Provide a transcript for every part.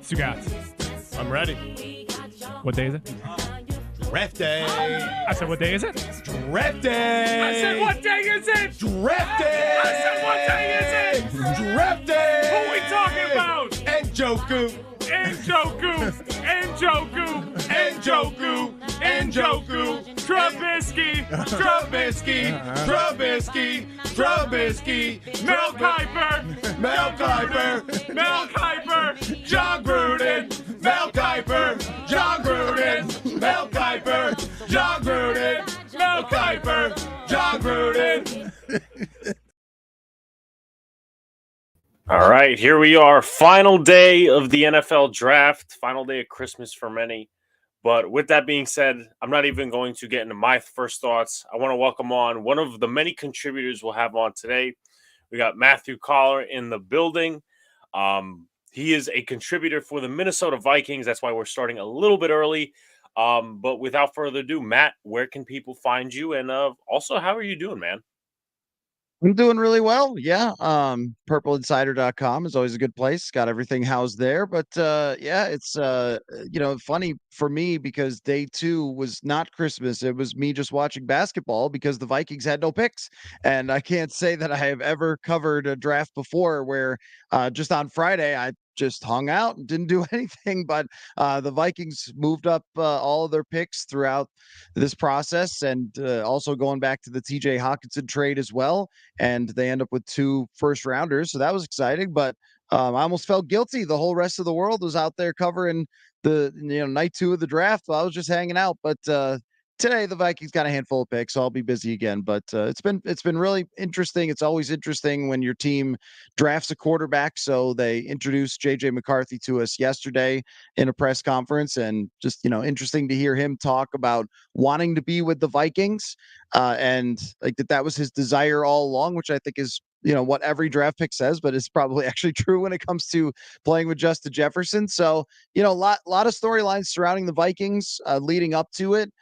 What you got? I'm ready. What day is it? Draft day. I said, what day is it? Draft day. I said, what day is it? Draft day. I said, what day is it? Draft day. Who we talking about? Njoku. Njoku. Njoku. Njoku. Njoku. Trubisky. Trubisky. Trubisky. Trubisky. Mel Kiper. Mel Kiper. Mel Kiper. John Gruden. Mel Kiper. John Gruden. Mel Kiper. John Gruden. Mel Kiper. John Gruden. All right, here we are. Final day of the NFL draft. Final day of Christmas for many. But with that being said, I'm not even going to get into my first thoughts. I want to welcome on one of the many contributors we'll have on today. We got Matthew Coller in the building. He is a contributor for the Minnesota Vikings. That's why we're starting a little bit early. But without further ado, Matt, where can people find you? And also, how are you doing, man? I'm doing really well. Yeah. Purpleinsider.com is always a good place. Got everything housed there. But yeah, it's funny for me because day 2 was not Christmas. It was me just watching basketball because the Vikings had no picks. And I can't say that I have ever covered a draft before where just on Friday I just hung out and didn't do anything, but the Vikings moved up all of their picks throughout this process, and also going back to the TJ Hawkinson trade as well, and they end up with 2 first rounders, so that was exciting. But I almost felt guilty. The whole rest of the world was out there covering the night 2 of the draft while I was just hanging out. But today the Vikings got a handful of picks, so I'll be busy again. But it's been really interesting. It's always interesting when your team drafts a quarterback. So they introduced JJ McCarthy to us yesterday in a press conference, and just interesting to hear him talk about wanting to be with the Vikings, and like that was his desire all along, which I think is what every draft pick says, but it's probably actually true when it comes to playing with Justin Jefferson. So a lot of storylines surrounding the Vikings leading up to it.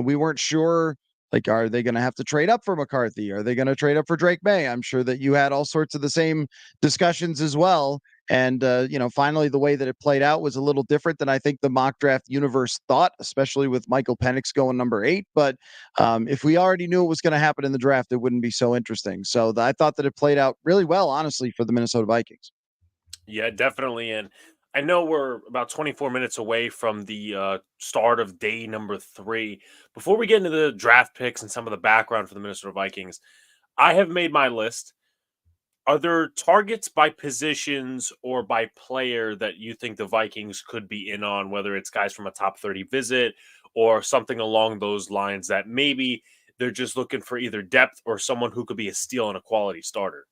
We weren't sure, like, are they going to have to trade up for McCarthy? Are they going to trade up for Drake May? I'm sure that you had all sorts of the same discussions as well. And, finally, the way that it played out was a little different than I think the mock draft universe thought, especially with Michael Penix going number 8. But if we already knew it was going to happen in the draft, it wouldn't be so interesting. So I thought that it played out really well, honestly, for the Minnesota Vikings. Yeah, definitely. And I know we're about 24 minutes away from the start of day number 3. Before we get into the draft picks and some of the background for the Minnesota Vikings, I have made my list. Are there targets by positions or by player that you think the Vikings could be in on, whether it's guys from a top 30 visit or something along those lines that maybe they're just looking for either depth or someone who could be a steal and a quality starter?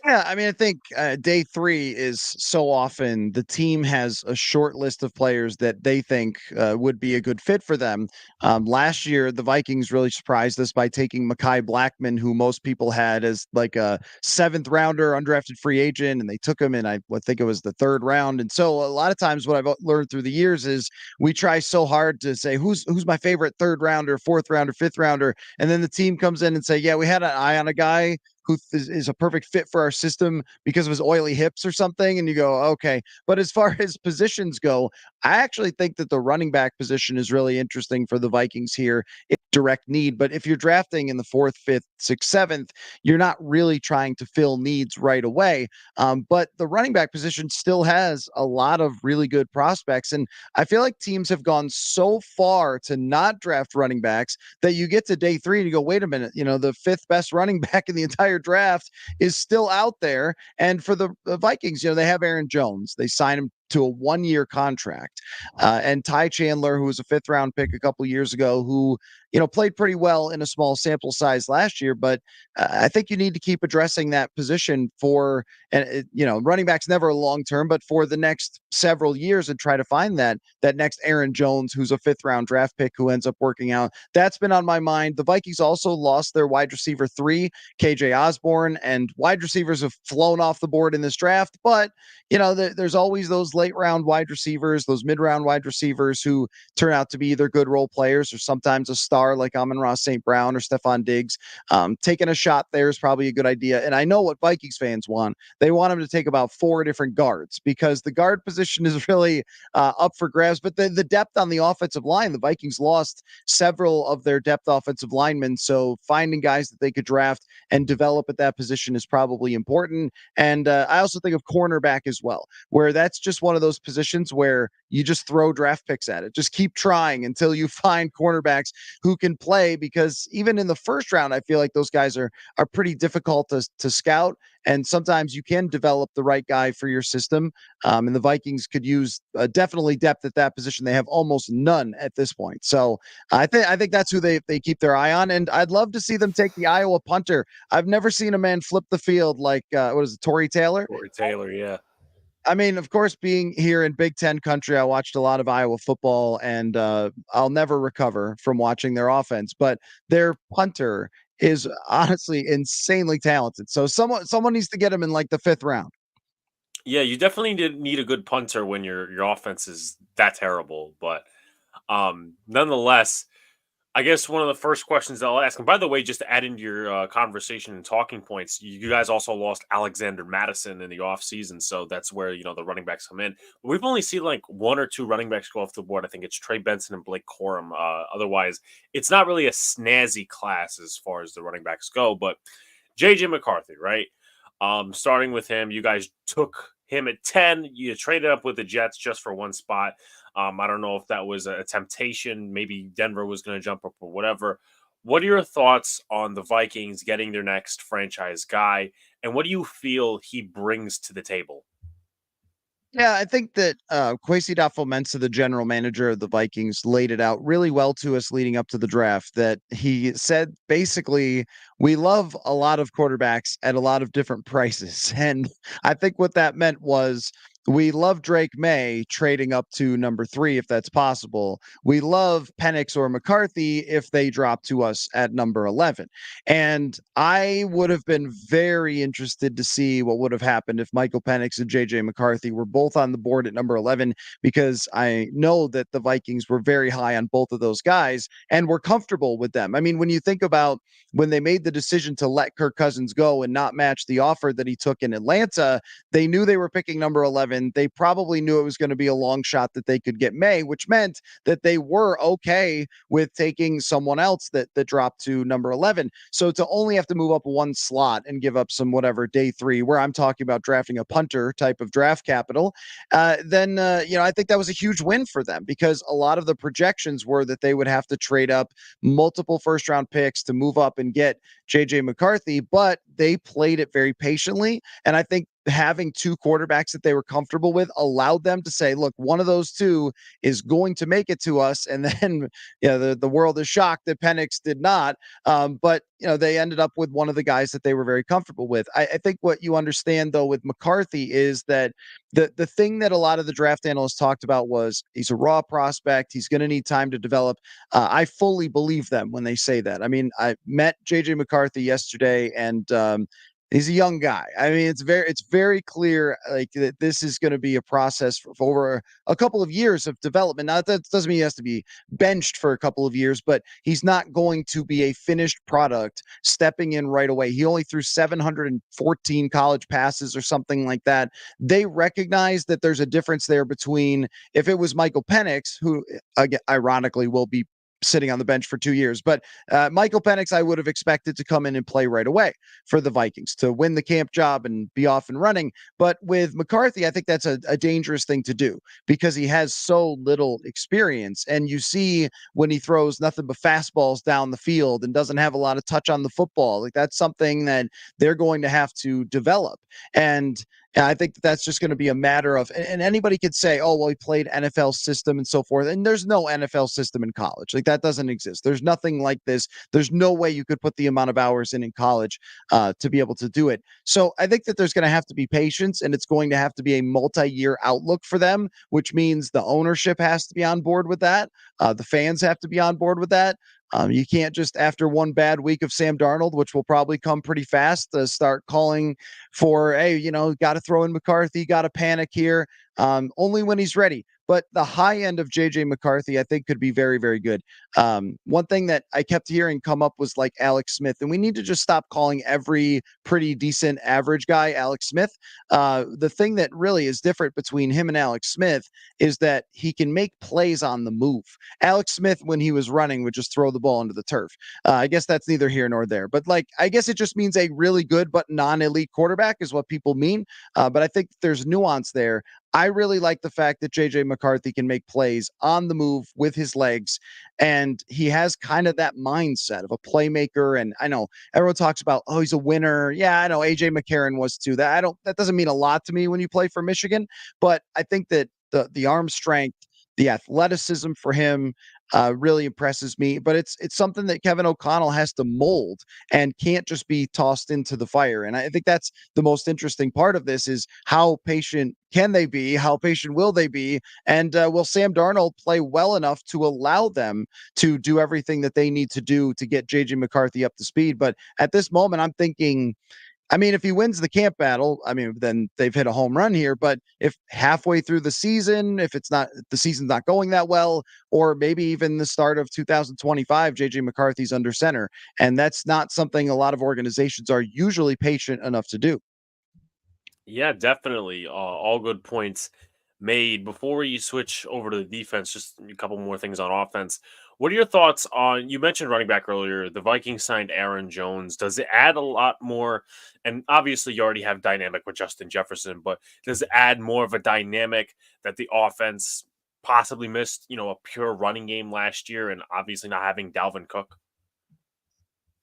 Yeah, I mean, I think day 3 is so often the team has a short list of players that they think would be a good fit for them. Last year, the Vikings really surprised us by taking Mekhi Blackmon, who most people had as like a 7th rounder, undrafted free agent, and they took him in, I think it was the 3rd round. And so a lot of times what I've learned through the years is we try so hard to say, who's my favorite 3rd rounder, 4th rounder, 5th rounder, and then the team comes in and say, yeah, we had an eye on a guy who is a perfect fit for our system because of his oily hips or something. And you go, okay. But as far as positions go, I actually think that the running back position is really interesting for the Vikings here. It's direct need. But if you're drafting in the 4th, 5th, 6th, 7th, you're not really trying to fill needs right away. But the running back position still has a lot of really good prospects. And I feel like teams have gone so far to not draft running backs that you get to day 3 and you go, wait a minute, the 5th best running back in the entire draft is still out there. And for the Vikings, they have Aaron Jones. They sign him to a 1-year contract. And Ty Chandler, who was a 5th round pick a couple years ago, who, played pretty well in a small sample size last year. But I think you need to keep addressing that position for, and running back's never a long term, but for the next several years, and try to find that next Aaron Jones, who's a 5th round draft pick who ends up working out. That's been on my mind. The Vikings also lost their wide receiver 3, KJ Osborne, and wide receivers have flown off the board in this draft. But, there's always those late round wide receivers, those mid round wide receivers who turn out to be either good role players or sometimes a star like Amon-Ra St. Brown or Stephon Diggs. Taking a shot there is probably a good idea. And I know what Vikings fans want. They want him to take about 4 different guards because the guard position is really up for grabs. But the depth on the offensive line, the Vikings lost several of their depth offensive linemen. So finding guys that they could draft and develop at that position is probably important. And I also think of cornerback as well, where that's just one of those positions where you just throw draft picks at it. Just keep trying until you find cornerbacks who can play, because even in the first round, I feel like those guys are pretty difficult to scout. And sometimes you can develop the right guy for your system. And the Vikings could use definitely depth at that position. They have almost none at this point. So I think that's who they keep their eye on. And I'd love to see them take the Iowa punter. I've never seen a man flip the field like what is it, Torrey Taylor? Corey Taylor, yeah. I mean, of course, being here in Big Ten country, I watched a lot of Iowa football, and I'll never recover from watching their offense. But their punter is honestly insanely talented. So someone needs to get him in like the 5th round. Yeah, you definitely need a good punter when your offense is that terrible. But nonetheless, I guess one of the first questions I'll ask, and by the way, just to add into your conversation and talking points, you guys also lost Alexander Madison in the offseason, so that's where, the running backs come in. But we've only seen like 1 or 2 running backs go off the board. I think it's Trey Benson and Blake Corum. Otherwise, it's not really a snazzy class as far as the running backs go. But J.J. McCarthy, right? Starting with him, you guys took him at 10. You traded up with the Jets just for one spot. I don't know if that was a temptation. Maybe Denver was going to jump up or whatever. What are your thoughts on the Vikings getting their next franchise guy? And what do you feel he brings to the table? Yeah, I think that Kwesi Adofo-Mensah, the general manager of the Vikings, laid it out really well to us leading up to the draft. That he said basically, we love a lot of quarterbacks at a lot of different prices. And I think what that meant was, we love Drake May trading up to number 3 if that's possible. We love Penix or McCarthy if they drop to us at number 11. And I would have been very interested to see what would have happened if Michael Penix and JJ McCarthy were both on the board at number 11, because I know that the Vikings were very high on both of those guys and were comfortable with them. I mean, when you think about when they made the decision to let Kirk Cousins go and not match the offer that he took in Atlanta, they knew they were picking number 11. They probably knew it was going to be a long shot that they could get May, which meant that they were okay with taking someone else that dropped to number 11. So to only have to move up 1 slot and give up some whatever day 3, where I'm talking about drafting a punter type of draft capital, then I think that was a huge win for them, because a lot of the projections were that they would have to trade up multiple first round picks to move up and get JJ McCarthy, but they played it very patiently. And I think having 2 quarterbacks that they were comfortable with allowed them to say, look, one of those 2 is going to make it to us. And then, the world is shocked that Penix did not. But they ended up with one of the guys that they were very comfortable with. I think what you understand, though, with McCarthy is that the thing that a lot of the draft analysts talked about was he's a raw prospect. He's going to need time to develop. I fully believe them when they say that. I mean, I met JJ McCarthy yesterday, and he's a young guy. I mean, it's very clear like that this is going to be a process for over a couple of years of development. Now, that doesn't mean he has to be benched for a couple of years, but he's not going to be a finished product stepping in right away. He only threw 714 college passes or something like that. They recognize that there's a difference there between if it was Michael Penix, who again, ironically will be sitting on the bench for 2 years. But Michael Penix, I would have expected to come in and play right away for the Vikings to win the camp job and be off and running. But with McCarthy, I think that's a dangerous thing to do, because he has so little experience. And you see when he throws nothing but fastballs down the field and doesn't have a lot of touch on the football, like that's something that they're going to have to develop. And I think that's just going to be a matter of, and anybody could say, oh, well, he played NFL system and so forth. And there's no NFL system in college. Like that doesn't exist. There's nothing like this. There's no way you could put the amount of hours in college to be able to do it. So I think that there's going to have to be patience, and it's going to have to be a multi-year outlook for them, which means the ownership has to be on board with that. The fans have to be on board with that. You can't just, after one bad week of Sam Darnold, which will probably come pretty fast, start calling for, hey, got to throw in McCarthy, got to panic here. Only when he's ready. But the high end of JJ McCarthy, I think, could be very, very good. One thing that I kept hearing come up was like Alex Smith, and we need to just stop calling every pretty decent average guy Alex Smith. The thing that really is different between him and Alex Smith is that he can make plays on the move. Alex Smith, when he was running, would just throw the ball into the turf. I guess that's neither here nor there. But I guess it just means a really good but non-elite quarterback is what people mean. But I think there's nuance there. I really like the fact that JJ McCarthy can make plays on the move with his legs, and he has kind of that mindset of a playmaker. And I know everyone talks about, oh, he's a winner. Yeah, I know AJ McCarron was too. That doesn't mean a lot to me when you play for Michigan, but I think that the arm strength, the athleticism for him really impresses me. But it's something that Kevin O'Connell has to mold and can't just be tossed into the fire. And I think that's the most interesting part of this is how patient can they be? How patient will they be? And will Sam Darnold play well enough to allow them to do everything that they need to do to get JJ McCarthy up to speed? But at this moment, I'm thinking, if he wins the camp battle, then they've hit a home run here. But if halfway through the season, if the season's not going that well, or maybe even the start of 2025, JJ McCarthy's under center. And that's not something a lot of organizations are usually patient enough to do. Yeah, definitely. All good points made. Before we switch over to the defense, just a couple more things on offense. What are your thoughts on? You mentioned running back earlier. The Vikings signed Aaron Jones. Does it add a lot more? And obviously, you already have dynamic with Justin Jefferson, but does it add more of a dynamic that the offense possibly missed? A pure running game last year, and obviously not having Dalvin Cook.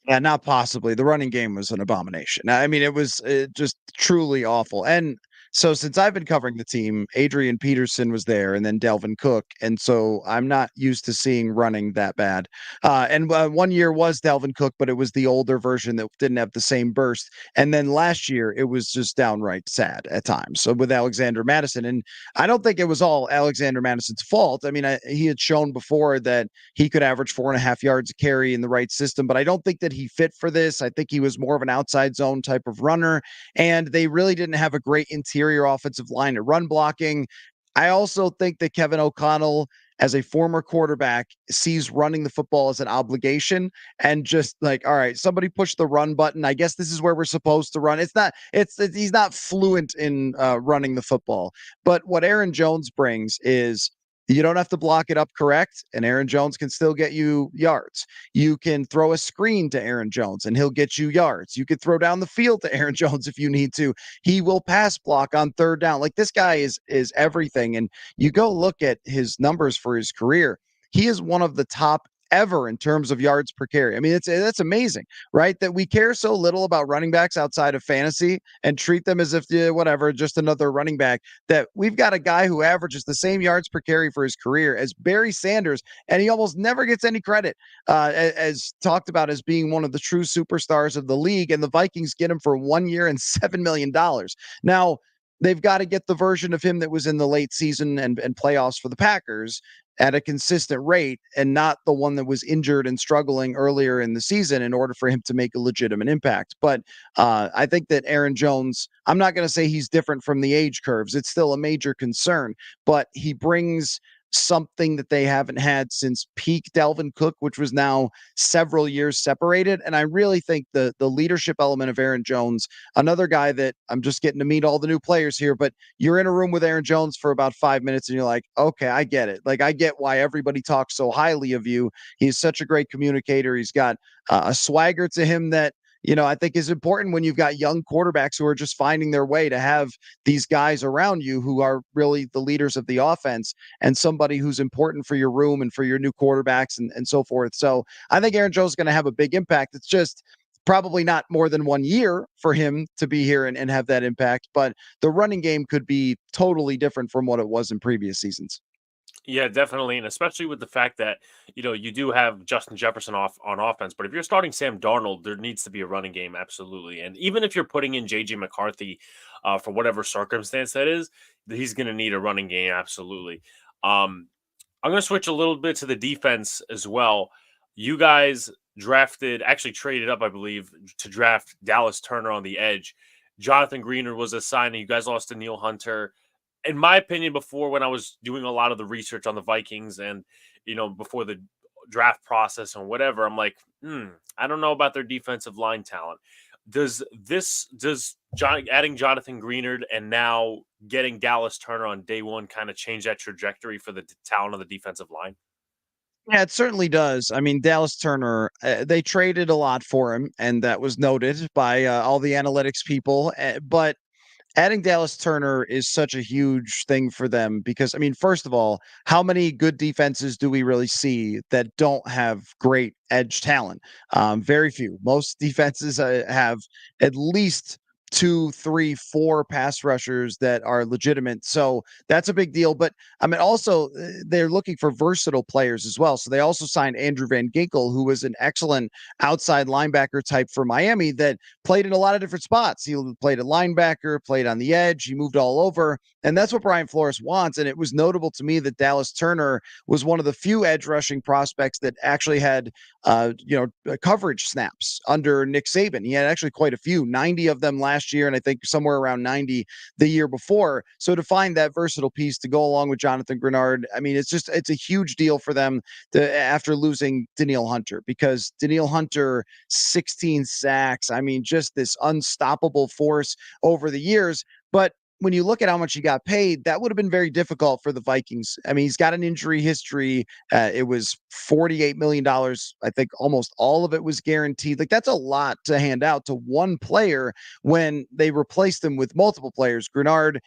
Yeah, not possibly. The running game was an abomination. It was just truly awful. And so since I've been covering the team, Adrian Peterson was there and then Delvin Cook. And so I'm not used to seeing running that bad. And 1 year was Delvin Cook, but it was the older version that didn't have the same burst. And then last year, it was just downright sad at times. So with Alexander Madison, and I don't think it was all Alexander Madison's fault. He had shown before that he could average 4.5 yards a carry in the right system, but I don't think that he fit for this. I think he was more of an outside zone type of runner, and they really didn't have a great interior offensive line to run blocking. I also think that Kevin O'Connell, as a former quarterback, sees running the football as an obligation and just all right, somebody push the run button. I guess this is where we're supposed to run. He's not fluent in running the football, but what Aaron Jones brings is you don't have to block it up correct, and Aaron Jones can still get you yards. You can throw a screen to Aaron Jones, and he'll get you yards. You could throw down the field to Aaron Jones if you need to. He will pass block on third down. This guy is everything. And you go look at his numbers for his career. He is one of the top ever in terms of yards per carry. That's amazing, right? That we care so little about running backs outside of fantasy and treat them as if whatever, just another running back, that we've got a guy who averages the same yards per carry for his career as Barry Sanders, and he almost never gets any credit as talked about as being one of the true superstars of the league, and the Vikings get him for 1 year and $7 million. Now, they've got to get the version of him that was in the late season and playoffs for the Packers at a consistent rate, and not the one that was injured and struggling earlier in the season in order for him to make a legitimate impact. But I think that Aaron Jones, I'm not going to say he's different from the age curves. It's still a major concern, but he brings something that they haven't had since peak Dalvin Cook, which was now several years separated. And I really think the leadership element of Aaron Jones, another guy that I'm just getting to meet all the new players here, but you're in a room with Aaron Jones for about 5 minutes and you're like, okay, I get it. I get why everybody talks so highly of you. He's such a great communicator. He's got a swagger to him that I think is important when you've got young quarterbacks who are just finding their way, to have these guys around you who are really the leaders of the offense, and somebody who's important for your room and for your new quarterbacks and so forth. So I think Aaron Jones is going to have a big impact. It's just probably not more than 1 year for him to be here and have that impact, but the running game could be totally different from what it was in previous seasons. Yeah, definitely, and especially with the fact that you do have Justin Jefferson off on offense, but if you're starting Sam Darnold, there needs to be a running game, absolutely. And even if you're putting in JJ McCarthy for whatever circumstance that is, he's going to need a running game, absolutely. I'm going to switch a little bit to the defense as well. you guys actually traded up, I believe, to draft Dallas Turner on the edge. Jonathan Greenard was a signing. You guys lost to Neil Hunter. In my opinion, before, when I was doing a lot of the research on the Vikings and, before the draft process and whatever, I'm like, I don't know about their defensive line talent. Does adding Jonathan Greenard and now getting Dallas Turner on day one kind of change that trajectory for the talent of the defensive line? Yeah, it certainly does. I mean, Dallas Turner, they traded a lot for him, and that was noted by all the analytics people. But adding Dallas Turner is such a huge thing for them because, I mean, first of all, how many good defenses do we really see that don't have great edge talent? Very few. Most defenses have at least two, three, four pass rushers that are legitimate. So that's a big deal. But I mean, also, they're looking for versatile players as well. So they also signed Andrew Van Ginkel, who was an excellent outside linebacker type for Miami that played in a lot of different spots. He played a linebacker, played on the edge, he moved all over. And that's what Brian Flores wants. And it was notable to me that Dallas Turner was one of the few edge rushing prospects that actually had, coverage snaps under Nick Saban. He had actually quite a few, 90 of them last year, and I think somewhere around 90 the year before. So to find that versatile piece to go along with Jonathan Greenard, I mean, it's a huge deal for them after losing Danielle Hunter, because Danielle Hunter, 16 sacks. I mean, just this unstoppable force over the years. But when you look at how much he got paid, that would have been very difficult for the Vikings. I mean, he's got an injury history. It was $48 million. I think almost all of it was guaranteed. Like, that's a lot to hand out to one player when they replaced him with multiple players. Greenard,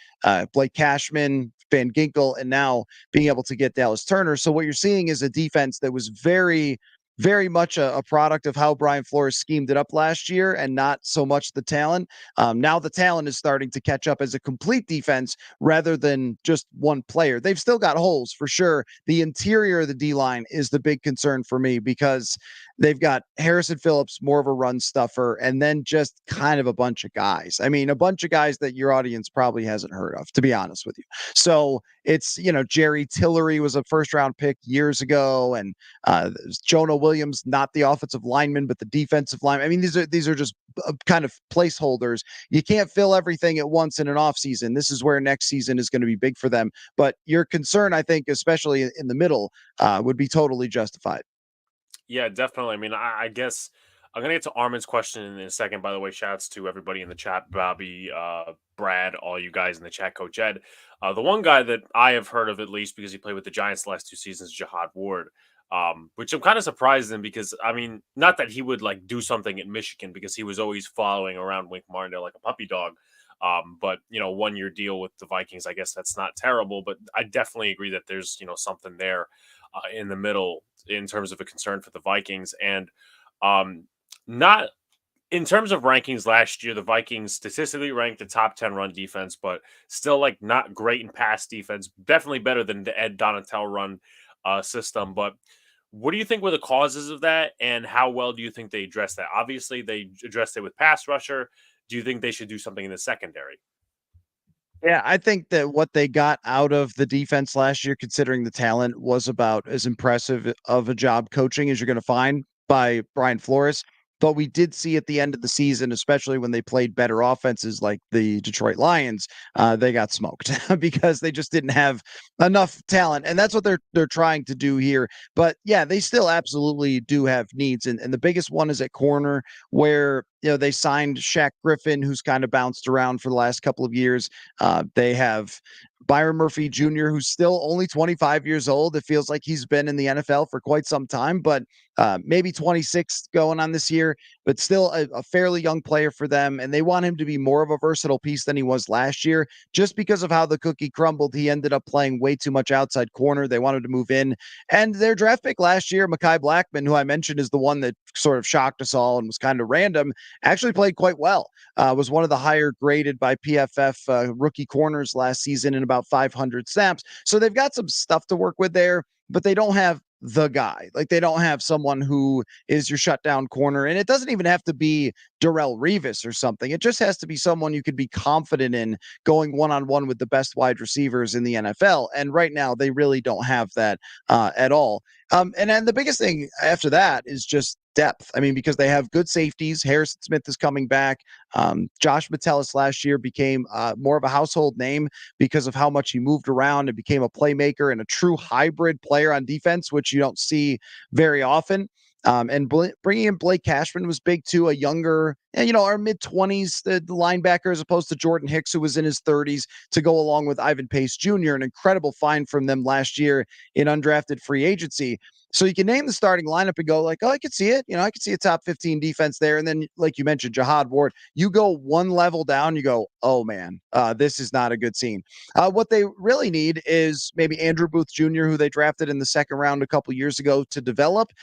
Blake Cashman, Van Ginkel, and now being able to get Dallas Turner. So what you're seeing is a defense that was very, very much a product of how Brian Flores schemed it up last year and not so much the talent. Now the talent is starting to catch up as a complete defense rather than just one player. They've still got holes for sure. The interior of the D-line is the big concern for me because they've got Harrison Phillips, more of a run stuffer, and then just kind of a bunch of guys. I mean, a bunch of guys that your audience probably hasn't heard of, to be honest with you. So it's, Jerry Tillery was a first round pick years ago, and Jonah Williams, not the offensive lineman, but the defensive line. I mean, these are just kind of placeholders. You can't fill everything at once in an off season. This is where next season is going to be big for them. But your concern, I think, especially in the middle, would be totally justified. Yeah, definitely. I mean, I guess I'm gonna get to Armin's question in a second. By the way, shouts to everybody in the chat, Bobby, Brad, all you guys in the chat, Coach Ed. The one guy that I have heard of, at least because he played with the Giants the last 2 seasons, Jihad Ward. Which I'm kind of surprised in, because I mean, not that he would like do something at Michigan, because he was always following around Wink Martindale like a puppy dog. But 1-year deal with the Vikings, I guess that's not terrible. But I definitely agree that there's something there in the middle in terms of a concern for the Vikings. And not in terms of rankings last year, the Vikings statistically ranked the top 10 run defense, but still like not great in pass defense. Definitely better than the Ed Donatel run system. But what do you think were the causes of that, and how well do you think they addressed that? Obviously, they addressed it with pass rusher. Do you think they should do something in the secondary? Yeah, I think that what they got out of the defense last year, considering the talent, was about as impressive of a job coaching as you're going to find by Brian Flores. But we did see at the end of the season, especially when they played better offenses like the Detroit Lions, they got smoked because they just didn't have enough talent. And that's what they're trying to do here. But yeah, they still absolutely do have needs. And the biggest one is at corner, where they signed Shaq Griffin, who's kind of bounced around for the last couple of years. They have Byron Murphy Jr., who's still only 25 years old. It feels like he's been in the NFL for quite some time, but maybe 26 going on this year, but still a fairly young player for them. And they want him to be more of a versatile piece than he was last year. Just because of how the cookie crumbled, he ended up playing way too much outside corner. They wanted to move in. And their draft pick last year, Mekhi Blackman, who I mentioned is the one that sort of shocked us all and was kind of random, actually played quite well. Was one of the higher graded by PFF rookie corners last season in about 500 snaps. So they've got some stuff to work with there, but they don't have the guy. Like, they don't have someone who is your shutdown corner. And it doesn't even have to be Darrelle Revis or something. It just has to be someone you could be confident in going one-on-one with the best wide receivers in the NFL. And right now they really don't have that at all. And then the biggest thing after that is just depth. I mean, because they have good safeties. Harrison Smith is coming back. Josh Metellus last year became more of a household name because of how much he moved around and became a playmaker and a true hybrid player on defense, which you don't see very often. And bringing in Blake Cashman was big too, a younger, our mid-20s, the linebacker, as opposed to Jordan Hicks, who was in his 30s, to go along with Ivan Pace Jr., an incredible find from them last year in undrafted free agency. So you can name the starting lineup and go like, oh, I could see it. I could see a top 15 defense there. And then, like you mentioned, Jihad Ward, you go one level down, you go, oh man, this is not a good scene. What they really need is maybe Andrew Booth Jr., who they drafted in the second round a couple years ago, to develop.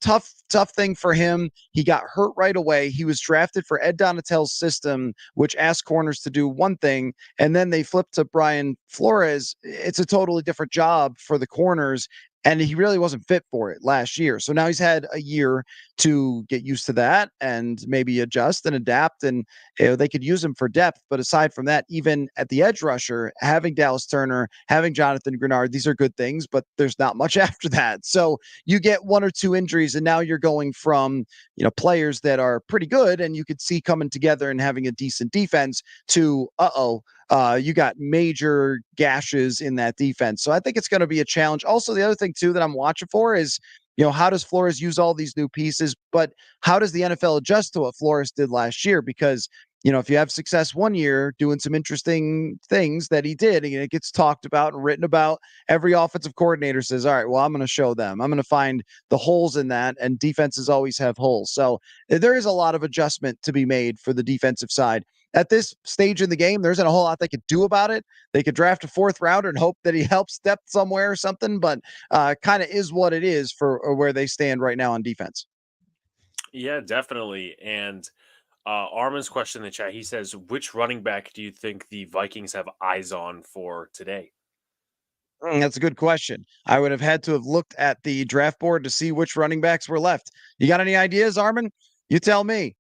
Tough thing for him. He got hurt right away. He was drafted for Ed Donatel's system, which asked corners to do one thing, and then they flipped to Brian Flores. It's a totally different job for the corners, and he really wasn't fit for it last year. So now he's had a year to get used to that and maybe adjust and adapt, and they could use him for depth. But aside from that, even at the edge rusher, having Dallas Turner, having Jonathan Grenard, these are good things, but there's not much after that. So you get one or two injuries, and now you're going from players that are pretty good and you could see coming together and having a decent defense to you got major gashes in that defense. So I think it's going to be a challenge. Also, the other thing too that I'm watching for is, how does Flores use all these new pieces, but how does the NFL adjust to what Flores did last year? Because, if you have success one year doing some interesting things that he did, and it gets talked about and written about, every offensive coordinator says, all right, well, I'm going to show them. I'm going to find the holes in that, and defenses always have holes. So there is a lot of adjustment to be made for the defensive side. At this stage in the game, there isn't a whole lot they could do about it. They could draft a fourth rounder and hope that he helps depth somewhere or something, but kind of is what it is for where they stand right now on defense. Yeah, definitely. And Armin's question in the chat, he says, which running back do you think the Vikings have eyes on for today? That's a good question. I would have had to have looked at the draft board to see which running backs were left. You got any ideas, Armin? You tell me.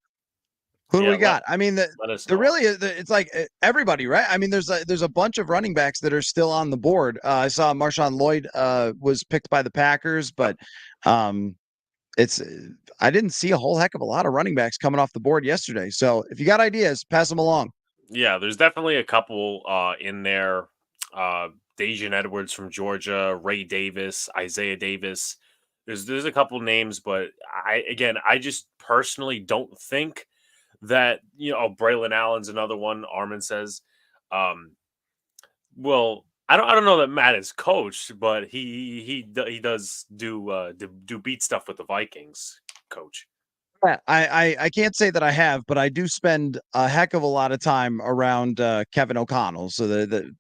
Who do we got? I mean, it's like everybody, right? I mean, there's a bunch of running backs that are still on the board. I saw Marshawn Lloyd was picked by the Packers, but I didn't see a whole heck of a lot of running backs coming off the board yesterday. So if you got ideas, pass them along. Yeah, there's definitely a couple in there. Dajan Edwards from Georgia, Ray Davis, Isaiah Davis. There's a couple names, but I just personally don't think that, Braylon Allen's another one. Armin says, well, I don't know that Matt is coached, but he does do beat stuff with the Vikings, coach. Yeah, I can't say that I have, but I do spend a heck of a lot of time around Kevin O'Connell. So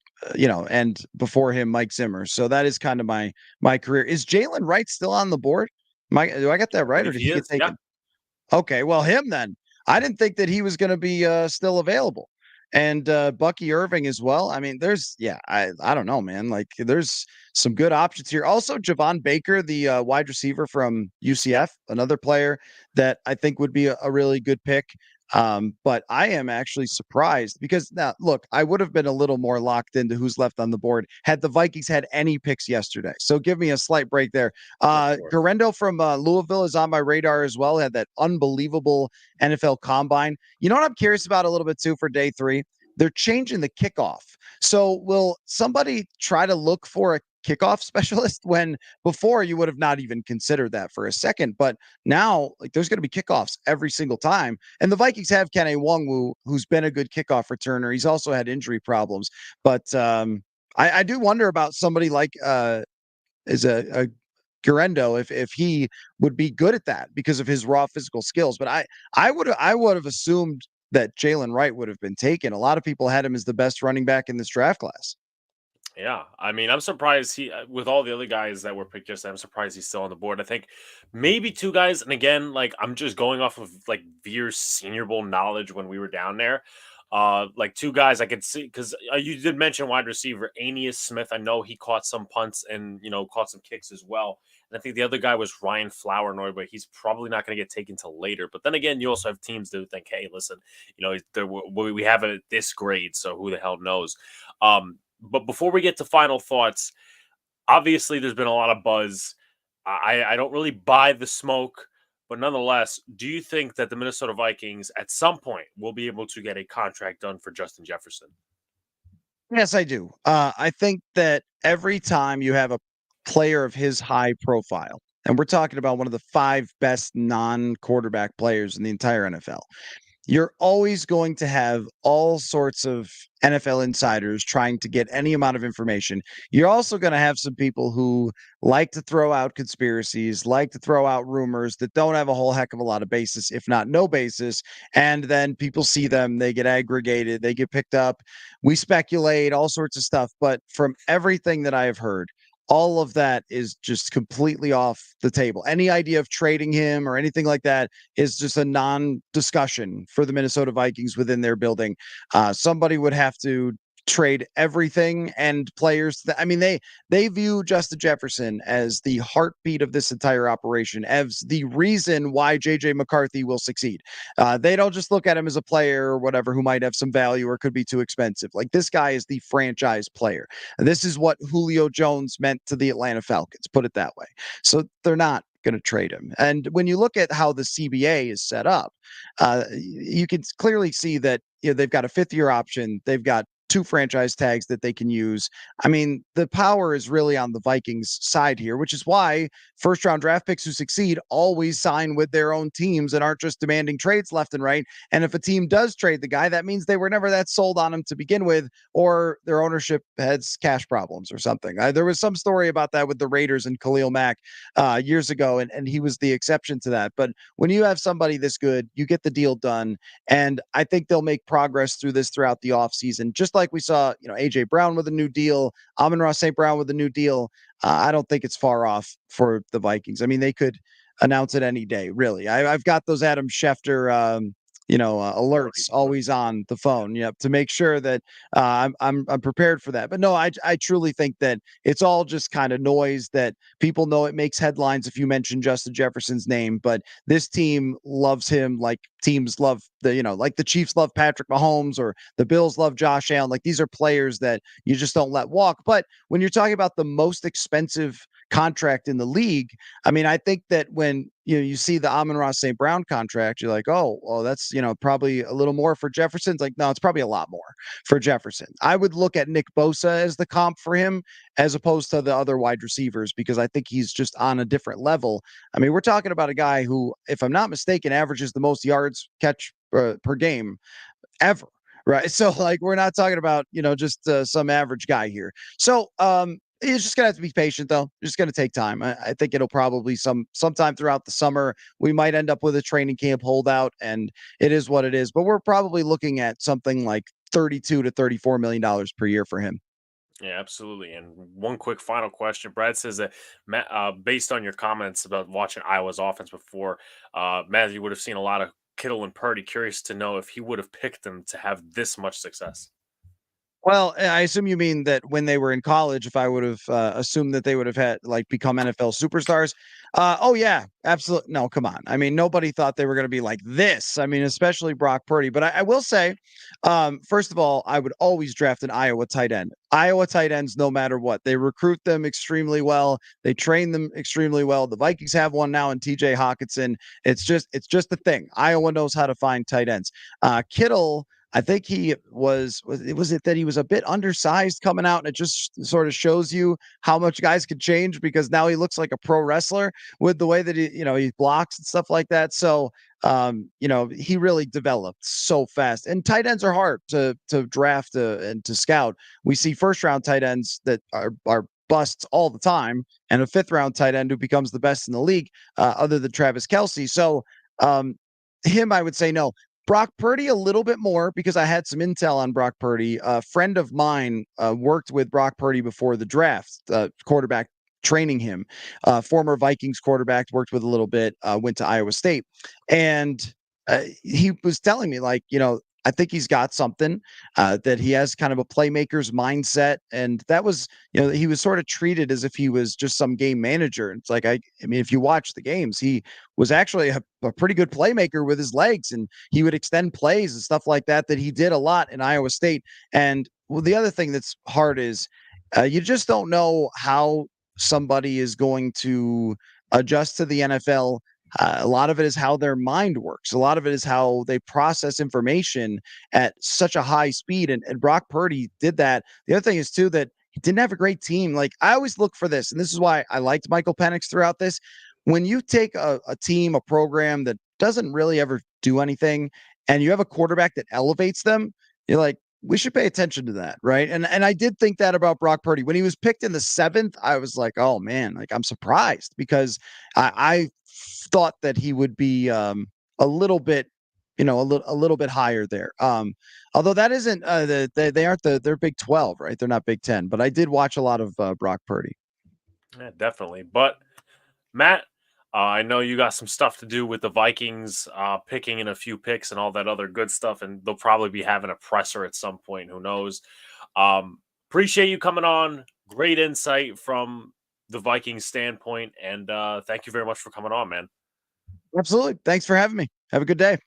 and before him, Mike Zimmer. So that is kind of my career. Is Jalen Wright still on the board? Do I get that right, or did he get taken? Yeah. Okay, well, him then. I didn't think that he was going to be still available. And Bucky Irving as well. I mean, I don't know, man. Like, there's some good options here. Also, Javon Baker, the wide receiver from UCF, another player that I think would be a really good pick. But I am actually surprised because now, look, I would have been a little more locked into who's left on the board had the Vikings had any picks yesterday. So give me a slight break there. Garendo from Louisville is on my radar as well. Had that unbelievable NFL combine. You know what I'm curious about a little bit too for day 3? They're changing the kickoff. So will somebody try to look for a kickoff specialist when before you would have not even considered that for a second? But now, like, there's going to be kickoffs every single time. And the Vikings have Kenny Nwangwu, who's been a good kickoff returner. He's also had injury problems. But I do wonder about somebody like is a Garendo if he would be good at that because of his raw physical skills. But I would have assumed that Jalen Wright would have been taken. A lot of people had him as the best running back in this draft class. Yeah, I mean, I'm surprised with all the other guys that were picked yesterday, I'm surprised he's still on the board. I think maybe 2 guys, and again, like, I'm just going off of like Veer's Senior Bowl knowledge when we were down there. Like 2 guys I could see, because you did mention wide receiver Aeneas Smith. I know he caught some punts and caught some kicks as well. And I think the other guy was Ryan Flournoy, but he's probably not going to get taken till later. But then again, you also have teams that think, hey, listen, we have it at this grade, so who the hell knows? But before we get to final thoughts, obviously there's been a lot of buzz I don't really buy the smoke, but nonetheless, do you think that the Minnesota Vikings at some point will be able to get a contract done for Justin Jefferson? Yes, I do. I think that every time you have a player of his high profile, and we're talking about one of the 5 best non-quarterback players in the entire NFL, you're always going to have all sorts of NFL insiders trying to get any amount of information. You're also going to have some people who like to throw out conspiracies, like to throw out rumors that don't have a whole heck of a lot of basis, if not no basis. And then people see them, they get aggregated, they get picked up. We speculate all sorts of stuff. But from everything that I have heard, all of that is just completely off the table. Any idea of trading him or anything like that is just a non-discussion for the Minnesota Vikings within their building. Somebody would have to trade everything and players. I mean, they view Justin Jefferson as the heartbeat of this entire operation, as the reason why JJ McCarthy will succeed. They don't just look at him as a player or whatever who might have some value or could be too expensive. Like, this guy is the franchise player. And this is what Julio Jones meant to the Atlanta Falcons, put it that way. So they're not going to trade him. And when you look at how the CBA is set up, you can clearly see that they've got a 5th-year option. They've got 2 franchise tags that they can use. I mean, the power is really on the Vikings side here, which is why first-round draft picks who succeed always sign with their own teams and aren't just demanding trades left and right. And if a team does trade the guy, that means they were never that sold on him to begin with, or their ownership has cash problems or something. There was some story about that with the Raiders and Khalil Mack years ago, and he was the exception to that. But when you have somebody this good, you get the deal done. And I think they'll make progress through this throughout the offseason, just like we saw, AJ Brown with a new deal, Amon-Ra St. Brown with a new deal. I don't think it's far off for the Vikings. I mean, they could announce it any day, really. I've got those Adam Schefter, alerts always on the phone, to make sure that I'm prepared for that. But no, I truly think that it's all just kind of noise, that people know it makes headlines if you mention Justin Jefferson's name. But this team loves him like teams love like the Chiefs love Patrick Mahomes or the Bills love Josh Allen. Like, these are players that you just don't let walk. But when you're talking about the most expensive contract in the league, I mean, I think that when you see the Amon-Ra St. Brown contract, you're like, oh, well, that's probably a little more for Jefferson. It's like, no, it's probably a lot more for Jefferson. I would look at Nick Bosa as the comp for him, as opposed to the other wide receivers, because I think he's just on a different level. I mean, we're talking about a guy who, if I'm not mistaken, averages the most yards catch per game ever. Right. So, like, we're not talking about, just some average guy here. So, he's just gonna have to be patient, though. Just gonna take time. I think it'll probably sometime throughout the summer. We might end up with a training camp holdout, and it is what it is. But we're probably looking at something like $32 to $34 million per year for him. Yeah, absolutely. And one quick final question. Brad says that based on your comments about watching Iowa's offense before, Matthew would have seen a lot of Kittle and Purdy. Curious to know if he would have picked them to have this much success. Well, I assume you mean that when they were in college, if I would have assumed that they would have had become NFL superstars. Oh yeah, absolutely. No, come on. I mean, nobody thought they were going to be like this. I mean, especially Brock Purdy. But I will say, first of all, I would always draft an Iowa tight end. Iowa tight ends, no matter what, they recruit them extremely well. They train them extremely well. The Vikings have one now in TJ Hawkinson. It's just a thing. Iowa knows how to find tight ends. Kittle, I think he was it that he was a bit undersized coming out, and it just sort of shows you how much guys could change, because now he looks like a pro wrestler with the way that he blocks and stuff like that. So, he really developed so fast, and tight ends are hard to draft and to scout. We see first round tight ends that are busts all the time, and a 5th round tight end who becomes the best in the league, other than Travis Kelce. So, him, I would say no. Brock Purdy a little bit more, because I had some intel on Brock Purdy. A friend of mine worked with Brock Purdy before the draft, quarterback training him. Former Vikings quarterback, worked with a little bit, went to Iowa State. And he was telling me, I think he's got something, that he has kind of a playmaker's mindset. And that was, he was sort of treated as if he was just some game manager. And it's like, I mean, if you watch the games, he was actually a pretty good playmaker with his legs, and he would extend plays and stuff like that he did a lot in Iowa State. And the other thing that's hard is, you just don't know how somebody is going to adjust to the NFL. A lot of it is how their mind works. A lot of it is how they process information at such a high speed. And Brock Purdy did that. The other thing is, too, that he didn't have a great team. Like, I always look for this, and this is why I liked Michael Penix throughout this. When you take a team, a program that doesn't really ever do anything, and you have a quarterback that elevates them, you're like, we should pay attention to that, right? And I did think that about Brock Purdy. When he was picked in the 7th, I was like, oh man, like I'm surprised because I thought that he would be a little bit, a little bit higher there. Although that isn't they aren't they're Big 12, right? They're not Big 10. But I did watch a lot of Brock Purdy. Yeah, definitely. But Matt, I know you got some stuff to do with the Vikings picking in a few picks and all that other good stuff, and they'll probably be having a presser at some point. Who knows? Appreciate you coming on. Great insight from the Vikings standpoint, and thank you very much for coming on, man. Absolutely. Thanks for having me. Have a good day.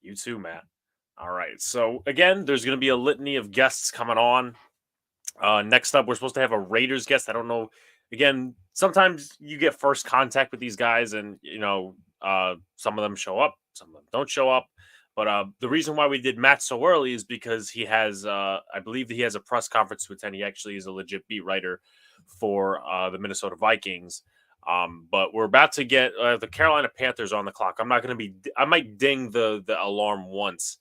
You too, Matt. All right. So again, there's going to be a litany of guests coming on. Next up, we're supposed to have a Raiders guest. I don't know. Again, sometimes you get first contact with these guys and, some of them show up, some of them don't show up. But the reason why we did Matt so early is because he has, I believe that he has a press conference to attend. He actually is a legit beat writer for the Minnesota Vikings. But we're about to get the Carolina Panthers on the clock. I might ding the alarm once,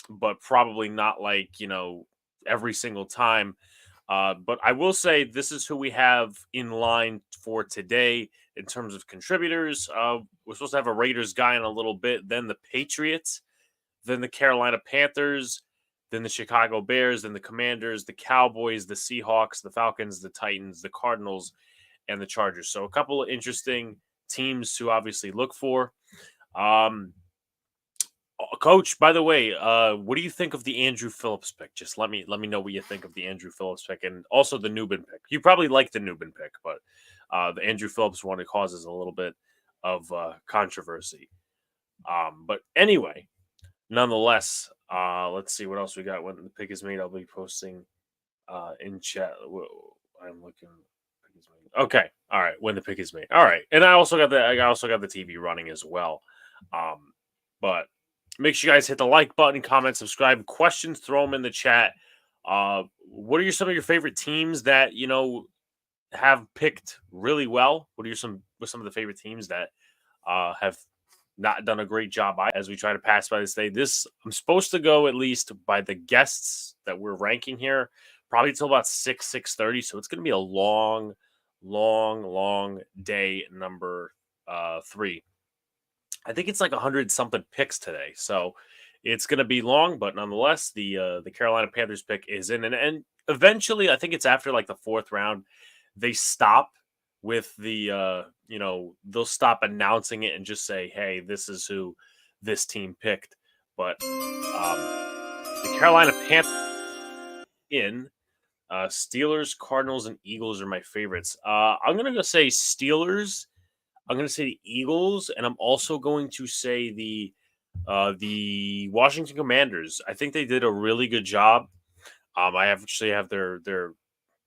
but probably not like, every single time. But I will say this is who we have in line for today in terms of contributors. We're supposed to have a Raiders guy in a little bit, then the Patriots, then the Carolina Panthers, then the Chicago Bears, then the Commanders, the Cowboys, the Seahawks, the Falcons, the Titans, the Cardinals, and the Chargers. So a couple of interesting teams to obviously look for. Coach, by the way, what do you think of the Andrew Phillips pick? Just let me know what you think of the Andrew Phillips pick and also the Newbin pick. You probably like the Newbin pick, but the Andrew Phillips one, it causes a little bit of controversy. But anyway, nonetheless, let's see what else we got when the pick is made. I'll be posting in chat. I'm looking. Okay, all right. When the pick is made, all right. And I also got the TV running as well. But make sure you guys hit the like button, comment, subscribe. Questions, throw them in the chat. What are some of your favorite teams that have picked really well? What are some of the favorite teams that have not done a great job as we try to pass by this day? I'm supposed to go at least by the guests that we're ranking here, probably till about 6:30. So it's going to be a long day number 3. I think it's like 100-something picks today, so it's going to be long. But nonetheless, the Carolina Panthers pick is in, and eventually, I think it's after like the 4th round, they stop with the they'll stop announcing it and just say, "Hey, this is who this team picked." But the Carolina Panthers in Steelers, Cardinals, and Eagles are my favorites. I'm going to go say Steelers. I'm going to say the Eagles, and I'm also going to say the Washington Commanders. I think they did a really good job. I actually have their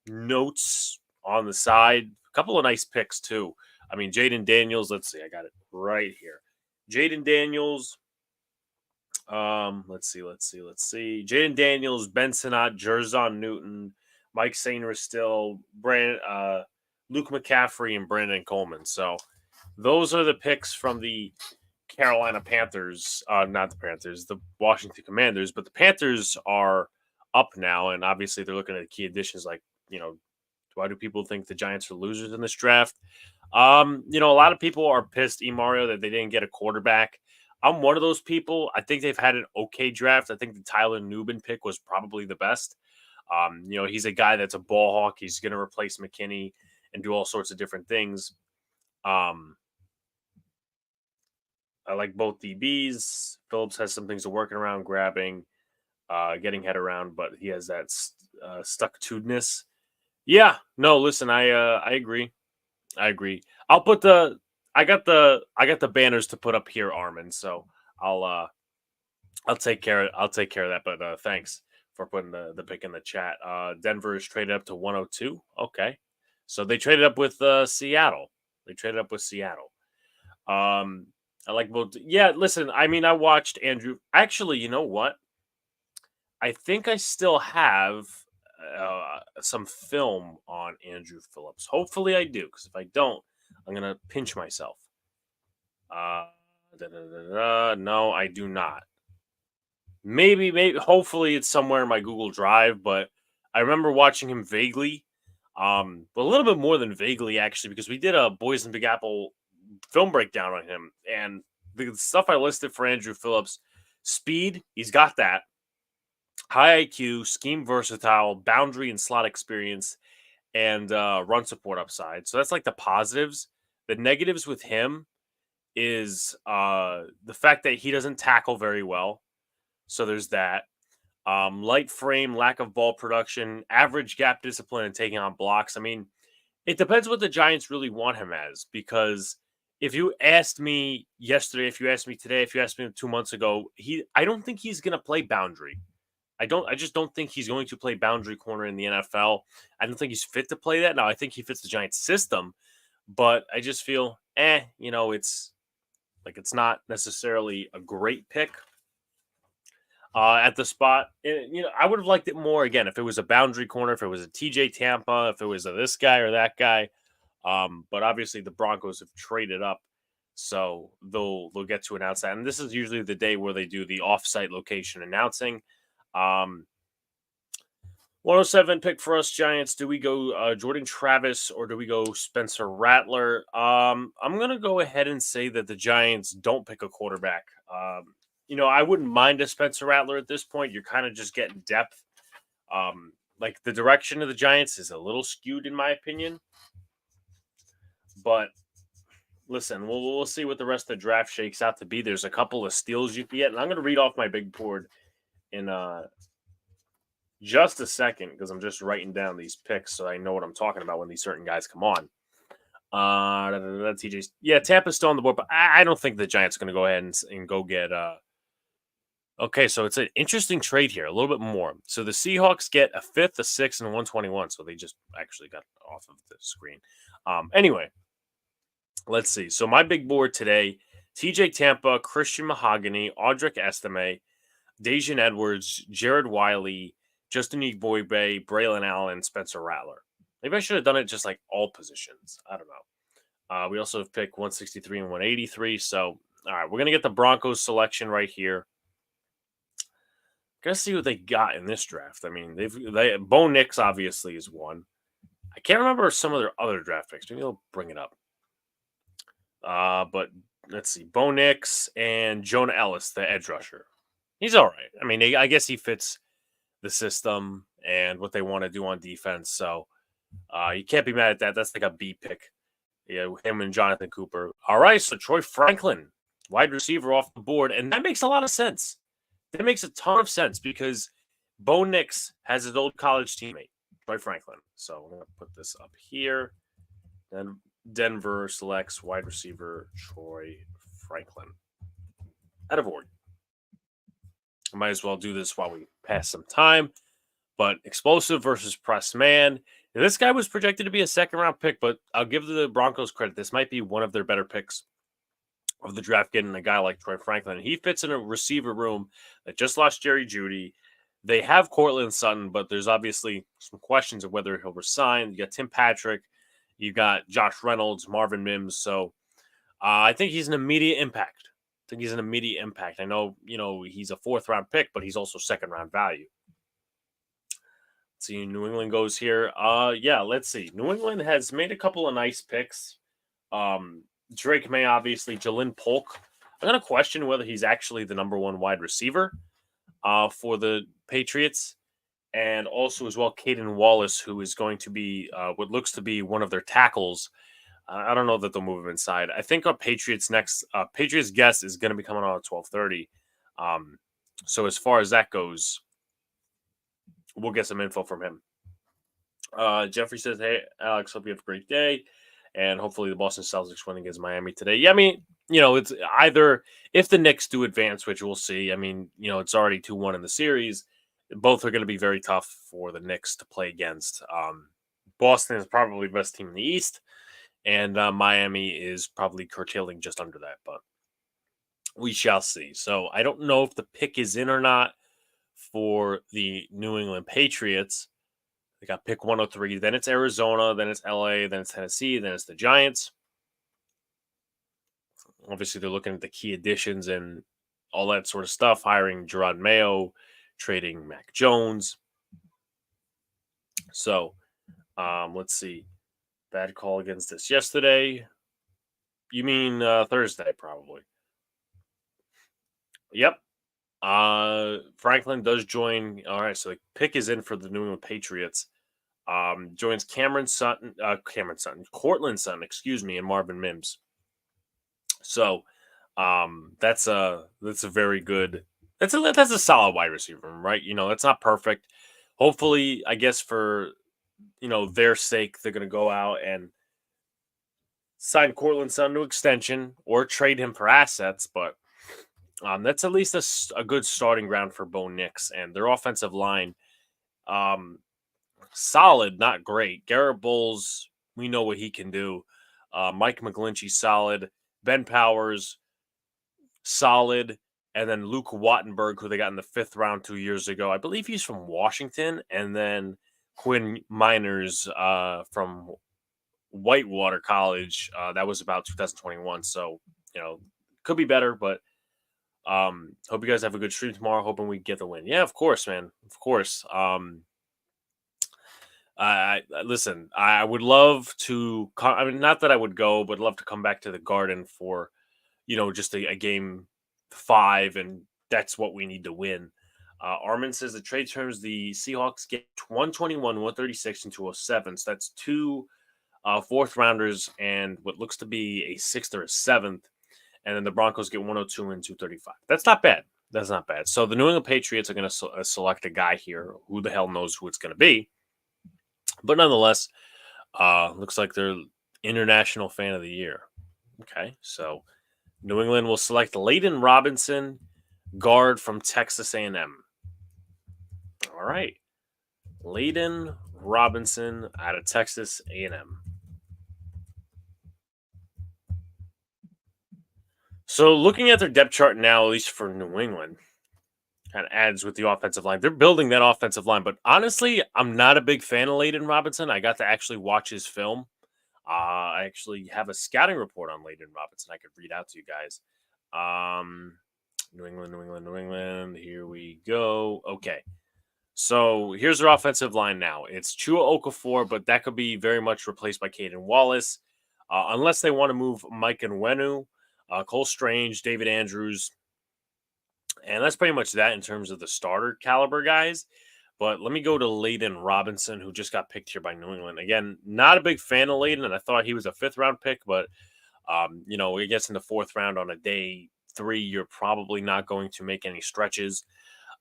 notes on the side. A couple of nice picks too. I mean, Jaden Daniels. Let's see, I got it right here. Jaden Daniels. Let's see. Jaden Daniels, Ben Sinnott, Jerzon Newton, Mike Sainer still, Luke McCaffrey, and Brandon Coleman. So those are the picks from the Carolina Panthers, not the Panthers, the Washington Commanders. But the Panthers are up now, and obviously they're looking at key additions like, why do people think the Giants are losers in this draft? A lot of people are pissed, Mario, that they didn't get a quarterback. I'm one of those people. I think they've had an okay draft. I think the Tyler Newbin pick was probably the best. He's a guy that's a ball hawk. He's going to replace McKinney and do all sorts of different things. I like both DBs. Phillips has some things to work around, grabbing, getting head around, but he has that stuck-to-ness. Yeah, no, listen, I agree. I got the banners to put up here, Armin. So I'll take care of that. But thanks for putting the pick in the chat. Denver is traded up to 102. Okay, So they traded up with Seattle. I like both. Yeah, listen, I mean, I watched Andrew. Actually, you know what? I think I still have some film on Andrew Phillips. Hopefully, I do, because if I don't, I'm gonna pinch myself. No, I do not. Maybe, hopefully, it's somewhere in my Google Drive. But I remember watching him vaguely, but a little bit more than vaguely, actually, because we did a Boys in Big Apple film breakdown on him, and the stuff I listed for Andrew Phillips: speed, he's got that. High IQ, scheme versatile, boundary and slot experience, and run support upside. So that's like the positives. The negatives with him is the fact that he doesn't tackle very well. So there's that. Light frame, lack of ball production, average gap discipline, and taking on blocks. I mean, it depends what the Giants really want him as, because if you asked me yesterday, if you asked me today, if you asked me 2 months ago, I don't think he's going to play boundary. I just don't think he's going to play boundary corner in the NFL. I don't think he's fit to play that. Now, I think he fits the Giants system, but I just feel, it's not necessarily a great pick at the spot. I would have liked it more, again, if it was a boundary corner, if it was a TJ Tampa, if it was a this guy or that guy. But obviously the Broncos have traded up, so they'll get to announce that. And this is usually the day where they do the offsite location announcing. 107 pick for us Giants. Do we go Jordan Travis or do we go Spencer Rattler? I'm going to go ahead and say that the Giants don't pick a quarterback. I wouldn't mind a Spencer Rattler at this point. You're kind of just getting depth. Like the direction of the Giants is a little skewed in my opinion. But listen, we'll see what the rest of the draft shakes out to be. There's a couple of steals you can get, and I'm going to read off my big board in just a second, because I'm just writing down these picks so I know what I'm talking about when these certain guys come on. TJ's, Tampa's still on the board, but I don't think the Giants are going to go ahead and go get. Okay, so it's an interesting trade here, a little bit more. So the Seahawks get a 5th, a 6th, and a 121. So they just actually got off of the screen. Anyway, let's see. So my big board today: TJ Tampa, Christian Mahogany, Audric Estime, Dejan Edwards, Jared Wiley, Justin Igboigbe, Braylon Allen, Spencer Rattler. Maybe I should have done it just like all positions. I don't know. We also have picked 163 and 183. So, all right, we're going to get the Broncos selection right here. Gotta see what they got in this draft. I mean, they Bo Nix obviously is one. I can't remember some of their other draft picks. Maybe they'll bring it up. But let's see. Bo Nix and Jonah Ellis, the edge rusher. He's all right. I mean, I guess he fits the system and what they want to do on defense. So you can't be mad at that. That's like a B pick. Yeah, him and Jonathan Cooper. All right, so Troy Franklin, wide receiver off the board. And that makes a lot of sense. That makes a ton of sense because Bo Nix has his old college teammate, Troy Franklin. So I'm going to put this up here. Then Denver selects wide receiver Troy Franklin. Out of order. I might as well do this while we pass some time. But explosive versus press man. Now, this guy was projected to be a second-round pick, but I'll give the Broncos credit. This might be one of their better picks of the draft, getting a guy like Troy Franklin. He fits in a receiver room that just lost Jerry Jeudy. They have Cortland Sutton, but there's obviously some questions of whether he'll resign. You got Tim Patrick. You got Josh Reynolds, Marvin Mims. So I think he's an immediate impact. I know, he's a 4th-round pick, but he's also 2nd-round value. Let's see, New England goes here. Let's see. New England has made a couple of nice picks. Drake May, obviously. Jalen Polk. I'm going to question whether he's actually the number 1 wide receiver for the Patriots. And also as well, Caden Wallace, who is going to be what looks to be one of their tackles. I don't know that they'll move him inside. I think our Patriots guest is going to be coming on at 12:30. So as far as that goes, we'll get some info from him. Jeffrey says, "Hey, Alex, hope you have a great day. And hopefully the Boston Celtics win against Miami today." Yeah, I mean, it's either if the Knicks do advance, which we'll see. I mean, it's already 2-1 in the series. Both are going to be very tough for the Knicks to play against. Boston is probably the best team in the East, and Miami is probably curtailing just under that, but we shall see. So I don't know if the pick is in or not for the New England Patriots. They got pick 103. Then it's Arizona. Then it's LA. Then it's Tennessee. Then it's the Giants. Obviously, they're looking at the key additions and all that sort of stuff. Hiring Gerard Mayo, trading Mac Jones. So, let's see. Bad call against us yesterday. You mean Thursday, probably. Yep. Franklin does join. All right, so the pick is in for the New England Patriots. Joins Cortland Sutton, and Marvin Mims. So, that's a very good. That's a solid wide receiver, right? That's not perfect. Hopefully, I guess for their sake, they're going to go out and sign Cortland Sutton to extension or trade him for assets, but. That's at least a good starting ground for Bo Nix and their offensive line. Solid, not great. Garrett Bowles, we know what he can do. Mike McGlinchey, solid. Ben Powers, solid. And then Luca Wattenberg, who they got in the 5th round 2 years ago. I believe he's from Washington. And then Quinn Miners from Whitewater College. That was about 2021. So, could be better, but hope you guys have a good stream tomorrow. Hoping we get the win. Yeah, of course, man. Of course. Listen, I would love to. Not that I would go, but love to come back to the Garden for, just a game 5, and that's what we need to win. Armin says the trade terms: the Seahawks get 121, 136, and 207. So that's 2 4th rounders and what looks to be a 6th or a 7th. And then the Broncos get 102 and 235. That's not bad. That's not bad. So the New England Patriots are going to select a guy here. Who the hell knows who it's going to be? But nonetheless, looks like they're International Fan of the Year. Okay, so New England will select Leighton Robinson, guard from Texas A&M. All right. Leighton Robinson out of Texas A&M. So looking at their depth chart now, at least for New England, kind of adds with the offensive line. They're building that offensive line, but honestly, I'm not a big fan of Leighton Robinson. I got to actually watch his film. I actually have a scouting report on Leighton Robinson I could read out to you guys. New England. Here we go. Okay. So here's their offensive line now. It's Chua Okafor, but that could be very much replaced by Caden Wallace. Unless they want to move Mike Nwenu, Cole Strange, David Andrews. And that's pretty much that in terms of the starter caliber guys. But let me go to Leighton Robinson, who just got picked here by New England. Again, not a big fan of Leighton, and I thought he was a 5th-round pick. But, I guess in the 4th round on a day 3, you're probably not going to make any stretches.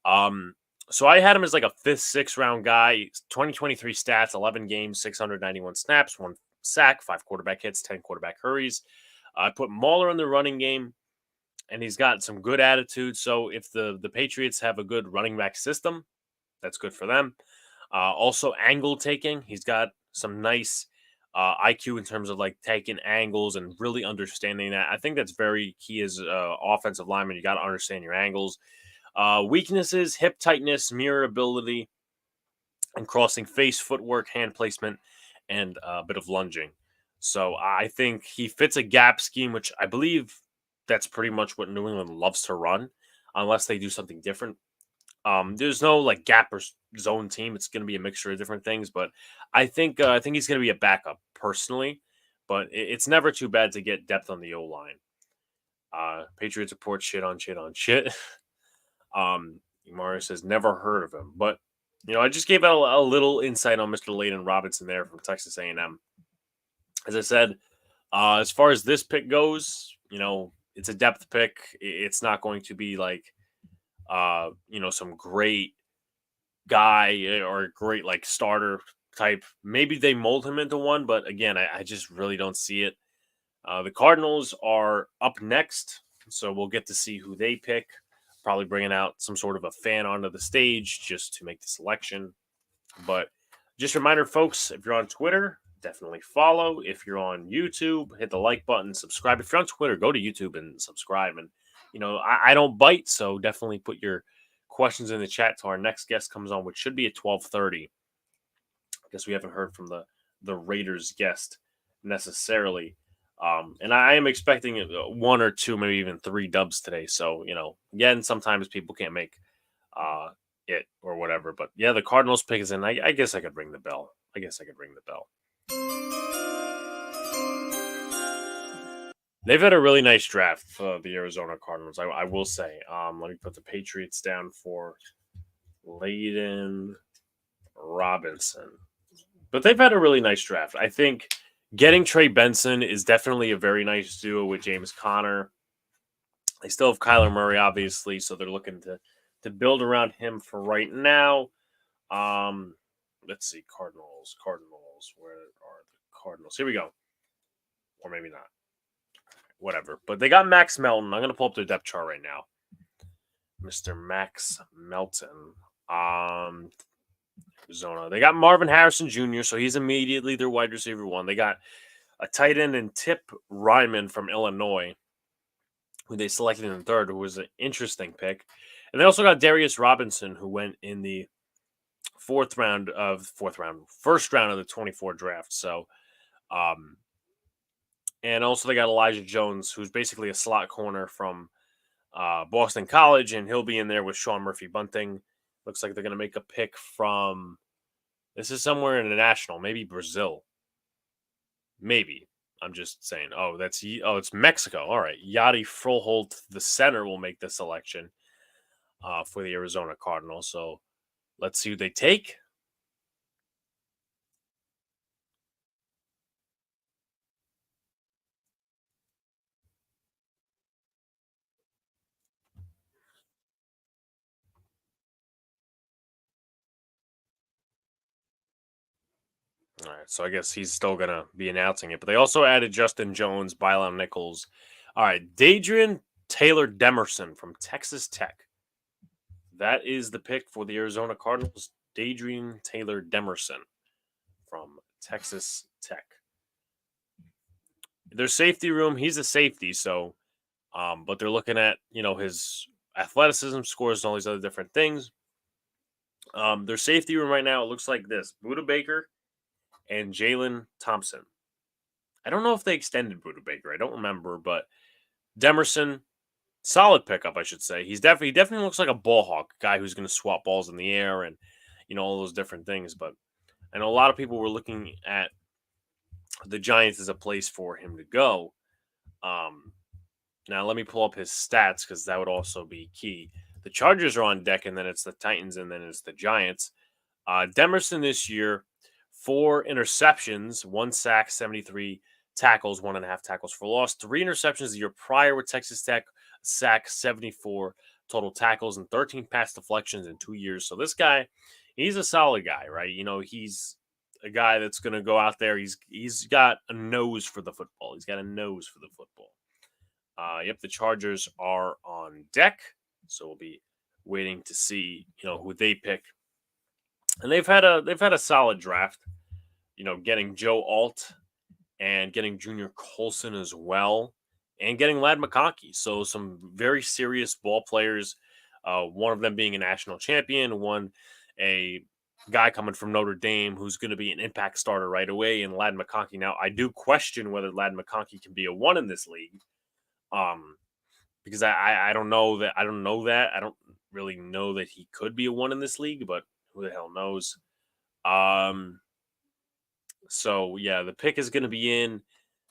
So I had him as like a 5th, 6th-round guy. 2023 stats, 11 games, 691 snaps, 1 sack, 5 quarterback hits, 10 quarterback hurries. I put Mauler in the running game, and he's got some good attitude. So if the Patriots have a good running back system, that's good for them. Also, angle taking. He's got some nice IQ in terms of like taking angles and really understanding that. I think that's very key as an offensive lineman. You got to understand your angles. Weaknesses, hip tightness, mirror ability, and crossing face, footwork, hand placement, and a bit of lunging. So I think he fits a gap scheme, which I believe that's pretty much what New England loves to run, unless they do something different. There's no like gap or zone team. It's going to be a mixture of different things, but I think he's going to be a backup personally. But it's never too bad to get depth on the O line. Patriots report shit on shit. Mario says never heard of him, but I just gave out a little insight on Mr. Leighton Robinson there from Texas A&M. As I said, as far as this pick goes, it's a depth pick. It's not going to be like, some great guy or great like starter type. Maybe they mold him into one, but again, I just really don't see it. The Cardinals are up next, so we'll get to see who they pick. Probably bringing out some sort of a fan onto the stage just to make the selection. But Just a reminder, folks, if you're on Twitter, definitely follow. If you're on YouTube, hit the like button, subscribe. If you're on Twitter, go to YouTube and subscribe. And, I don't bite, so definitely put your questions in the chat till our next guest comes on, which should be at 12:30. I guess we haven't heard from the Raiders guest necessarily. And I am expecting 1 or 2, maybe even 3 dubs today. So, again, sometimes people can't make it or whatever. But yeah, the Cardinals pick is in. I guess I could ring the bell. They've had a really nice draft for the Arizona Cardinals, I will say. Let me put the Patriots down for Layden Robinson. But they've had a really nice draft. I think getting Trey Benson is definitely a very nice duo with James Conner. They still have Kyler Murray, obviously, so they're looking to build around him for right now. Let's see, Cardinals. Where are the Cardinals? Here we go. Or maybe not. Whatever. But they got Max Melton. I'm going to pull up their depth chart right now. Mr. Max Melton. Arizona. They got Marvin Harrison Jr., so he's immediately their wide receiver 1. They got a tight end in Tip Ryman from Illinois, who they selected in the 3rd, who was an interesting pick. And they also got Darius Robinson, who went in the first round of the 24 draft. So, and also they got Elijah Jones, who's basically a slot corner from Boston College, and he'll be in there with Sean Murphy-Bunting. Looks like they're going to make a pick from, this is somewhere in the national, maybe Brazil. Maybe. I'm just saying. It's Mexico. All right. Yadi Froholt, the center, will make the selection for the Arizona Cardinals. So let's see who they take. All right, so I guess he's still going to be announcing it. But they also added Justin Jones, Bylon Nichols. All right, Dadrian Taylor Demerson from Texas Tech. That is the pick for the Arizona Cardinals. Dadrian Taylor Demerson from Texas Tech. Their safety room, he's a safety, so but they're looking at, his athleticism, scores, and all these other different things. Their safety room right now, it looks like this. Buda Baker and Jalen Thompson. I don't know if they extended Buda Baker. I don't remember, but Demerson, solid pickup, I should say. He definitely looks like a ball hawk, guy who's going to swap balls in the air and, all those different things. But I know a lot of people were looking at the Giants as a place for him to go. Now, let me pull up his stats because that would also be key. The Chargers are on deck, and then it's the Titans, and then it's the Giants. Demerson this year, 4 interceptions, 1 sack, 73 tackles, 1.5 tackles for loss. 3 interceptions the year prior with Texas Tech, sack, 74 total tackles, and 13 pass deflections in 2 years. So this guy, he's a solid guy, right? He's a guy that's going to go out there. He's got a nose for the football. Yep, the Chargers are on deck, so we'll be waiting to see, who they pick. And they've had a solid draft, getting Joe Alt and getting Junior Colson as well, and getting Ladd McConkey. So some very serious ball players. One of them being a national champion, one a guy coming from Notre Dame who's going to be an impact starter right away, and Ladd McConkey. Now, I do question whether Ladd McConkey can be a 1 in this league, because I don't know that. I don't really know that he could be a 1 in this league, but who the hell knows? So yeah, the pick is going to be in.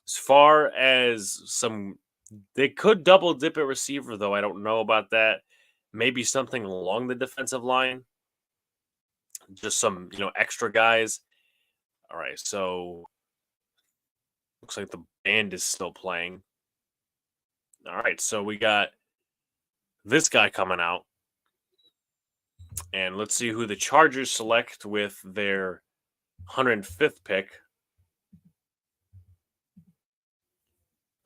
As far as they could double dip at receiver, though. I don't know about that. Maybe something along the defensive line. Just some, extra guys. All right, so looks like the band is still playing. All right, so we got this guy coming out. And let's see who the Chargers select with their 105th pick.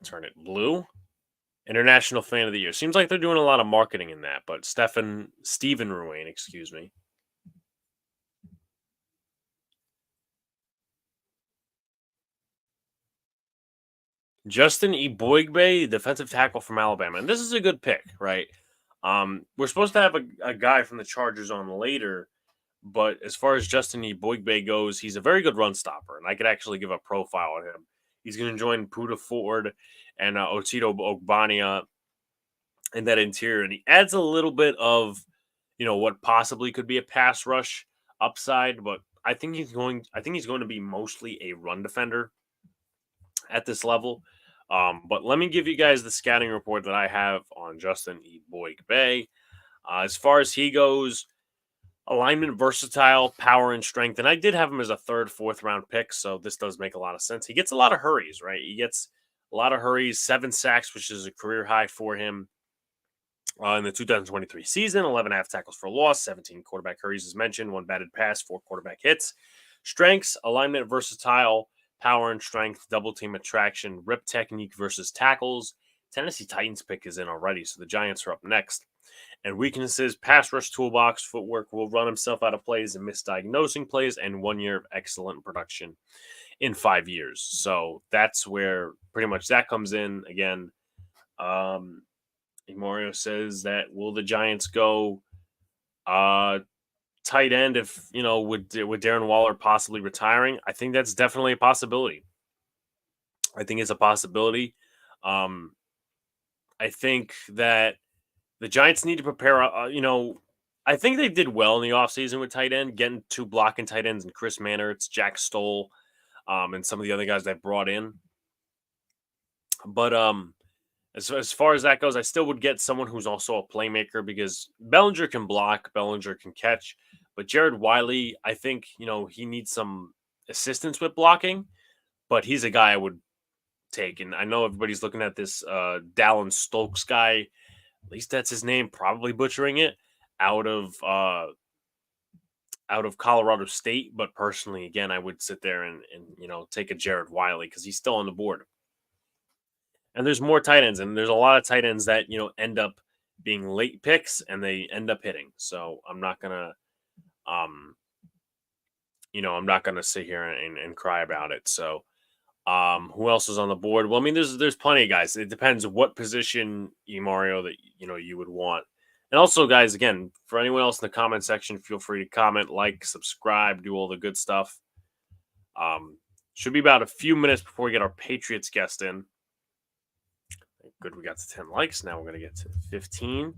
Turn it blue. International Fan of the Year. Seems like they're doing a lot of marketing in that, but Stephen Ruane, excuse me. Justin Eboigbe, defensive tackle from Alabama. And this is a good pick, right? We're supposed to have a guy from the Chargers on later, but as far as Justin Eboigbe goes, he's a very good run stopper, and I could actually give a profile on him. He's going to join Puda Ford and Otito Ogbania in that interior, and he adds a little bit of, what possibly could be a pass rush upside, but I think he's going to be mostly a run defender at this level. But let me give you guys the scouting report that I have on Justin Eboigbe. As far as he goes, alignment, versatile, power, and strength. And I did have him as a third, fourth round pick, so this does make a lot of sense. He gets a lot of hurries, right? He gets a lot of hurries, 7 sacks, which is a career high for him in the 2023 season, 11.5 tackles for loss, 17 quarterback hurries as mentioned, 1 batted pass, 4 quarterback hits. Strengths, alignment, versatile, power and strength, double team attraction, rip technique versus tackles. Tennessee Titans pick is in already, so the Giants are up next. And weaknesses, pass rush toolbox, footwork, will run himself out of plays and misdiagnosing plays, and 1 year of excellent production in 5 years. So that's where pretty much that comes in. Again, Mario says that will the Giants go tight end if, with Darren Waller possibly retiring? I think that's definitely a possibility. I think it's a possibility. I think that the Giants need to prepare, I think they did well in the offseason with tight end, getting 2 blocking tight ends and Chris Mannertz, Jack Stoll, and some of the other guys they brought in. But as far as that goes, I still would get someone who's also a playmaker because Bellinger can block, Bellinger can catch. But Jared Wiley, I think, he needs some assistance with blocking, but he's a guy I would take. And I know everybody's looking at this Dallin Stokes guy. At least that's his name, probably butchering it, out of Colorado State. But personally, again, I would sit there and take a Jared Wiley because he's still on the board. And there's more tight ends, and there's a lot of tight ends that, end up being late picks and they end up hitting. So I'm not gonna, I'm not gonna sit here and cry about it. So who else is on the board? Well, I mean, there's plenty of guys. It depends what position, Mario, that you would want. And also, guys, again, for anyone else in the comment section, feel free to comment, like, subscribe, do all the good stuff. Should be about a few minutes before we get our Patriots guest in. Good, we got to 10 likes. Now we're going to get to 15.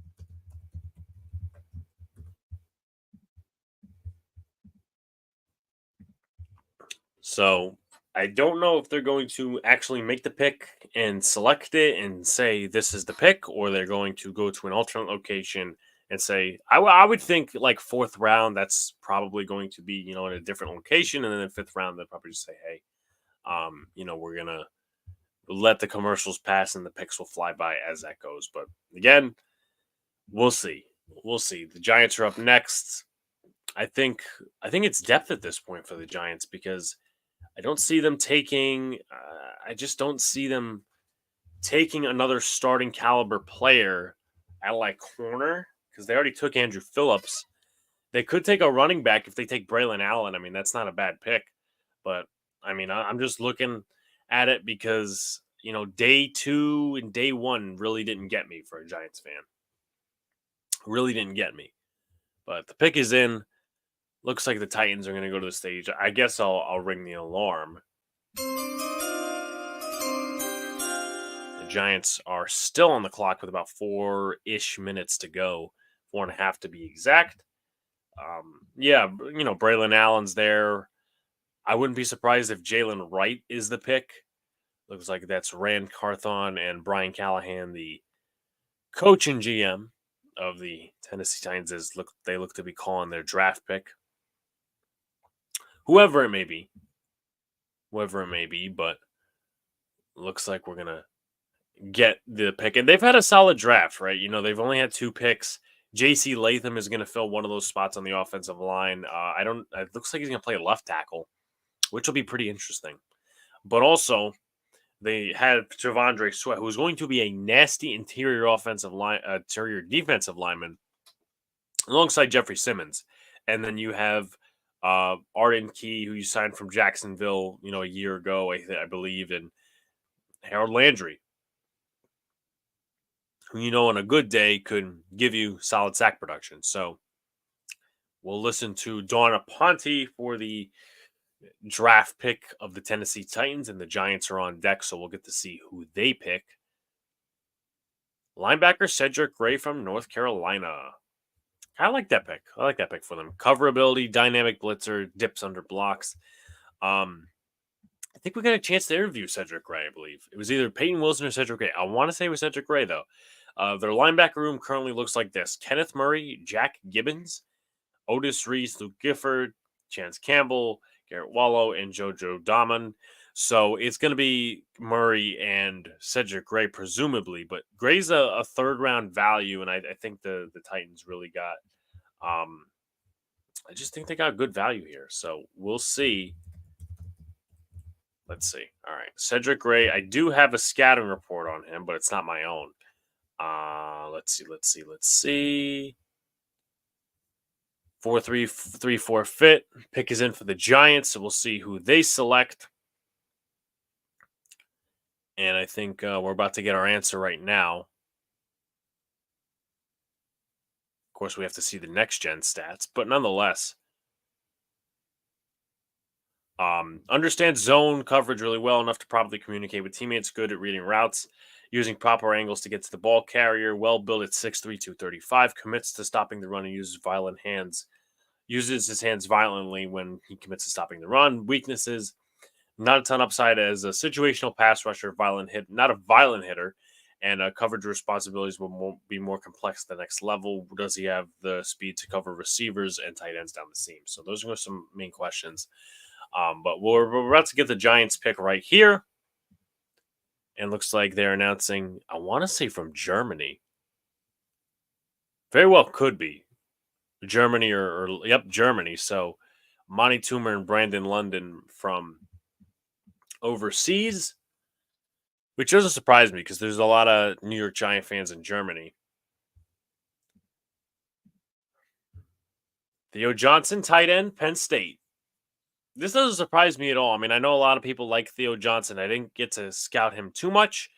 So I don't know if they're going to actually make the pick and select it and say this is the pick, or they're going to go to an alternate location and say, I would think like 4th round, that's probably going to be, in a different location. And then the 5th round, they'll probably just say, hey, we're going to let the commercials pass and the picks will fly by as that goes. But again, we'll see. We'll see. The Giants are up next. I think it's depth at this point for the Giants because I don't see them taking. I just don't see them taking another starting caliber player at like corner because they already took Andrew Phillips. They could take a running back if they take Braylon Allen. I mean, that's not a bad pick, but I mean, I'm just looking at it because, day 2 and day 1 really didn't get me for a Giants fan. Really didn't get me. But the pick is in. Looks like the Titans are going to go to the stage. I guess I'll ring the alarm. The Giants are still on the clock with about 4-ish minutes to go. 4.5 to be exact. Braylon Allen's there. I wouldn't be surprised if Jalen Wright is the pick. Looks like that's Rand Carthon and Brian Callahan, the coach and GM of the Tennessee Titans. They look to be calling their draft pick. Whoever it may be, but looks like we're going to get the pick. And they've had a solid draft, right? They've only had 2 picks. J.C. Latham is going to fill one of those spots on the offensive line. It looks like he's going to play left tackle, which will be pretty interesting. But also, they had Javondre Sweat, who's going to be a nasty interior defensive lineman alongside Jeffrey Simmons. And then you have Arden Key, who you signed from Jacksonville, a year ago, I believe. And Harold Landry, who on a good day could give you solid sack production. So we'll listen to Dawn Aponte for the draft pick of the Tennessee Titans, and the Giants are on deck, so we'll get to see who they pick. Linebacker Cedric Gray from North Carolina. I like that pick. I like that pick for them. Cover ability, dynamic blitzer, dips under blocks. I think we got a chance to interview Cedric Gray, I believe. It was either Peyton Wilson or Cedric Gray. I want to say it was Cedric Gray, though. Their linebacker room currently looks like this. Kenneth Murray, Jack Gibbons, Otis Reese, Luke Gifford, Chance Campbell, Garrett Wallow, and JoJo Daman. So it's going to be Murray and Cedric Gray, presumably. But Gray's a third-round value, and I think the Titans really got I just think they got good value here. So we'll see. Let's see. All right. Cedric Gray, I do have a scouting report on him, but it's not my own. Let's see. 4-3-3-4 fit. Pick is in for the Giants, so we'll see who they select. And I think we're about to get our answer right now. Of course, we have to see the next-gen stats, but nonetheless, understands zone coverage really well, enough to properly communicate with teammates, good at reading routes, using proper angles to get to the ball carrier, well built at 6'3", 235, commits to stopping the run and uses his hands violently when he commits to stopping the run. Weaknesses: not a ton upside as a situational pass rusher, not a violent hitter, and coverage responsibilities will be more complex at the next level. Does he have the speed to cover receivers and tight ends down the seam? So those are some main questions. But we're about to get the Giants pick right here. And looks like they're announcing, I want to say from Germany. Very well could be. Germany Germany. So Monty Toomer and Brandon London from overseas, which doesn't surprise me because there's a lot of New York Giant fans in Germany. Theo Johnson, tight end, Penn State. This doesn't surprise me at all. I mean, I know a lot of people like Theo Johnson. I didn't get to scout him too much,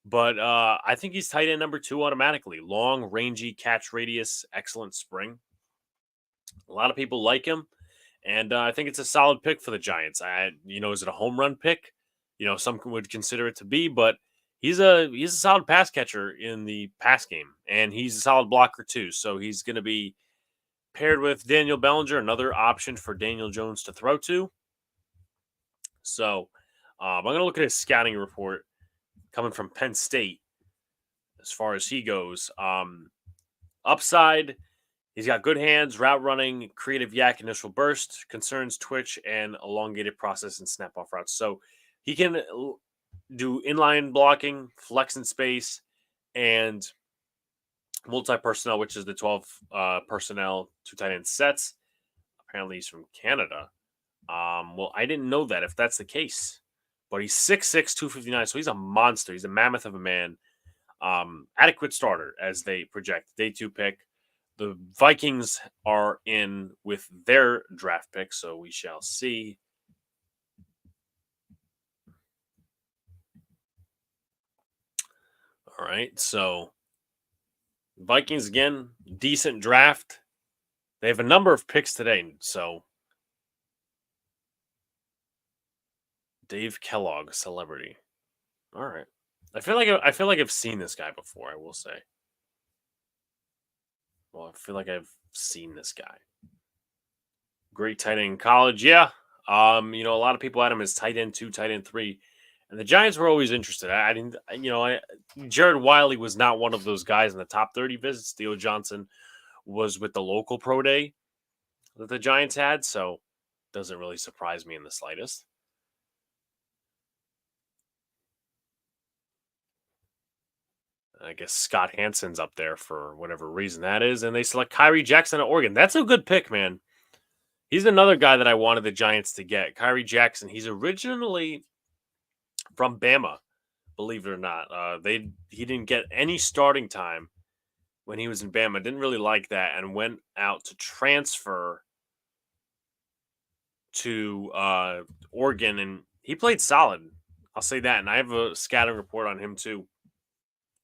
but I think he's tight end number 2 automatically. Long, rangy catch radius, excellent spring. A lot of people like him, and I think it's a solid pick for the Giants. Is it a home run pick? Some would consider it to be, but he's a solid pass catcher in the pass game, and he's a solid blocker too. So he's going to be paired with Daniel Bellinger, another option for Daniel Jones to throw to. So I'm going to look at his scouting report coming from Penn State as far as he goes. Upside, he's got good hands, route running, creative yak, initial burst, concerns twitch, and elongated process and snap-off routes. So he can do inline blocking, flex in space, and multi-personnel, which is the 12 personnel, 2 tight end sets. Apparently he's from Canada. Well, I didn't know that if that's the case. But he's 6'6", 259, so he's a monster. He's a mammoth of a man. Adequate starter as they project. Day 2 pick. The Vikings are in with their draft pick, so we shall see. All right, so Vikings again, decent draft. They have a number of picks today, so Dave Kellogg, celebrity. All right, I feel like I've seen this guy before. I will say. Well, I feel like I've seen this guy. Great tight end in college, yeah. A lot of people had him as tight end 2, tight end 3. And the Giants were always interested. Jared Wiley was not one of those guys in the top 30 visits. Theo Johnson was with the local pro day that the Giants had, so it doesn't really surprise me in the slightest. I guess Scott Hansen's up there for whatever reason that is, and they select Kyrie Jackson at Oregon. That's a good pick, man. He's another guy that I wanted the Giants to get. Kyrie Jackson. He's originally from Bama, believe it or not. He didn't get any starting time when he was in Bama. Didn't really like that and went out to transfer to Oregon, and he played solid. I'll say that. And I have a scouting report on him too,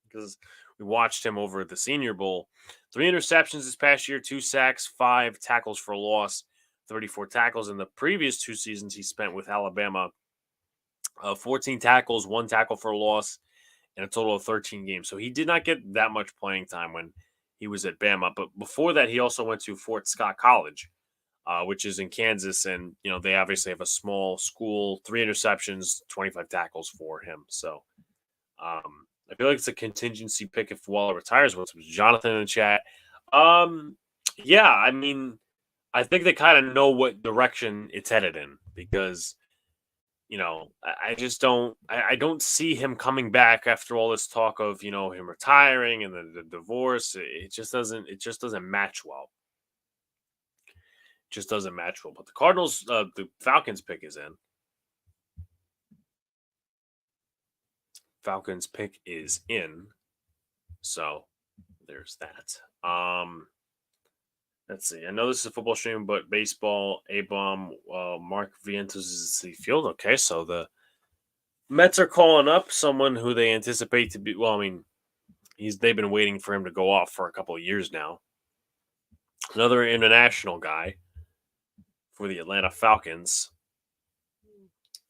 because we watched him over at the Senior Bowl. 3 interceptions this past year, 2 sacks, 5 tackles for loss, 34 tackles. In the previous 2 seasons he spent with Alabama, 14 tackles, 1 tackle for loss, and a total of 13 games. So he did not get that much playing time when he was at Bama. But before that, he also went to Fort Scott College, which is in Kansas. And, they obviously have a small school, 3 interceptions, 25 tackles for him. So I feel like it's a contingency pick if Waller retires. What's Jonathan in the chat? Yeah, I mean, I think they kind of know what direction it's headed in because, I just don't. I don't see him coming back after all this talk of him retiring and the divorce. It just doesn't. It just doesn't match well. It just doesn't match well. But the Cardinals, the Falcons pick is in. Falcons pick is in. So there's that. Let's see. I know this is a football stream, but baseball, A-Bomb, Mark Vientos is the field. Okay, so the Mets are calling up someone who they anticipate to be. Well, I mean, they've been waiting for him to go off for a couple of years now. Another international guy for the Atlanta Falcons.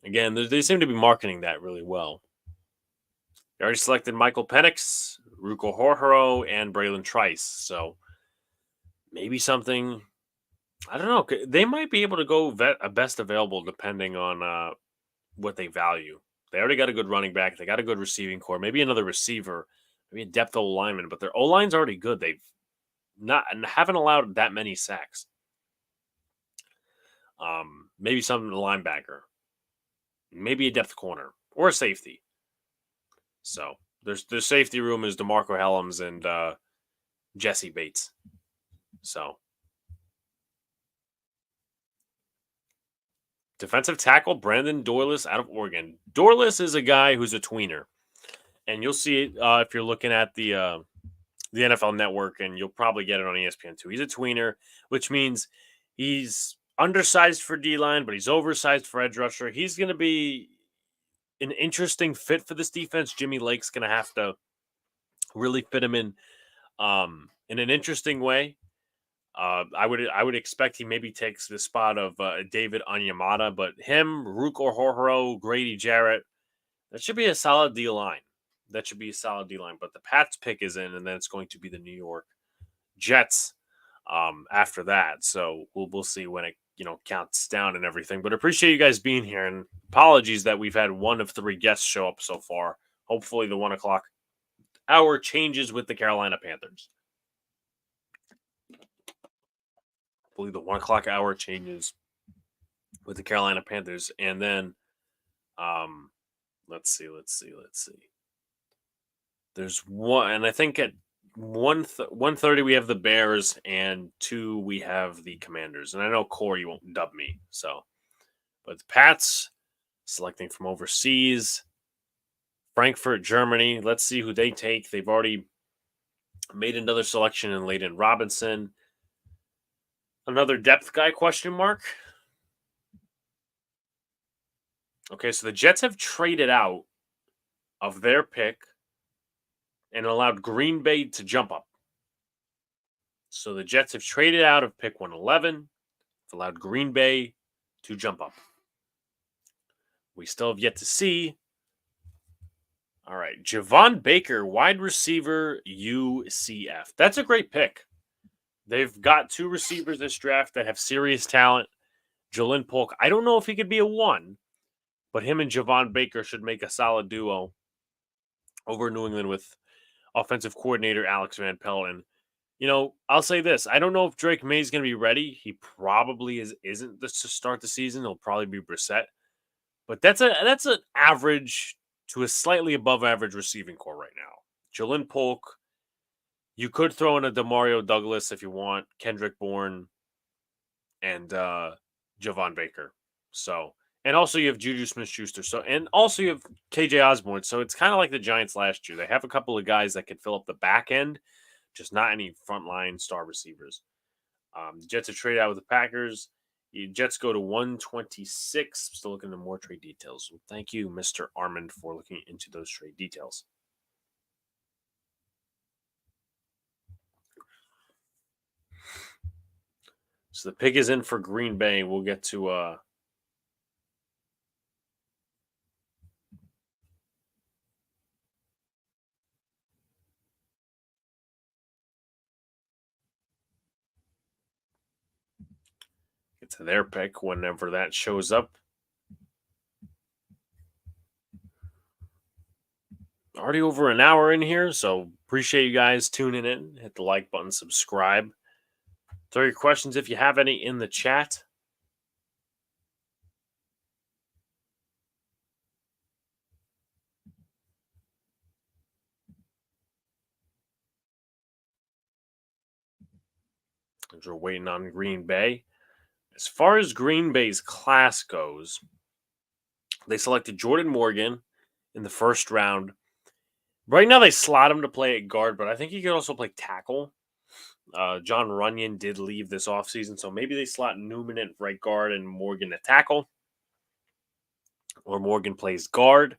Again, they seem to be marketing that really well. They already selected Michael Penix, Ruco Horhoro, and Braylon Trice. So maybe something, I don't know. They might be able to go a best available depending on what they value. They already got a good running back. They got a good receiving core. Maybe another receiver. Maybe a depth O-lineman. But their O-line's already good. They've haven't allowed that many sacks. Maybe something a linebacker. Maybe a depth corner or a safety. So their safety room is DeMarco Helms and Jesse Bates. So defensive tackle Brandon Dorless out of Oregon. Dorless is a guy who's a tweener, and you'll see it if you're looking at the NFL Network, and you'll probably get it on ESPN too. He's a tweener, which means he's undersized for D-line, but he's oversized for edge rusher. He's going to be an interesting fit for this defense. Jimmy Lake's going to have to really fit him in an interesting way. I would expect he maybe takes the spot of David Onyemata, but him, Ruco Horhoro, Grady Jarrett, that should be a solid D line. But the Pats pick is in, and then it's going to be the New York Jets after that. So we'll see when it counts down and everything. But appreciate you guys being here, and apologies that we've had 1 of 3 guests show up so far. Hopefully the 1 o'clock hour changes with the Carolina Panthers. Hopefully the 1 o'clock hour changes with the Carolina Panthers. And then let's see. There's 1, and I think at 1:30 we have the Bears, and 2 we have the Commanders. And I know Corey won't dub me, but the Pats selecting from overseas, Frankfurt, Germany. Let's see who they take. They've already made another selection in Layden Robinson. Another depth guy, question mark. Okay, so the Jets have traded out of their pick and allowed Green Bay to jump up. So the Jets have traded out of pick 111, allowed Green Bay to jump up. We still have yet to see. All right, Javon Baker, wide receiver, UCF. That's a great pick. They've got 2 receivers this draft that have serious talent. Jalen Polk, I don't know if he could be a 1, but him and Javon Baker should make a solid duo over New England with offensive coordinator Alex Van Pelt. And, I'll say this. I don't know if Drake May is going to be ready. He probably isn't to start the season. He'll probably be Brissett. But that's an average to a slightly above average receiving core right now. Jalen Polk. You could throw in a Demario Douglas if you want, Kendrick Bourne, and Javon Baker. So, and also you have Juju Smith-Schuster. So, and also you have KJ Osborne. So it's kind of like the Giants last year. They have a couple of guys that can fill up the back end, just not any frontline star receivers. The Jets have traded out with the Packers. The Jets go to 126. Still looking into more trade details. Thank you, Mr. Armand, for looking into those trade details. So the pick is in for Green Bay. We'll get to their pick whenever that shows up. Already over an hour in here, so appreciate you guys tuning in. Hit the like button, subscribe. Throw your questions if you have any in the chat. As we're waiting on Green Bay. As far as Green Bay's class goes, they selected Jordan Morgan in the first round. Right now, they slot him to play at guard, but I think he could also play tackle. John Runyon did leave this offseason, so maybe they slot Newman at right guard and Morgan at tackle. Or Morgan plays guard.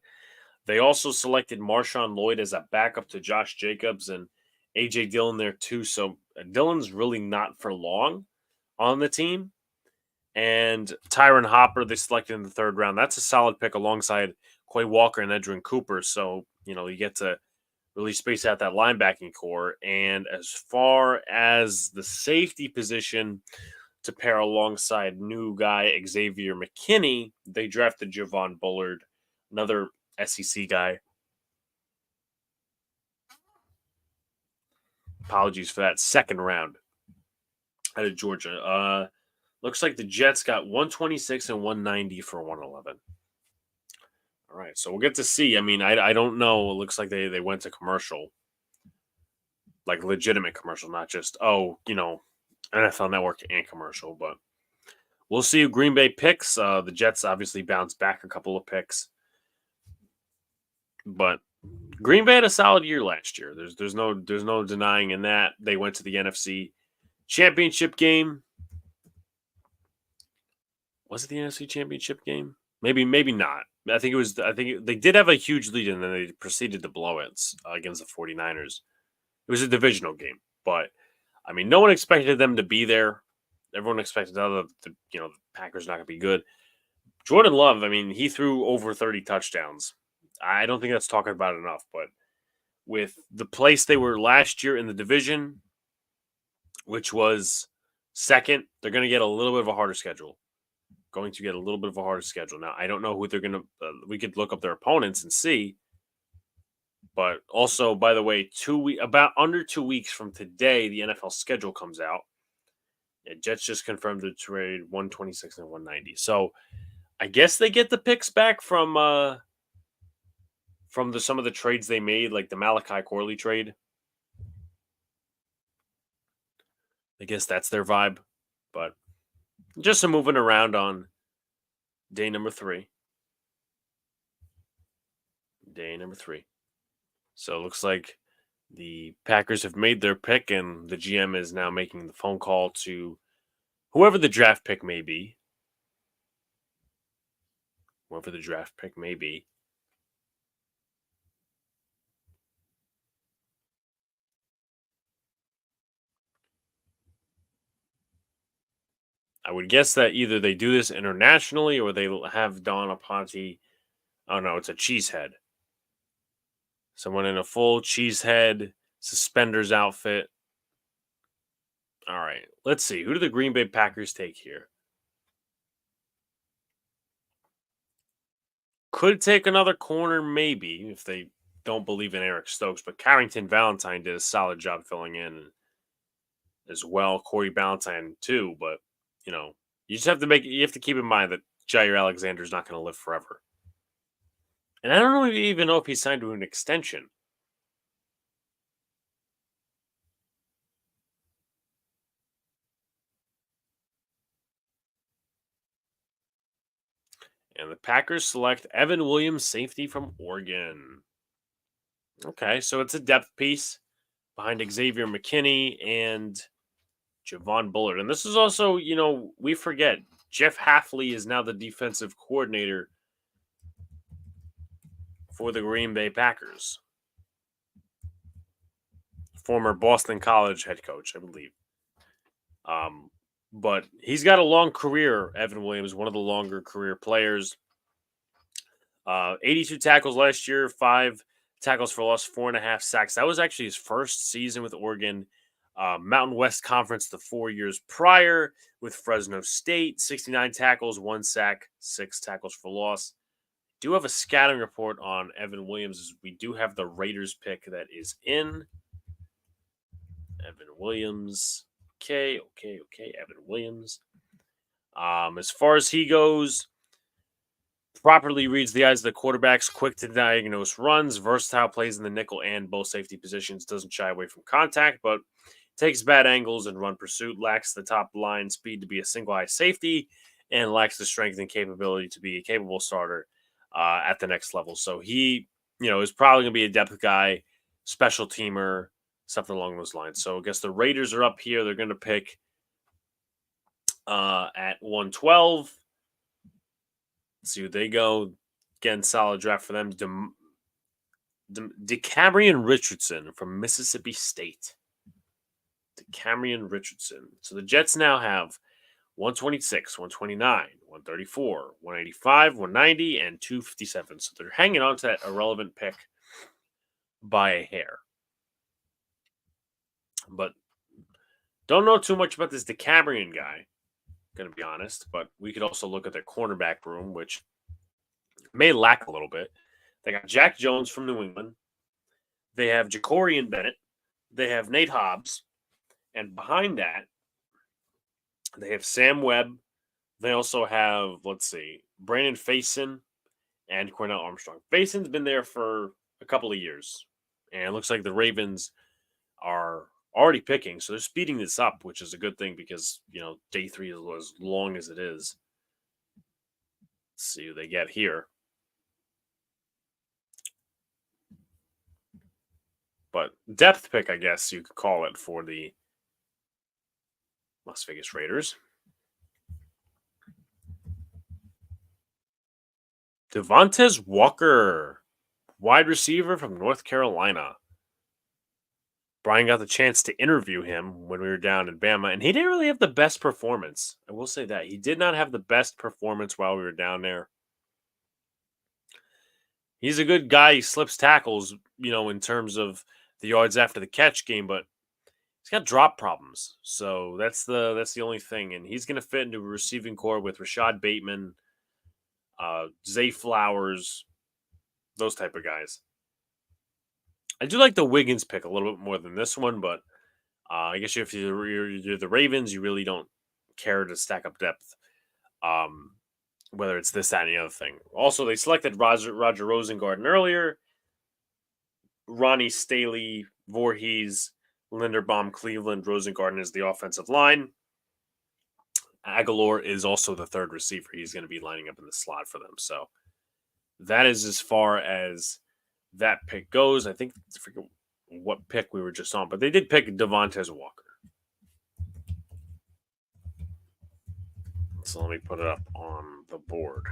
They also selected Marshawn Lloyd as a backup to Josh Jacobs and A.J. Dillon there too. So Dillon's really not for long on the team. And Tyron Hopper, they selected in the third round. That's a solid pick alongside Quay Walker and Edrin Cooper. So, you get to really space out that linebacking core. And as far as the safety position to pair alongside new guy Xavier McKinney, they drafted Javon Bullard, another SEC guy. Apologies for that. Second round out of Georgia. Looks like the Jets got 126 and 190 for 111. All right, so we'll get to see. I mean, I don't know. It looks like they went to commercial, like legitimate commercial, not just, NFL Network and commercial. But we'll see who Green Bay picks. The Jets obviously bounced back a couple of picks. But Green Bay had a solid year last year. There's no denying in that. They went to the NFC Championship game. Was it the NFC Championship game? Maybe not. I think they did have a huge lead, and then they proceeded to blow it against the 49ers. It was a divisional game, but I mean, no one expected them to be there. Everyone expected the Packers not going to be good. Jordan Love, I mean, he threw over 30 touchdowns. I don't think that's talking about enough, but with the place they were last year in the division, which was second, they're going to get a little bit of a harder schedule. Now, I don't know who they're going to we could look up their opponents and see. But also, by the way, about under 2 weeks from today, the NFL schedule comes out. Jets just confirmed the trade 126 and 190. So I guess they get the picks back from some of the trades they made, like the Malachi Corley trade. I guess that's their vibe. But just some moving around on day number 3. So it looks like the Packers have made their pick, and the GM is now making the phone call to whoever the draft pick may be. I would guess that either they do this internationally or they have Don Aponte. Oh, no, it's a cheesehead. Someone in a full cheesehead suspenders outfit. All right, let's see. Who do the Green Bay Packers take here? Could take another corner, maybe, if they don't believe in Eric Stokes. But Carrington Valentine did a solid job filling in as well. Corey Ballantyne, too. But, you just have to keep in mind that Jair Alexander is not going to live forever. And I don't even know if he signed to an extension. And the Packers select Evan Williams, safety from Oregon. Okay, so it's a depth piece behind Xavier McKinney and Javon Bullard. And this is also, we forget, Jeff Hafley is now the defensive coordinator for the Green Bay Packers. Former Boston College head coach, I believe. But he's got a long career, Evan Williams, one of the longer career players. 82 tackles last year, 5 tackles for loss, 4.5 sacks. That was actually his first season with Oregon. Mountain West Conference the 4 years prior with Fresno State, 69 tackles, 1 sack, 6 tackles for loss. Do have a scouting report on Evan Williams. We do have the Raiders pick that is in. Evan Williams. Okay. Evan Williams. As far as he goes, properly reads the eyes of the quarterbacks, quick to diagnose runs, versatile plays in the nickel and both safety positions, doesn't shy away from contact, but takes bad angles and run pursuit, lacks the top line speed to be a single high safety, and lacks the strength and capability to be a capable starter at the next level. So he, is probably going to be a depth guy, special teamer, something along those lines. So I guess the Raiders are up here. They're going to pick at 112. Let's see who they go. Again, solid draft for them. DeCamerion Richardson from Mississippi State. DeCamerion Richardson. So the Jets now have 126, 129, 134, 185, 190, and 257. So they're hanging on to that irrelevant pick by a hair. But don't know too much about this DeCamerion guy, going to be honest. But we could also look at their cornerback room, which may lack a little bit. They got Jack Jones from New England. They have Jacorian Bennett. They have Nate Hobbs. And behind that, they have Sam Webb. They also have, Brandon Faison and Cornell Armstrong. Faison's been there for a couple of years. And it looks like the Ravens are already picking. So they're speeding this up, which is a good thing because, day 3 is as long as it is. Let's see who they get here. But depth pick, I guess you could call it, for the Las Vegas Raiders. Devontae Walker, wide receiver from North Carolina. Brian got the chance to interview him when we were down in Bama, and he didn't really have the best performance. I will say that. He did not have the best performance while we were down there. He's a good guy. He slips tackles, in terms of the yards after the catch game, but he's got drop problems. So that's the only thing. And he's going to fit into a receiving core with Rashad Bateman, Zay Flowers, those type of guys. I do like the Wiggins pick a little bit more than this one, but I guess if you're the Ravens, you really don't care to stack up depth, whether it's this, that, and the other thing. Also, they selected Roger Rosengarten earlier. Ronnie Staley, Voorhees, Linderbaum, Cleveland, Rosengarten is the offensive line. Aguilar is also the third receiver. He's going to be lining up in the slot for them. So that is as far as that pick goes. I forget what pick we were just on, but they did pick Devontae Walker. So let me put it up on the board.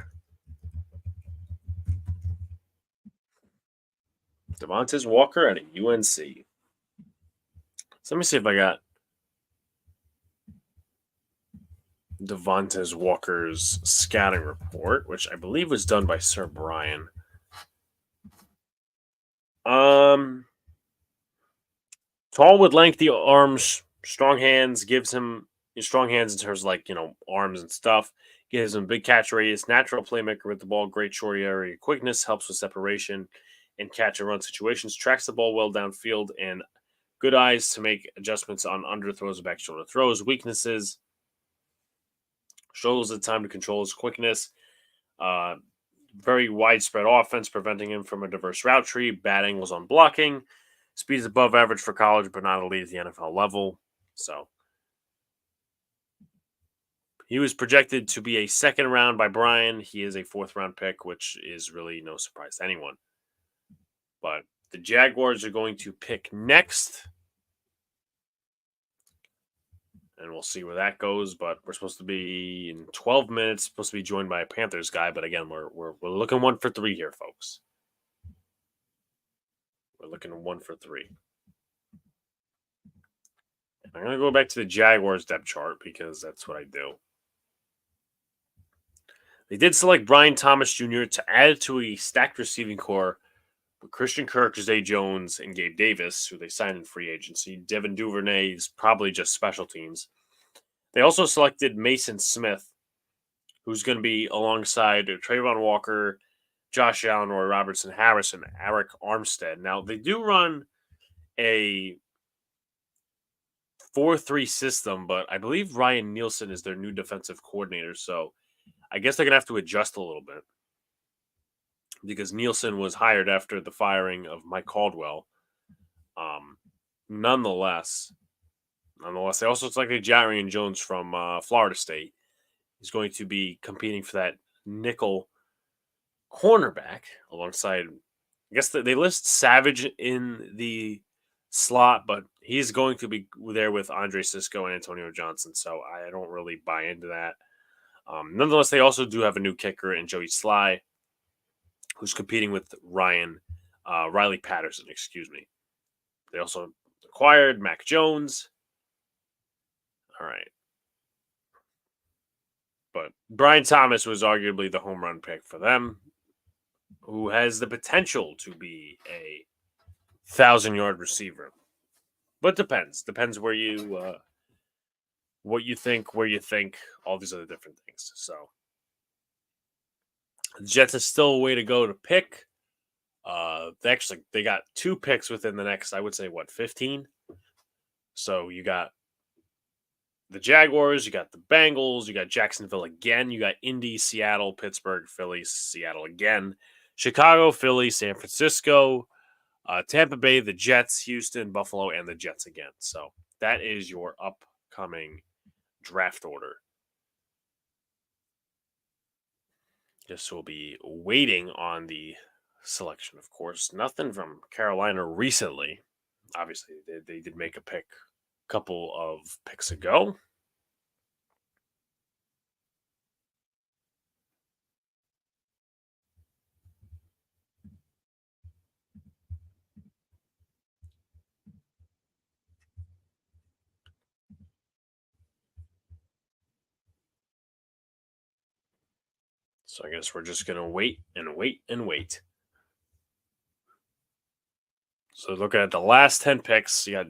Devontae Walker at a UNC. So let me see if I got Devontae Walker's scouting report, which I believe was done by Sir Brian. Tall with lengthy arms, strong hands, gives him strong hands in terms of arms and stuff. Gives him big catch radius, natural playmaker with the ball, great short area quickness, helps with separation and catch and run situations, tracks the ball well downfield, and good eyes to make adjustments on underthrows and back shoulder throws. Weaknesses: struggles at time to control his quickness. Very widespread offense, preventing him from a diverse route tree. Bad angles on blocking. Speed is above average for college, but not elite at the NFL level. So he was projected to be a second round by Brian. He is a 4th round pick, which is really no surprise to anyone. But the Jaguars are going to pick next. and we'll see where that goes. But we're supposed to be in 12 minutes, supposed to be joined by a Panthers guy. But again, we're looking 1 for 3 here, folks. We're looking 1 for 3. I'm going to go back to the Jaguars depth chart because that's what I do. They did select Brian Thomas Jr. to add to a stacked receiving core with Christian Kirk, Zay Jones, and Gabe Davis, who they signed in free agency. Devin Duvernay is probably just special teams. They also selected Mason Smith, who's going to be alongside Trayvon Walker, Josh Allen, Roy Robertson, Harris, and Eric Armstead. Now, they do run a 4-3 system, but I believe Ryan Nielsen is their new defensive coordinator, so I guess they're going to have to adjust a little bit because Nielsen was hired after the firing of Mike Caldwell. Nonetheless, they also selected Jarian Jones from Florida State. He's going to be competing for that nickel cornerback alongside, I guess they list Savage in the slot, but he's going to be there with Andre Sisco and Antonio Johnson, so I don't really buy into that. Nonetheless, they also do have a new kicker in Joey Sly, who's competing with Riley Patterson, excuse me. They also acquired Mac Jones. All right. But Brian Thomas was arguably the home run pick for them, who has the potential to be a 1,000-yard receiver. But depends. Depends where you what you think, where you think, all these other different things. So the Jets is still a way to go to pick. They got 2 picks within the next, I would say, 15? So you got the Jaguars, you got the Bengals, you got Jacksonville again, you got Indy, Seattle, Pittsburgh, Philly, Seattle again, Chicago, Philly, San Francisco, Tampa Bay, the Jets, Houston, Buffalo, and the Jets again. So that is your upcoming draft order. Just will be waiting on the selection, of course. Nothing from Carolina recently. Obviously, they did make a pick a couple of picks ago. So I guess we're just going to wait and wait and wait. So looking at the last 10 picks, you got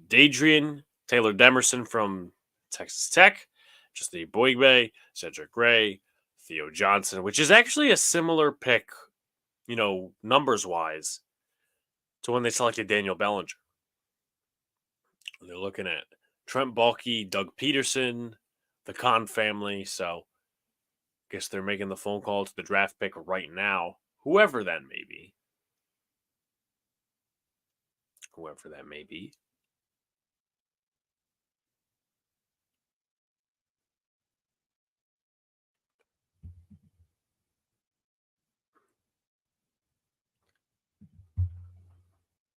Dadrian Taylor Demerson from Texas Tech, Justin Boigbe, Cedric Gray, Theo Johnson, which is actually a similar pick, numbers-wise, to when they selected Daniel Bellinger. They're looking at Trent Baalke, Doug Peterson, the Kahn family, so I guess they're making the phone call to the draft pick right now, whoever that may be. Whoever that may be.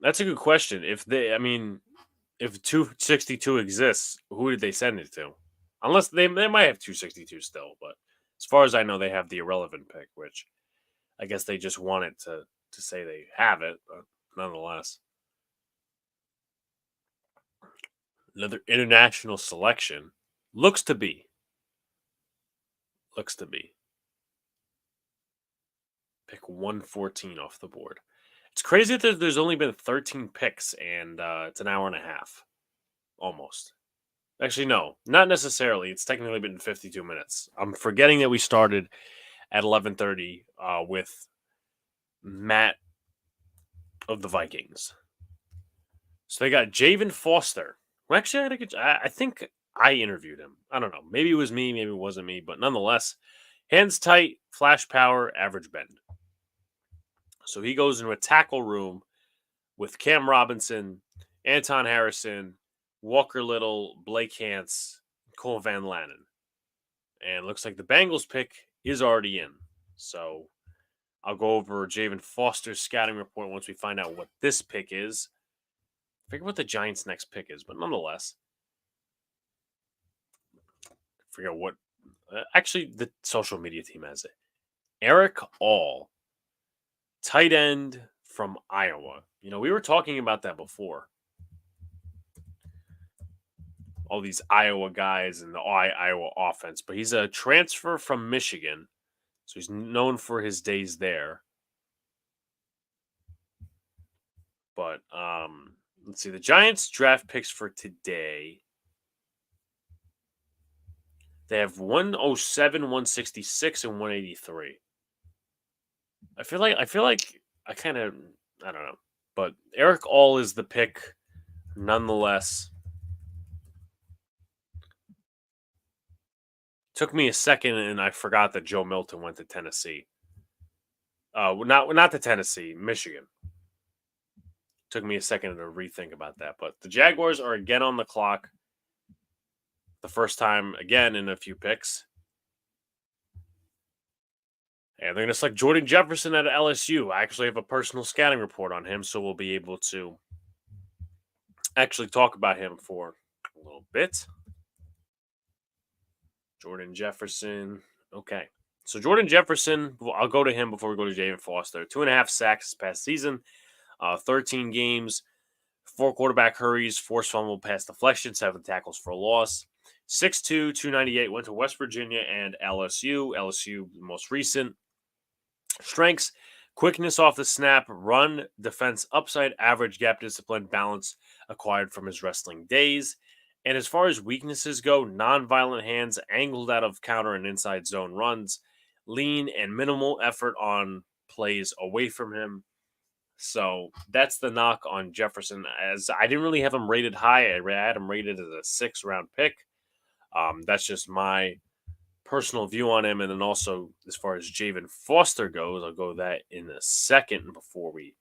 That's a good question. If 262 exists, who did they send it to? Unless they might have 262 still, but as far as I know, they have the irrelevant pick, which I guess they just wanted to say they have it, but nonetheless. Another international selection. Looks to be. Pick 114 off the board. It's crazy that there's only been 13 picks, and it's an hour and a half. Almost. Actually, no. Not necessarily. It's technically been 52 minutes. I'm forgetting that we started at 11:30 with Matt of the Vikings. So they got Javen Foster. Well, actually, I think I interviewed him. I don't know. Maybe it was me. Maybe it wasn't me. But nonetheless, hands tight, flash power, average bend. So he goes into a tackle room with Cam Robinson, Anton Harrison, Walker Little, Blake Hance, Cole Van Lanen. And it looks like the Bengals pick is already in. So I'll go over Javen Foster's scouting report once we find out what this pick is. I forget what the Giants' next pick is, but nonetheless. forget what. Actually, the social media team has it. Eric All, tight end from Iowa. We were talking about that before. All these Iowa guys and the Iowa offense, but he's a transfer from Michigan, so he's known for his days there. But let's see, the Giants draft picks for today. They have 107, 166, and 183. I feel like I don't know, but Eric All is the pick, nonetheless. Took me a second, and I forgot that Joe Milton went to Tennessee. Not to Tennessee, Michigan. Took me a second to rethink about that, but the Jaguars are again on the clock. The first time again in a few picks. And they're going to select Jordan Jefferson at LSU. I actually have a personal scouting report on him, so we'll be able to actually talk about him for a little bit. Jordan Jefferson. Okay. So Jordan Jefferson, I'll go to him before we go to Javen Foster. 2.5 sacks this past season, 13 games, 4 quarterback hurries, forced fumble, pass deflection, 7 tackles for a loss. 6'2", 298, went to West Virginia and LSU. LSU, the most recent. Strengths, quickness off the snap, run, defense, upside, average, gap discipline, balance acquired from his wrestling days. And as far as weaknesses go, non-violent hands, angled out of counter and inside zone runs, lean and minimal effort on plays away from him. So that's the knock on Jefferson. As I didn't really have him rated high. I had him rated as a 6th-round pick. That's just my personal view on him. And then also, as far as Javen Foster goes, I'll go that in a second before we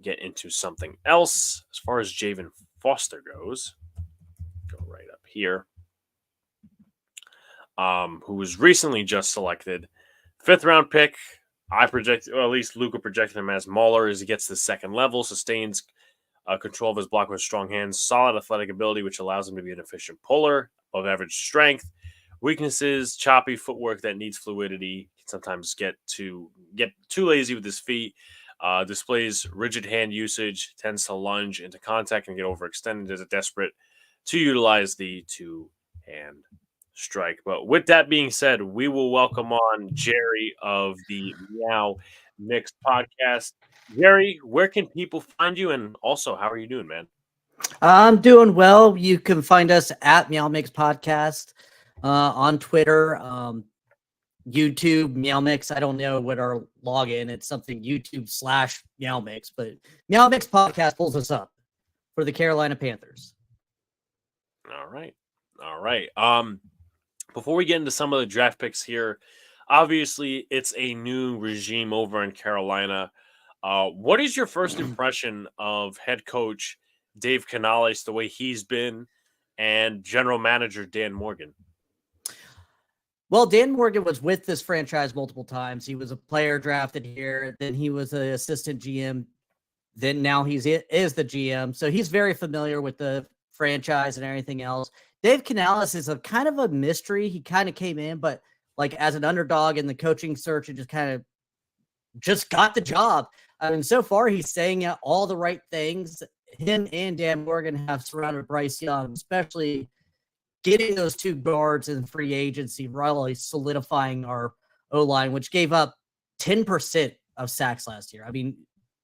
get into something else. As far as Javen Foster goes, go right up here, who was recently just selected. 5th-round pick. I project, or at least Luca projected him as Mauler as he gets to the 2nd level, sustains control of his block with strong hands, solid athletic ability, which allows him to be an efficient puller, above average strength. Weaknesses, choppy footwork that needs fluidity, can sometimes get too lazy with his feet, displays rigid hand usage, tends to lunge into contact and get overextended as a desperate to utilize the 2-hand strike. But with that being said, we will welcome on Jerry of the MeowMix podcast. Jerry, where can people find you? And also, how are you doing, man? I'm doing well. You can find us at MeowMix podcast on Twitter, YouTube, MeowMix. I don't know what our login. It's something YouTube/MeowMix, but MeowMix podcast pulls us up for the Carolina Panthers. All right. Before we get into some of the draft picks here, obviously it's a new regime over in Carolina. What is your first impression of head coach Dave Canales, the way he's been, and general manager Dan Morgan? Well, Dan Morgan was with this franchise multiple times. He was a player drafted here. Then he was an assistant GM. Then now is the GM. So he's very familiar with the franchise and everything else. Dave Canales is a kind of a mystery. He kind of came in, but like as an underdog in the coaching search and just got the job. I mean, so far he's saying all the right things. Him and Dan Morgan have surrounded Bryce Young, especially getting those 2 guards in free agency, really solidifying our O-line, which gave up 10% of sacks last year. I mean,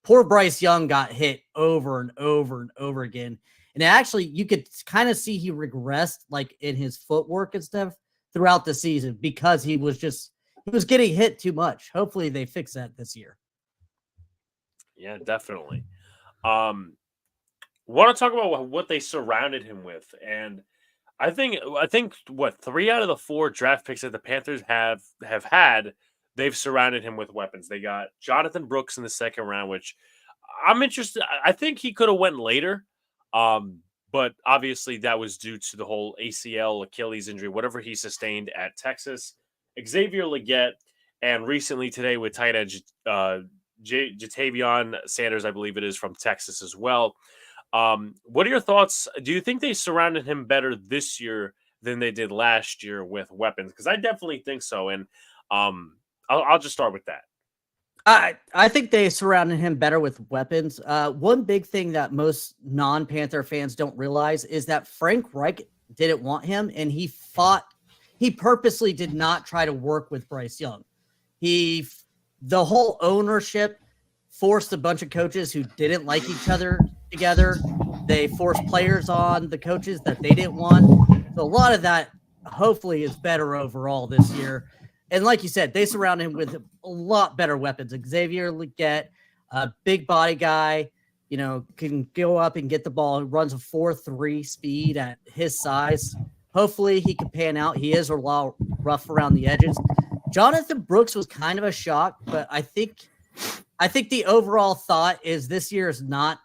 poor Bryce Young got hit over and over and over again. And actually, you could kind of see he regressed like in his footwork and stuff throughout the season because he was getting hit too much. Hopefully they fix that this year. Yeah, definitely. Want to talk about what they surrounded him with. And I think what 3 out of the 4 draft picks that the Panthers have had, they've surrounded him with weapons. They got Jonathan Brooks in the 2nd round, which I'm interested. I think he could have went later. But obviously that was due to the whole ACL, Achilles injury, whatever he sustained at Texas. Xavier Legette, and recently today with tight end Jatavion Sanders, I believe it is, from Texas as well. What are your thoughts? Do you think they surrounded him better this year than they did last year with weapons? Because I definitely think so. And I'll just start with that. I think they surrounded him better with weapons. One big thing that most non-Panther fans don't realize is that Frank Reich didn't want him, and he purposely did not try to work with Bryce Young. The whole ownership forced a bunch of coaches who didn't like each other together. They forced players on the coaches that they didn't want. So a lot of that hopefully is better overall this year. And like you said, they surround him with a lot better weapons. Xavier Legette, a big body guy, can go up and get the ball. Runs a 4.3 speed at his size. Hopefully he can pan out. He is a lot rough around the edges. Jonathan Brooks was kind of a shock, but I think the overall thought is this year is not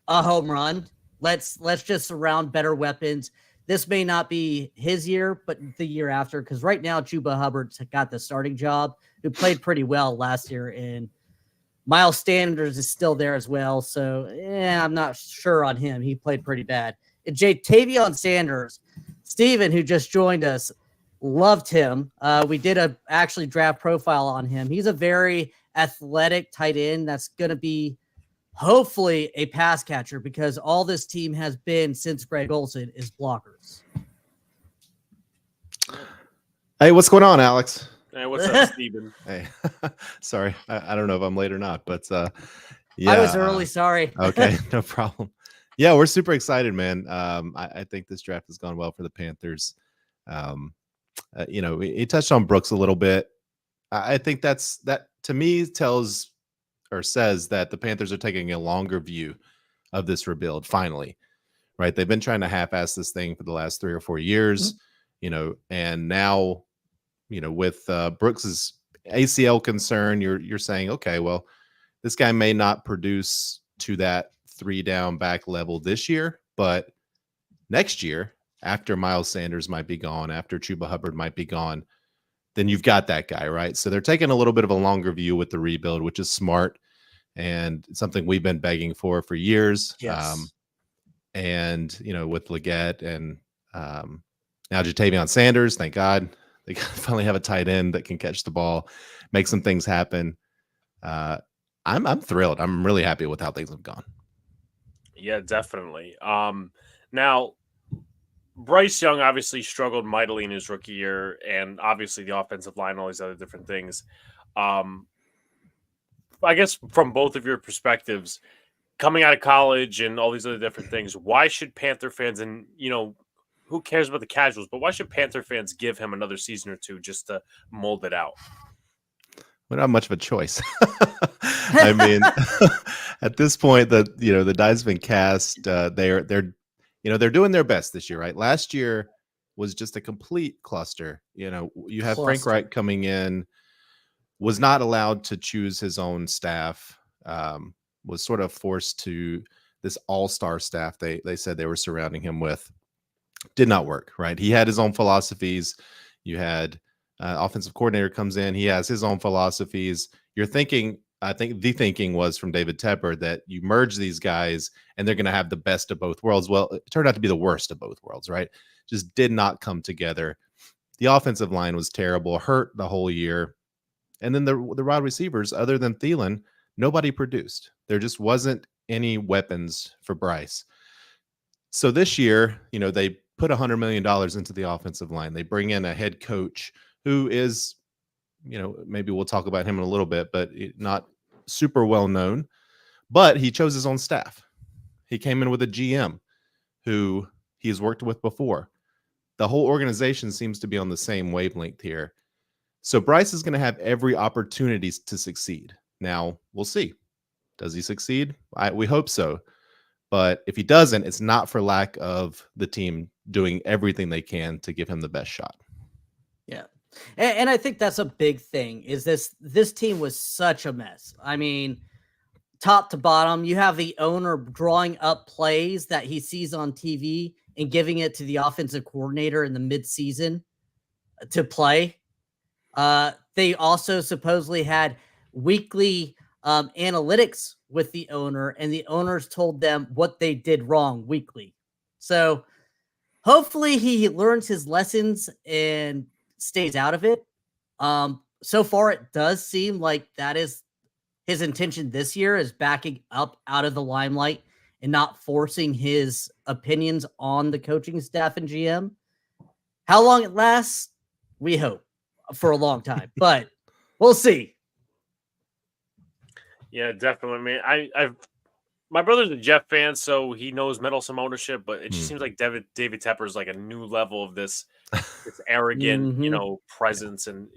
a home run. Let's just surround better weapons. This may not be his year, but the year after, because right now Chuba Hubbard's got the starting job, who played pretty well last year, and Miles Sanders is still there as well. So I'm not sure on him. He played pretty bad. And Tavion Sanders, Steven, who just joined us, loved him. We did actually draft profile on him. He's a very athletic tight end that's going to be hopefully a pass catcher, because all this team has been since Greg Olsen is blockers. Hey, what's going on, Alex? Hey, what's up, Steven? Hey, sorry. I don't know if I'm late or not, but yeah. I was early, sorry. Okay, no problem. Yeah, we're super excited, man. I think this draft has gone well for the Panthers. He touched on Brooks a little bit. I think that to me tells or says that the Panthers are taking a longer view of this rebuild finally, right? They've been trying to half-ass this thing for the last 3 or 4 years, and now, with Brooks's ACL concern, you're saying, okay, well, this guy may not produce to that 3-down back level this year, but next year, after Miles Sanders might be gone, after Chuba Hubbard might be gone, then you've got that guy, right? So they're taking a little bit of a longer view with the rebuild, which is smart and something we've been begging for years. Yes. With Legette and now Jatavion Sanders, thank God they finally have a tight end that can catch the ball, make some things happen. I'm thrilled. I'm really happy with how things have gone. Yeah, definitely. Now, Bryce Young obviously struggled mightily in his rookie year, and obviously the offensive line, all these other different things. I guess from both of your perspectives, coming out of college and all these other different things, why should Panther fans, and who cares about the casuals, but why should Panther fans give him another season or two just to mold it out? We don't have much of a choice. I mean, at this point, the die's been cast. They're doing their best this year, right? Last year was just a complete cluster. You have Frank Reich coming in, was not allowed to choose his own staff, was sort of forced to this all-star staff they said they were surrounding him with. Did not work, right? He had his own philosophies. You had offensive coordinator comes in. He has his own philosophies. I think the thinking was from David Tepper that you merge these guys and they're going to have the best of both worlds. Well, it turned out to be the worst of both worlds, right? Just did not come together. The offensive line was terrible, hurt the whole year. And then the wide receivers, other than Thielen, nobody produced. There just wasn't any weapons for Bryce. So this year, they put $100 million into the offensive line. They bring in a head coach who is, maybe we'll talk about him in a little bit, but not super well known. But he chose his own staff. He came in with a GM who he's worked with before. The whole organization seems to be on the same wavelength here. So Bryce is going to have every opportunity to succeed. Now, we'll see. Does he succeed? We hope so. But if he doesn't, it's not for lack of the team doing everything they can to give him the best shot. Yeah. And I think that's a big thing is this team was such a mess. I mean, top to bottom, you have the owner drawing up plays that he sees on TV and giving it to the offensive coordinator in the midseason to play. They also supposedly had weekly analytics with the owner, and the owners told them what they did wrong weekly. So hopefully he learns his lessons and stays out of it. So far, it does seem like that is his intention this year, is backing up out of the limelight and not forcing his opinions on the coaching staff and GM. How long it lasts, we hope for a long time, but we'll see. Yeah, definitely. I mean, I've my brother's a Jeff fan, so he knows meddlesome ownership, but it just seems like David Tepper is like a new level of this arrogant, presence. And,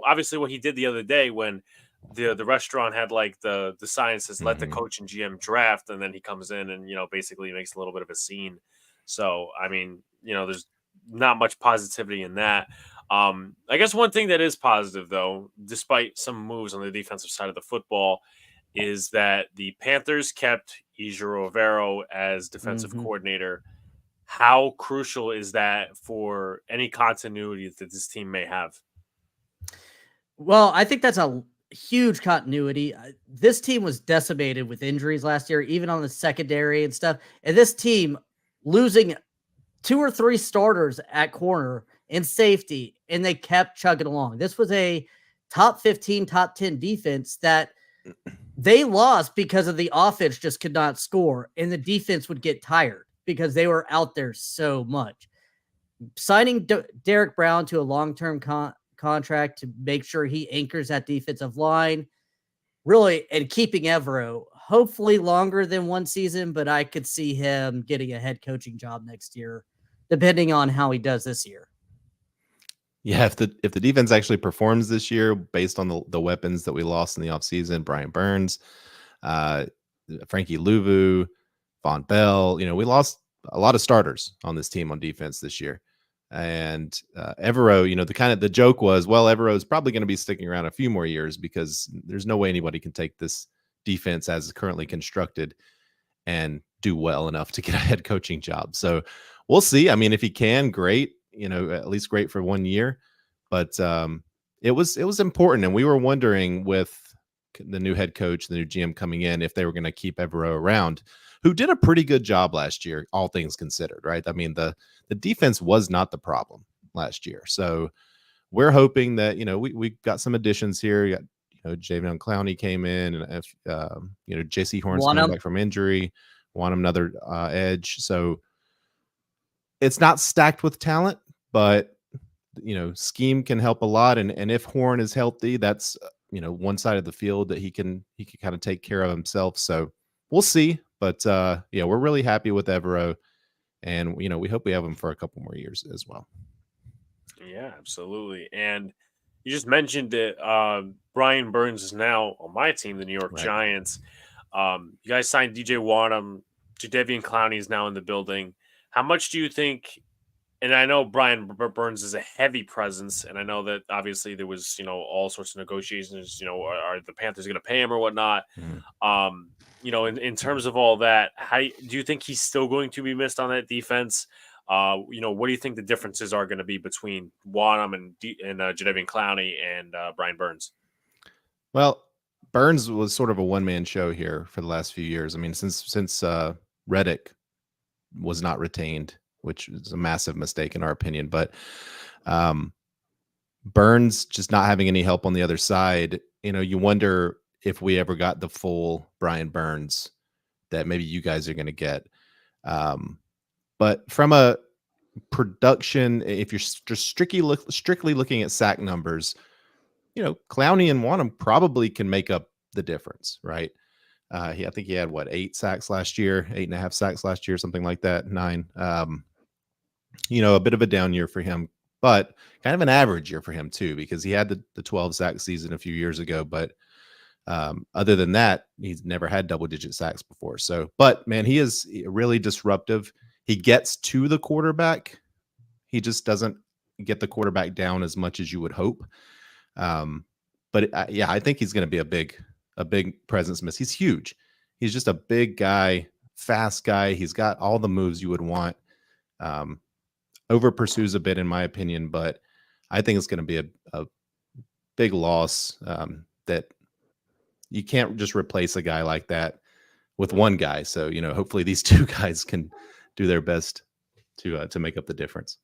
obviously what he did the other day when the restaurant had like the sign says, let the coach and GM draft. And then he comes in and, basically makes a little bit of a scene. So, I mean, there's not much positivity in that. I guess one thing that is positive, though, despite some moves on the defensive side of the football, is that the Panthers kept Ejiro Rivero as defensive coordinator. How crucial is that for any continuity that this team may have? Well, I think that's a huge continuity. This team was decimated with injuries last year, even on the secondary and stuff. And this team losing 2 or 3 starters at corner and safety, and they kept chugging along. This was a top 15, top 10 defense that they lost because of the offense just could not score, and the defense would get tired because they were out there so much. Signing Derek Brown to a long-term contract to make sure he anchors that defensive line, really, and keeping Evero, hopefully longer than 1 season, but I could see him getting a head coaching job next year, depending on how he does this year. Yeah, if the defense actually performs this year based on the weapons that we lost in the offseason, Brian Burns, Frankie Louvu, Von Bell, we lost a lot of starters on this team on defense this year. And Evero, the joke was, well, Evero is probably going to be sticking around a few more years because there's no way anybody can take this defense as currently constructed and do well enough to get a head coaching job. So we'll see. I mean, if he can, great. At least great for 1 year, but it was important. And we were wondering with the new head coach, the new GM coming in, if they were going to keep Evero around, who did a pretty good job last year, all things considered, right? I mean, the defense was not the problem last year. So we're hoping that, we got some additions here. We got, Javion Clowney came in, and JC Horn's coming back from injury, want another edge. So it's not stacked with talent, but scheme can help a lot. And if Horn is healthy, that's one side of the field that he can kind of take care of himself. So we'll see. But we're really happy with Evero, and we hope we have him for a couple more years as well. Yeah, absolutely. And you just mentioned that Brian Burns is now on my team, the New York Giants. You guys signed DJ Wadham. Jadeveon Clowney is now in the building. How much do you think, and I know Brian Burns is a heavy presence, and I know that obviously there was, all sorts of negotiations, are the Panthers going to pay him or whatnot? In terms of all that, how do you think he's still going to be missed on that defense? What do you think the differences are going to be between Wadham and Jadeveon Clowney and Brian Burns? Well, Burns was sort of a one-man show here for the last few years. I mean, since Reddick was not retained, which is a massive mistake in our opinion. But Burns just not having any help on the other side, you wonder if we ever got the full Brian Burns that maybe you guys are going to get. But from a production, if you're just strictly looking at sack numbers, Clowney and Wadham probably can make up the difference, right? I think he had 8 sacks last year, 8.5 sacks last year, something like that, 9. A bit of a down year for him, but kind of an average year for him too, because he had the 12 sack season a few years ago. But other than that, he's never had double-digit sacks before. So, but man, he is really disruptive. He gets to the quarterback. He just doesn't get the quarterback down as much as you would hope. But I think he's going to be a big presence miss. He's huge. He's just a big guy, fast guy. He's got all the moves you would want. Over pursues a bit, in my opinion, but I think it's going to be a big loss that you can't just replace a guy like that with one guy. So, hopefully these 2 guys can do their best to make up the difference.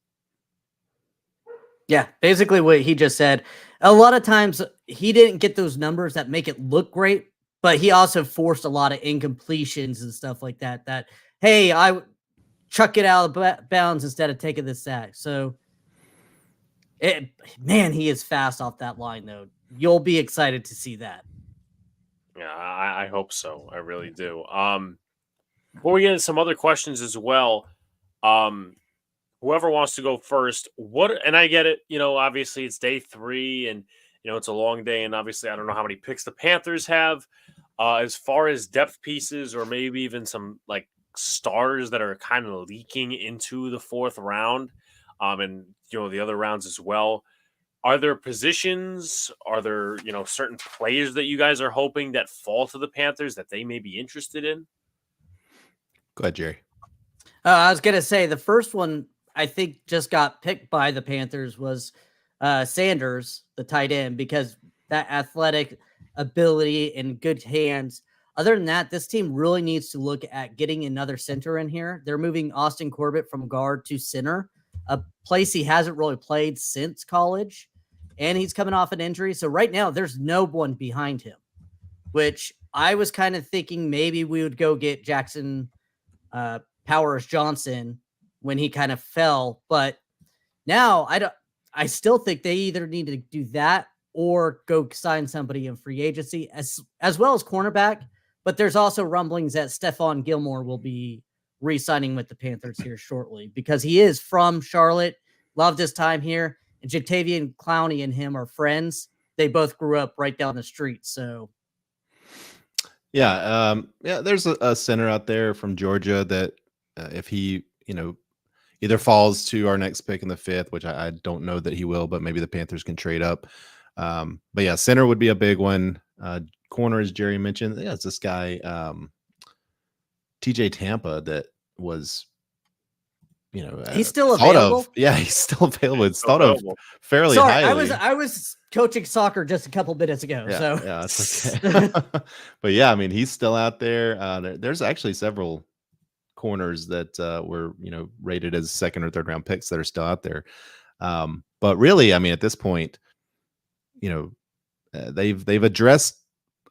Yeah, basically what he just said. A lot of times he didn't get those numbers that make it look great, but he also forced a lot of incompletions and stuff like that. That, hey, I chuck it out of bounds instead of taking the sack. So, man, he is fast off that line, though. You'll be excited to see that. Yeah, I hope so. I really do. Before we get into some other questions as well, whoever wants to go first, and I get it, obviously it's day 3 and, it's a long day. And obviously I don't know how many picks the Panthers have as far as depth pieces or maybe even some like stars that are kind of leaking into the 4th round. And, the other rounds as well. Are there positions? Are there, certain players that you guys are hoping that fall to the Panthers that they may be interested in? Go ahead, Jerry. I was going to say the first one I think just got picked by the Panthers was Sanders, the tight end, because that athletic ability and good hands. Other than that, this team really needs to look at getting another center in here. They're moving Austin Corbett from guard to center, a place he hasn't really played since college, and he's coming off an injury. So right now there's no one behind him, which I was kind of thinking maybe we would go get Jackson Powers Johnson when he kind of fell. But now I still think they either need to do that or go sign somebody in free agency as well as cornerback. But there's also rumblings that Stephon Gilmore will be re-signing with the Panthers here shortly because he is from Charlotte, loved his time here, and Jatavian Clowney and him are friends. They both grew up right down the street. So yeah, there's a center out there from Georgia that if he, either falls to our next pick in the 5th, which I don't know that he will, but maybe the Panthers can trade up. But yeah, center would be a big one. Corner, as Jerry mentioned, it's this guy, TJ Tampa, that was, he's still available. He's still available. It's thought of fairly highly. I was coaching soccer just a couple minutes ago. Yeah, it's okay. But yeah, I mean, he's still out there. There's actually several corners that were rated as 2nd or 3rd round picks that are still out there. But really, I mean, at this point, they've addressed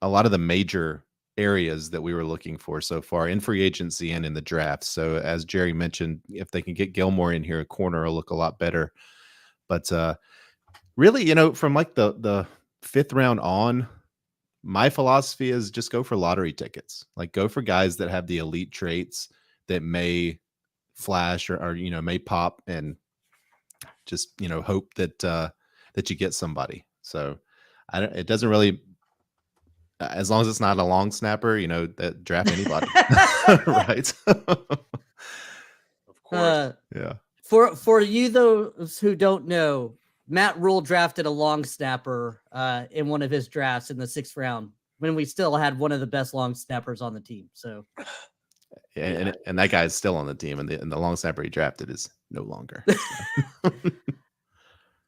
a lot of the major areas that we were looking for so far in free agency and in the draft. So as Jerry mentioned, if they can get Gilmore in here, a corner will look a lot better. But really, from like the 5th round on, my philosophy is just go for lottery tickets. Like go for guys that have the elite traits that may flash or may pop, and just hope that that you get somebody. So it doesn't really, as long as it's not a long snapper, that draft anybody. Right. Of course. Yeah. For you, those who don't know, Matt Rule drafted a long snapper in one of his drafts in the 6th round when we still had one of the best long snappers on the team. So, and that guy is still on the team, and the long snapper he drafted is no longer.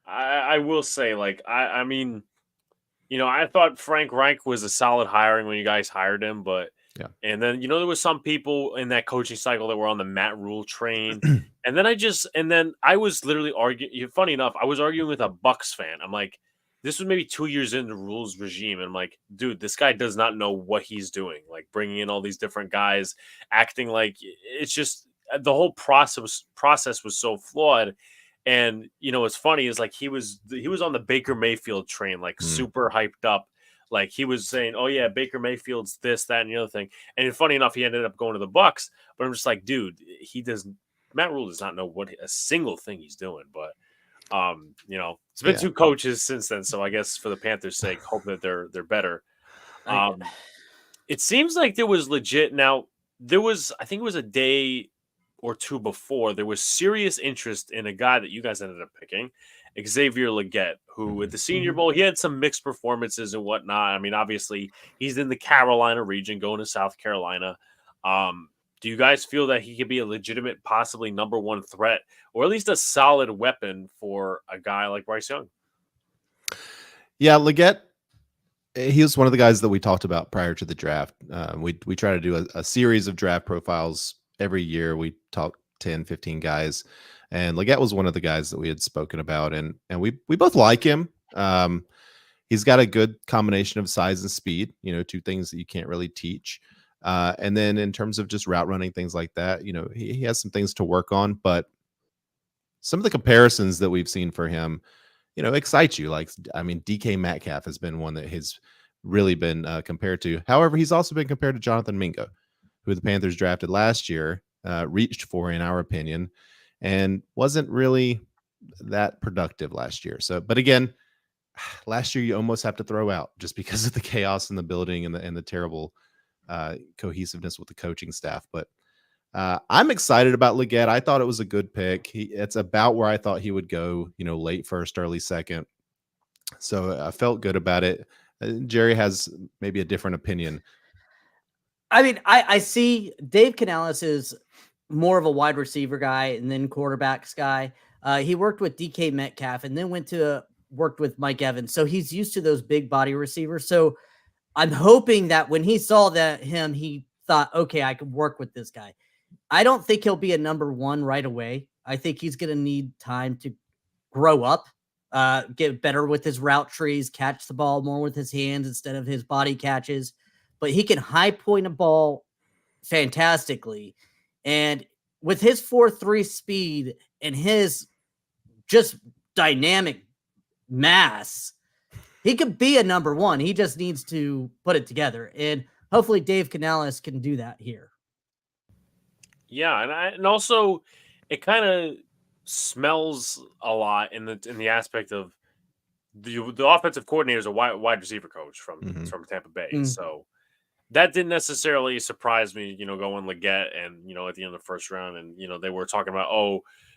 I will say, I mean, I thought Frank Reich was a solid hiring when you guys hired him, but yeah. And then there was some people in that coaching cycle that were on the Matt Rule train, and then I was literally arguing. Funny enough, I was arguing with a Bucks fan. I'm like, this was maybe 2 years into Rule's regime, and I'm like, dude, this guy does not know what he's doing. Like bringing in all these different guys, acting like it's just the whole process was so flawed. And what's funny is like he was on the Baker Mayfield train, like super hyped up. Like he was saying, "Oh yeah, Baker Mayfield's this, that, and the other thing." And funny enough, he ended up going to the Bucks. But I'm just like, dude, Matt Rule does not know what a single thing he's doing. But it's been 2 coaches since then, so I guess for the Panthers' sake, hope that they're better. It seems like there was legit. Now I think it was a day or 2 before, there was serious interest in a guy that you guys ended up picking, Xavier Legette, who at the Senior Bowl, he had some mixed performances and whatnot. I mean, obviously, he's in the Carolina region, going to South Carolina. Do you guys feel that he could be a legitimate, possibly number 1 threat, or at least a solid weapon for a guy like Bryce Young? Yeah, Legette, he was one of the guys that we talked about prior to the draft. We try to do a series of draft profiles every year. We talk 10, 15 guys. And Leggett was one of the guys that we had spoken about. And we both like him. He's got a good combination of size and speed, two things that you can't really teach. And then in terms of just route running, things like that, he has some things to work on. But some of the comparisons that we've seen for him, excite you. DK Metcalf has been one that has really been compared to. However, he's also been compared to Jonathan Mingo, who the Panthers drafted last year, reached for, in our opinion, and wasn't really that productive last year. So, but again, last year you almost have to throw out just because of the chaos in the building and the terrible cohesiveness with the coaching staff. But I'm excited about Leggett. I thought it was a good pick. It's about where I thought he would go, late first, early second. So I felt good about it. Jerry has maybe a different opinion. I mean, I see Dave Canales is more of a wide receiver guy and then quarterbacks guy. He worked with DK Metcalf and then worked with Mike Evans. So he's used to those big body receivers. So I'm hoping that when he saw him, he thought, okay, I could work with this guy. I don't think he'll be a number one right away. I think he's going to need time to grow up, get better with his route trees, catch the ball more with his hands instead of his body catches. But he can high point a ball fantastically. And with his 4.3 speed and his just dynamic mass, he could be a number one. He just needs to put it together. And hopefully Dave Canales can do that here. Yeah, and also it kind of smells a lot in the aspect of the offensive coordinator is a wide receiver coach from Tampa Bay. Mm. So that didn't necessarily surprise me, going Leggett and, at the end of the first round. And, they were talking about,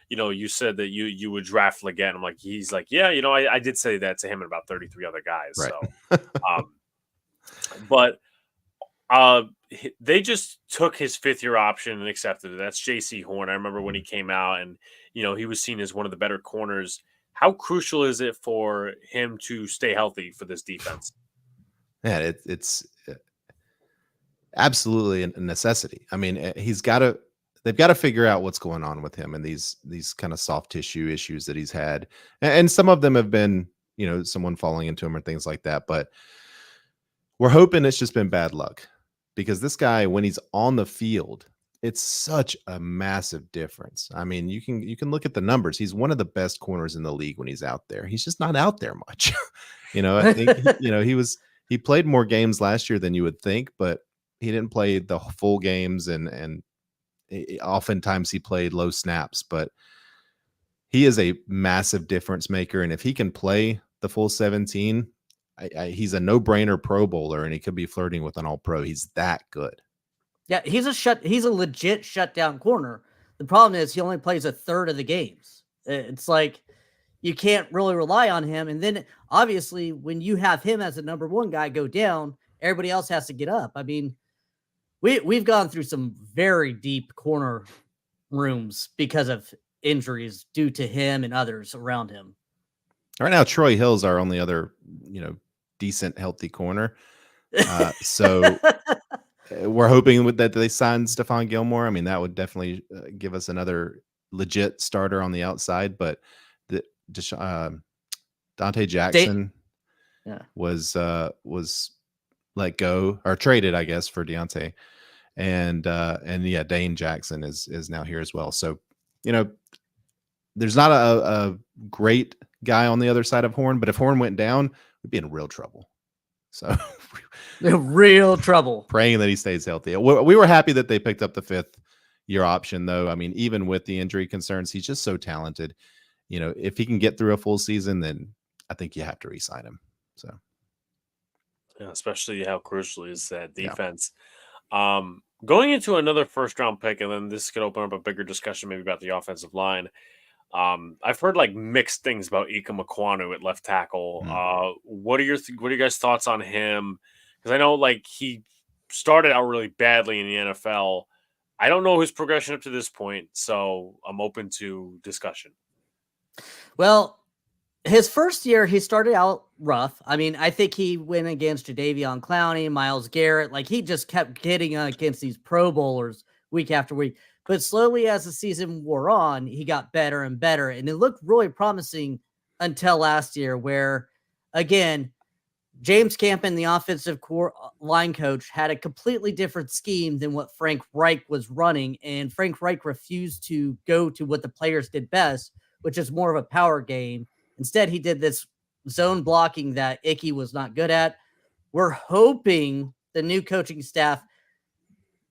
you said that you would draft Leggett. I'm like, he's like, yeah, I did say that to him and about 33 other guys. Right. So, but they just took his 5th-year option and accepted it. That's J.C. Horn. I remember when he came out and, he was seen as one of the better corners. How crucial is it for him to stay healthy for this defense? Yeah, it's absolutely a necessity. I mean, they've got to figure out what's going on with him and these kind of soft tissue issues that he's had. And some of them have been, someone falling into him or things like that. But we're hoping it's just been bad luck because this guy, when he's on the field, it's such a massive difference. I mean, you can look at the numbers. He's one of the best corners in the league when he's out there. He's just not out there much. I think, he played more games last year than you would think, but he didn't play the full games and oftentimes he played low snaps, but he is a massive difference maker. And if he can play the full 17, he's a no-brainer Pro Bowler and he could be flirting with an All-Pro. He's that good. Yeah, he's a legit shutdown corner. The problem is he only plays a third of the games. It's like you can't really rely on him. And then obviously when you have him as a number one guy go down, everybody else has to get up. I mean, we've gone through some very deep corner rooms because of injuries due to him and others around him. Right now, Troy Hill's our only other, decent, healthy corner. So we're hoping that they sign Stephon Gilmore. I mean, that would definitely give us another legit starter on the outside. But Dante Jackson was let go or traded, I guess, for Deontay. And yeah, Dane Jackson is now here as well. So, there's not a great guy on the other side of Horn, but if Horn went down, we'd be in real trouble. So real trouble. Praying that he stays healthy. We were happy that they picked up the 5th-year option, though. I mean, even with the injury concerns, he's just so talented. If he can get through a full season, then I think you have to re-sign him. So, yeah, especially how crucial is that defense. Yeah. Going into another first-round pick, and then this could open up a bigger discussion maybe about the offensive line. I've heard mixed things about Ika Mekwonu at left tackle. What are your guys' thoughts on him? Because I know he started out really badly in the NFL. I don't know his progression up to this point, so I'm open to discussion. Well, his first year, he started out rough. I mean, I think he went against Jadeveon Clowney, Myles Garrett. He just kept getting against these Pro Bowlers week after week. But slowly as the season wore on, he got better and better. And it looked really promising until last year, where, again, James Campen, the offensive line coach, had a completely different scheme than what Frank Reich was running. And Frank Reich refused to go to what the players did best, which is more of a power game. Instead, he did this zone blocking that Icky was not good at. We're hoping the new coaching staff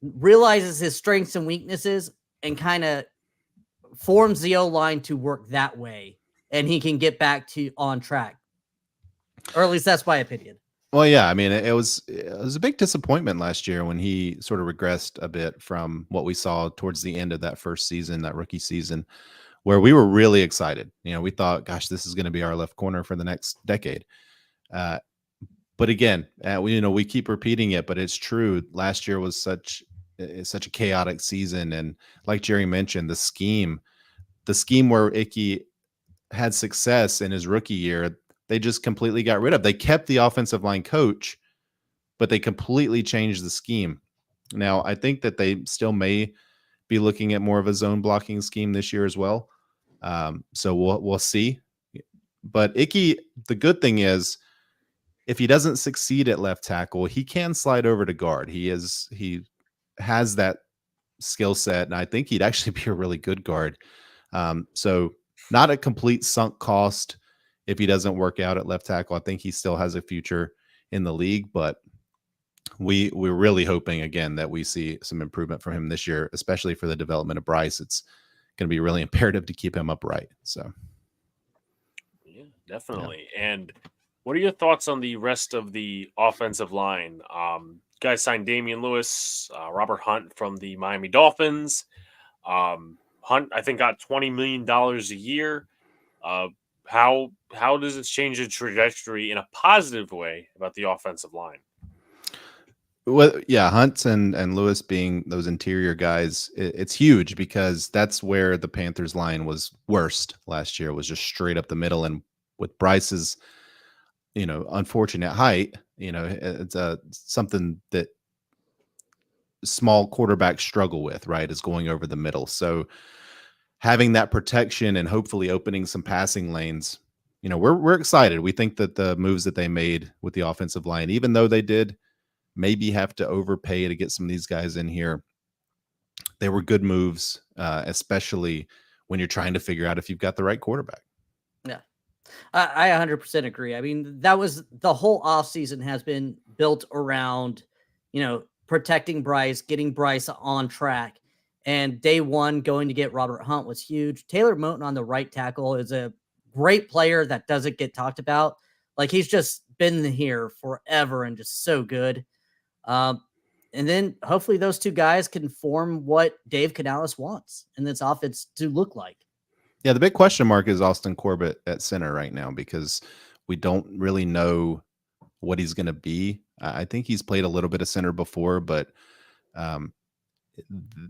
realizes his strengths and weaknesses and kind of forms the O-line to work that way, and he can get back to on track. Or at least that's my opinion. Well, yeah, I mean, it was a big disappointment last year when he sort of regressed a bit from what we saw towards the end of that first season, that rookie season, where we were really excited. You know, we thought, gosh, this is going to be our left corner for the next decade. But again, we keep repeating it, but it's true. Last year was such a chaotic season, and like Jerry mentioned, the scheme where Icky had success in his rookie year, they just completely got rid of. They kept the offensive line coach, but they completely changed the scheme. Now, I think that they still may be looking at more of a zone blocking scheme this year as well. So we'll see. But Icky, the good thing is, if he doesn't succeed at left tackle, he can slide over to guard. He has that skill set, and I think he'd actually be a really good guard. So not a complete sunk cost if he doesn't work out at left tackle. I think he still has a future in the league, but we're really hoping again that we see some improvement from him this year, especially for the development of Bryce. It's going to be really imperative to keep him upright. So, yeah, definitely. Yeah. And what are your thoughts on the rest of the offensive line? Guys signed Damian Lewis, Robert Hunt from the Miami Dolphins. Hunt, I think, got $20 million a year. How does this change the trajectory in a positive way about the offensive line? Well, yeah, Hunt and Lewis being those interior guys, it's huge because that's where the Panthers line was worst last year, was just straight up the middle. And with Bryce's, unfortunate height, it's something that small quarterbacks struggle with, right, is going over the middle. So having that protection and hopefully opening some passing lanes, we're excited. We think that the moves that they made with the offensive line, even though they did maybe have to overpay to get some of these guys in here, they were good moves, especially when you're trying to figure out if you've got the right quarterback. Yeah, I 100% agree. I mean, that was the whole offseason has been built around, protecting Bryce, getting Bryce on track. And day one, going to get Robert Hunt was huge. Taylor Moton on the right tackle is a great player that doesn't get talked about. Like, he's just been here forever and just so good. And then hopefully those two guys can form what Dave Canales wants and this offense to look like. Yeah, the big question mark is Austin Corbett at center right now because we don't really know what he's going to be. I think he's played a little bit of center before, but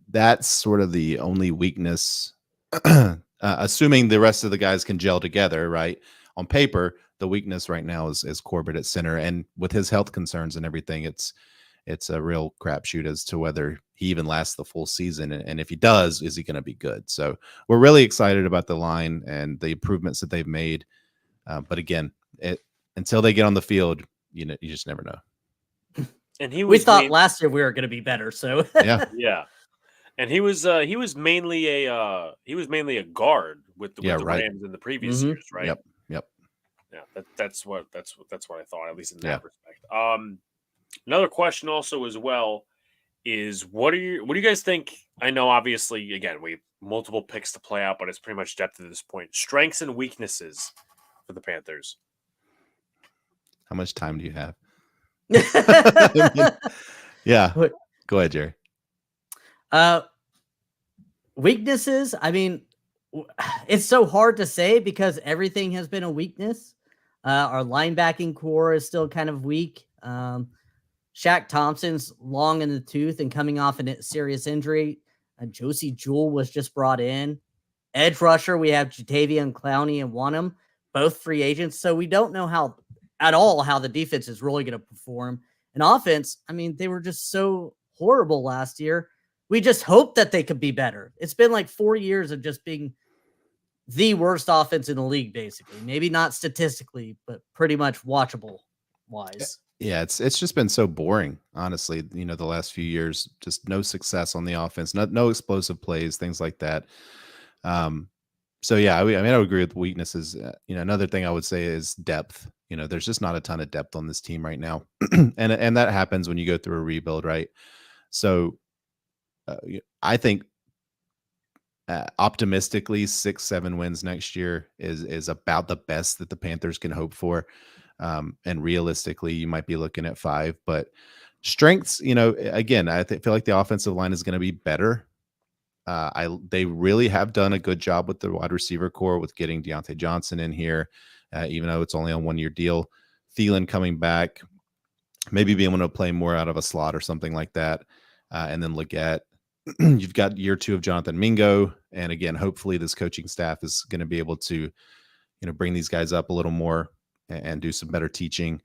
that's sort of the only weakness, assuming the rest of the guys can gel together, right? On paper, the weakness right now is Corbett at center, and with his health concerns and everything, it's a real crapshoot as to whether he even lasts the full season, and if he does, is he going to be good? So we're really excited about the line and the improvements that they've made, but again, until they get on the field, you just never know. And we thought last year we were going to be better. So yeah. And he was mainly a guard with the Rams in the previous years, right? Yep. Yeah, that's what I thought, at least in that respect. Another question also as well is what do you guys think? I know obviously again we have multiple picks to play out, but it's pretty much depth at this point. Strengths and weaknesses for the Panthers. How much time do you have? Yeah. Go ahead, Jerry. Weaknesses. I mean, it's so hard to say because everything has been a weakness. Our linebacking core is still kind of weak. Shaq Thompson's long in the tooth and coming off a serious injury. Josie Jewell was just brought in. Edge rusher, we have Jatavian Clowney and Wanham, both free agents. So we don't know how the defense is really going to perform. And offense, I mean, they were just so horrible last year. we just hope that they could be better. It's been like 4 years of just being the worst offense in the league, basically. Maybe not statistically, but pretty much watchable wise. Yeah, it's just been so boring, honestly. The last few years, just no success on the offense, no explosive plays, things like that. So yeah, I would agree with weaknesses. Another thing I would say is depth. There's just not a ton of depth on this team right now, and that happens when you go through a rebuild, right? So I think optimistically 6-7 wins next year is about the best that the Panthers can hope for. And realistically, you might be looking at 5, but strengths, again, I feel like the offensive line is going to be better. They really have done a good job with the wide receiver core with getting Deontay Johnson in here, even though it's only on 1-year deal. Thielen coming back, maybe being able to play more out of a slot or something like that. And then look at, you've got year 2 of Jonathan Mingo. And again, hopefully this coaching staff is going to be able to, bring these guys up a little more and do some better teaching.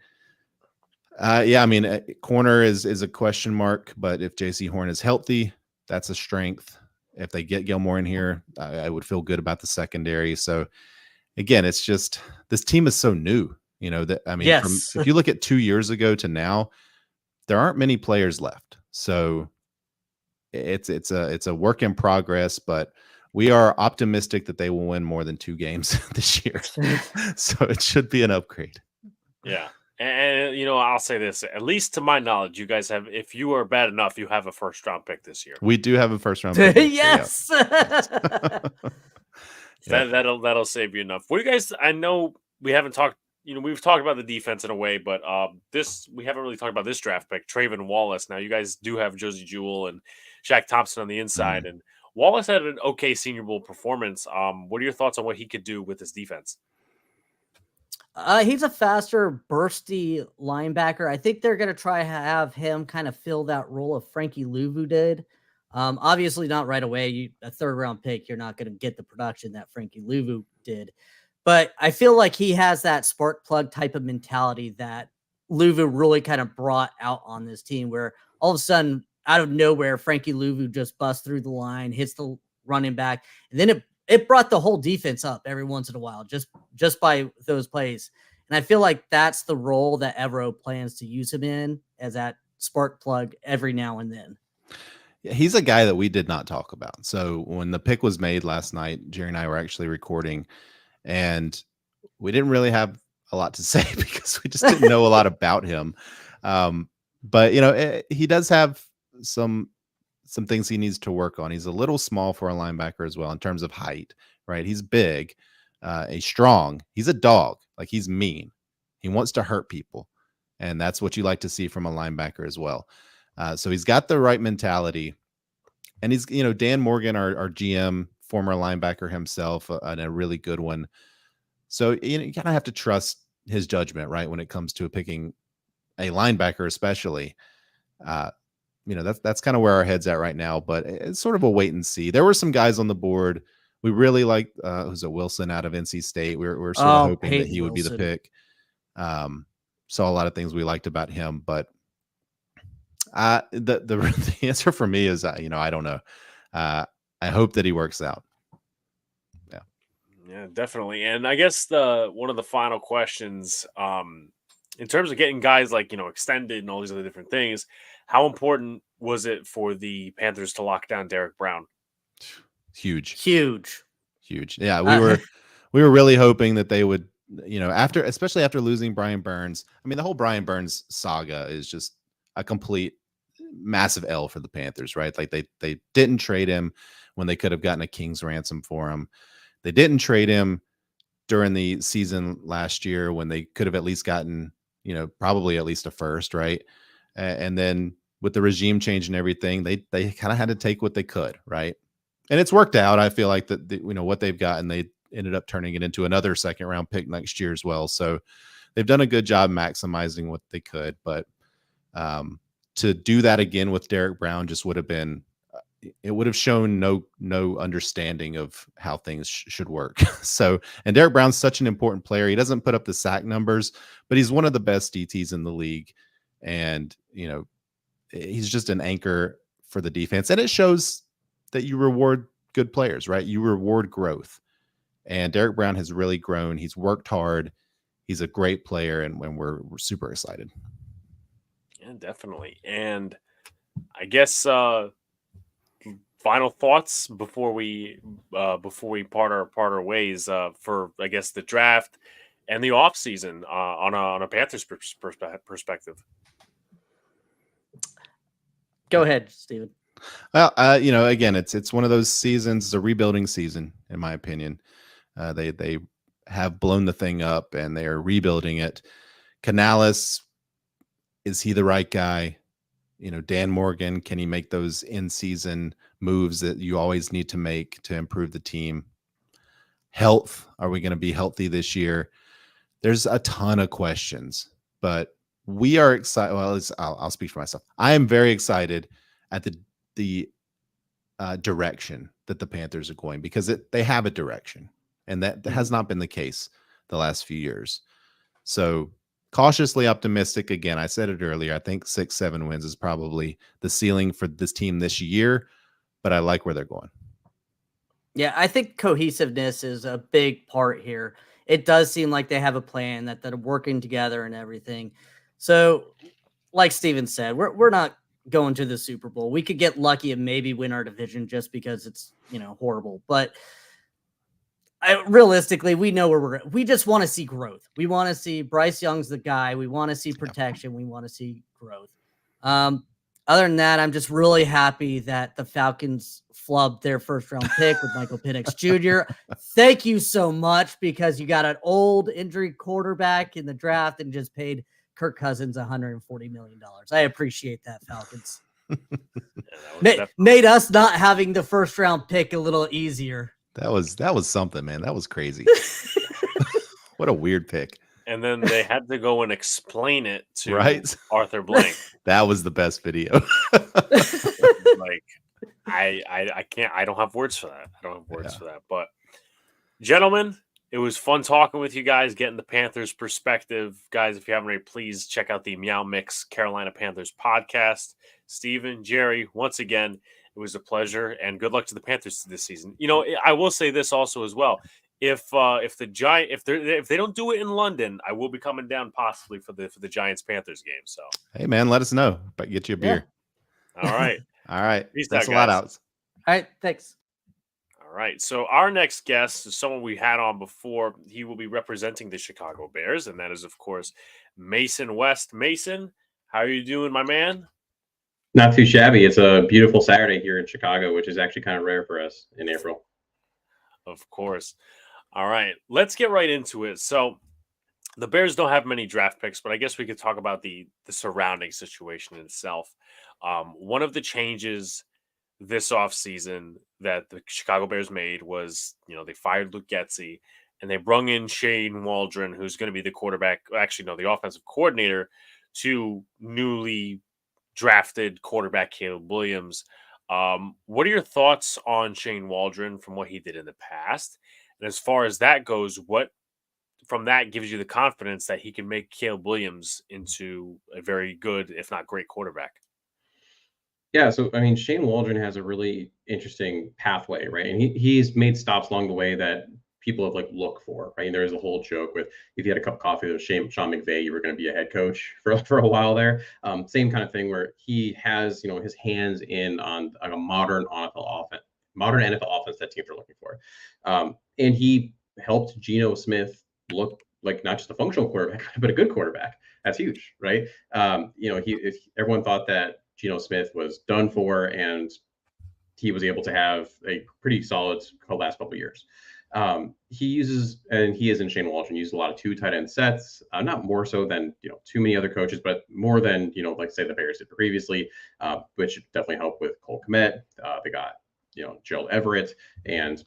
Corner is a question mark, but if JC Horn is healthy, that's a strength. If they get Gilmore in here, I would feel good about the secondary. So again, it's just, this team is so new, Yes. if you look at 2 years ago to now, there aren't many players left. So it's a work in progress, but we are optimistic that they will win more than 2 games this year. So it should be an upgrade. Yeah. And, I'll say this, at least to my knowledge, you guys have, if you are bad enough, you have a first-round pick this year. We do have a first-round pick. Yes. That'll save you enough. What do you guys, I know we haven't talked, we've talked about the defense in a way, but we haven't really talked about this draft pick, Trayvon Wallace. Now, you guys do have Josie Jewell and Shaq Thompson on the inside, and Wallace had an okay Senior Bowl performance. What are your thoughts on what he could do with his defense? He's a faster, bursty linebacker. I think they're going to try to have him kind of fill that role of Frankie Louvu did. Obviously not right away. A 3rd-round pick, you're not going to get the production that Frankie Louvu did. But I feel like he has that spark plug type of mentality that Louvu really kind of brought out on this team, where all of a sudden, out of nowhere, Frankie Louvu just busts through the line, hits the running back, and then it brought the whole defense up every once in a while just by those plays. And I feel like that's the role that Evero plans to use him in, as that spark plug every now and then. Yeah, he's a guy that we did not talk about. So when the pick was made last night, Jerry and I were actually recording, and we didn't really have a lot to say because we just didn't know a lot about him. But he does have some things he needs to work on. He's a little small for a linebacker as well in terms of height, right? He's big, he's strong, he's a dog, like he's mean. He wants to hurt people. And that's what you like to see from a linebacker as well. So he's got the right mentality. And he's, Dan Morgan, our GM, former linebacker himself, and a really good one. So you kind of have to trust his judgment, right? When it comes to picking a linebacker, especially. That's kind of where our head's at right now, but it's sort of a wait and see. There were some guys on the board. We really liked, who's it, Wilson out of NC State. We're sort of hoping that he would be the pick. Saw a lot of things we liked about him, but the answer for me is, I don't know. I hope that he works out. Yeah, definitely. And I guess one of the final questions, in terms of getting guys like, extended and all these other different things, how important was it for the Panthers to lock down Derek Brown? Huge. Yeah, we were really hoping that they would, especially after losing Brian Burns. I mean, the whole Brian Burns saga is just a complete massive L for the Panthers, right? Like they didn't trade him when they could have gotten a king's ransom for him. They didn't trade him during the season last year when they could have at least gotten, probably at least a first, right? And then with the regime change and everything, they kind of had to take what they could, right? And it's worked out. I feel like that what they've gotten, they ended up turning it into another 2nd-round pick next year as well. So they've done a good job maximizing what they could. But to do that again with Derek Brown just would have been, it would have shown no understanding of how things should work. So, and Derek Brown's such an important player. He doesn't put up the sack numbers, but he's one of the best DTs in the league. And, he's just an anchor for the defense, and it shows that you reward good players, right? You reward growth, and Derek Brown has really grown. He's worked hard. He's a great player, and when we're super excited. Yeah, definitely. And I guess final thoughts before we part our ways for, I guess, the draft and the offseason on a Panthers perspective. Go ahead, Steven. Well, again, it's one of those seasons. It's a rebuilding season, in my opinion. They have blown the thing up, and they are rebuilding it. Canales, is he the right guy? Dan Morgan, can he make those in-season moves that you always need to make to improve the team? Health, are we going to be healthy this year? There's a ton of questions, but we are excited. Well, I'll speak for myself. I am very excited at the direction that the Panthers are going, because they have a direction, and that has not been the case the last few years. So cautiously optimistic. Again, I said it earlier. I think 6-7 wins is probably the ceiling for this team this year, but I like where they're going. Yeah, I think cohesiveness is a big part here. It does seem like they have a plan, that they're working together and everything. So, like Steven said, we're not going to the Super Bowl. We could get lucky and maybe win our division just because it's, horrible. But realistically, we know where we just want to see growth. We want to see Bryce Young's the guy. We want to see protection. We want to see growth. Other than that, I'm just really happy that the Falcons flubbed their first-round pick with Michael Penix Jr. Thank you so much, because you got an old injury quarterback in the draft and just paid Kirk Cousins $140 million. I appreciate that, Falcons. Made us not having the first-round pick a little easier. That was something, man. That was crazy. What a weird pick. And then they had to go and explain it to Arthur Blank. That was the best video. Like, I can't. I don't have words for that. For that. But gentlemen, it was fun talking with you guys, getting the Panthers perspective. Guys, if you haven't already, please check out the MeowMix Carolina Panthers podcast. Steven, Jerry, once again, it was a pleasure, and good luck to the Panthers this season. I will say this also as well. If they don't do it in London, I will be coming down possibly for the Giants Panthers game. So hey, man, let us know. But get you a beer. Yeah. All right. All right. Peace Thanks out, a lot, guys. Alex. All right. Thanks. All right. So our next guest is someone we had on before. He will be representing the Chicago Bears, and that is, of course, Mason West. Mason, how are you doing, my man? Not too shabby. It's a beautiful Saturday here in Chicago, which is actually kind of rare for us in April. Of course. All right. Let's get right into it. So the Bears don't have many draft picks, but I guess we could talk about the surrounding situation itself. One of the changes this offseason that the Chicago Bears made was, they fired Luke Getsy, and they brung in Shane Waldron, who's going to be the the offensive coordinator, to newly drafted quarterback Caleb Williams. What are your thoughts on Shane Waldron from what he did in the past? And as far as that goes, what from that gives you the confidence that he can make Caleb Williams into a very good, if not great, quarterback? Yeah, so I mean, Shane Waldron has a really interesting pathway, right? And he's made stops along the way that people have looked for, right? And there's a whole joke with, if you had a cup of coffee with Sean McVay, you were going to be a head coach for a while there. Same kind of thing where he has, his hands in on a modern NFL offense that teams are looking for. And he helped Geno Smith look like not just a functional quarterback, but a good quarterback. That's huge, right? Everyone thought that Geno Smith was done for, and he was able to have a pretty solid last couple of years. He is in Shane Waldron, uses a lot of 2 tight end sets, not more so than, too many other coaches, but more than, say the Bears did previously, which definitely helped with Cole Kmet. They got, Gerald Everett, and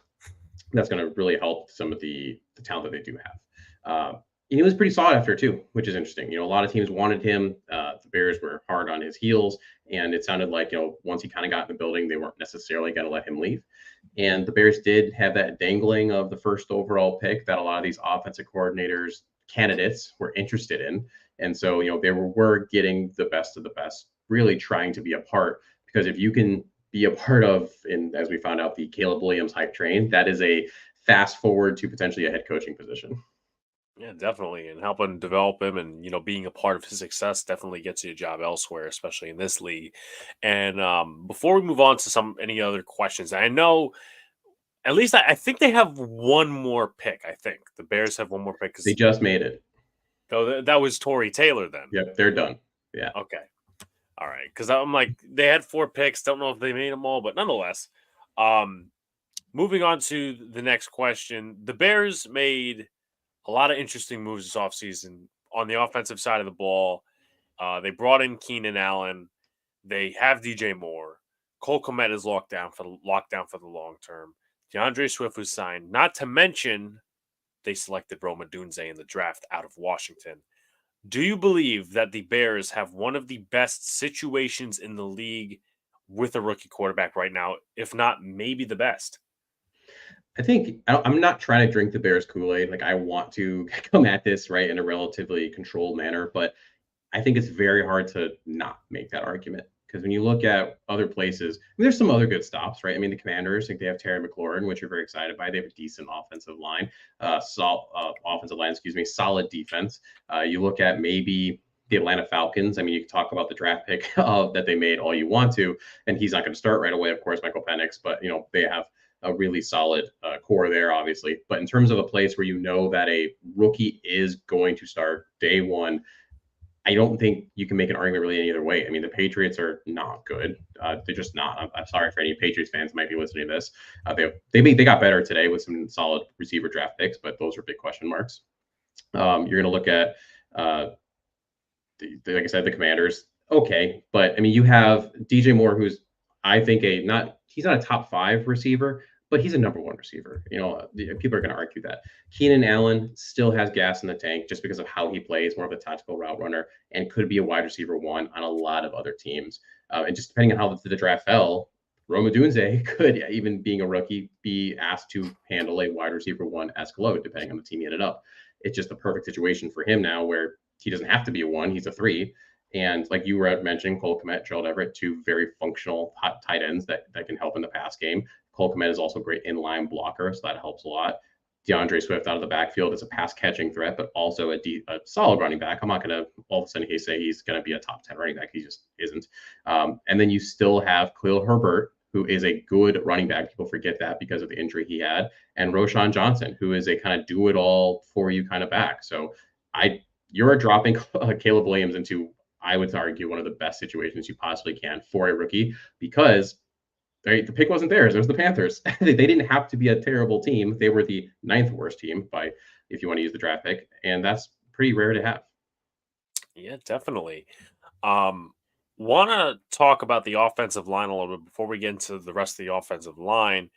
that's going to really help some of the talent that they do have. And he was pretty sought after too, which is interesting. A lot of teams wanted him. The Bears were hard on his heels, and it sounded like, once he kind of got in the building, they weren't necessarily going to let him leave. And the Bears did have that dangling of the first overall pick that a lot of these offensive coordinators candidates were interested in. And so, they were getting the best of the best, really trying to be a part. because if you can be a part of, and as we found out, the Caleb Williams hype train, that is a fast forward to potentially a head coaching position. Yeah, definitely. And helping develop him and, being a part of his success definitely gets you a job elsewhere, especially in this league. And before we move on to any other questions, I know at least I think they have one more pick. I think the Bears have one more pick. They just made it. Oh, that was Torrey Taylor then. Yep, they're done. Yeah. Okay. All right. Because I'm like, they had 4 picks. Don't know if they made them all, but nonetheless. Moving on to the next question. The Bears made a lot of interesting moves this offseason on the offensive side of the ball. They brought in Keenan Allen. They have DJ Moore. Cole Kmet is locked down for the long term. DeAndre Swift was signed. Not to mention, they selected Rome Odunze in the draft out of Washington. Do you believe that the Bears have one of the best situations in the league with a rookie quarterback right now, if not maybe the best? I think I'm not trying to drink the Bears Kool-Aid. Like, I want to come at this right in a relatively controlled manner, but I think it's very hard to not make that argument, because when you look at other places, there's some other good stops, right? I mean, the Commanders, I think they have Terry McLaurin, which you're very excited by. They have a decent offensive line, solid defense. You look at maybe the Atlanta Falcons. I mean, you can talk about the draft pick that they made all you want to, and he's not going to start right away, of course, Michael Penix, but they have a really solid core there, obviously. But in terms of a place where that a rookie is going to start day one, I don't think you can make an argument really any other way. I mean, the Patriots are not good. They're just not. I'm sorry for any Patriots fans who might be listening to this. They got better today with some solid receiver draft picks, but those are big question marks. You're going to look at, like I said, the Commanders. Okay, but I mean, you have DJ Moore, who's I think he's not a top 5 receiver, but he's a number 1 receiver. People are going to argue that. Keenan Allen still has gas in the tank just because of how he plays, more of a tactical route runner, and could be a wide receiver 1 on a lot of other teams. And just depending on how the draft fell, Rome Odunze could, even being a rookie, be asked to handle a wide receiver 1-esque load, depending on the team he ended up. It's just the perfect situation for him now, where he doesn't have to be a 1, he's a 3. And like you were mentioning, Cole Kmet, Gerald Everett, 2 very functional hot tight ends that can help in the pass game. Cole Kmet is also a great inline blocker, so that helps a lot. DeAndre Swift out of the backfield is a pass catching threat, but also a solid running back. I'm not going to all of a sudden say he's going to be a top 10 running back. He just isn't. And then you still have Khalil Herbert, who is a good running back. People forget that because of the injury he had. And Roshan Johnson, who is a kind of do it all for you kind of back. So you're dropping Caleb Williams into, I would argue, one of the best situations you possibly can for a rookie, because the pick wasn't theirs. It was the Panthers. They didn't have to be a terrible team. They were the 9th worst team, if you want to use the draft pick, and that's pretty rare to have. Yeah, definitely. Want to talk about the offensive line a little bit before we get into the rest of the offensive line.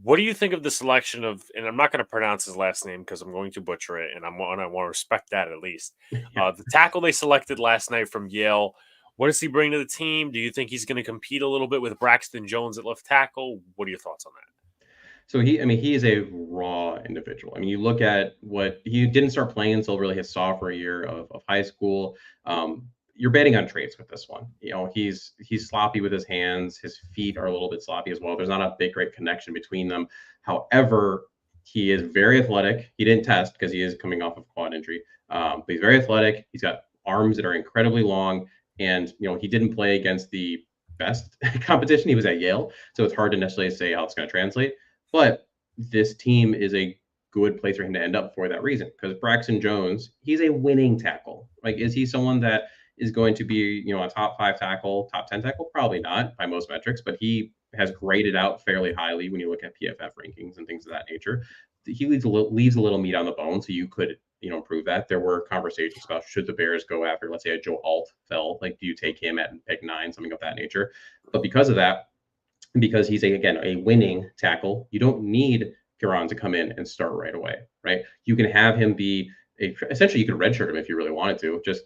What do you think of the selection of, and I'm not going to pronounce his last name because I'm going to butcher it, and I want to respect that at least. The tackle they selected last night from Yale, what does he bring to the team? Do you think he's going to compete a little bit with Braxton Jones at left tackle? What are your thoughts on that? So he is a raw individual. I mean, you look at he didn't start playing until really his sophomore year of high school. You're betting on traits with this one. He's sloppy with his hands. His feet are a little bit sloppy as well. There's not a great connection between them. However, he is very athletic. He didn't test because he is coming off of quad injury. But he's very athletic. He's got arms that are incredibly long. And, he didn't play against the best competition. He was at Yale. So it's hard to necessarily say how it's going to translate. But this team is a good place for him to end up for that reason. Because Braxton Jones, he's a winning tackle. Like, is he someone that is going to be, a top 5 tackle, top 10 tackle? Probably not by most metrics, but he has graded out fairly highly when you look at PFF rankings and things of that nature. He leaves a little meat on the bone, so you could, improve that. There were conversations about, should the Bears go after, let's say, a Joe Alt fell, like, do you take him at pick 9, something of that nature? But because of that, because he's a winning tackle, you don't need Huron to come in and start right away, right? You can have him be essentially, you could redshirt him if you really wanted to, just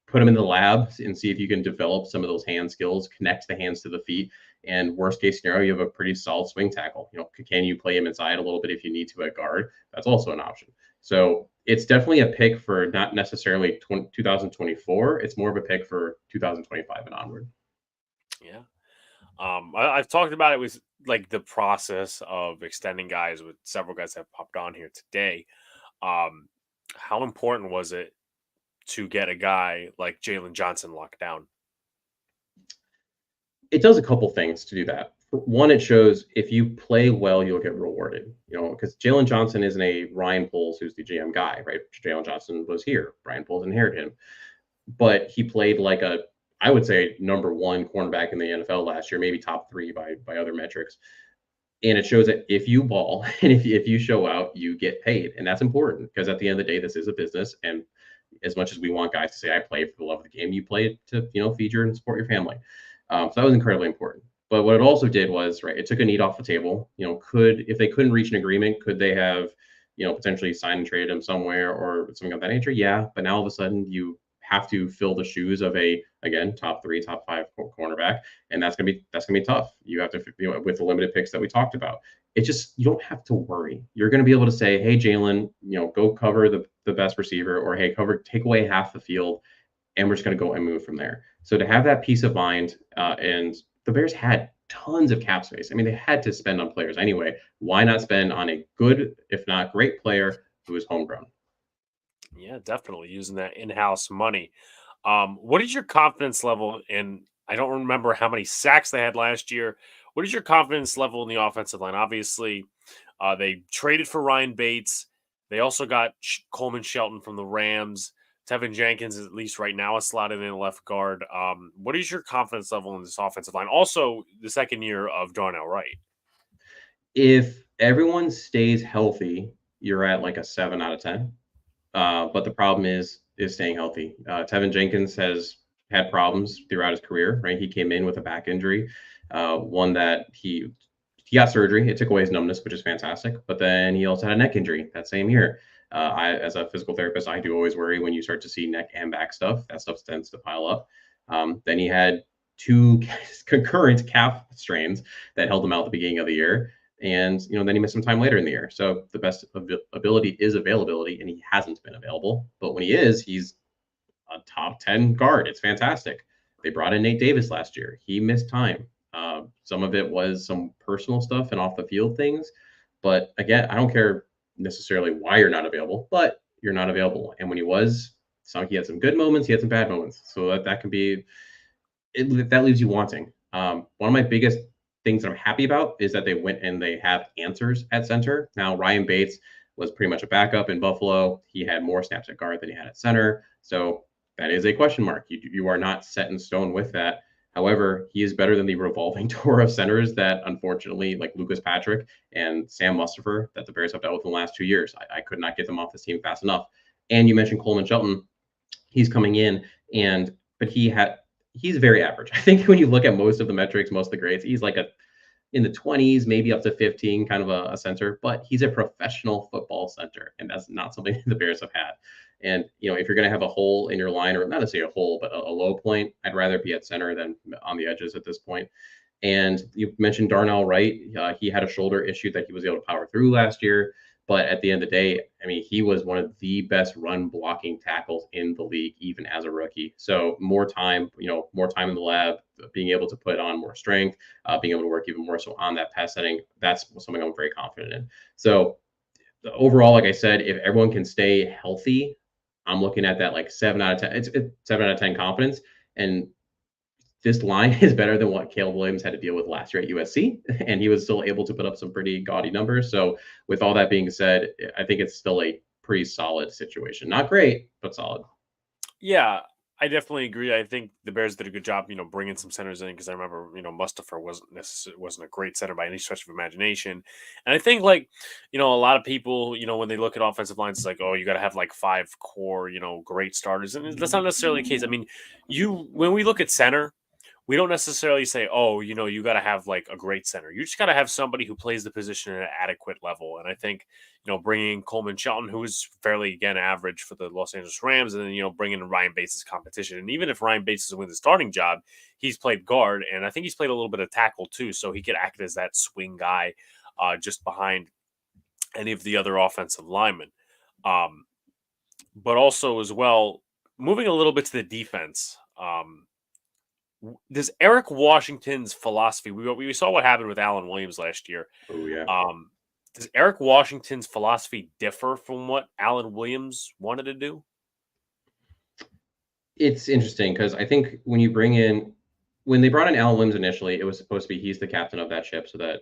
put him in the lab and see if you can develop some of those hand skills, connect the hands to the feet. And worst case scenario, you have a pretty solid swing tackle. Can you play him inside a little bit if you need to at guard? That's also an option. So it's definitely a pick for not necessarily 2024. It's more of a pick for 2025 and onward. Yeah. I've talked about it with like the process of extending guys with several guys that have popped on here today. Um, how important was it to get a guy like Jalen Johnson locked down? It does a couple things to do that. One, it shows if you play well, you'll get rewarded. Because Jalen Johnson isn't a Ryan Poles, who's the GM guy, right? Jalen Johnson was here. Ryan Poles inherited him, but he played like I would say, number one cornerback in the NFL last year, maybe top three by other metrics. And it shows that if you ball and if you show out, you get paid, and that's important because at the end of the day, this is a business. And as much as we want guys to say, "I play for the love of the game," you play to feed and support your family. So that was incredibly important. But what it also did was, right, it took a need off the table. If they couldn't reach an agreement, could they have, potentially signed and traded him somewhere or something of that nature? Yeah. But now all of a sudden you have to fill the shoes of again, top 3, top 5 cornerback. And that's going to be tough. You have to, with the limited picks that we talked about, it's just, you don't have to worry. You're going to be able to say, "Hey, Jalen, go cover the best receiver," or, "Hey, take away half the field, and we're just going to go and move from there." So to have that peace of mind, and the Bears had tons of cap space. I mean, they had to spend on players anyway. Why not spend on a good, if not great player who is homegrown? Yeah, definitely using that in-house money. What is your confidence level in? I don't remember how many sacks they had last year. What is your confidence level in the offensive line? Obviously, they traded for Ryan Bates. They also got Coleman Shelton from the Rams. Tevin Jenkins is at least right now is slotted in left guard. What is your confidence level in this offensive line? Also, the second year of Darnell Wright. If everyone stays healthy, you're at like a 7 out of 10. But the problem is staying healthy. Tevin Jenkins has had problems throughout his career, right? He came in with a back injury, one that he got surgery. It took away his numbness, which is fantastic. But then he also had a neck injury that same year. As a physical therapist, I do always worry when you start to see neck and back stuff. That stuff tends to pile up. Then he had 2 concurrent calf strains that held him out at the beginning of the year. And then he missed some time later in the year. So the best ability is availability, and he hasn't been available. But when he is, he's a top 10 guard. It's fantastic. They brought in Nate Davis last year. He missed time. Some of it was some personal stuff and off the field things. But again, I don't care necessarily why you're not available, but you're not available. And when he was, he had some good moments, he had some bad moments. So that can be that leaves you wanting. One of my biggest things that I'm happy about is that they went and they have answers at center. Now, Ryan Bates was pretty much a backup in Buffalo. He had more snaps at guard than he had at center. So that is a question mark. You are not set in stone with that. However, he is better than the revolving door of centers that, unfortunately, like Lucas Patrick and Sam Mustipher, that the Bears have dealt with in the last 2 years. I could not get them off this team fast enough. And you mentioned Coleman Shelton. He's coming in, but he's very average. I think when you look at most of the metrics, most of the grades, he's like in the 20s, maybe up to 15, kind of a center, but he's a professional football center, and that's not something the Bears have had. And, if you're going to have a hole in your line, or not necessarily a hole, but a low point, I'd rather be at center than on the edges at this point. And you mentioned Darnell Wright. He had a shoulder issue that he was able to power through last year. But at the end of the day, I mean, he was one of the best run blocking tackles in the league, even as a rookie. So more time in the lab, being able to put on more strength, being able to work even more so on that pass setting, that's something I'm very confident in. So overall, like I said, if everyone can stay healthy, I'm looking at that like 7 out of 10. It's 7 out of 10 confidence. And this line is better than what Caleb Williams had to deal with last year at USC, and he was still able to put up some pretty gaudy numbers. So with all that being said, I think it's still a pretty solid situation. Not great, but solid. Yeah, I definitely agree. I think the Bears did a good job, bringing some centers in, because I remember, Mustipher wasn't a great center by any stretch of imagination. And I think, like, a lot of people, when they look at offensive lines, it's like, oh, you got to have like 5 core, great starters, and that's not necessarily the case. I mean, when we look at center, we don't necessarily say, oh, you got to have like a great center. You just got to have somebody who plays the position at an adequate level. And I think, bringing Coleman Shelton, who is fairly, again, average for the Los Angeles Rams, and then, bringing in Ryan Bates' competition. And even if Ryan Bates doesn't win the starting job, he's played guard, and I think he's played a little bit of tackle too. So he could act as that swing guy just behind any of the other offensive linemen. But also as well, moving a little bit to the defense, Does Eric Washington's philosophy? We saw what happened with Alan Williams last year. Oh yeah. Does Eric Washington's philosophy differ from what Alan Williams wanted to do? It's interesting because I think when they brought in Alan Williams initially, it was supposed to be he's the captain of that ship so that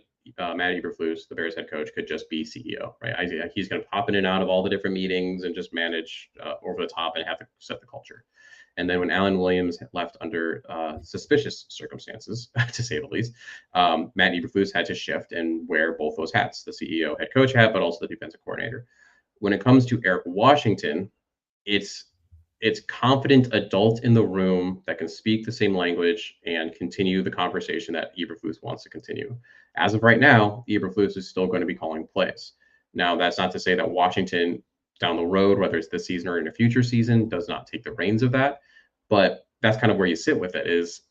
Matt Eberflus, the Bears head coach, could just be CEO, right? He's going to pop in and out of all the different meetings and just manage over the top and have to set the culture. And then when Alan Williams left under suspicious circumstances, to say the least, Matt Eberflus had to shift and wear both those hats, the CEO head coach hat, but also the defensive coordinator. When it comes to Eric Washington, it's confident adult in the room that can speak the same language and continue the conversation that Eberflus wants to continue. As of right now, Eberflus is still going to be calling plays. Now, that's not to say that Washington down the road, whether it's this season or in a future season, does not take the reins of that. But that's kind of where you sit with it is,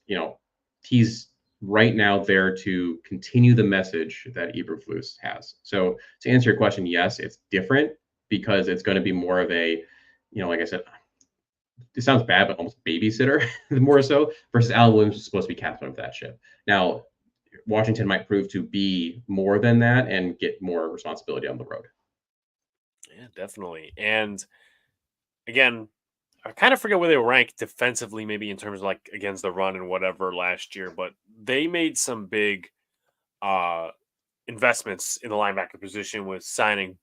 he's right now there to continue the message that Eberflus has. So to answer your question, yes, it's different because it's going to be more of a, like I said, it sounds bad, but almost babysitter more so versus Alan Williams is supposed to be captain of that ship. Now, Washington might prove to be more than that and get more responsibility on the road. Yeah, definitely. And again, I kind of forget where they ranked defensively, maybe in terms of like against the run and whatever last year, but they made some big investments in the linebacker position with signing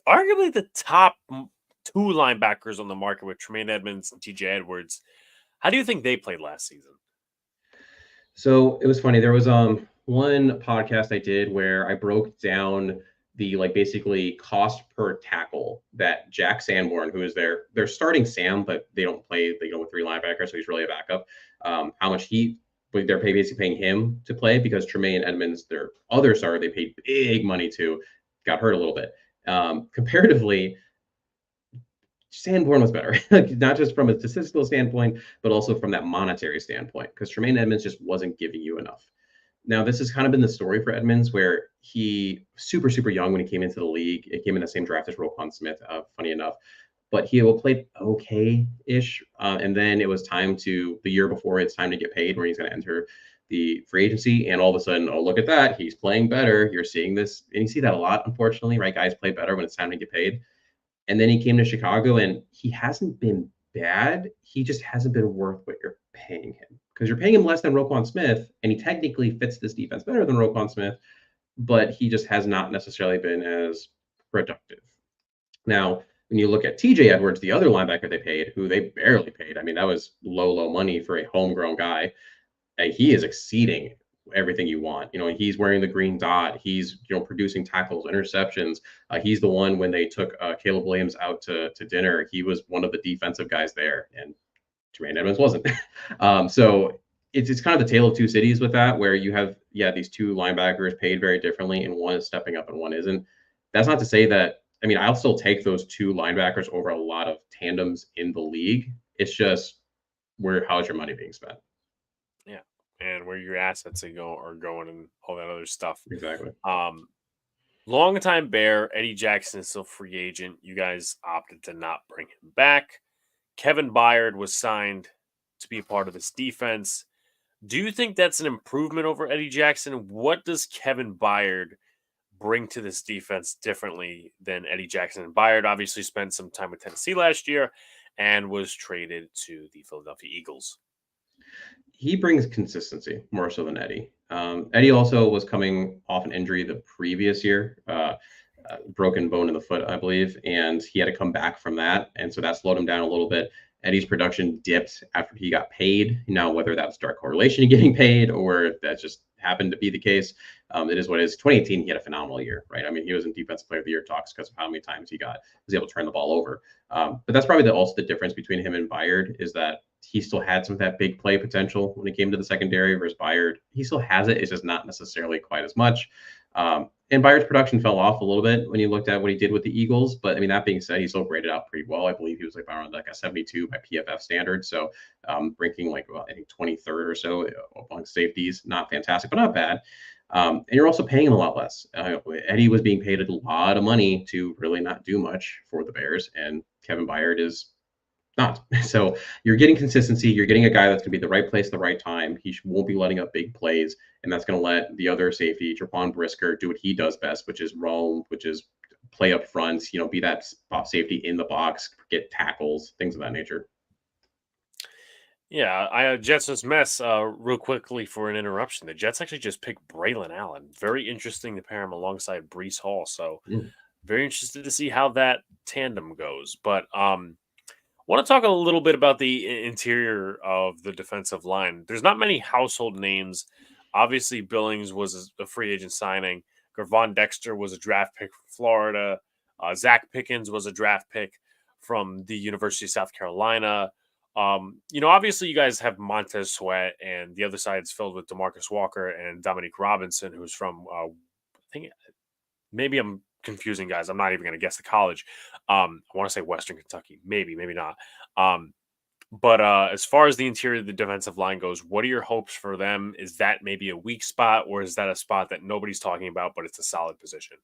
arguably the top two linebackers on the market with Tremaine Edmonds and TJ Edwards. How do you think they played last season? So it was funny. There was one podcast I did where I broke down the basically cost per tackle that Jack Sanborn, who is their starting Sam, but they don't play, they go with three linebackers, so he's really a backup. How much they're basically paying him to play because Tremaine Edmonds, their other star, they paid big money to, got hurt a little bit. Comparatively, Sanborn was better, not just from a statistical standpoint, but also from that monetary standpoint, because Tremaine Edmonds just wasn't giving you enough. Now, this has kind of been the story for Edmonds, where he super, super young when he came into the league. It came in the same draft as Roquan Smith, funny enough, but he played okay-ish. And then it was the year before, it's time to get paid, where he's going to enter the free agency. And all of a sudden, oh, look at that. He's playing better. You're seeing this. And you see that a lot, unfortunately, right? Guys play better when it's time to get paid. And then he came to Chicago, and he hasn't been bad. He just hasn't been worth what you're paying him, because you're paying him less than Roquan Smith, and he technically fits this defense better than Roquan Smith, but he just has not necessarily been as productive. Now, when you look at TJ Edwards, the other linebacker they paid, who they barely paid, I mean, that was low money for a homegrown guy. He is exceeding everything you want. He's wearing the green dot. He's producing tackles, interceptions. He's the one when they took Caleb Williams out to dinner. He was one of the defensive guys there, and Tremaine Edmonds wasn't. So it's kind of the tale of two cities with that, where you have these two linebackers paid very differently, and one is stepping up and one isn't. That's not to say that. I mean, I'll still take those two linebackers over a lot of tandems in the league. It's just how's your money being spent? Yeah. And where your assets are going and all that other stuff. Exactly. Longtime Bear, Eddie Jackson is still free agent. You guys opted to not bring him back. Kevin Byard was signed to be a part of this defense. Do you think that's an improvement over Eddie Jackson? What does Kevin Byard bring to this defense differently than Eddie Jackson? And Byard obviously spent some time with Tennessee last year and was traded to the Philadelphia Eagles. He brings consistency more so than Eddie. Eddie also was coming off an injury the previous year, broken bone in the foot, I believe, and he had to come back from that, and so that slowed him down a little bit. Eddie's production dipped after he got paid. Now, whether that's direct correlation to getting paid or that just happened to be the case, it is what it is. 2018, he had a phenomenal year, right? I mean, he was in Defensive Player of the Year talks because of how many times he was able to turn the ball over. But that's probably also the difference between him and Byard, is that he still had some of that big play potential when it came to the secondary, versus Byard. He still has it. It's just not necessarily quite as much. And Byard's production fell off a little bit when you looked at what he did with the Eagles. But I mean, that being said, he still graded out pretty well. I believe he was around a 72 by PFF standards. So ranking I think 23rd or so among safeties. Not fantastic, but not bad. And you're also paying him a lot less. Eddie was being paid a lot of money to really not do much for the Bears. And Kevin Byard is not. So you're getting consistency. You're getting a guy that's going to be the right place at the right time. He won't be letting up big plays, and that's going to let the other safety, Jaquan Brisker, do what he does best, which is roam, which is play up front, be that spot safety in the box, get tackles, things of that nature. Yeah, I Jets' mess real quickly for an interruption. The Jets actually just picked Braylon Allen. Very interesting to pair him alongside Brees Hall. So very interested to see how that tandem goes. But want to talk a little bit about the interior of the defensive line. There's not many household names. Obviously, Billings was a free agent signing. Gervon Dexter was a draft pick from Florida. Zach Pickens was a draft pick from the University of South Carolina. Obviously you guys have Montez Sweat, and the other side's filled with DeMarcus Walker and Dominique Robinson, who's from, I think maybe I'm confusing guys. I'm not even going to guess the college. I want to say Western Kentucky, maybe not. But as far as the interior of the defensive line goes, what are your hopes for them? Is that maybe a weak spot, or is that a spot that nobody's talking about, but it's a solid position?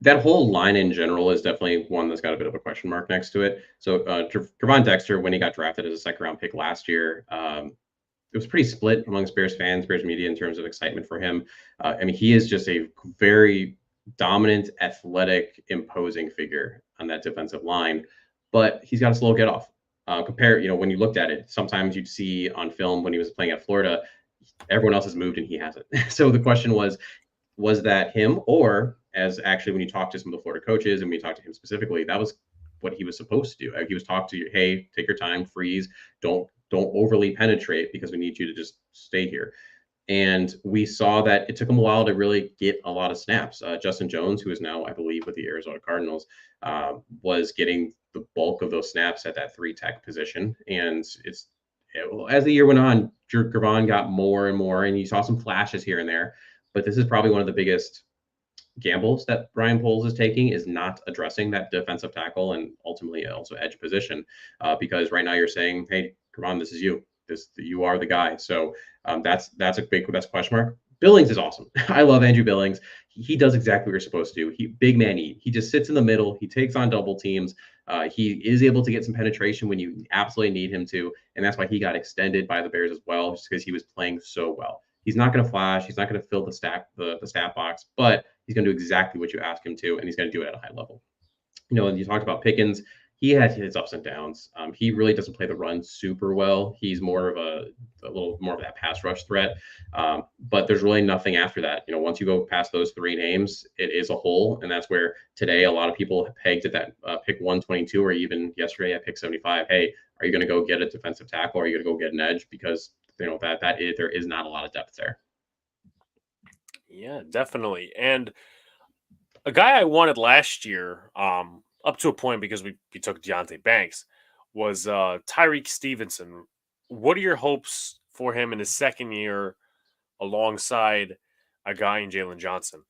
That whole line in general is definitely one that's got a bit of a question mark next to it. So Gervon Dexter, when he got drafted as a second-round pick last year, it was pretty split amongst Bears fans, Bears media in terms of excitement for him. He is just a very dominant, athletic, imposing figure on that defensive line, but he's got a slow get off. When you looked at it, sometimes you'd see on film when he was playing at Florida, everyone else has moved and he hasn't. So the question was that him, or as actually when you talk to some of the Florida coaches and we talked to him specifically, that was what he was supposed to do. He was talked to you, hey, take your time, freeze, don't overly penetrate because we need you to just stay here. And we saw that it took him a while to really get a lot of snaps. Justin Jones, who is now, I believe, with the Arizona Cardinals, was getting the bulk of those snaps at that 3-tech position. And as the year went on, Gervon got more and more, and you saw some flashes here and there. But this is probably one of the biggest gambles that Brian Poles is taking, is not addressing that defensive tackle and ultimately also edge position, because right now you're saying, hey, Gervon, this is you. You are the guy. So that's a question mark. Billings is awesome. I love Andrew Billings. He does exactly what you're supposed to do. Big man eat. He just sits in the middle. He takes on double teams. He is able to get some penetration when you absolutely need him to, and that's why he got extended by the Bears as well, just because he was playing so well. He's not going to flash. He's not going to fill the stat box, but he's going to do exactly what you ask him to, and he's going to do it at a high level. And you talked about Pickens. He had his ups and downs. He really doesn't play the run super well. He's more of a little more of that pass rush threat. But there's really nothing after that. Once you go past those 3 names, it is a hole. And that's where today a lot of people have pegged at that pick 122, or even yesterday at pick 75. Hey, are you going to go get a defensive tackle? Or are you going to go get an edge? Because there is not a lot of depth there. Yeah, definitely. And a guy I wanted last year, up to a point because we took Deonte Banks, was Tyreek Stevenson. What are your hopes for him in his second year alongside a guy in Jalen Johnson?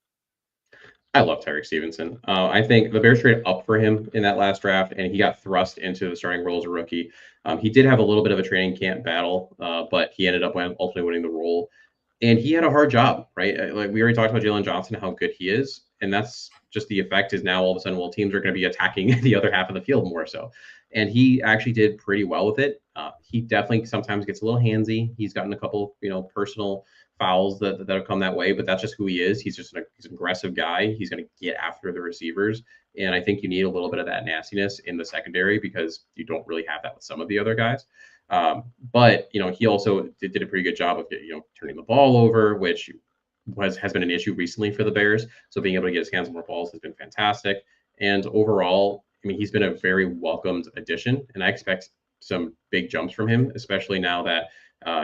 I love Tyreek Stevenson. I think the Bears traded up for him in that last draft, and he got thrust into the starting role as a rookie. He did have a little bit of a training camp battle, but he ended up ultimately winning the role. And he had a hard job, right? Like we already talked about Jalen Johnson, how good he is. And that's just the effect is now all of a sudden, teams are going to be attacking the other half of the field more so. And he actually did pretty well with it. He definitely sometimes gets a little handsy. He's gotten a couple, personal fouls that have come that way, but that's just who he is. He's an aggressive guy. He's going to get after the receivers. And I think you need a little bit of that nastiness in the secondary because you don't really have that with some of the other guys. But he also did a pretty good job of turning the ball over, which has been an issue recently for the Bears. So being able to get his hands on more balls has been fantastic. And overall, he's been a very welcomed addition, and I expect some big jumps from him, especially now that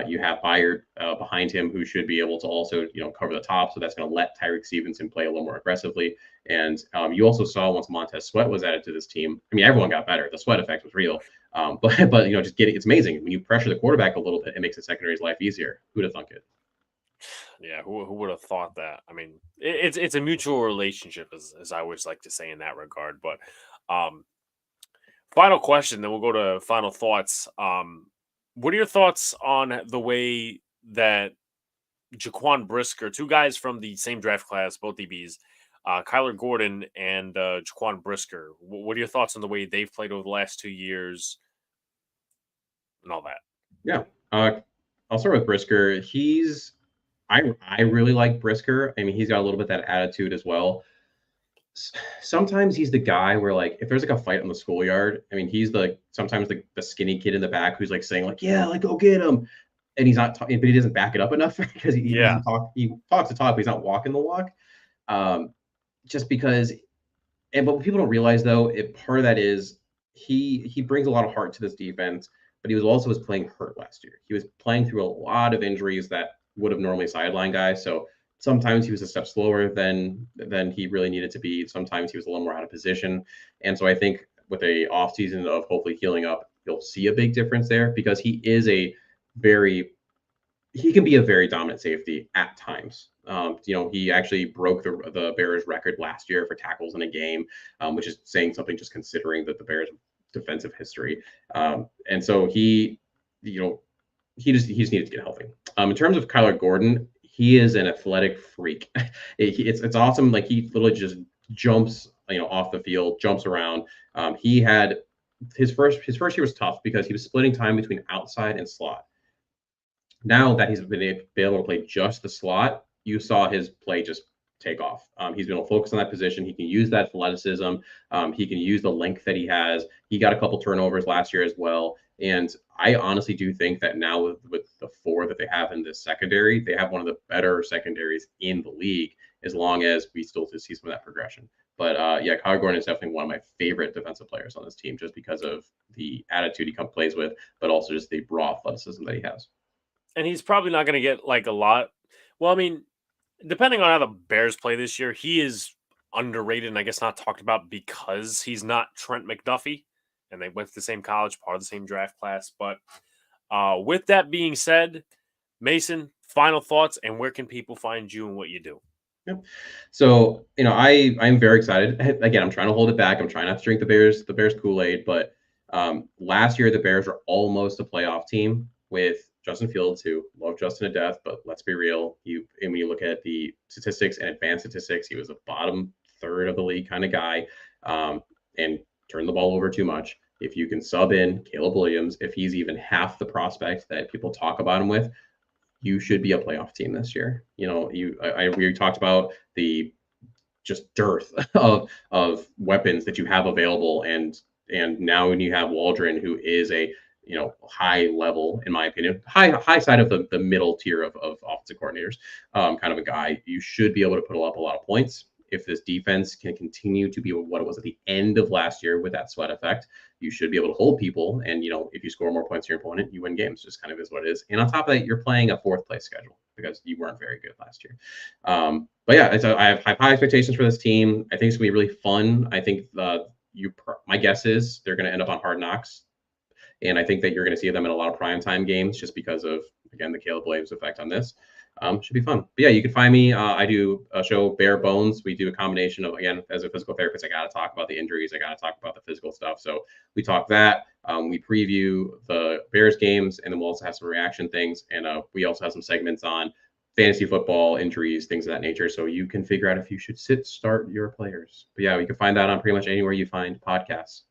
you have Byard behind him, who should be able to also cover the top. So that's going to let Tyreek Stevenson play a little more aggressively. And you also saw once Montez Sweat was added to this team, everyone got better. The Sweat effect was real. But it's amazing when you pressure the quarterback a little bit, it makes the secondary's life easier. Who'd have thunk it? Yeah, who would have thought that? It's a mutual relationship, as I always like to say in that regard. But final question, then we'll go to final thoughts. What are your thoughts on the way that Jaquan Brisker, 2 guys from the same draft class, both DBs, Kyler Gordon and Jaquan Brisker, what are your thoughts on the way they've played over the last 2 years? and all that. Yeah. I'll start with Brisker. I really like Brisker. I mean, he's got a little bit that attitude as well. Sometimes he's the guy where, like, if there's like a fight in the schoolyard, I mean, he's sometimes the skinny kid in the back who's like saying like, yeah, like go get him. And he's not talking, but he doesn't back it up enough because he doesn't talk. He talks the talk, but he's not walking the walk. Just because, but what people don't realize though, part of that is he brings a lot of heart to this defense, but he was playing hurt last year. He was playing through a lot of injuries that would have normally sidelined guys. So sometimes he was a step slower than he really needed to be. Sometimes he was a little more out of position. And so I think with a off season of hopefully healing up, you'll see a big difference there because he can be a very dominant safety at times. He actually broke the Bears record last year for tackles in a game, which is saying something just considering that the Bears defensive history. And so he just needed to get healthy. In terms of Kyler Gordon, he is an athletic freak. It's awesome. Like he literally just jumps, off the field, jumps around. He had his first year was tough because he was splitting time between outside and slot. Now that he's been able to play just the slot, you saw his play just take off. He's been able to focus on that position. He can use that athleticism. He can use the length that he has. He got a couple turnovers last year as well. And I honestly do think that now with the 4 that they have in this secondary, they have one of the better secondaries in the league, as long as we still see some of that progression. But Kyler Gordon is definitely one of my favorite defensive players on this team, just because of the attitude he plays with, but also just the raw athleticism that he has. And he's probably not going to get like a lot. Well, I mean, depending on how the Bears play this year, he is underrated and I guess not talked about because he's not Trent McDuffie and they went to the same college, part of the same draft class. But with that being said, Mason, final thoughts and where can people find you and what you do? Yep. So, I'm very excited. Again, I'm trying to hold it back. I'm trying not to drink the Bears Kool-Aid, but last year the Bears were almost a playoff team with Justin Fields, who loved Justin to death, but let's be real. When you look at the statistics and advanced statistics, he was a bottom third of the league kind of guy, and turned the ball over too much. If you can sub in Caleb Williams, if he's even half the prospect that people talk about him with, you should be a playoff team this year. We talked about the just dearth of weapons that you have available, and now when you have Waldron, who is a high level, in my opinion, high side of the middle tier of offensive coordinators, kind of a guy, you should be able to put up a lot of points. If this defense can continue to be what it was at the end of last year with that sweat effect, you should be able to hold people. And, if you score more points to your opponent, you win games. Just kind of is what it is. And on top of that, you're playing a 4th place schedule because you weren't very good last year. But yeah, I have high expectations for this team. I think it's going to be really fun. I think my guess is they're going to end up on Hard Knocks. And I think that you're going to see them in a lot of primetime games just because of, again, the Caleb Williams effect on this. Should be fun. But yeah, you can find me. I do a show, Bare Bones. We do a combination of, again, as a physical therapist, I got to talk about the injuries. I got to talk about the physical stuff. So we talk that. We preview the Bears games, and then we'll also have some reaction things. And we also have some segments on fantasy football, injuries, things of that nature. So you can figure out if you should start your players. But yeah, you can find that on pretty much anywhere you find podcasts.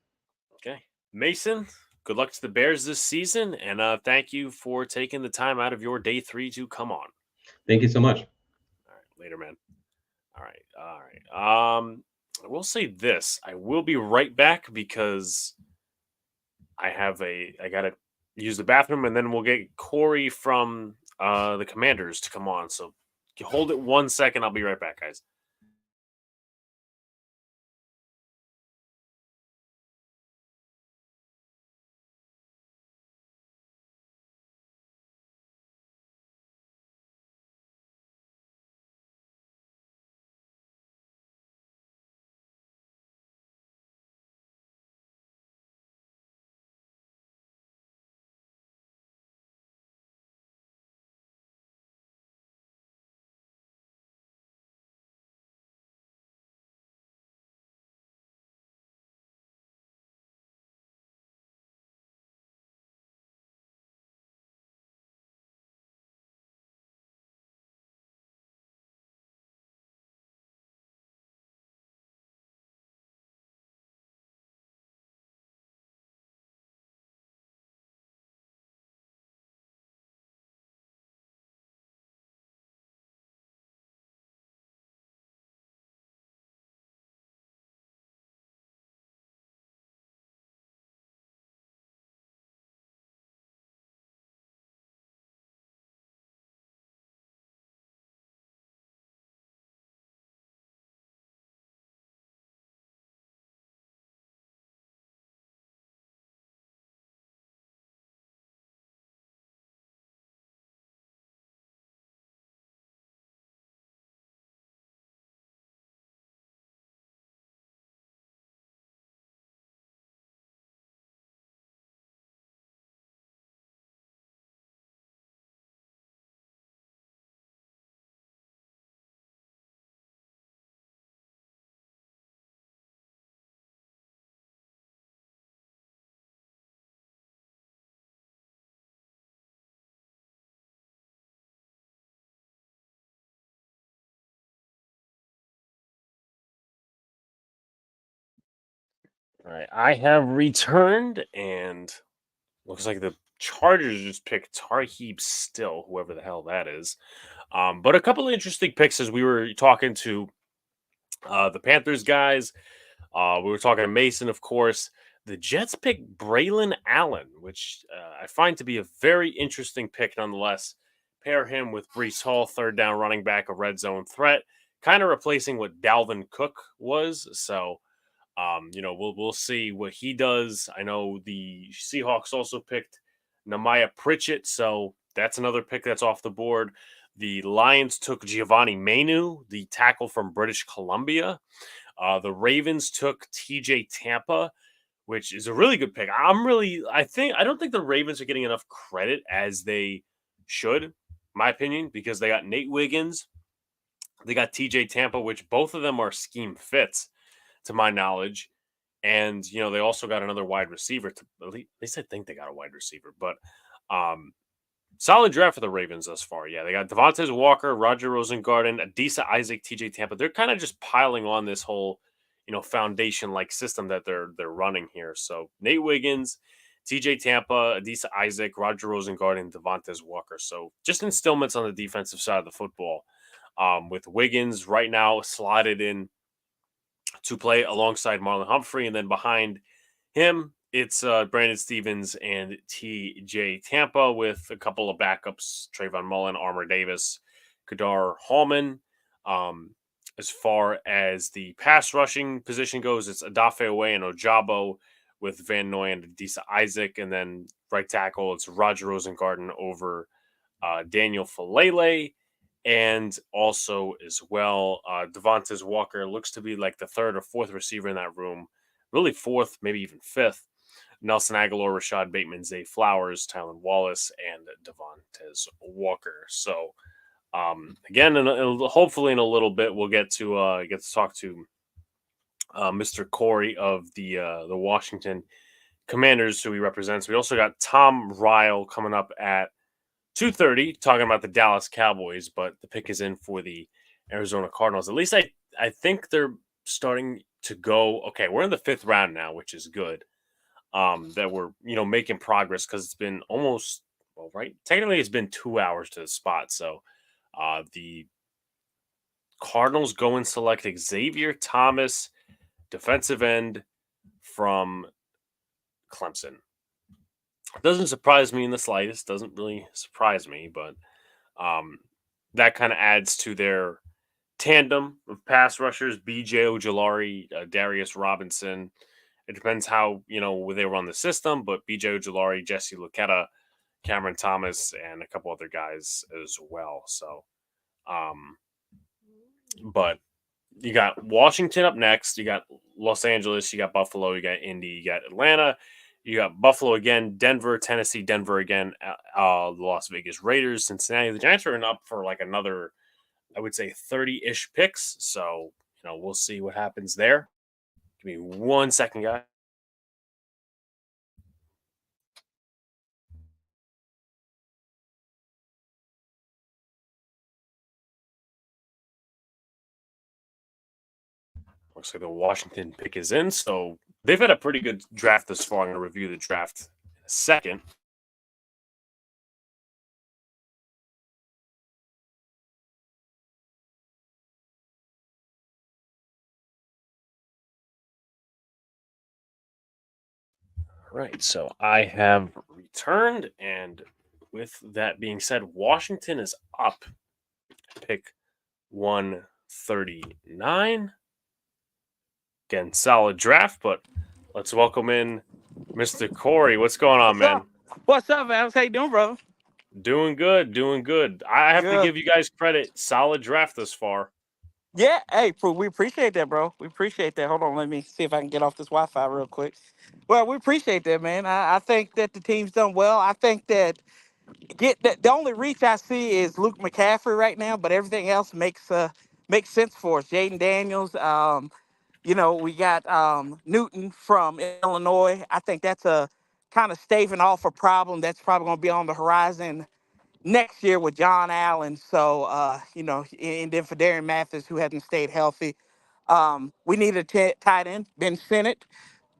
Okay. Mason, good luck to the Bears this season. And thank you for taking the time out of your day 3 to come on. Thank you so much. All right, later, man. All right. I will say this. I will be right back because I got to use the bathroom, and then we'll get Corey from the Commanders to come on. So hold it 1 second. I'll be right back, guys. All right, I have returned, and looks like the Chargers just picked Tarheeb Still, whoever the hell that is. But a couple of interesting picks as we were talking to the Panthers guys. We were talking to Mason, of course. The Jets picked Braylon Allen, which I find to be a very interesting pick nonetheless. Pair him with Brees Hall, third down running back, a red zone threat, kind of replacing what Dalvin Cook was. So, we'll see what he does. I know the Seahawks also picked Nehemiah Pritchett, so that's another pick that's off the board. The Lions took Giovanni Manu, the tackle from British Columbia. The Ravens took TJ Tampa, which is a really good pick. I don't think the Ravens are getting enough credit as they should, in my opinion, because they got Nate Wiggins, they got TJ Tampa, which both of them are scheme fits, to my knowledge. And, they also got another wide receiver. At least I think they got a wide receiver. But solid draft for the Ravens thus far. Yeah, they got Devontae Walker, Roger Rosengarten, Adisa Isaac, TJ Tampa. They're kind of just piling on this whole, foundation-like system that they're running here. So Nate Wiggins, TJ Tampa, Adisa Isaac, Roger Rosengarten, Devontae Walker. So just instillments on the defensive side of the football. With Wiggins right now slotted in to play alongside Marlon Humphrey, and then behind him, it's Brandon Stevens and TJ Tampa with a couple of backups, Trayvon Mullen, Armour Davis, Kadar Hallman. As far as the pass rushing position goes, it's Adafe Away and Ojabo with Van Noy and Adisa Isaac. And then right tackle, it's Roger Rosengarten over Daniel Falele. And also as well, Devontae Walker looks to be like the third or fourth receiver in that room. Really fourth, maybe even fifth. Nelson Aguilar, Rashad Bateman, Zay Flowers, Tylen Wallace, and Devontae Walker. So, again, hopefully in a little bit, we'll get to talk to Mr. Corey of the Washington Commanders, who he represents. We also got Tom Ryle coming up at 2:30, talking about the Dallas Cowboys, but the pick is in for the Arizona Cardinals. At least I think they're starting to go. Okay, we're in the 5th round now, which is good. That we're making progress because it's been almost technically it's been 2 hours to the spot. So the Cardinals go and select Xavier Thomas, defensive end from Clemson. Doesn't surprise me in the slightest. Doesn't really surprise me, but that kind of adds to their tandem of pass rushers: BJ Ojolari, Darius Robinson. It depends how they run the system, but BJ Ojolari, Jesse Luketa, Cameron Thomas, and a couple other guys as well. So, but you got Washington up next. You got Los Angeles. You got Buffalo. You got Indy. You got Atlanta. You got Buffalo again, Denver, Tennessee, Denver again, the Las Vegas Raiders, Cincinnati. The Giants are up for like another, I would say, 30-ish picks. So, we'll see what happens there. Give me 1 second, guys. Looks like the Washington pick is in, so they've had a pretty good draft this far. I'm going to review the draft in a second. All right, so I have returned, and with that being said, Washington is up. Pick 139. Again, solid draft, but let's welcome in Mr. Corey. What's going on, man? What's up, man? How you doing, bro? Doing good, doing good. I have to give you guys credit. Solid draft this far. Yeah, hey, we appreciate that, bro. We appreciate that. Hold on, let me see if I can get off this Wi-Fi real quick. Well, we appreciate that, man. I think that the team's done well. I think that the only reach I see is Luke McCaffrey right now, but everything else makes sense for us. Jaden Daniels, we got Newton from Illinois. I think that's a kind of staving off a problem that's probably going to be on the horizon next year with John Allen. So, and then for Darren Mathis, who hasn't stayed healthy. We need a tight end, Ben Sinnott.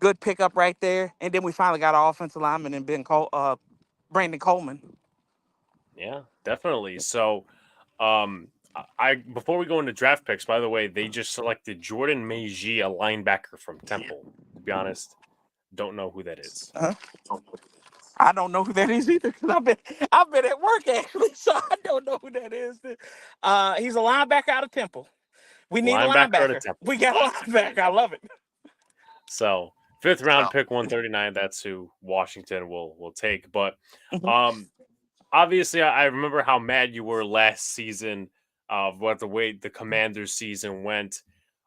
good pickup right there. And then we finally got our offensive lineman and Brandon Coleman. Yeah, definitely. So, I before we go into draft picks, by the way, they just selected Jordan Meiji, a linebacker from Temple. To be honest, don't know who that is. I don't know who that is either because I've been at work actually, so I don't know who that is. He's a linebacker out of Temple. We need a Linebacker out of linebacker. Temple. We got a linebacker. I love it. So 5th round pick 139. That's who Washington will take. But Mhm. obviously, I remember how mad you were last season of what the way the Commanders season went.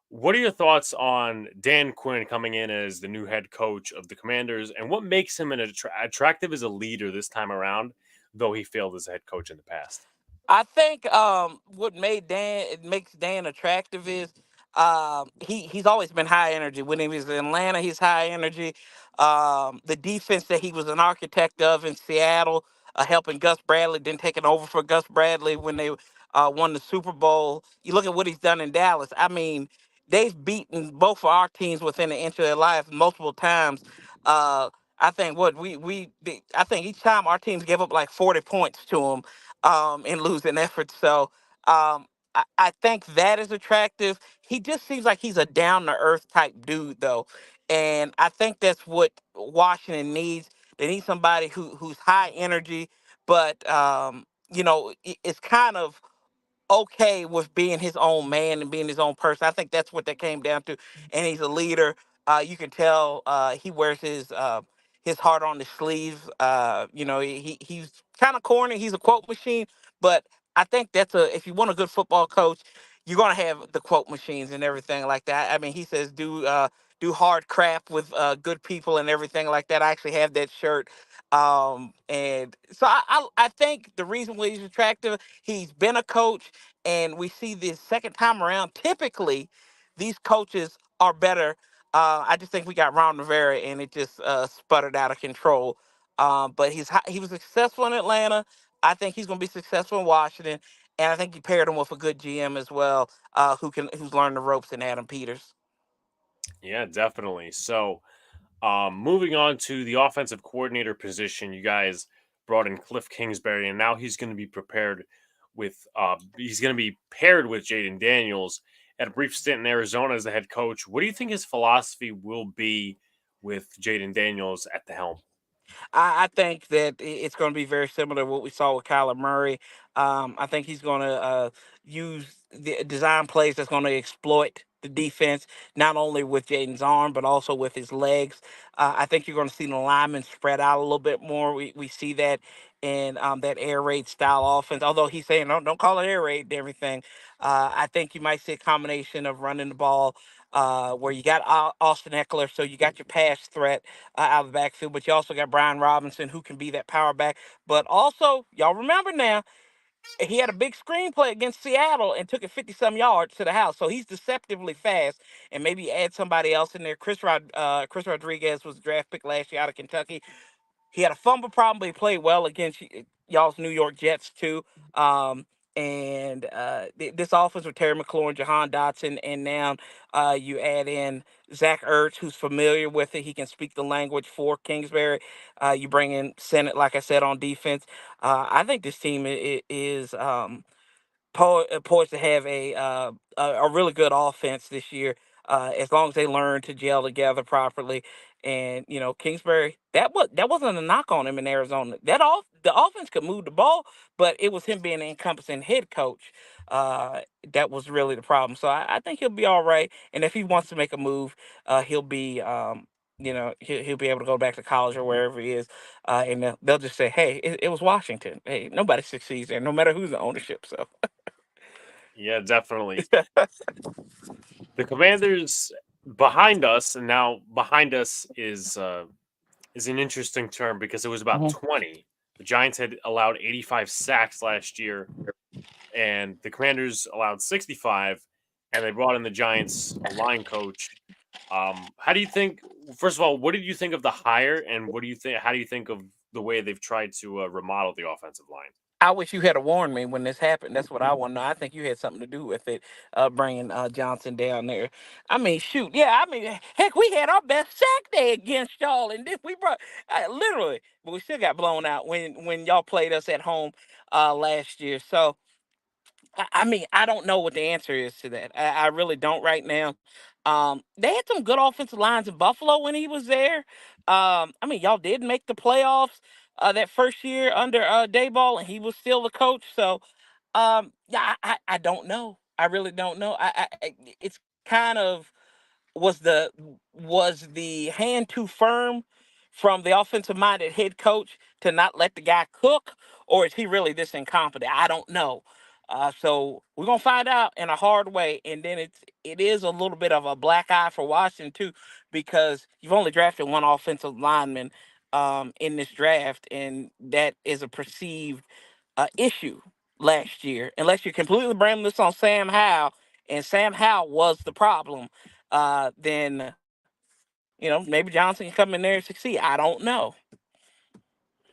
What are your thoughts on Dan Quinn coming in as the new head coach of the Commanders, and what makes him attractive as a leader this time around, though he failed as a head coach in the past? I think what makes Dan attractive is he's always been high energy. When he was in Atlanta, he's high energy. The defense that he was an architect of in Seattle, helping Gus Bradley, then taking over for Gus Bradley when they won the Super Bowl. You look at what he's done in Dallas. I mean, they've beaten both of our teams within an inch of their life multiple times. I think I think each time our teams gave up like 40 points to them in losing efforts. So I think that is attractive. He just seems like he's a down to earth type dude, though, and I think that's what Washington needs. They need somebody who's high energy, but it's kind of okay with being his own man and being his own person. I think that's what that came down to. And he's a leader. You can tell he wears his heart on his sleeve. He's kind of corny. He's a quote machine, but I think if you want a good football coach, you're gonna have the quote machines and everything like that. I mean, he says do hard crap with good people and everything like that. I actually have that shirt. And so I think the reason why he's attractive, he's been a coach, and we see this second time around. Typically, these coaches are better. I just think we got Ron Rivera, and it just sputtered out of control. But he was successful in Atlanta. I think he's going to be successful in Washington, and I think you paired him with a good GM as well, who's learned the ropes in Adam Peters. Yeah, definitely. So, moving on to the offensive coordinator position, you guys brought in Cliff Kingsbury, and now he's going to be he's going to be paired with Jaden Daniels. At a brief stint in Arizona as the head coach, what do you think his philosophy will be with Jaden Daniels at the helm? I think that it's going to be very similar to what we saw with Kyler Murray. I think he's going to use the design plays that's going to exploit the defense, not only with Jaden's arm, but also with his legs. I think you're going to see the linemen spread out a little bit more. We see that in that air raid style offense, although he's saying, don't call it air raid and everything. I think you might see a combination of running the ball where you got Austin Eckler, so you got your pass threat out of the backfield, but you also got Brian Robinson who can be that power back. But also, y'all remember now, he had a big screenplay against Seattle and took it 50-some yards to the house. So he's deceptively fast. And maybe add somebody else in there. Chris Rodriguez was a draft pick last year out of Kentucky. He had a fumble problem, but he played well against y'all's New York Jets too. This offense with Terry McLaurin, Jahan Dotson, and now you add in Zach Ertz, who's familiar with it. He can speak the language for Kingsbury. You bring in Sennett, like I said, on defense. I think this team is poised to have a really good offense this year, as long as they learn to gel together properly. And Kingsbury, that wasn't a knock on him in Arizona. The offense could move the ball, but it was him being an encompassing head coach that was really the problem. So I think he'll be all right. And if he wants to make a move, he'll be he'll be able to go back to college or wherever he is, and they'll just say, "Hey, it was Washington. Hey, nobody succeeds there, no matter who's the ownership." So. Yeah, definitely. The Commanders behind us, and now behind us is an interesting term because it was about 20. The Giants had allowed 85 sacks last year, and the Commanders allowed 65, and they brought in the Giants line coach. How do you think? First of all, what did you think of the hire, and what do you think? How do you think of the way they've tried to remodel the offensive line? I wish you had warned me when this happened. That's what I want to know. I think you had something to do with it, bringing Johnson down there. I mean, shoot, yeah. I mean, heck, we had our best sack day against y'all, and then we brought literally, but we still got blown out when y'all played us at home last year. So I mean, I don't know what the answer is to that. I really don't right now. They had some good offensive lines in Buffalo when he was there. I mean, y'all did make the playoffs that first year under Dayball, and he was still the coach. So, yeah, I don't know. I really don't know. It's kind of was the hand too firm from the offensive minded head coach to not let the guy cook, or is he really this incompetent? I don't know. So we're gonna find out in a hard way, and then it is a little bit of a black eye for Washington too, because you've only drafted one offensive lineman in this draft, and that is a perceived issue last year. Unless you completely blame this on Sam Howell, and Sam Howell was the problem, then maybe Johnson can come in there and succeed. I don't know.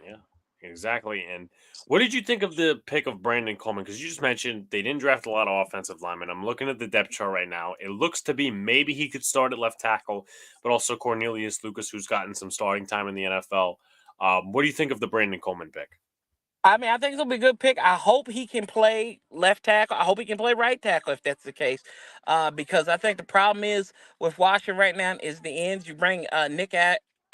Yeah, exactly. And what did you think of the pick of Brandon Coleman? Because you just mentioned they didn't draft a lot of offensive linemen. I'm looking at the depth chart right now. It looks to be maybe he could start at left tackle, but also Cornelius Lucas, who's gotten some starting time in the NFL. What do you think of the Brandon Coleman pick? I mean, I think it'll be a good pick. I hope he can play left tackle. I hope he can play right tackle if that's the case. Because I think the problem is with Washington right now is the ends. You bring Nick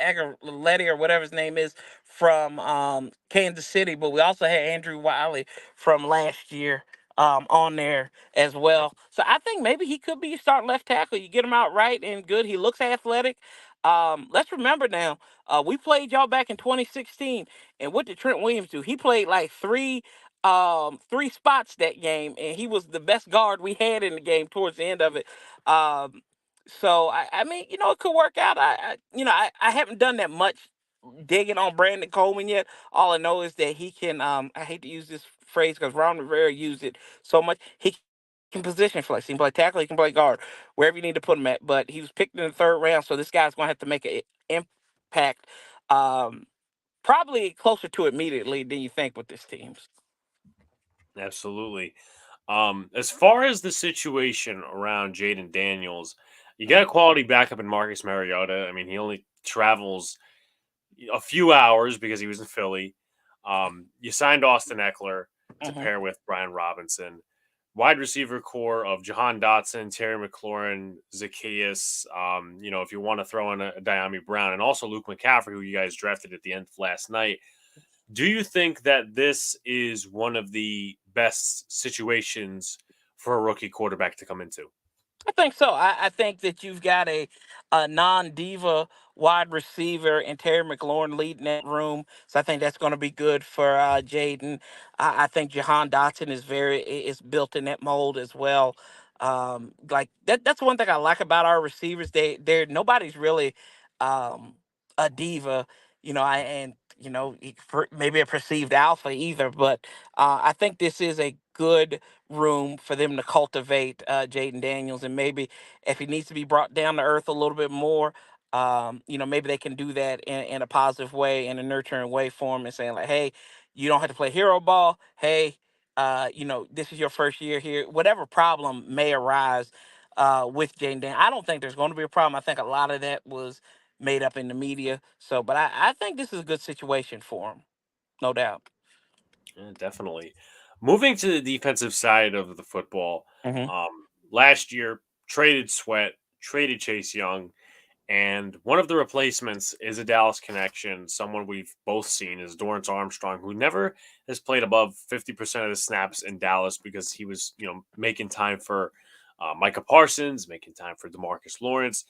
Agaletti or whatever his name is from Kansas City, but we also had Andrew Wiley from last year on there as well. So I think maybe he could be your starting left tackle. You get him out right and good. He looks athletic. Let's remember now, we played y'all back in 2016. And what did Trent Williams do? He played like three spots that game, and he was the best guard we had in the game towards the end of it. Um, so I mean, it could work out. I haven't done that much digging on Brandon Coleman yet. All I know is that he can. I hate to use this phrase because Ron Rivera used it so much. He can position flex. He can play tackle. He can play guard, wherever you need to put him at. But he was picked in the third round, so this guy's going to have to make an impact. Probably closer to immediately than you think with this teams. Absolutely. As far as the situation around Jaden Daniels, you got a quality backup in Marcus Mariota. I mean, he only travels a few hours because he was in Philly. You signed Austin Eckler to pair with Brian Robinson. Wide receiver core of Jahan Dotson, Terry McLaurin, Zacchaeus. If you want to throw in a Diami Brown, and also Luke McCaffrey, who you guys drafted at the end of last night. Do you think that this is one of the best situations for a rookie quarterback to come into? I think so. I think that you've got a non-diva wide receiver and Terry McLaurin leading that room. So I think that's going to be good for Jaden. I think Jahan Dotson is built in that mold as well. Like that's one thing I like about our receivers. They're nobody's really a diva, maybe a perceived alpha either. But I think this is a good room for them to cultivate Jaden Daniels, and maybe if he needs to be brought down to earth a little bit more, maybe they can do that in a positive way, in a nurturing way for him, and saying like, hey, you don't have to play hero ball. Hey, this is your first year here. Whatever problem may arise with Jaden Daniels, I don't think there's going to be a problem. I think a lot of that was made up in the media. So, but I think this is a good situation for him, no doubt. Yeah, definitely. Moving to the defensive side of the football, Mhm. last year traded Sweat, traded Chase Young, and one of the replacements is a Dallas connection. Someone we've both seen is Dorrance Armstrong, who never has played above 50% of the snaps in Dallas because he was, making time for Micah Parsons, making time for DeMarcus Lawrence.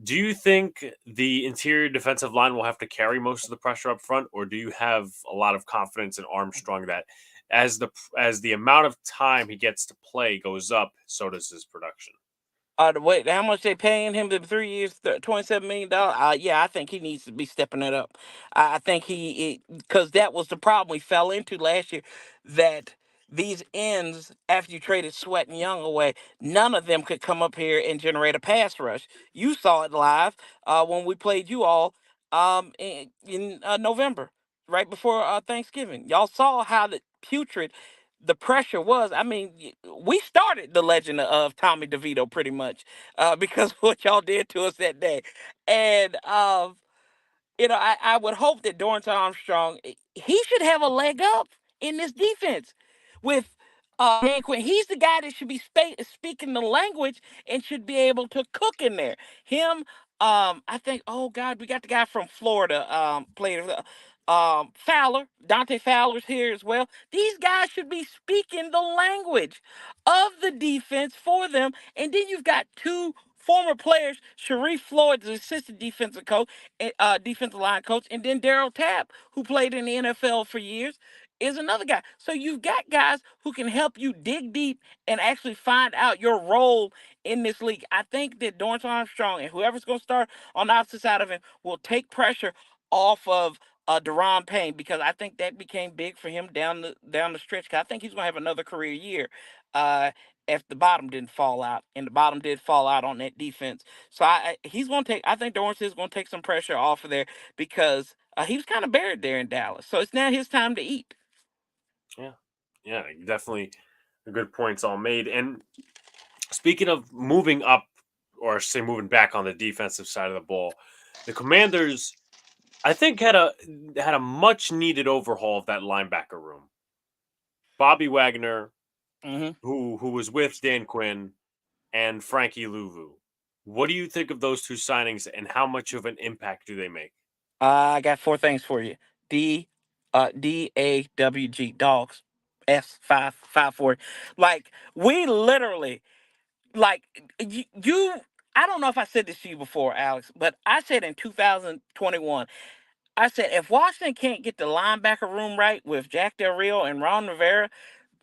Do you think the interior defensive line will have to carry most of the pressure up front, or do you have a lot of confidence in Armstrong that as the amount of time he gets to play goes up, so does his production? Wait, how much they paying him to 3 years, $27 million? Yeah, I think he needs to be stepping it up. I think because that was the problem we fell into last year, that these ends, after you traded Sweat and Young away, none of them could come up here and generate a pass rush. You saw it live when we played you all in November, right before Thanksgiving. Y'all saw how putrid the pressure was. I mean, we started the legend of Tommy DeVito pretty much because of what y'all did to us that day. And I would hope that Dorrance Armstrong, he should have a leg up in this defense with Dan Quinn. He's the guy that should be speaking the language and should be able to cook in there. Him, I think, oh God, we got the guy from Florida, played Fowler, Dante Fowler's here as well. These guys should be speaking the language of the defense for them. And then you've got two former players, Sharif Floyd, the assistant defensive coach, defensive line coach, and then Daryl Tapp, who played in the NFL for years, is another guy. So you've got guys who can help you dig deep and actually find out your role in this league. I think that Dorrance Armstrong and whoever's going to start on the opposite side of him will take pressure off of Deron Payne, because I think that became big for him down the stretch. 'Cause I think he's going to have another career year if the bottom didn't fall out, and the bottom did fall out on that defense. So he's going to take. I think Dorrance is going to take some pressure off of there because he was kind of buried there in Dallas. So it's now his time to eat. Yeah, definitely good points all made. And speaking of moving up, or I should say moving back on the defensive side of the ball, the Commanders, I think, had a much needed overhaul of that linebacker room. Bobby Wagner, who was with Dan Quinn, and Frankie Louvu. What do you think of those two signings, and how much of an impact do they make? I got four things for you. DAWG, dogs. S554. Like, we literally, like, you I don't know if I said this to you before, Alex, but I said in 2021, I said if Washington can't get the linebacker room right with Jack Del Rio and Ron Rivera,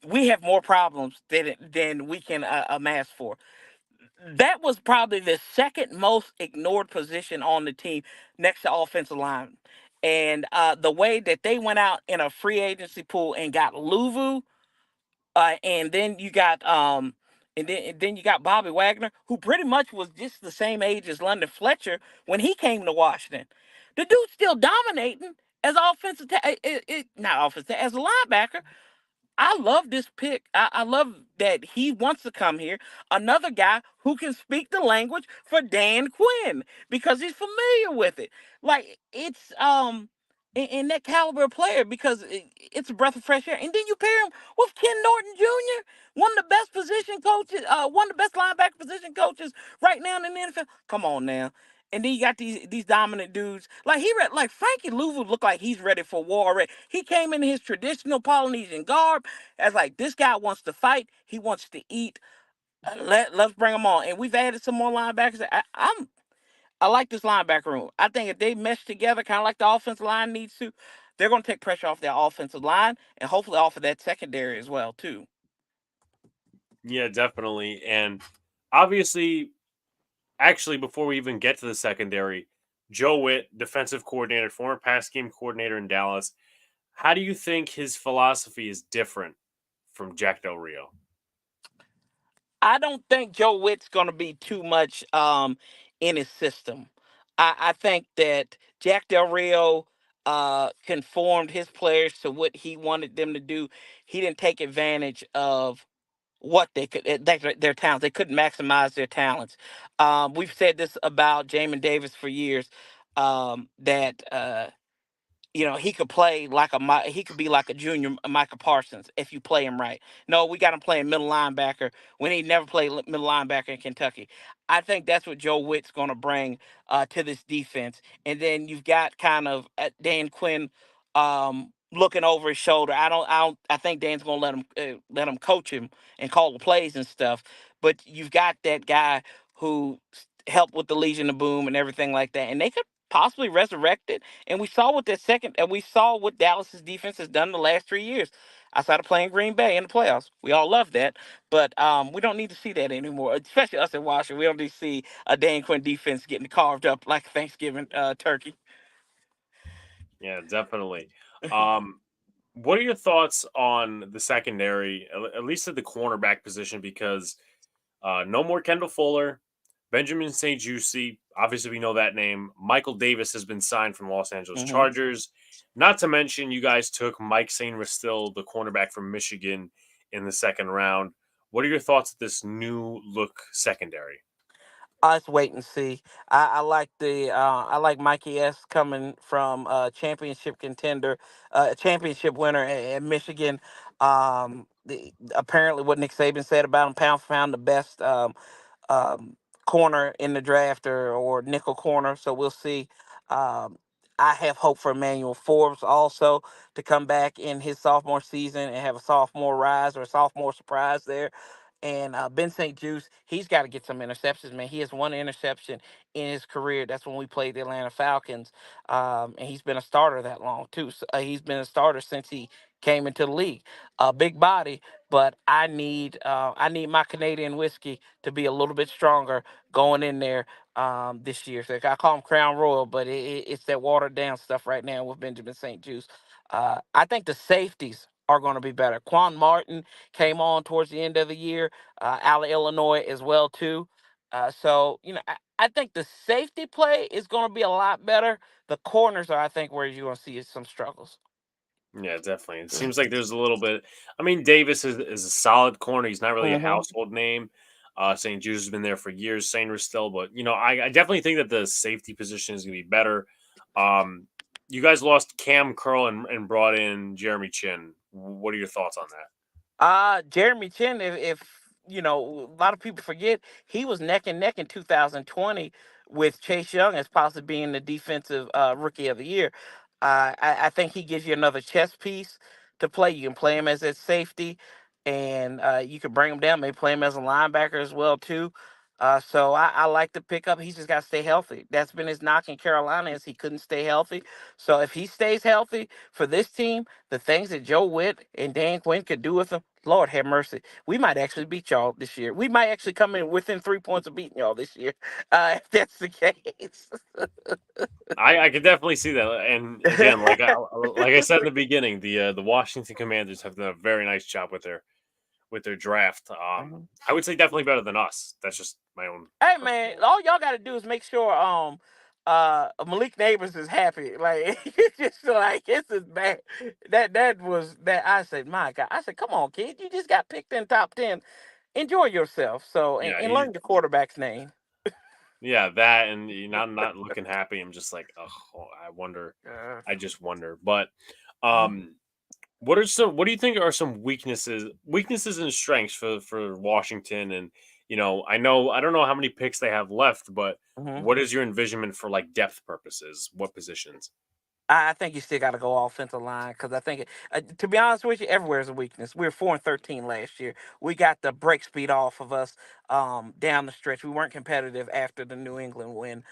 we have more problems than we can amass for. That was probably the second most ignored position on the team next to offensive line. And the way that they went out in a free agency pool and got Louvu, and then you got and then you got Bobby Wagner, who pretty much was just the same age as London Fletcher when he came to Washington. The dude's still dominating as not offensive, as a linebacker. I love this pick. I love that he wants to come here. Another guy who can speak the language for Dan Quinn because he's familiar with it. Like, it's in that caliber of player, because it's a breath of fresh air. And then you pair him with Ken Norton Jr., one of the best position coaches, one of the best linebacker position coaches right now in the NFL. Come on now. And then you got these dominant dudes. Like Frankie Louvu looked like he's ready for war already. He came in his traditional Polynesian garb as like, this guy wants to fight. He wants to eat. Let's bring him on. And we've added some more linebackers. I like this linebacker room. I think if they mesh together, kind of like the offensive line needs to, they're going to take pressure off their offensive line and hopefully off of that secondary as well too. Yeah, definitely. And obviously, actually, before we even get to the secondary, Joe Witt, defensive coordinator, former pass game coordinator in Dallas. How do you think his philosophy is different from Jack Del Rio? I don't think Joe Witt's going to be too much in his system. I think that Jack Del Rio conformed his players to what he wanted them to do. He didn't take advantage of what they could, their talents. They couldn't maximize their talents. We've said this about Jamin Davis for years, that he could play like he could be like a junior Micah Parsons if you play him right. No, we got him playing middle linebacker when he never played middle linebacker in Kentucky. I think that's what Joe Witt's going to bring to this defense. And then you've got kind of Dan Quinn looking over his shoulder. I think Dan's going to let him coach him and call the plays and stuff. But you've got that guy who helped with the Legion of Boom and everything like that, and they could possibly resurrect it. And we saw what Dallas's defense has done the last 3 years outside of playing Green Bay in the playoffs. We all love that, but we don't need to see that anymore, especially us in Washington. We don't need to see a Dan Quinn defense getting carved up like a Thanksgiving turkey. Yeah, definitely. What are your thoughts on the secondary, at least at the cornerback position? Because no more Kendall Fuller. Benjamin St. Juicy, obviously we know that name. Michael Davis has been signed from Los Angeles Chargers. Not to mention, you guys took Mike St. Ristil, the cornerback from Michigan, in the second round. What are your thoughts of this new look secondary? Let's wait and see. I like Mikey S coming from championship contender, championship winner at Michigan. Apparently, what Nick Saban said about him, pound for pound, the best um, corner in the draft, or nickel corner. So we'll see. Um, I have hope for Emmanuel Forbes also to come back in his sophomore season and have a sophomore rise or a sophomore surprise there. And Ben St. Juice, he's got to get some interceptions, man. He has one interception in his career. That's when we played the Atlanta Falcons. And he's been a starter that long, too. So, he's been a starter since he came into the league. Big body, but I need my Canadian whiskey to be a little bit stronger going in there this year. So I call him Crown Royal, but it's that watered down stuff right now with Benjamin St. Juice. I think the safeties are going to be better. Quan Martin came on towards the end of the year, out of Illinois as well too. So I think the safety play is going to be a lot better. The corners are, I think, where you're going to see some struggles. Yeah, definitely. It seems like there's a little bit. I mean, Davis is a solid corner. He's not really a Mm-hmm. household name. St. Jude's has been there for years. Sainer still, but I definitely think that the safety position is going to be better. Um, you guys lost Cam Curl and brought in Jeremy Chin. What are your thoughts on that? Jeremy Chin, if a lot of people forget, he was neck and neck in 2020 with Chase Young as possibly being the defensive rookie of the year. I think he gives you another chess piece to play. You can play him as a safety, and you can bring him down. Maybe play him as a linebacker as well too. So I like the pickup. He's just got to stay healthy. That's been his knock in Carolina, is he couldn't stay healthy. So if he stays healthy for this team, the things that Joe Witt and Dan Quinn could do with him, Lord have mercy, we might actually beat y'all this year. We might actually come in within 3 points of beating y'all this year, if that's the case. I could definitely see that. And again, like I said in the beginning, the Washington Commanders have done a very nice job with their draft. I would say definitely better than us. That's just my own. Hey man, all y'all got to do is make sure Malik Neighbors is happy. Like it's just like this is bad. That was that. I said, my God. I said, come on, kid, you just got picked in top 10. Enjoy yourself. So Yeah, and learn your quarterback's name. yeah, that and not looking happy. I'm just like, oh, I wonder. Uh, I just wonder. But what do you think are some weaknesses and strengths for Washington? And I don't know how many picks they have left, but mhm. what is your envisionment for like depth purposes? What positions? I think you still got to go offensive line because I think, to be honest with you, everywhere is a weakness. We were 4-13 last year. We got the break speed off of us down the stretch. We weren't competitive after the New England win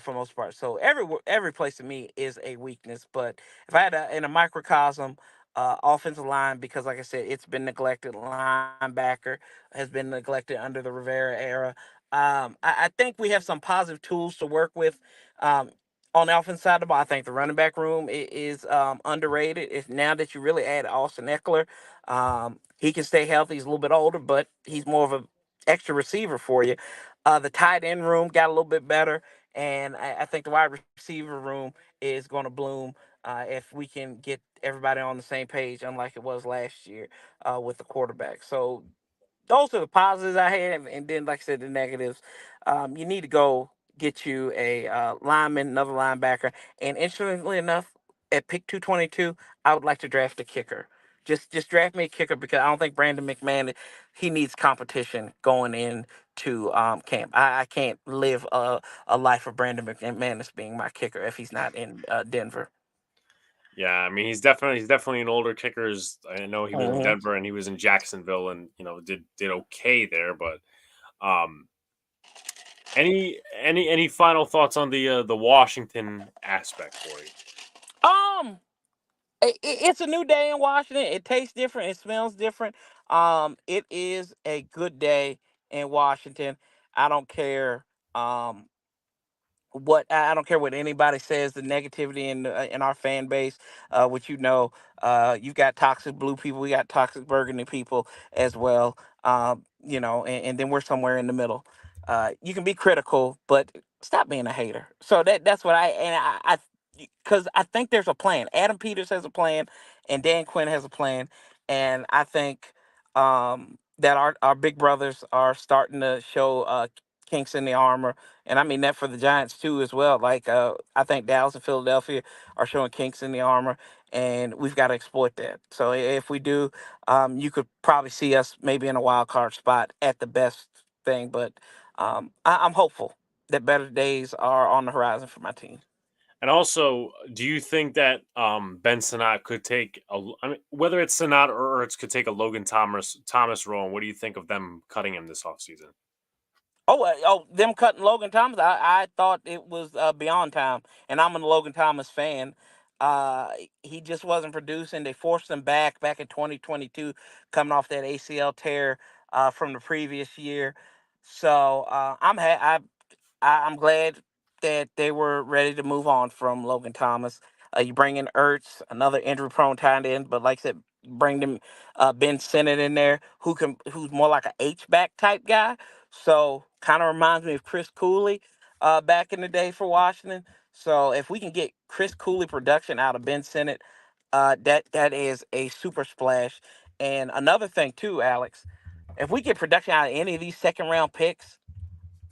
for most part. So every place to me is a weakness. But if I had in a microcosm, offensive line, because like I said, it's been neglected. Linebacker has been neglected under the Rivera era. I think we have some positive tools to work with. Um, on the offense side of the ball, I think the running back room is underrated. It's now that you really add Austin Eckler. He can stay healthy. He's a little bit older, but he's more of an extra receiver for you. The tight end room got a little bit better, and I think the wide receiver room is going to bloom if we can get everybody on the same page, unlike it was last year with the quarterback. So those are the positives I have, and then like I said, the negatives. You need to go get you a lineman, another linebacker, and interestingly enough, at pick 222, I would like to draft a kicker. Just draft me a kicker because I don't think Brandon McMahon, he needs competition going into camp. I can't live a life of Brandon McManus being my kicker if he's not in Denver. Yeah, I mean he's definitely an older kicker. I know he was in Mhm. Denver and he was in Jacksonville and did okay there, but um any final thoughts on the Washington aspect for you? Um, it's a new day in Washington. It tastes different. It smells different. It is a good day in Washington. I don't care. Um, I don't care what anybody says. The negativity in our fan base, which you've got toxic blue people. We got toxic burgundy people as well. And then we're somewhere in the middle. you can be critical, but stop being a hater. So that's what I because I think there's a plan. Adam Peters has a plan, and Dan Quinn has a plan, and I think that our big brothers are starting to show kinks in the armor, and I mean that for the Giants too as well. Like I think Dallas and Philadelphia are showing kinks in the armor, and we've got to exploit that. So if we do, you could probably see us maybe in a wild card spot at the best thing, but I'm hopeful that better days are on the horizon for my team. And also, do you think that Ben Sinnott could take I mean, whether it's Sinnott or Ertz could take a Logan Thomas role? And what do you think of them cutting him this offseason? Them cutting Logan Thomas, I thought it was beyond time, and I'm a Logan Thomas fan. He just wasn't producing. They forced him back in 2022, coming off that ACL tear from the previous year. So I'm glad that they were ready to move on from Logan Thomas. You bring in Ertz, another injury-prone tight end, but like I said, bring them Ben Sinnott in there, who's more like an H-back type guy. So kind of reminds me of Chris Cooley back in the day for Washington. So if we can get Chris Cooley production out of Ben Sinnott, that is a super splash. And another thing too, Alex, if we get production out of any of these second-round picks,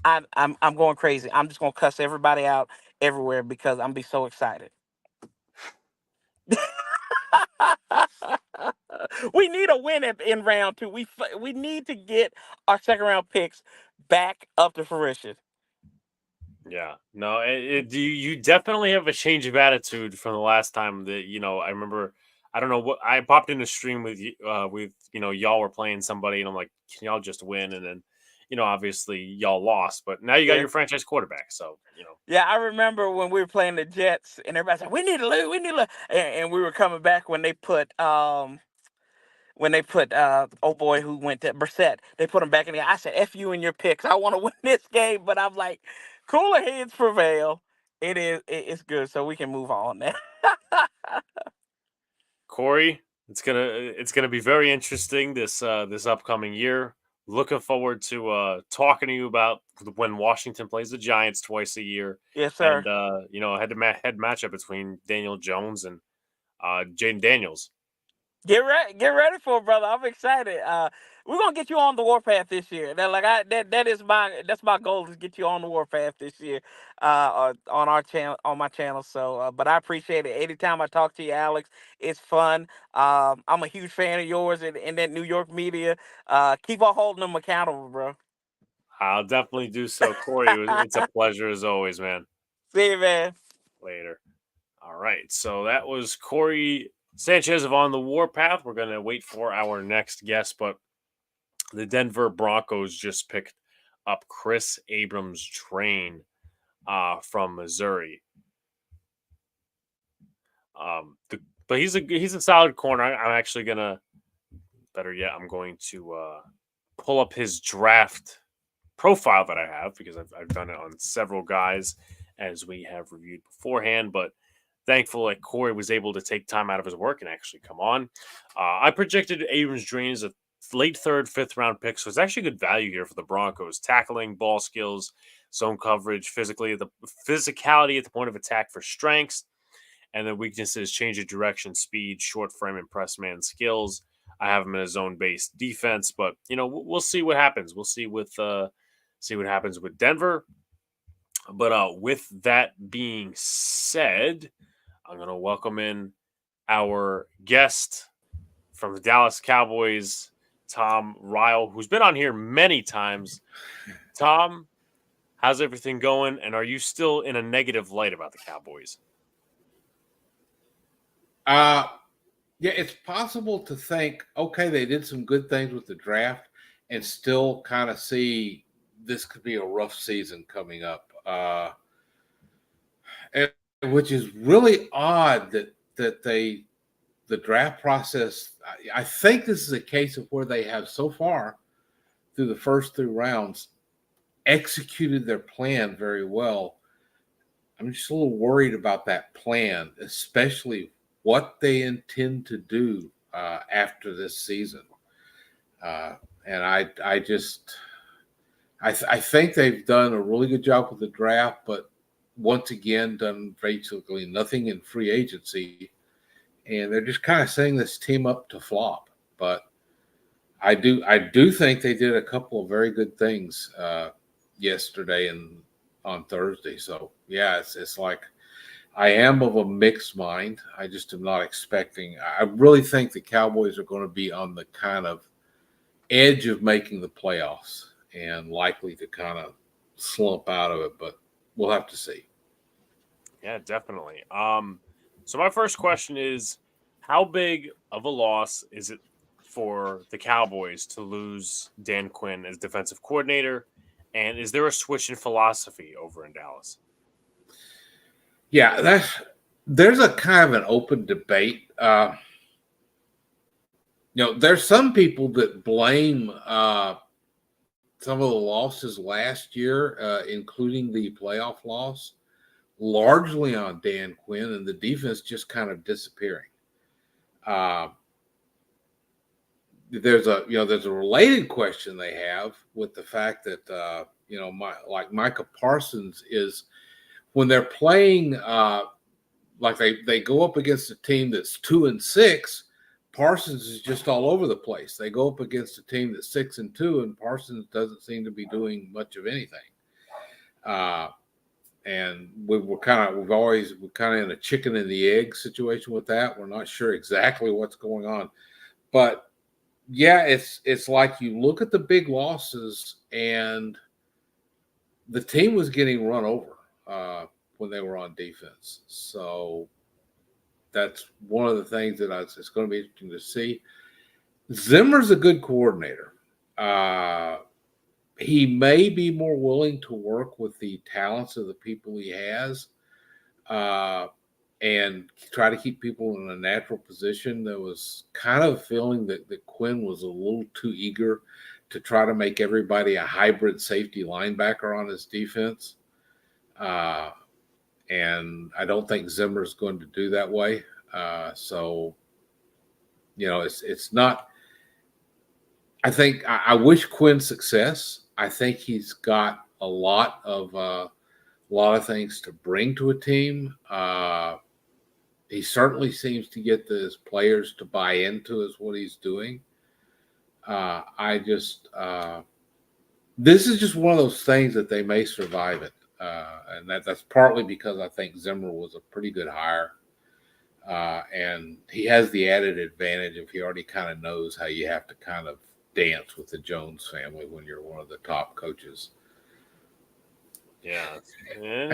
I'm going crazy. I'm just gonna cuss everybody out everywhere because I'm be so excited. We need a win in round two. We need to get our second round picks back up to fruition. Yeah, no, you definitely have a change of attitude from the last time that I remember. I don't know what I popped in a stream with y'all were playing somebody, and I'm like, can y'all just win? And then obviously y'all lost, but now you got your franchise quarterback, so Yeah, I remember when we were playing the Jets, and everybody said we need to lose, and we were coming back when they put oh boy, who went to Brissett. They put him back in the. I said, "F you and your picks. I want to win this game," but I'm like, cooler heads prevail. It's good, so we can move on now. Corey, it's gonna be very interesting this upcoming year. Looking forward to talking to you about when Washington plays the Giants twice a year. Yes, sir. And head matchup between Daniel Jones and Jaden Daniels. Get ready for it, brother. I'm excited. We're gonna get you on the warpath this year. That's my goal, is get you on the warpath this year, on our channel, on my channel. So, but I appreciate it. Anytime I talk to you, Alex, it's fun. I'm a huge fan of yours and that New York media. Keep on holding them accountable, bro. I'll definitely do so, Corey. It's a pleasure as always, man. See you, man. Later. All right. So that was Corey Sanchez of On the Warpath. We're going to wait for our next guest, but the Denver Broncos just picked up Chris Abrams-Draine from Missouri. But he's a solid corner. I'm actually going to, better yet, I'm going to pull up his draft profile that I have, because I've done it on several guys as we have reviewed beforehand, but thankful that Corey was able to take time out of his work and actually come on. I projected Abrams-Draine as a late third, fifth round pick, so it's actually good value here for the Broncos. Tackling, ball skills, zone coverage, physicality at the point of attack for strengths, and then weaknesses: change of direction, speed, short frame, and press man skills. I have him in a zone-based defense, but we'll see what happens. We'll see what happens with Denver. But with that being said, I'm going to welcome in our guest from the Dallas Cowboys, Tom Ryle, who's been on here many times. Tom, how's everything going? And are you still in a negative light about the Cowboys? Yeah, it's possible to think, okay, they did some good things with the draft and still kind of see this could be a rough season coming up. Which is really odd that the draft process, I think this is a case of where they have so far through the first 3 rounds executed their plan very well. I'm just a little worried about that plan, especially what they intend to do after this season. And I think they've done a really good job with the draft, but once again done basically nothing in free agency, and they're just kind of setting this team up to flop. But I do think they did a couple of very good things yesterday and on Thursday. So yeah, it's like I am of a mixed mind. I just am not expecting. I really think the Cowboys are going to be on the kind of edge of making the playoffs and likely to kind of slump out of it, but we'll have to see. Yeah, definitely. So my first question is, how big of a loss is it for the Cowboys to lose Dan Quinn as defensive coordinator? And is there a switch in philosophy over in Dallas? Yeah, there's a kind of an open debate. There's some people that blame some of the losses last year, including the playoff loss, largely on Dan Quinn and the defense just kind of disappearing. There's a related question they have with the fact that Micah Parsons is, when they're playing like they go up against a team that's 2-6, Parsons is just all over the place. They go up against a team that's 6-2, and Parsons doesn't seem to be doing much of anything. And we're kind of in a chicken and the egg situation with that. We're not sure exactly what's going on, but yeah, it's like you look at the big losses, and the team was getting run over when they were on defense. So that's one of the things that it's going to be interesting to see. Zimmer's a good coordinator. He may be more willing to work with the talents of the people he has and try to keep people in a natural position. There was kind of a feeling that Quinn was a little too eager to try to make everybody a hybrid safety linebacker on his defense. And I don't think Zimmer is going to do that way. It's not. I think I wish Quinn success. I think he's got a lot of things to bring to a team. He certainly seems to get his players to buy into what he's doing. This is just one of those things that they may survive it. And that's partly because I think Zimmer was a pretty good hire. And he has the added advantage of he already kind of knows how you have to kind of dance with the Jones family when you're one of the top coaches. Yeah. And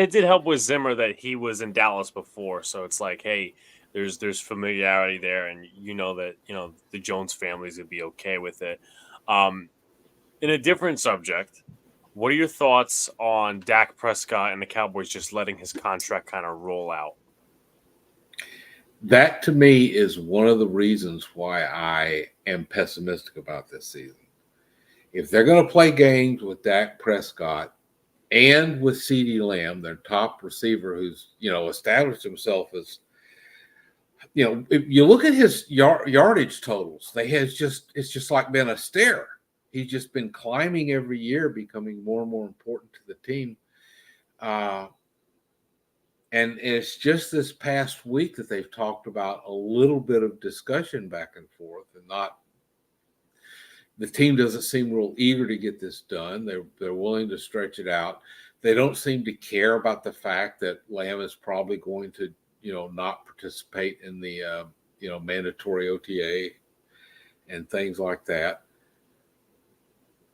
it did help with Zimmer that he was in Dallas before. So it's like, hey, there's familiarity there, and that the Jones families would be okay with it. In a different subject, what are your thoughts on Dak Prescott and the Cowboys just letting his contract kind of roll out? That, to me, is one of the reasons why I am pessimistic about this season. If they're going to play games with Dak Prescott and with CeeDee Lamb, their top receiver, who's established himself as, if you look at his yardage totals, it's just like been a stair. He's just been climbing every year, becoming more and more important to the team. And it's just this past week that they've talked about a little bit of discussion back and forth, and the team doesn't seem real eager to get this done. They're willing to stretch it out. They don't seem to care about the fact that Lamb is probably going to, not participate in the, mandatory OTA and things like that.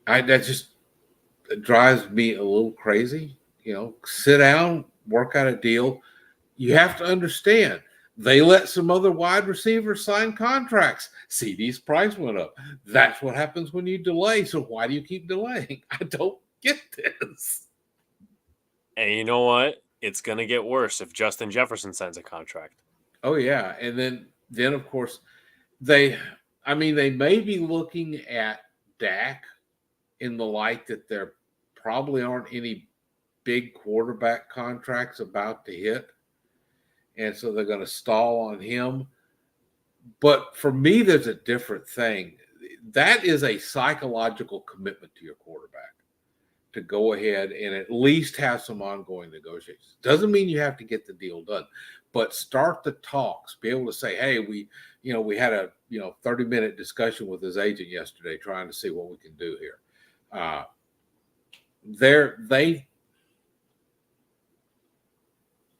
That just drives me a little crazy. Sit down, work out a deal. You have to understand, they let some other wide receivers sign contracts. CD's price went up. That's what happens when you delay. So why do you keep delaying? I don't get this. And you know what? It's going to get worse if Justin Jefferson signs a contract. Oh, yeah. And then of course, they may be looking at Dak in the light that there probably aren't any big quarterback contracts about to hit. And so they're going to stall on him. But for me, there's a different thing. That is a psychological commitment to your quarterback. to go ahead and at least have some ongoing negotiations. Doesn't mean you have to get the deal done, but start the talks. Be able to say, hey, we had a 30-minute discussion with his agent yesterday, trying to see what we can do here.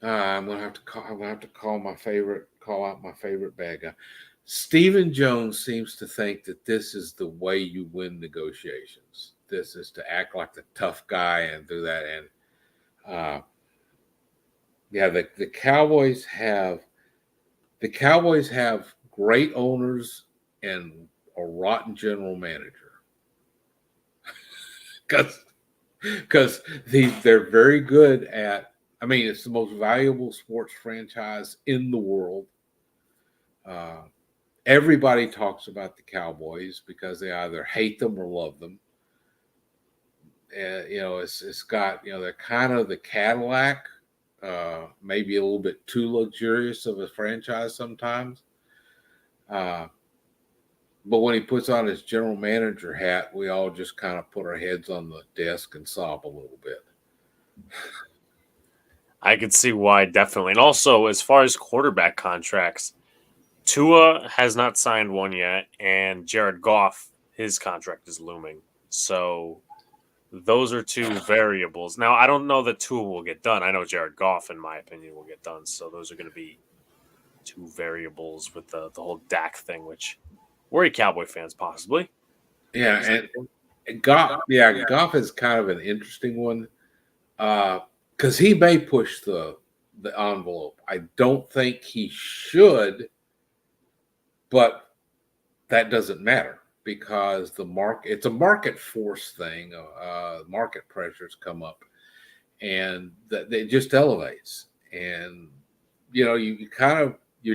I'm gonna have to call out my favorite bad guy. Stephen Jones seems to think that this is the way you win negotiations. This is to act like the tough guy and do that. And the Cowboys have great owners and a rotten general manager. Because they're very good at. I mean, it's the most valuable sports franchise in the world. Everybody talks about the Cowboys because they either hate them or love them. It's got, they're kind of the Cadillac, maybe a little bit too luxurious of a franchise sometimes. But when he puts on his general manager hat, we all just kind of put our heads on the desk and sob a little bit. I could see why, definitely. And also, as far as quarterback contracts, Tua has not signed one yet, and Jared Goff, his contract is looming. So those are two variables. Now, I don't know that Tua will get done. I know Jared Goff, in my opinion, will get done. So those are going to be two variables with the whole Dak thing, which worry Cowboy fans possibly. Yeah, and Goff is kind of an interesting one. Because he may push the envelope. I don't think he should, but that doesn't matter because it's a market force thing. Market pressures come up, and it just elevates. And you're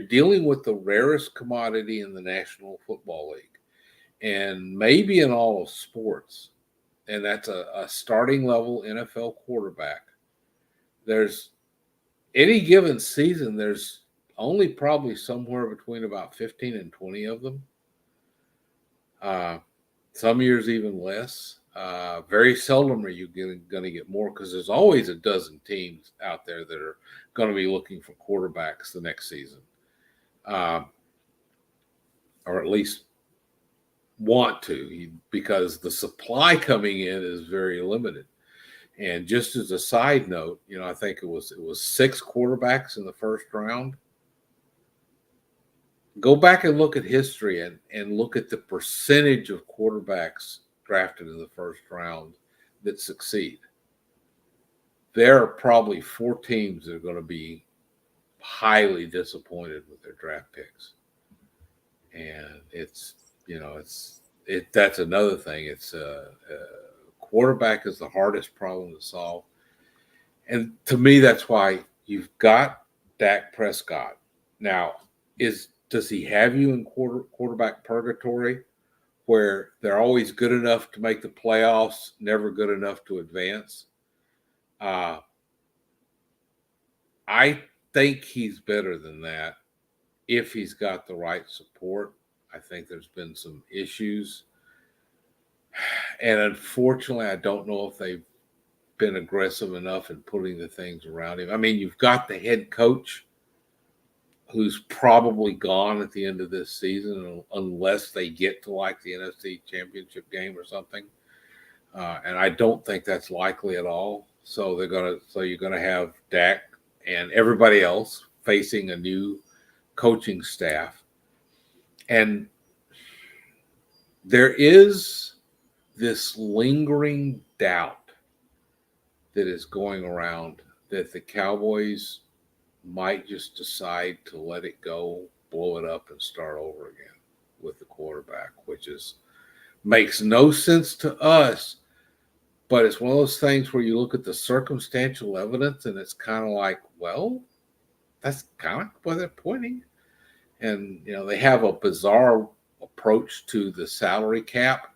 dealing with the rarest commodity in the National Football League, and maybe in all of sports, and that's a starting level NFL quarterback. There's any given season, there's only probably somewhere between about 15 and 20 of them. Some years even less. Very seldom are you going to get more because there's always a dozen teams out there that are going to be looking for quarterbacks the next season. Or at least want to, because the supply coming in is very limited. And just as a side note, I think it was 6 quarterbacks in the first round. Go back and look at history and look at the percentage of quarterbacks drafted in the first round that succeed. There are probably 4 teams that are going to be highly disappointed with their draft picks. And that's another thing. It's quarterback is the hardest problem to solve. And to me, that's why you've got Dak Prescott. Now, does he have you in quarterback purgatory where they're always good enough to make the playoffs, never good enough to advance? I think he's better than that if he's got the right support. I think there's been some issues. And unfortunately, I don't know if they've been aggressive enough in putting the things around him. I mean, you've got the head coach who's probably gone at the end of this season unless they get to like the NFC Championship game or something. And I don't think that's likely at all. So you're gonna have Dak and everybody else facing a new coaching staff. And there is this lingering doubt that is going around that the Cowboys might just decide to let it go, blow it up, and start over again with the quarterback, which makes no sense to us. But it's one of those things where you look at the circumstantial evidence and it's kind of like, well, that's kind of where they're pointing. And, they have a bizarre approach to the salary cap.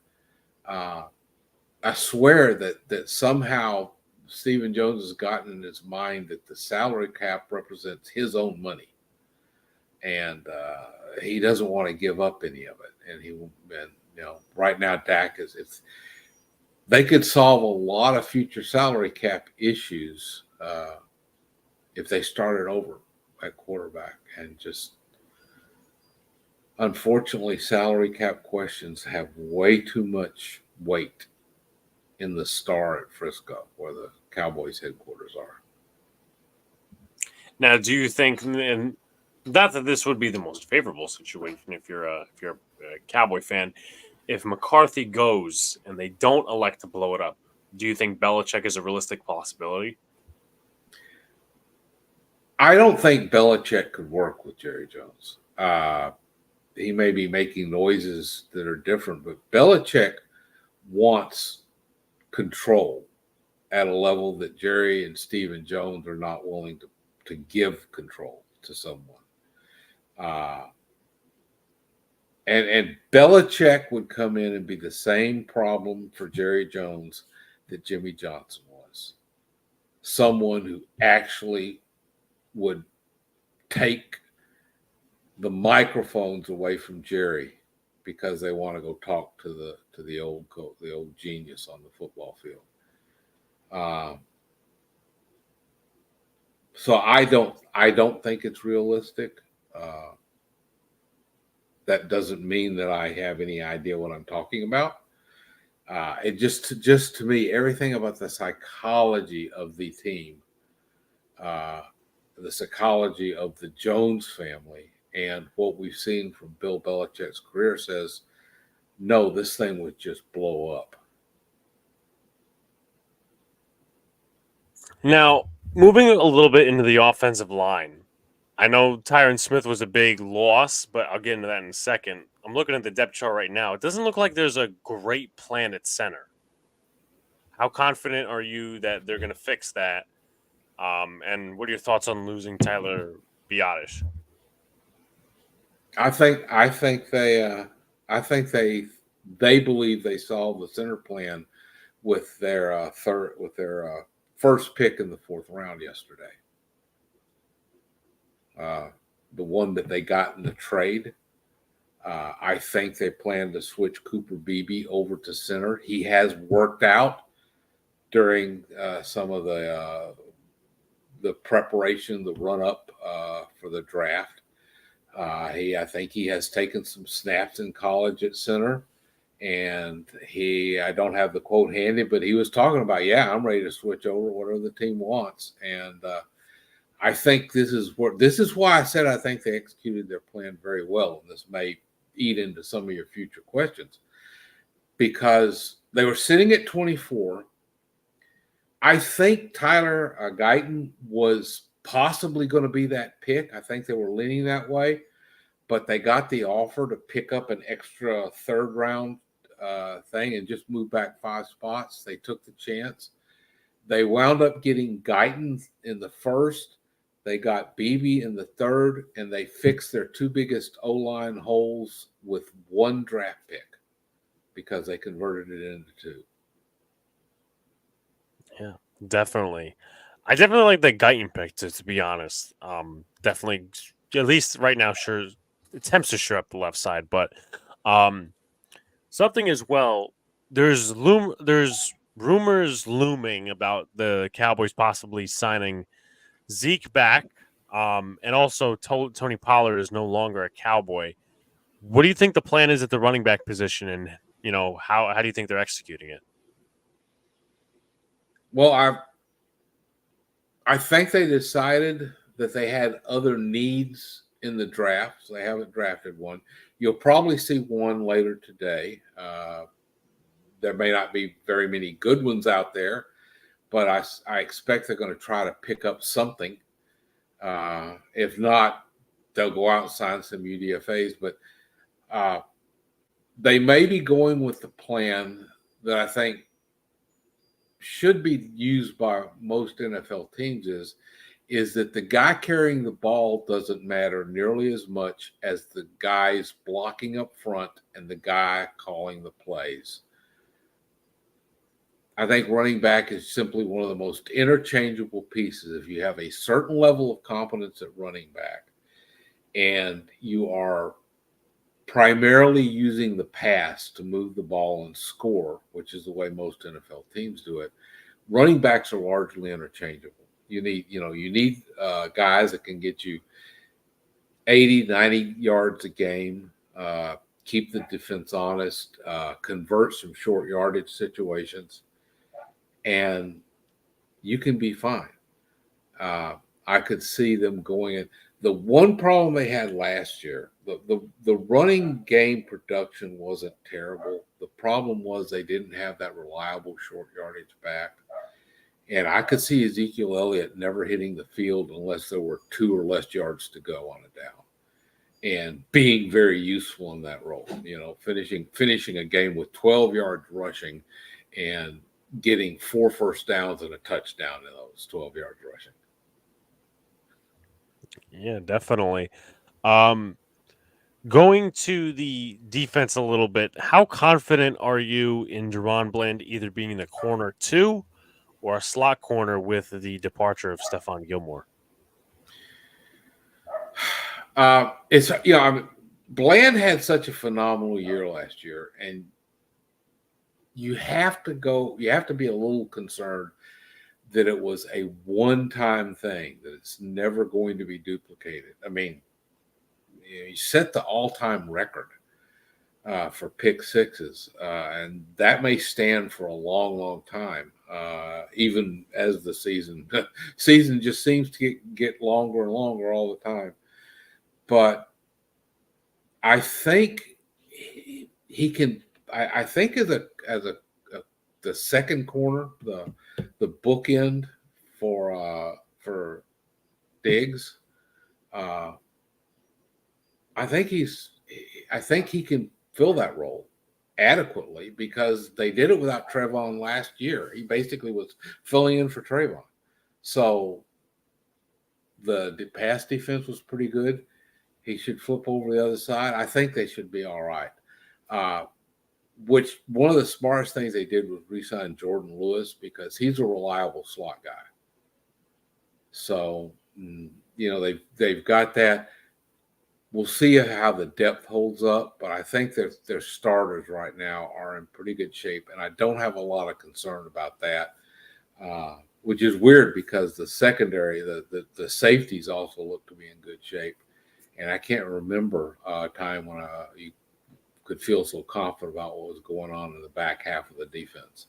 I swear that somehow Stephen Jones has gotten in his mind that the salary cap represents his own money. And he doesn't want to give up any of it. And right now Dak they could solve a lot of future salary cap issues if they started over at quarterback. And just unfortunately, salary cap questions have way too much weight in the Star at Frisco, where the Cowboys headquarters are. Now, do you think, and not that this would be the most favorable situation if you're a Cowboy fan, if McCarthy goes and they don't elect to blow it up, do you think Belichick is a realistic possibility? I don't think Belichick could work with Jerry Jones. He may be making noises that are different, but Belichick wants control at a level that Jerry and Stephen Jones are not willing to give control to someone. And Belichick would come in and be the same problem for Jerry Jones that Jimmy Johnson was. Someone who actually would take the microphones away from Jerry because they want to go talk to the old coach, the old genius on the football field. So I don't think it's realistic. That doesn't mean that I have any idea what I'm talking about. It just to me, everything about the psychology of the team, the psychology of the Jones family, and what we've seen from Bill Belichick's career says, no, this thing would just blow up. Now, moving a little bit into the offensive line, I know Tyron Smith was a big loss, but I'll get into that in a second. I'm looking at the depth chart right now. It doesn't look like there's a great plan at center. How confident are you that they're going to fix that? And what are your thoughts on losing Tyler Biadasz? I think they believe they solved the center plan with their first pick in the fourth round yesterday. The one that they got in the trade. I think they plan to switch Cooper Beebe over to center. He has worked out during some of the preparation, the run up for the draft. I think he has taken some snaps in college at center, and I don't have the quote handy, but he was talking about, I'm ready to switch over whatever the team wants. And I think this is why I said I think they executed their plan very well. And this may eat into some of your future questions, because they were sitting at 24. I think Tyler Guyton was possibly going to be that pick. I think they were leaning that way, but they got the offer to pick up an extra third round thing and just move back 5 spots. They took the chance. They wound up getting Guyton in the first. They got Beebe in the third, and they fixed their 2 biggest O-line holes with 1 draft pick because they converted it into 2. Yeah, definitely. I definitely like the Guyton pick, to be honest. Definitely, at least right now, sure, attempts to shore up the left side. But something as well, there's rumors looming about the Cowboys possibly signing Zeke back, and also Tony Pollard is no longer a Cowboy. What do you think the plan is at the running back position, and how do you think they're executing it? Well, I think they decided that they had other needs in the draft, so they haven't drafted one. You'll probably see one later today. There may not be very many good ones out there, but I expect they're going to try to pick up something. If not, they'll go out and sign some UDFAs. But they may be going with the plan that I think should be used by most NFL teams is that the guy carrying the ball doesn't matter nearly as much as the guys blocking up front and the guy calling the plays. I think running back is simply one of the most interchangeable pieces. If you have a certain level of competence at running back and you are primarily using the pass to move the ball and score, which is the way most NFL teams do it. Running backs are largely interchangeable. You need guys that can get you 80, 90 yards a game, keep the defense honest, convert some short yardage situations, and you can be fine. I could see them going in. The one problem they had last year, the running game production wasn't terrible. The problem was they didn't have that reliable short yardage back. And I could see Ezekiel Elliott never hitting the field unless there were 2 or less yards to go on a down, and being very useful in that role. Finishing a game with 12 yards rushing and getting 4 first downs and a touchdown in those 12 yards rushing. Yeah, definitely. Going to the defense a little bit, how confident are you in Deron Bland either being the corner 2 or a slot corner with the departure of Stephon Gilmore? Bland had such a phenomenal year last year, and you have to be a little concerned that it was a one-time thing, that it's never going to be duplicated. I mean, he set the all-time record for pick sixes, and that may stand for a long, long time, even as the season just seems to get longer and longer all the time. But I think he can. I think as the second corner, the bookend for Diggs, I think he can fill that role adequately, because they did it without Trevon last year. He basically was filling in for Trevon. So the pass defense was pretty good. He should flip over the other side. I think they should be all right. Which one of the smartest things they did was re-sign Jordan Lewis, because he's a reliable slot guy. So, they've got that. We'll see how the depth holds up, but I think their starters right now are in pretty good shape, and I don't have a lot of concern about that, which is weird because the secondary, the safeties also look to be in good shape, and I can't remember a time when you could feel so confident about what was going on in the back half of the defense.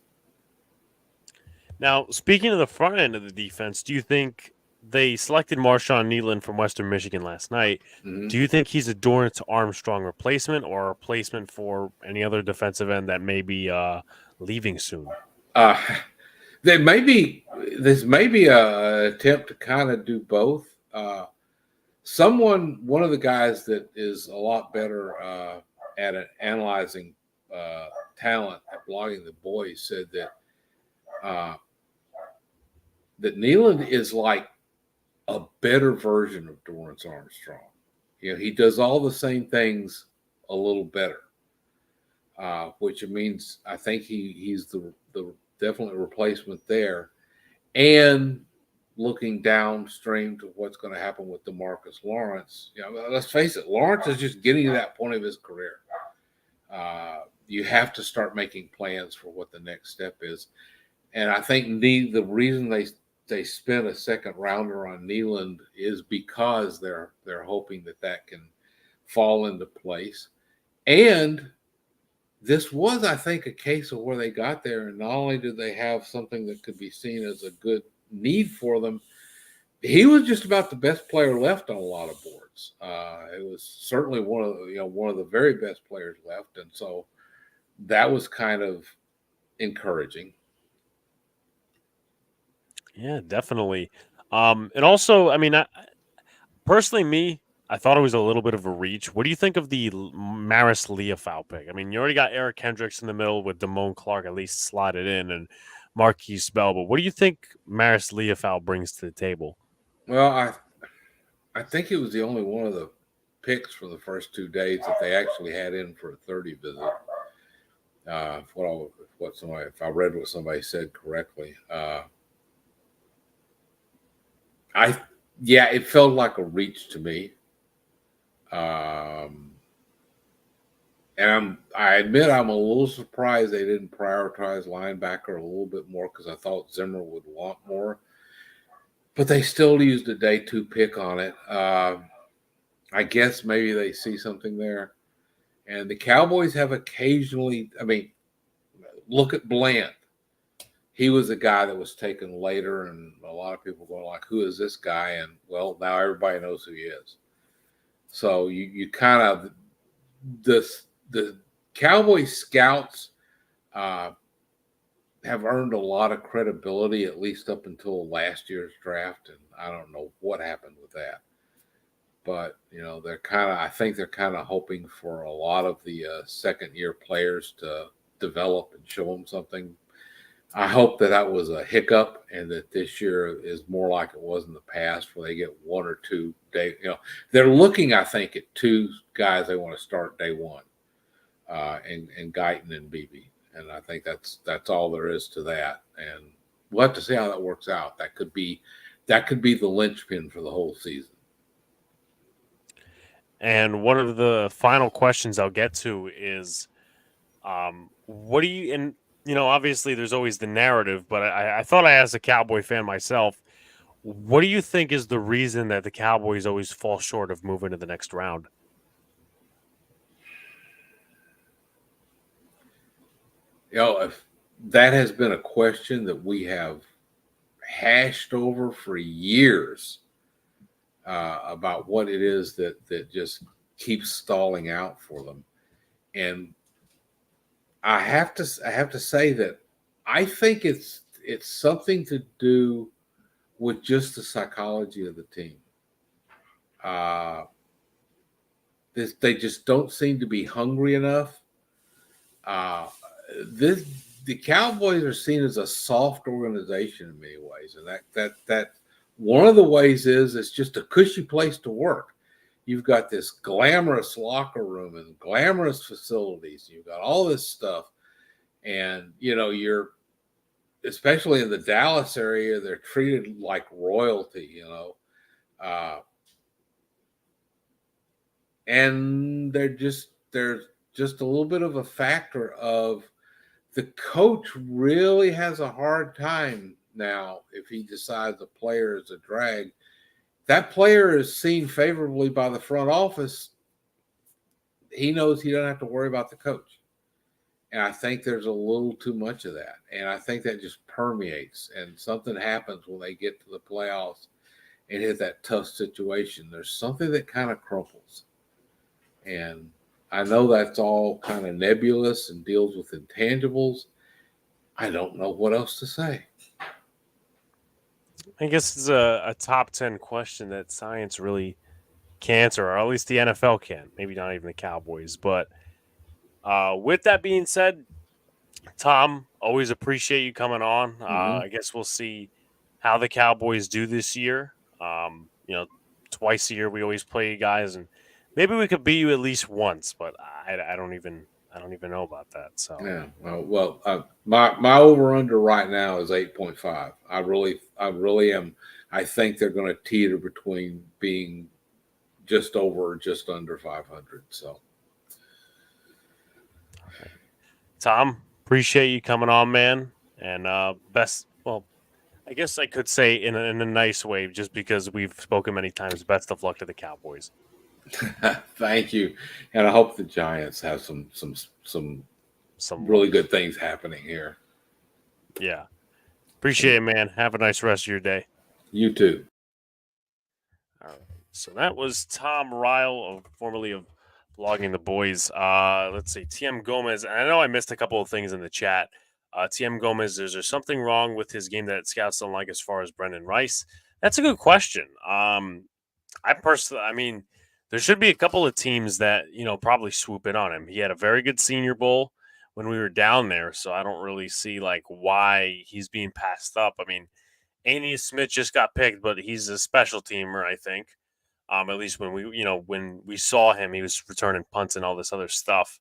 Now, speaking of the front end of the defense, do you think they selected Marshawn Nealon from Western Michigan last night? Mm-hmm. Do you think he's a Dorrance Armstrong replacement, or a replacement for any other defensive end that may be leaving soon? This may be a attempt to kind of do both. One of the guys that is a lot better at analyzing talent, at blogging the boys, said that Nealon is like a better version of Dorrance Armstrong. He does all the same things a little better, which means I think he's the definitely replacement there. And looking downstream to what's going to happen with DeMarcus Lawrence, let's face it, Lawrence is just getting to that point of his career. You have to start making plans for what the next step is. And I think the reason they spent a second rounder on Nealon is because they're hoping that can fall into place. And this was, I think, a case of where they got there, and not only did they have something that could be seen as a good need for them, he was just about the best player left on a lot of boards. It was certainly one of the very best players left, and so that was kind of encouraging. Yeah, definitely. And also, I mean, personally, I thought it was a little bit of a reach. What do you think of the Maris Leofow pick? I mean, you already got Eric Kendricks in the middle with Damone Clark at least slotted in, and Marquise Bell. But what do you think Maris Leofow brings to the table? Well, I think it was the only one of the picks for the first 2 days that they actually had in for a 30 visit. If I read what somebody said correctly. It felt like a reach to me. And I admit I'm a little surprised they didn't prioritize linebacker a little bit more because I thought Zimmer would want more. But they still used a day 2 pick on it. I guess maybe they see something there. And the Cowboys have occasionally, I mean, look at Bland. He was a guy that was taken later, and a lot of people going like, who is this guy? And, well, now everybody knows who he is. So you kind of – the Cowboys scouts have earned a lot of credibility, at least up until last year's draft, and I don't know what happened with that. But, I think they're kind of hoping for a lot of the second-year players to develop and show them something. I hope that was a hiccup and that this year is more like it was in the past where they get 1 or 2 days. They're looking, I think, at 2 guys they want to start day 1, and Guyton and Beebe. And I think that's all there is to that. And we'll have to see how that works out. That could be the linchpin for the whole season. And one of the final questions I'll get to is, what do you, and obviously there's always the narrative, but I thought I asked a Cowboy fan myself, what do you think is the reason that the Cowboys always fall short of moving to the next round? If that has been a question that we have hashed over for years, about what it is that just keeps stalling out for them. And I have to say that I think it's something to do with just the psychology of the team. They just don't seem to be hungry enough. The Cowboys are seen as a soft organization in many ways, and that one of the ways is it's just a cushy place to work. You've got this glamorous locker room and glamorous facilities. You've got all this stuff, and you're, especially in the Dallas area, they're treated like royalty. And there's just a little bit of a factor of the coach really has a hard time now if he decides a player is a drag. That player is seen favorably by the front office. He knows he doesn't have to worry about the coach. And I think there's a little too much of that. And I think that just permeates, and something happens when they get to the playoffs and hit that tough situation. There's something that kind of crumples. And I know that's all kind of nebulous and deals with intangibles. I don't know what else to say. I guess it's a top 10 question that science really can't answer, or at least the NFL can. Maybe not even the Cowboys. But with that being said, Tom, always appreciate you coming on. I guess we'll see how the Cowboys do this year. Twice a year we always play you guys, and maybe we could beat you at least once, but I don't even know about that. So yeah, my over under right now is 8.5. I really am. I think they're going to teeter between being just over or just under 500. So, Tom, appreciate you coming on, man, and best. Well, I guess I could say in a nice way, just because we've spoken many times. Best of luck to the Cowboys. Thank you, and I hope the Giants have some really good things happening here. Yeah, appreciate it, man. Have a nice rest of your day. You too. All right, so that was Tom Ryle, formerly of Blogging the Boys. Let's see, TM Gomez. And I know I missed a couple of things in the chat. TM Gomez, is there something wrong with his game that scouts don't like as far as Brendan Rice? That's a good question. There should be a couple of teams that, probably swoop in on him. He had a very good Senior Bowl when we were down there, so I don't really see, why he's being passed up. I mean, Ainias Smith just got picked, but he's a special teamer, I think. At least when we saw him, he was returning punts and all this other stuff.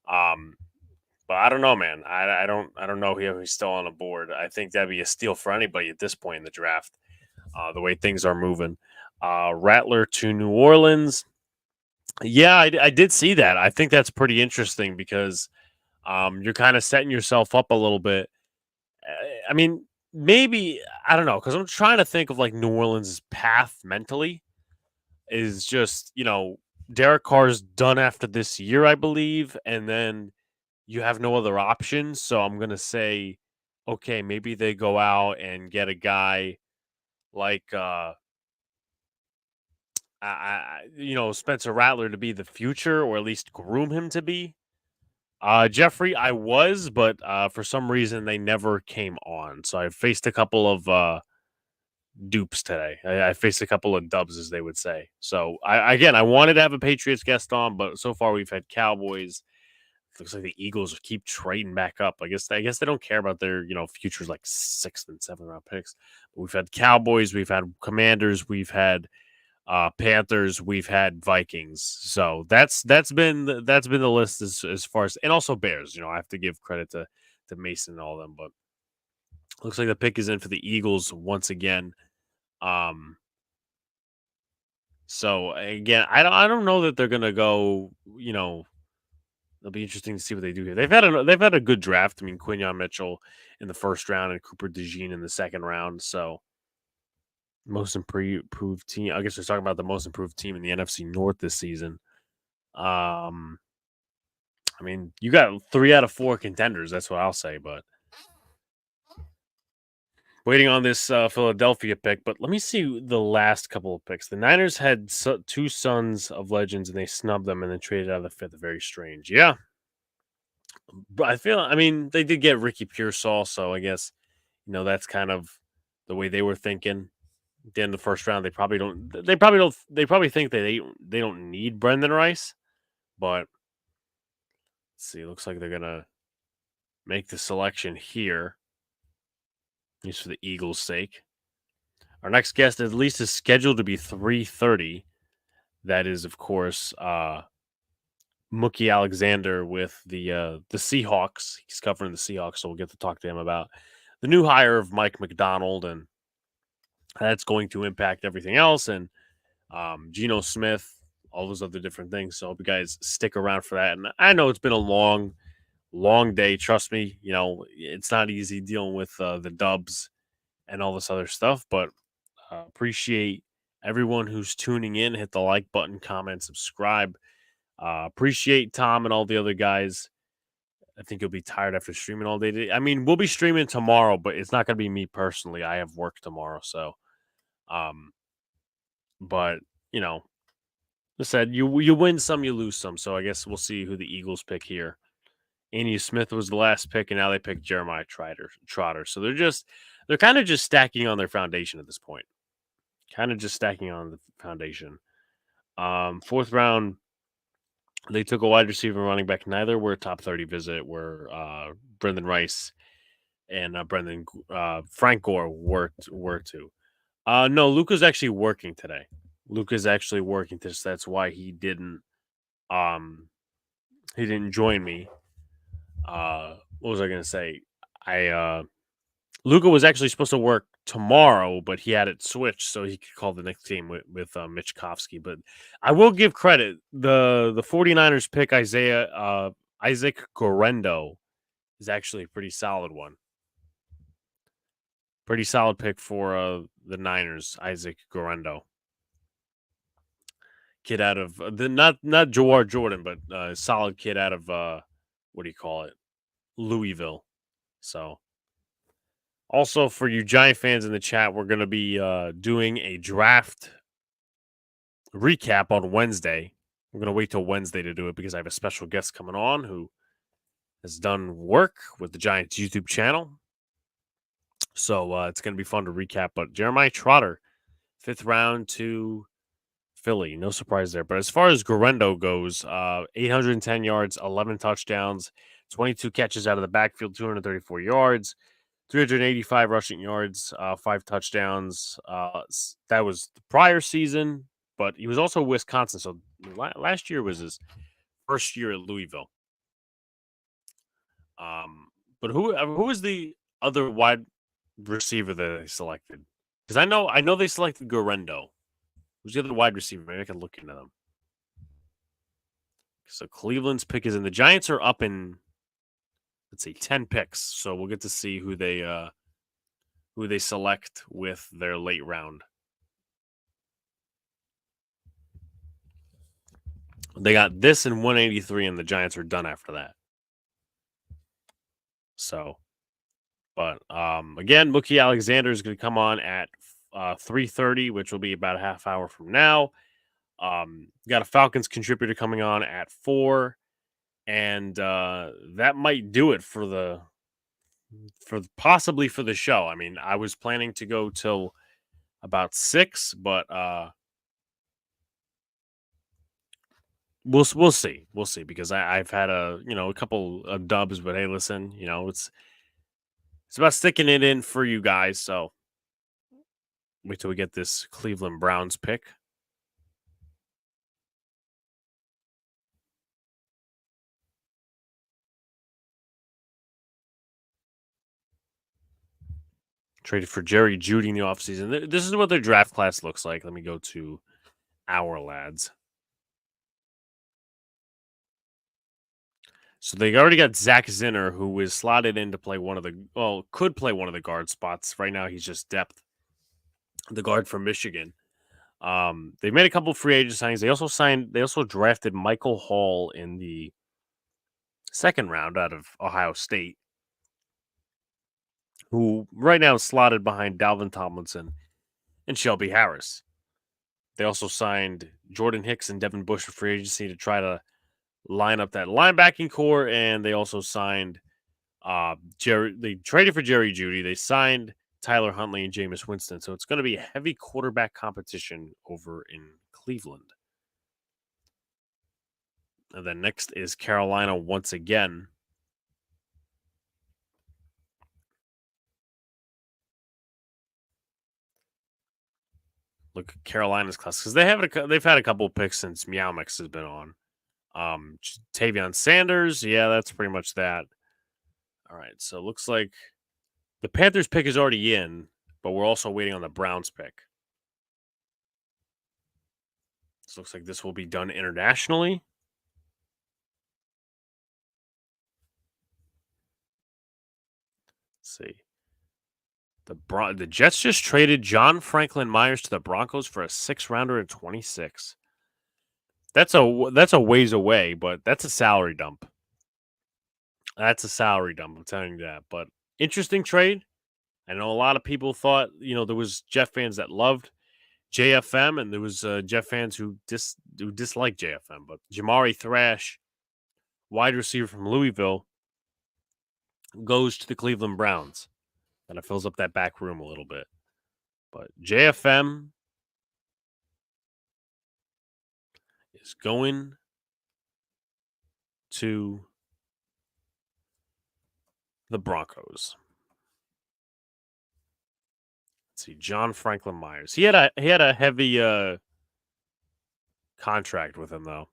But I don't know, man. I don't know if he's still on the board. I think that'd be a steal for anybody at this point in the draft, the way things are moving. Rattler to New Orleans. Yeah, I did see that. I think that's pretty interesting because you're kind of setting yourself up a little bit. I mean, maybe I don't know because I'm trying to think of like New Orleans' path mentally is just Derek Carr's done after this year, I believe, and then you have no other options. So I'm gonna say, okay, maybe they go out and get a guy like Spencer Rattler to be the future, or at least groom him to be. Jeffrey, I was, but for some reason they never came on. So I faced a couple of dupes today. I faced a couple of dubs, as they would say. So I wanted to have a Patriots guest on, but so far we've had Cowboys. Looks like the Eagles keep trading back up. I guess they don't care about their futures like 6th and 7th round picks. But we've had Cowboys, we've had Commanders, we've had Panthers, we've had Vikings. So that's been the list as far as, and also Bears. I have to give credit to Mason and all of them, but looks like the pick is in for the Eagles once again. So again, I don't know that they're gonna go. It'll be interesting to see what they do here. They've had a good draft. I mean, Quinyon Mitchell in the first round and Cooper DeJean in the second round. So most improved team. I guess we're talking about the most improved team in the NFC North this season. I mean, you got 3 out of 4 contenders. That's what I'll say. But waiting on this Philadelphia pick. But let me see the last couple of picks. The Niners had 2 sons of legends, and they snubbed them and then traded out of the 5th. Very strange. Yeah. But I mean, they did get Ricky Pearsall, so I guess, that's kind of the way they were thinking. At the end of the first round, they probably think that they don't need Brendan Rice, but let's see. It looks like they're gonna make the selection here, just for the Eagles' sake. Our next guest at least is scheduled to be 3:30. That is, of course, Mookie Alexander with the Seahawks. He's covering the Seahawks, so we'll get to talk to him about the new hire of Mike McDonald, and that's going to impact everything else, and Geno Smith, all those other different things. So I hope you guys stick around for that. And I know it's been a long day. Trust me, it's not easy dealing with the dubs and all this other stuff, but appreciate everyone who's tuning in. Hit the like button, comment, subscribe. Appreciate Tom and all the other guys. I think you'll be tired after streaming all day today. I mean, we'll be streaming tomorrow, but it's not going to be me personally. I have work tomorrow, so but I said you win some, you lose some. So I guess we'll see who the Eagles pick here. Andy Smith was the last pick, and now they pick Jeremiah Trotter. So they're kind of just stacking on their foundation at this point. Kind of just stacking on the foundation. 4th round, they took a wide receiver and running back. Neither were a top 30 visit. Were Brendan Rice and Frank Gore were to. No, Luca's actually working today. Luca's actually working today. So that's why he didn't join me. What was I gonna say? Luca was actually supposed to work tomorrow, but he had it switched so he could call the next team with Mitch Kofsky. But I will give credit. The 49ers pick Isaac Gorendo is actually a pretty solid one. Pretty solid pick for the Niners, Isaac Gorendo. Kid out of not Jawar Jordan, but a solid kid out of what do you call it? Louisville. So also for you Giant fans in the chat, we're going to be doing a draft recap on Wednesday. We're going to wait till Wednesday to do it because I have a special guest coming on who has done work with the Giants YouTube channel. So it's going to be fun to recap. But Jeremiah Trotter, 5th round to Philly. No surprise there. But as far as Gorendo goes, 810 yards, 11 touchdowns, 22 catches out of the backfield, 234 yards, 385 rushing yards, 5 touchdowns. That was the prior season, but he was also Wisconsin. So last year was his first year at Louisville. But who is the other wide receiver that they selected? Because I know they selected Gorendo. Who's the other wide receiver? Maybe I can look into them. So Cleveland's pick is in. The Giants are up in, let's see, 10 picks. So we'll get to see who they select with their late round. They got this in 183, and the Giants are done after that. So, but again, Mookie Alexander is going to come on at 3:30, which will be about a half hour from now. Got a Falcons contributor coming on at 4, and that might do it for possibly for the show. I mean, I was planning to go till about 6, but we'll see because I've had a couple of dubs, but hey, listen, it's about sticking it in for you guys. So wait till we get this Cleveland Browns pick. Traded for Jerry Jeudy in the offseason. This is what their draft class looks like. Let me go to our lads. So they already got Zach Zinner, who is slotted in to play could play one of the guard spots. Right now, he's just depth. The guard from Michigan. They made a couple free agent signings. They also drafted Michael Hall in the second round out of Ohio State, who right now is slotted behind Dalvin Tomlinson and Shelby Harris. They also signed Jordan Hicks and Devin Bush for free agency to try to line up that linebacking core, and they also signed they traded for Jerry Jeudy. They signed Tyler Huntley and Jameis Winston. So it's going to be a heavy quarterback competition over in Cleveland. And then next is Carolina once again. Look at Carolina's class because they've had a couple of picks since MeowMix has been on. Tavion Sanders, yeah, that's pretty much that. All right, so it looks like the Panthers pick is already in, but we're also waiting on the Browns pick. This looks like this will be done internationally. Let's see. The Jets just traded John Franklin Myers to the Broncos for a 6th-rounder in 26. That's a ways away, but that's a salary dump. That's a salary dump, I'm telling you that. But interesting trade. I know a lot of people thought, there was Jet fans that loved JFM, and there was Jet fans who disliked JFM. But Jamari Thrash, wide receiver from Louisville, goes to the Cleveland Browns. And it fills up that back room a little bit. But JFM is going to the Broncos. Let's see, John Franklin Myers. He had a heavy contract with him though.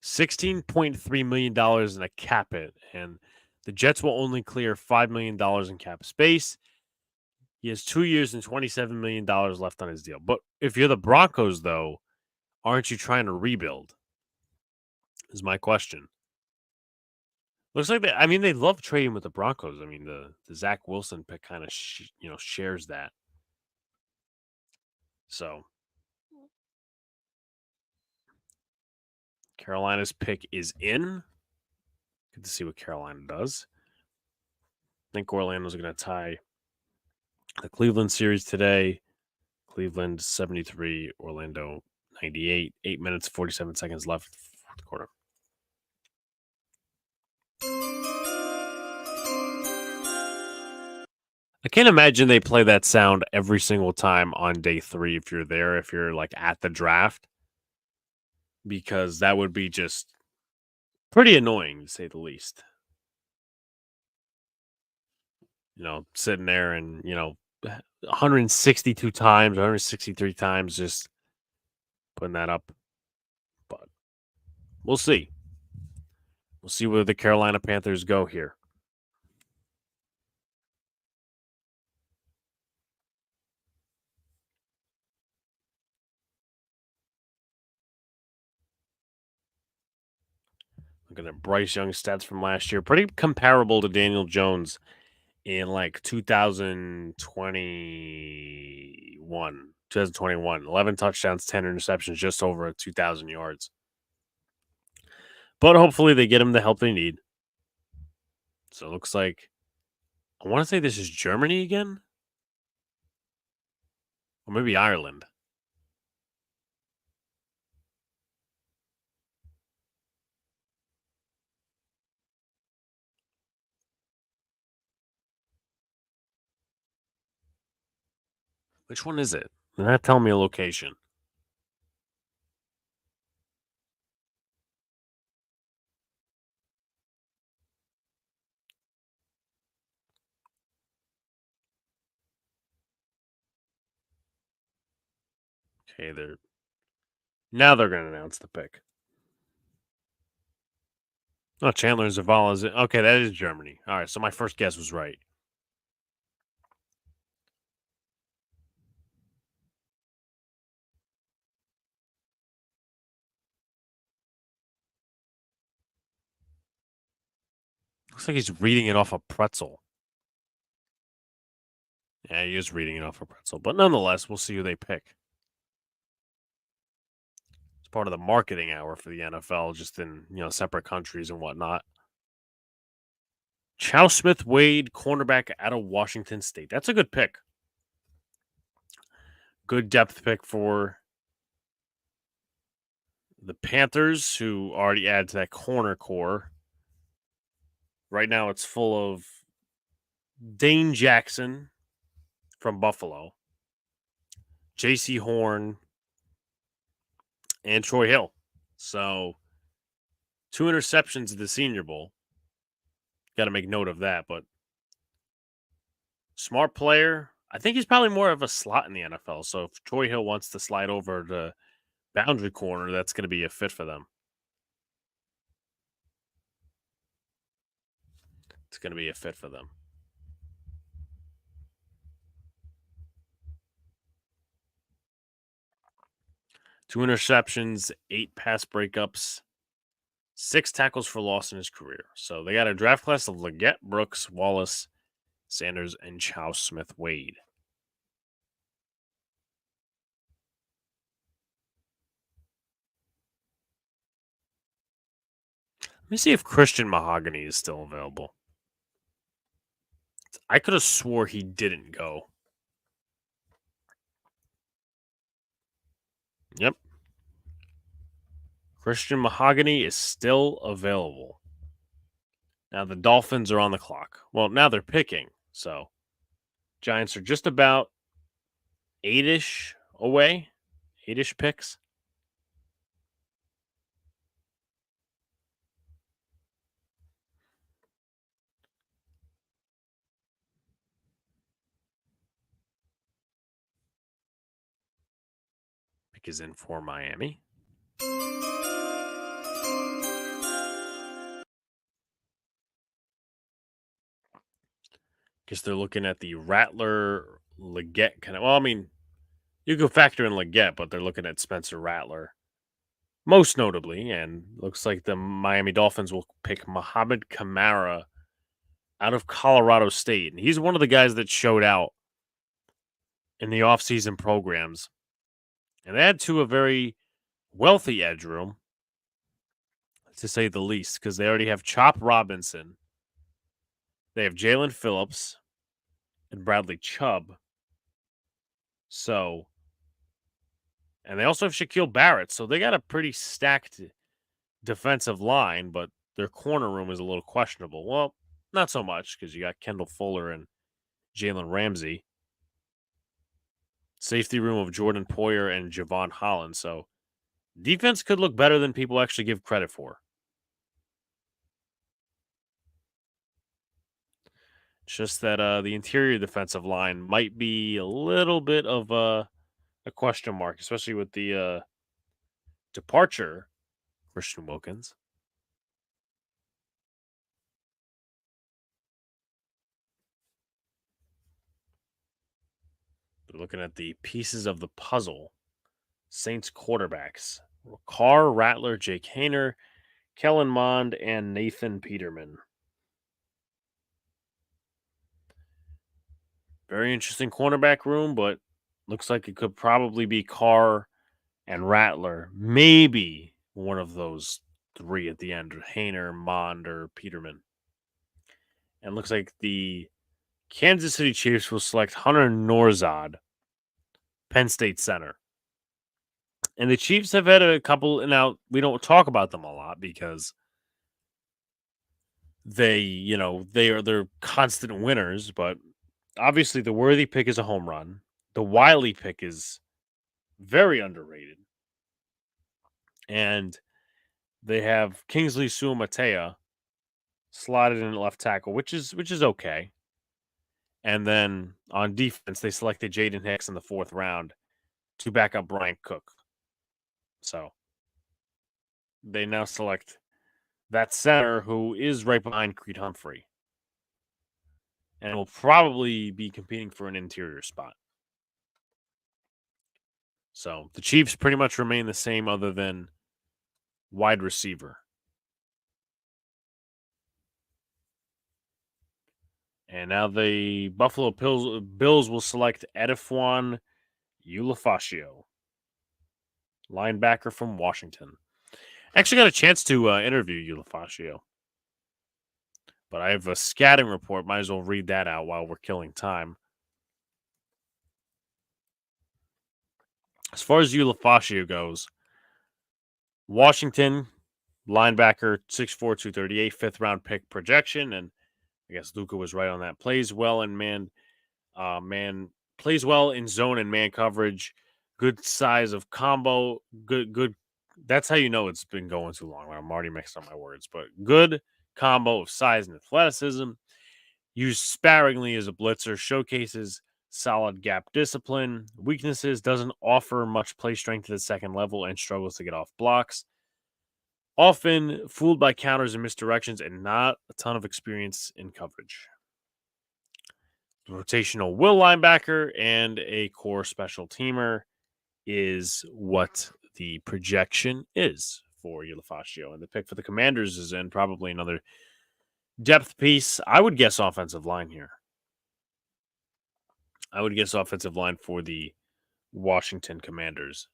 $16.3 million in a cap hit, and the Jets will only clear $5 million in cap space. He has 2 years and $27 million left on his deal. But if you're the Broncos, though, aren't you trying to rebuild? Is my question. Looks like they love trading with the Broncos. I mean, the Zach Wilson pick kind of shares that. So Carolina's pick is in. Good to see what Carolina does. I think Orlando's going to tie the Cleveland series today. Cleveland 73, Orlando 98. 8 minutes, 47 seconds left, fourth quarter. I can't imagine they play that sound every single time on day 3 if you're there, if you're like at the draft, because that would be just pretty annoying to say the least. Sitting there and, 162 times, 163 times just putting that up. But we'll see. We'll see where the Carolina Panthers go here. Looking at Bryce Young stats from last year, pretty comparable to Daniel Jones in like 2021. 11 touchdowns, 10 interceptions, just over 2,000 yards. But hopefully they get him the help they need. So it looks like, I want to say this is Germany again? Or maybe Ireland. Which one is it? They're not telling me a location. Okay, now they're going to announce the pick. Oh, Chandler Zavala is it? Okay, that is Germany. All right, so my first guess was right. Looks like he's reading it off a pretzel. Yeah, he is reading it off a pretzel. But nonetheless, we'll see who they pick. It's part of the marketing hour for the NFL, just in separate countries and whatnot. Chow Smith Wade, cornerback out of Washington State. That's a good pick. Good depth pick for the Panthers, who already add to that corner core. Right now, it's full of Dane Jackson from Buffalo, J.C. Horn, and Troy Hill. So, 2 interceptions at the Senior Bowl. Got to make note of that, but smart player. I think he's probably more of a slot in the NFL. So, if Troy Hill wants to slide over to boundary corner, that's going to be a fit for them. It's going to be a fit for them. 2 interceptions, 8 pass breakups, 6 tackles for loss in his career. So they got a draft class of Leggett, Brooks, Wallace, Sanders, and Chow Smith Wade. Let me see if Christian Mahogany is still available. I could have swore he didn't go. Yep. Christian Mahogany is still available. Now the Dolphins are on the clock. Well, now they're picking. So Giants are just about 8-ish away. 8-ish picks. Pick is in for Miami. Guess they're looking at the Rattler Leggett kind of. Well, I mean, you could factor in Leggett, but they're looking at Spencer Rattler most notably, and looks like the Miami Dolphins will pick Mohamed Kamara out of Colorado State. And he's one of the guys that showed out in the offseason programs. And they add to a very wealthy edge room, to say the least, because they already have Chop Robinson. They have Jalen Phillips and Bradley Chubb. So, and they also have Shaquille Barrett. So they got a pretty stacked defensive line, but their corner room is a little questionable. Well, not so much, because you got Kendall Fuller and Jalen Ramsey. Safety room of Jordan Poyer and Javon Holland. So defense could look better than people actually give credit for. It's just that the interior defensive line might be a little bit of a question mark, especially with the departure, Christian Wilkins. They're looking at the pieces of the puzzle. Saints quarterbacks. Carr, Rattler, Jake Haener, Kellen Mond, and Nathan Peterman. Very interesting cornerback room, but looks like it could probably be Carr and Rattler. Maybe one of those three at the end, Hayner, Mond, or Peterman. And looks like the Kansas City Chiefs will select Hunter Norzad, Penn State center. And the Chiefs have had a couple. Now, we don't talk about them a lot because they're constant winners, but obviously the Worthy pick is a home run. The Wiley pick is very underrated. And they have Kingsley Suamatea slotted in at left tackle, which is okay. And then on defense, they selected Jaden Hicks in the 4th round to back up Brian Cook. So they now select that center who is right behind Creed Humphrey and will probably be competing for an interior spot. So the Chiefs pretty much remain the same other than wide receiver. And now the Buffalo Bills will select Edifwan Ulofacio, linebacker from Washington. Actually got a chance to interview Ulofacio. But I have a scouting report. Might as well read that out while we're killing time. As far as Ulofacio goes, Washington, linebacker, 6'4", 238, 5th round pick projection. And I guess Luca was right on that. Plays well in plays well in zone and man coverage. Good size of combo. Good. That's how you know it's been going too long. I'm already mixed up my words, but good combo of size and athleticism. Used sparingly as a blitzer. Showcases solid gap discipline. Weaknesses, doesn't offer much play strength at the second level and struggles to get off blocks. Often fooled by counters and misdirections and not a ton of experience in coverage. Rotational will linebacker and a core special teamer is what the projection is for Ulofacio. And the pick for the Commanders is in probably another depth piece. I would guess offensive line here. I would guess offensive line for the Washington Commanders.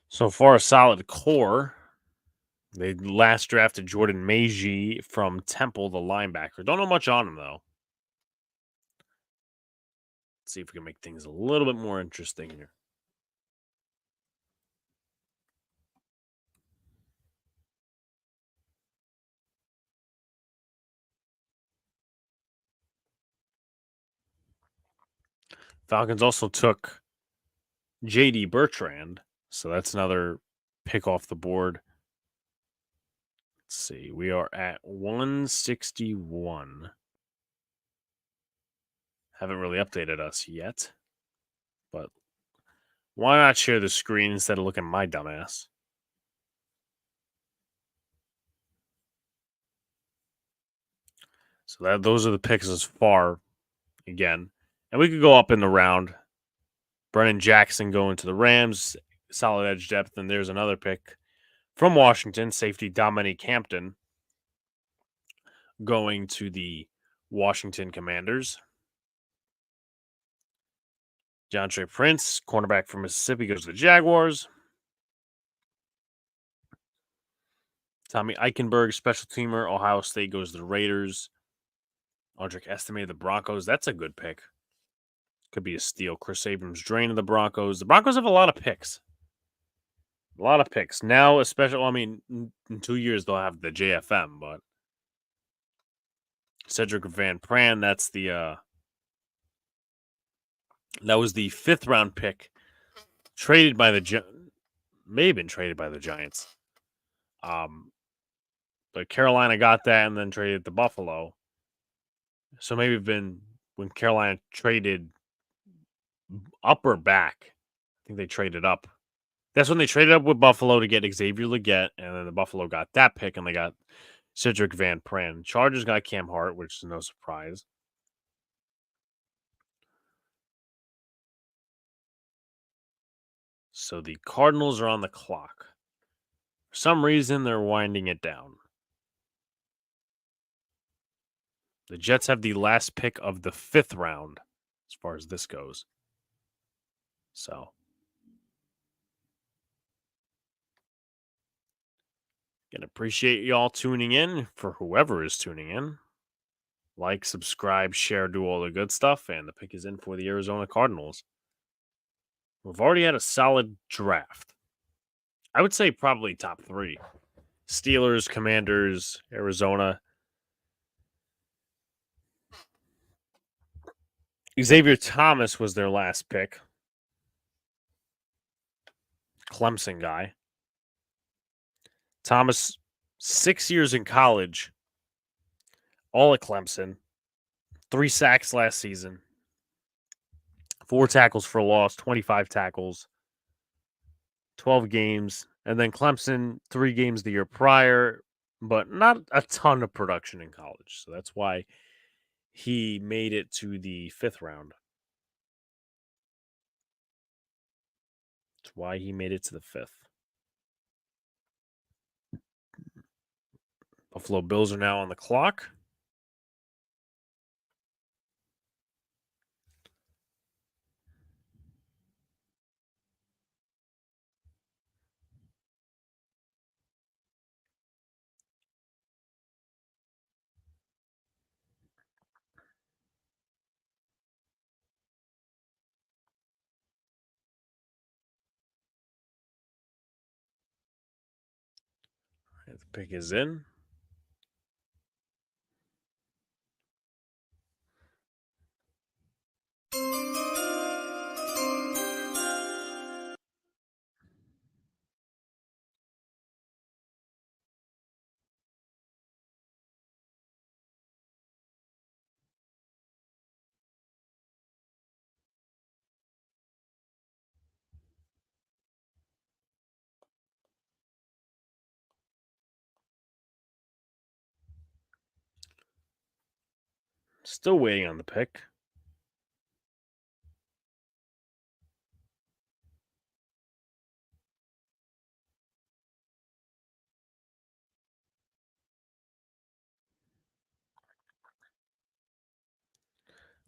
So far, a solid core. They last drafted Jordan Meiji from Temple, the linebacker. Don't know much on him, though. Let's see if we can make things a little bit more interesting here. Falcons also took J.D. Bertrand, so that's another pick off the board. Let's see. We are at 161. Haven't really updated us yet, but why not share the screen instead of looking at my dumbass? So those are the picks as far, again. And we could go up in the round. Brennan Jackson going to the Rams, solid edge depth, and there's another pick from Washington, safety Dominique Hampton, going to the Washington Commanders. DeAndre Prince, cornerback from Mississippi, goes to the Jaguars. Tommy Eichenberg, special teamer, Ohio State, goes to the Raiders. Audric Estime, the Broncos. That's a good pick. Could be a steal. Chris Abrams, drain of the Broncos. The Broncos have a lot of picks. A lot of picks. Now, especially, in 2 years, they'll have the JFM, but Cedric Van Pran, that's the that was the 5th round pick, traded by may have been traded by the Giants. But Carolina got that and then traded to Buffalo. So maybe when Carolina traded up or back. I think they traded up. That's when they traded up with Buffalo to get Xavier Legette, and then the Buffalo got that pick, and they got Cedric Van Pran. Chargers got Cam Hart, which is no surprise. So the Cardinals are on the clock. For some reason, they're winding it down. The Jets have the last pick of the 5th round, as far as this goes. So, can appreciate y'all tuning in. For whoever is tuning in, like, subscribe, share, do all the good stuff, and the pick is in for the Arizona Cardinals. We've already had a solid draft. I would say probably top 3. Steelers, Commanders, Arizona. Xavier Thomas was their last pick. Clemson guy. Thomas, 6 years in college, all at Clemson. 3 sacks last season. 4 tackles for loss, 25 tackles, 12 games. And then Clemson, 3 games the year prior, but not a ton of production in college. So that's why he made it to the 5th round. That's why he made it to the 5th. Buffalo Bills are now on the clock. The pick is in. Still waiting on the pick.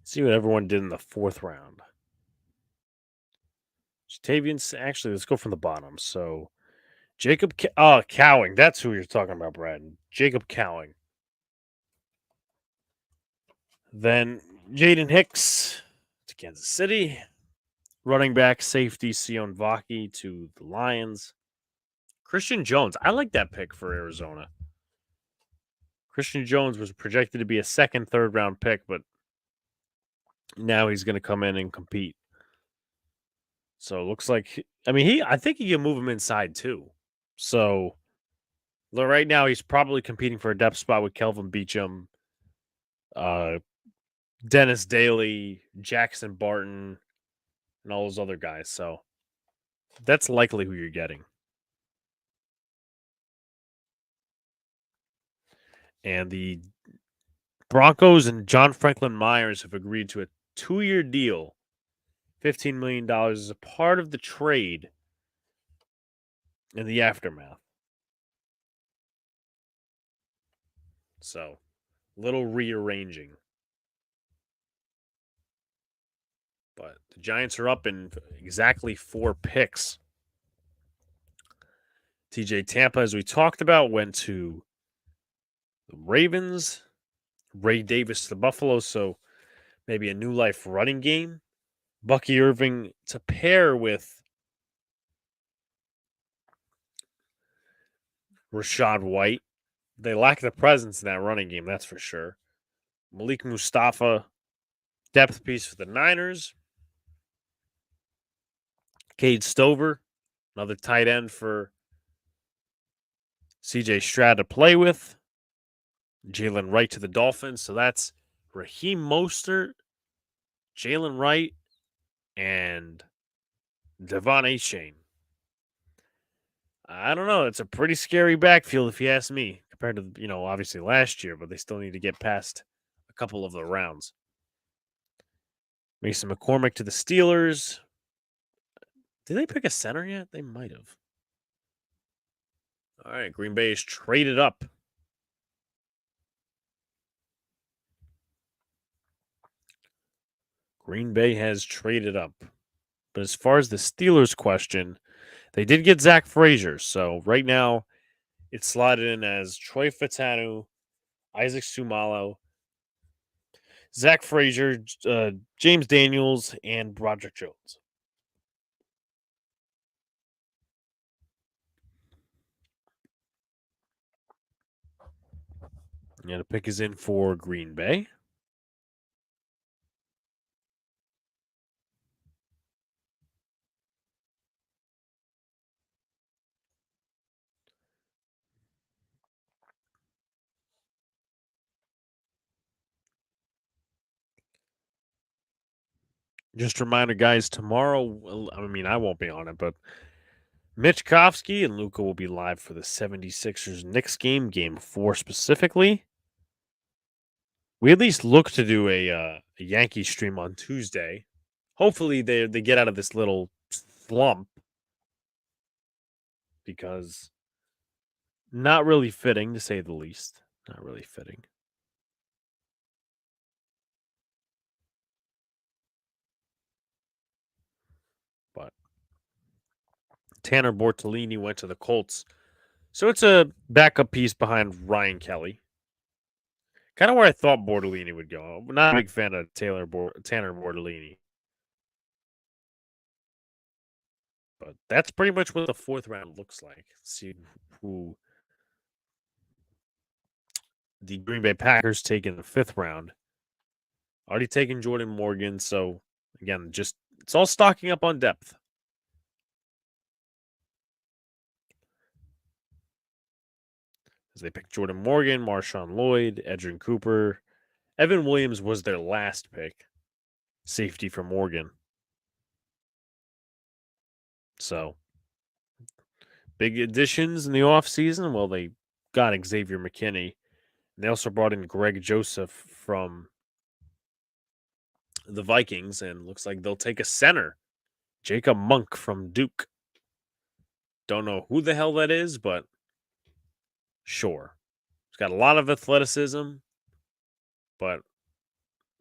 See what everyone did in the 4th round. Savion, actually, let's go from the bottom. So, Jacob Cowing. That's who you're talking about, Brad. Jacob Cowing. Then Jaden Hicks to Kansas City. Running back, safety, Sion Vaki to the Lions. Christian Jones. I like that pick for Arizona. Christian Jones was projected to be a 2nd, 3rd round pick, but now he's going to come in and compete. So it looks like, I think he can move him inside too. So right now he's probably competing for a depth spot with Kelvin Beachum, Dennis Daly, Jackson Barton, and all those other guys. So that's likely who you're getting. And the Broncos and John Franklin Myers have agreed to a 2-year deal. $15 million as a part of the trade in the aftermath. So, little rearranging. But the Giants are up in exactly 4 picks. TJ Tampa, as we talked about, went to the Ravens. Ray Davis to the Buffalo, so maybe a new life running game. Bucky Irving to pair with Rashad White. They lack the presence in that running game, that's for sure. Malik Mustafa, depth piece for the Niners. Cade Stover, another tight end for CJ Stroud to play with. Jalen Wright to the Dolphins. So that's Raheem Mostert, Jalen Wright, and Devon Achane. I don't know. It's a pretty scary backfield if you ask me, compared to, obviously last year, but they still need to get past a couple of the rounds. Mason McCormick to the Steelers. Did they pick a center yet? They might have. All right, Green Bay is traded up. Green Bay has traded up. But as far as the Steelers question, they did get Zach Frazier. So right now, it's slotted in as Troy Fatanu, Isaac Sumalo, Zach Frazier, James Daniels, and Broderick Jones. And the pick is in for Green Bay. Just a reminder, guys, tomorrow, I won't be on it, but Mitch Kofsky and Luca will be live for the 76ers Knicks game, game 4 specifically. We at least look to do a Yankee stream on Tuesday. Hopefully they get out of this little slump, because not really fitting, to say the least. Not really fitting. But Tanner Bortolini went to the Colts. So it's a backup piece behind Ryan Kelly. Kind of where I thought Bortolini would go. I'm not a big fan of Tanner Bortolini. But that's pretty much what the 4th round looks like. Let's see who the Green Bay Packers take in the 5th round. Already taken Jordan Morgan. So, again, it's all stocking up on depth. As they pick Jordan Morgan, Marshawn Lloyd, Edgerrin Cooper. Evan Williams was their last pick. Safety for Morgan. So, big additions in the offseason. Well, they got Xavier McKinney. They also brought in Greg Joseph from the Vikings, and looks like they'll take a center, Jacob Monk from Duke. Don't know who the hell that is, but sure. He's got a lot of athleticism, but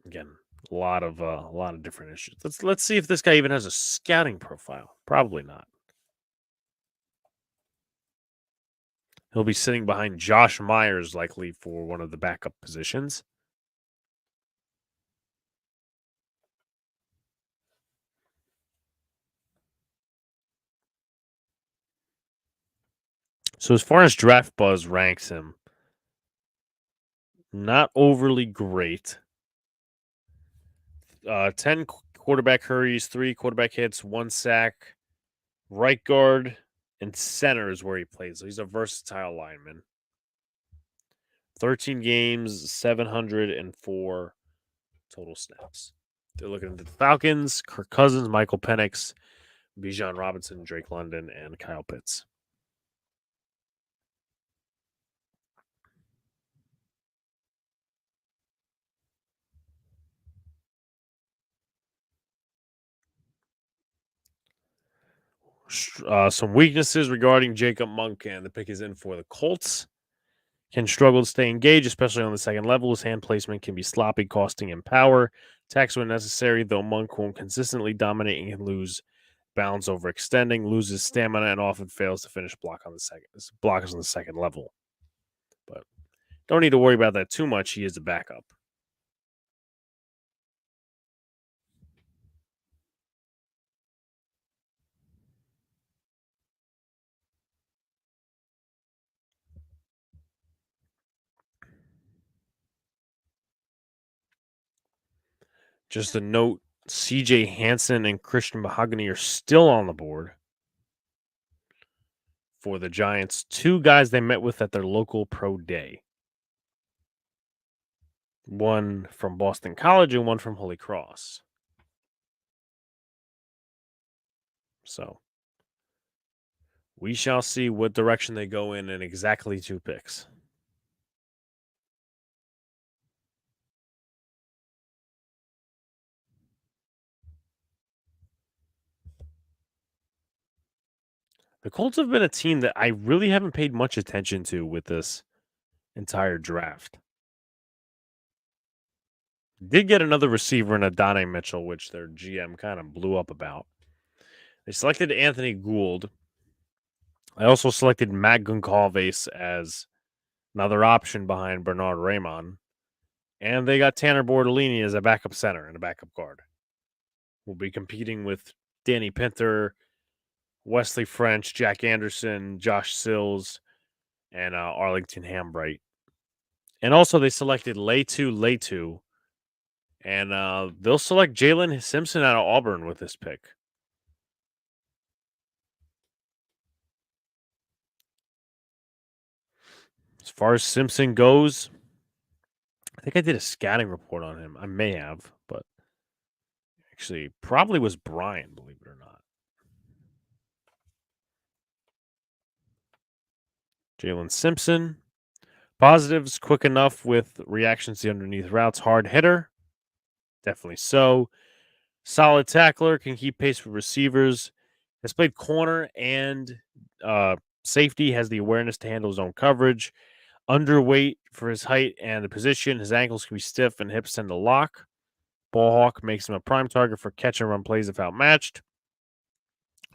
again, a lot of different issues. Let's see if this guy even has a scouting profile. Probably not. He'll be sitting behind Josh Myers, likely for one of the backup positions. So as far as Draft Buzz ranks him, not overly great. 10 quarterback hurries, 3 quarterback hits, 1 sack. Right guard and center is where he plays. So he's a versatile lineman. 13 games, 704 total snaps. They're looking at the Falcons, Kirk Cousins, Michael Penix, Bijan Robinson, Drake London, and Kyle Pitts. Some weaknesses regarding Jacob Monk, and the pick is in for the Colts. Can struggle to stay engaged, especially on the second level. His hand placement can be sloppy, costing him power. Attacks when necessary, though Monk won't consistently dominate and can lose balance overextending, loses stamina, and often fails to finish blockers on the second level. But don't need to worry about that too much. He is a backup. Just a note, CJ Hansen and Christian Mahogany are still on the board for the Giants. 2 guys they met with at their local pro day. one from Boston College and one from Holy Cross. So we shall see what direction they go in exactly 2 picks. The Colts have been a team that I really haven't paid much attention to with this entire draft. Did get another receiver in Adonai Mitchell, which their GM kind of blew up about. They selected Anthony Gould. I also selected Matt Goncalves as another option behind Bernard Raymond. And they got Tanner Bordolini as a backup center and a backup guard. We'll be competing with Danny Pinter, Wesley French, Jack Anderson, Josh Sills, and Arlington Hambright. And also they selected Latu, and they'll select Jalen Simpson out of Auburn with this pick. As far as Simpson goes, I think I did a scouting report on him. I may have, but actually probably was Brian, believe it or not. Jalen Simpson. Positives, quick enough with reactions to underneath routes. Hard hitter. Definitely so. Solid tackler. Can keep pace with receivers. Has played corner and safety. Has the awareness to handle his own coverage. Underweight for his height and the position. His ankles can be stiff and hips tend to lock. Ball hawk makes him a prime target for catch and run plays if outmatched.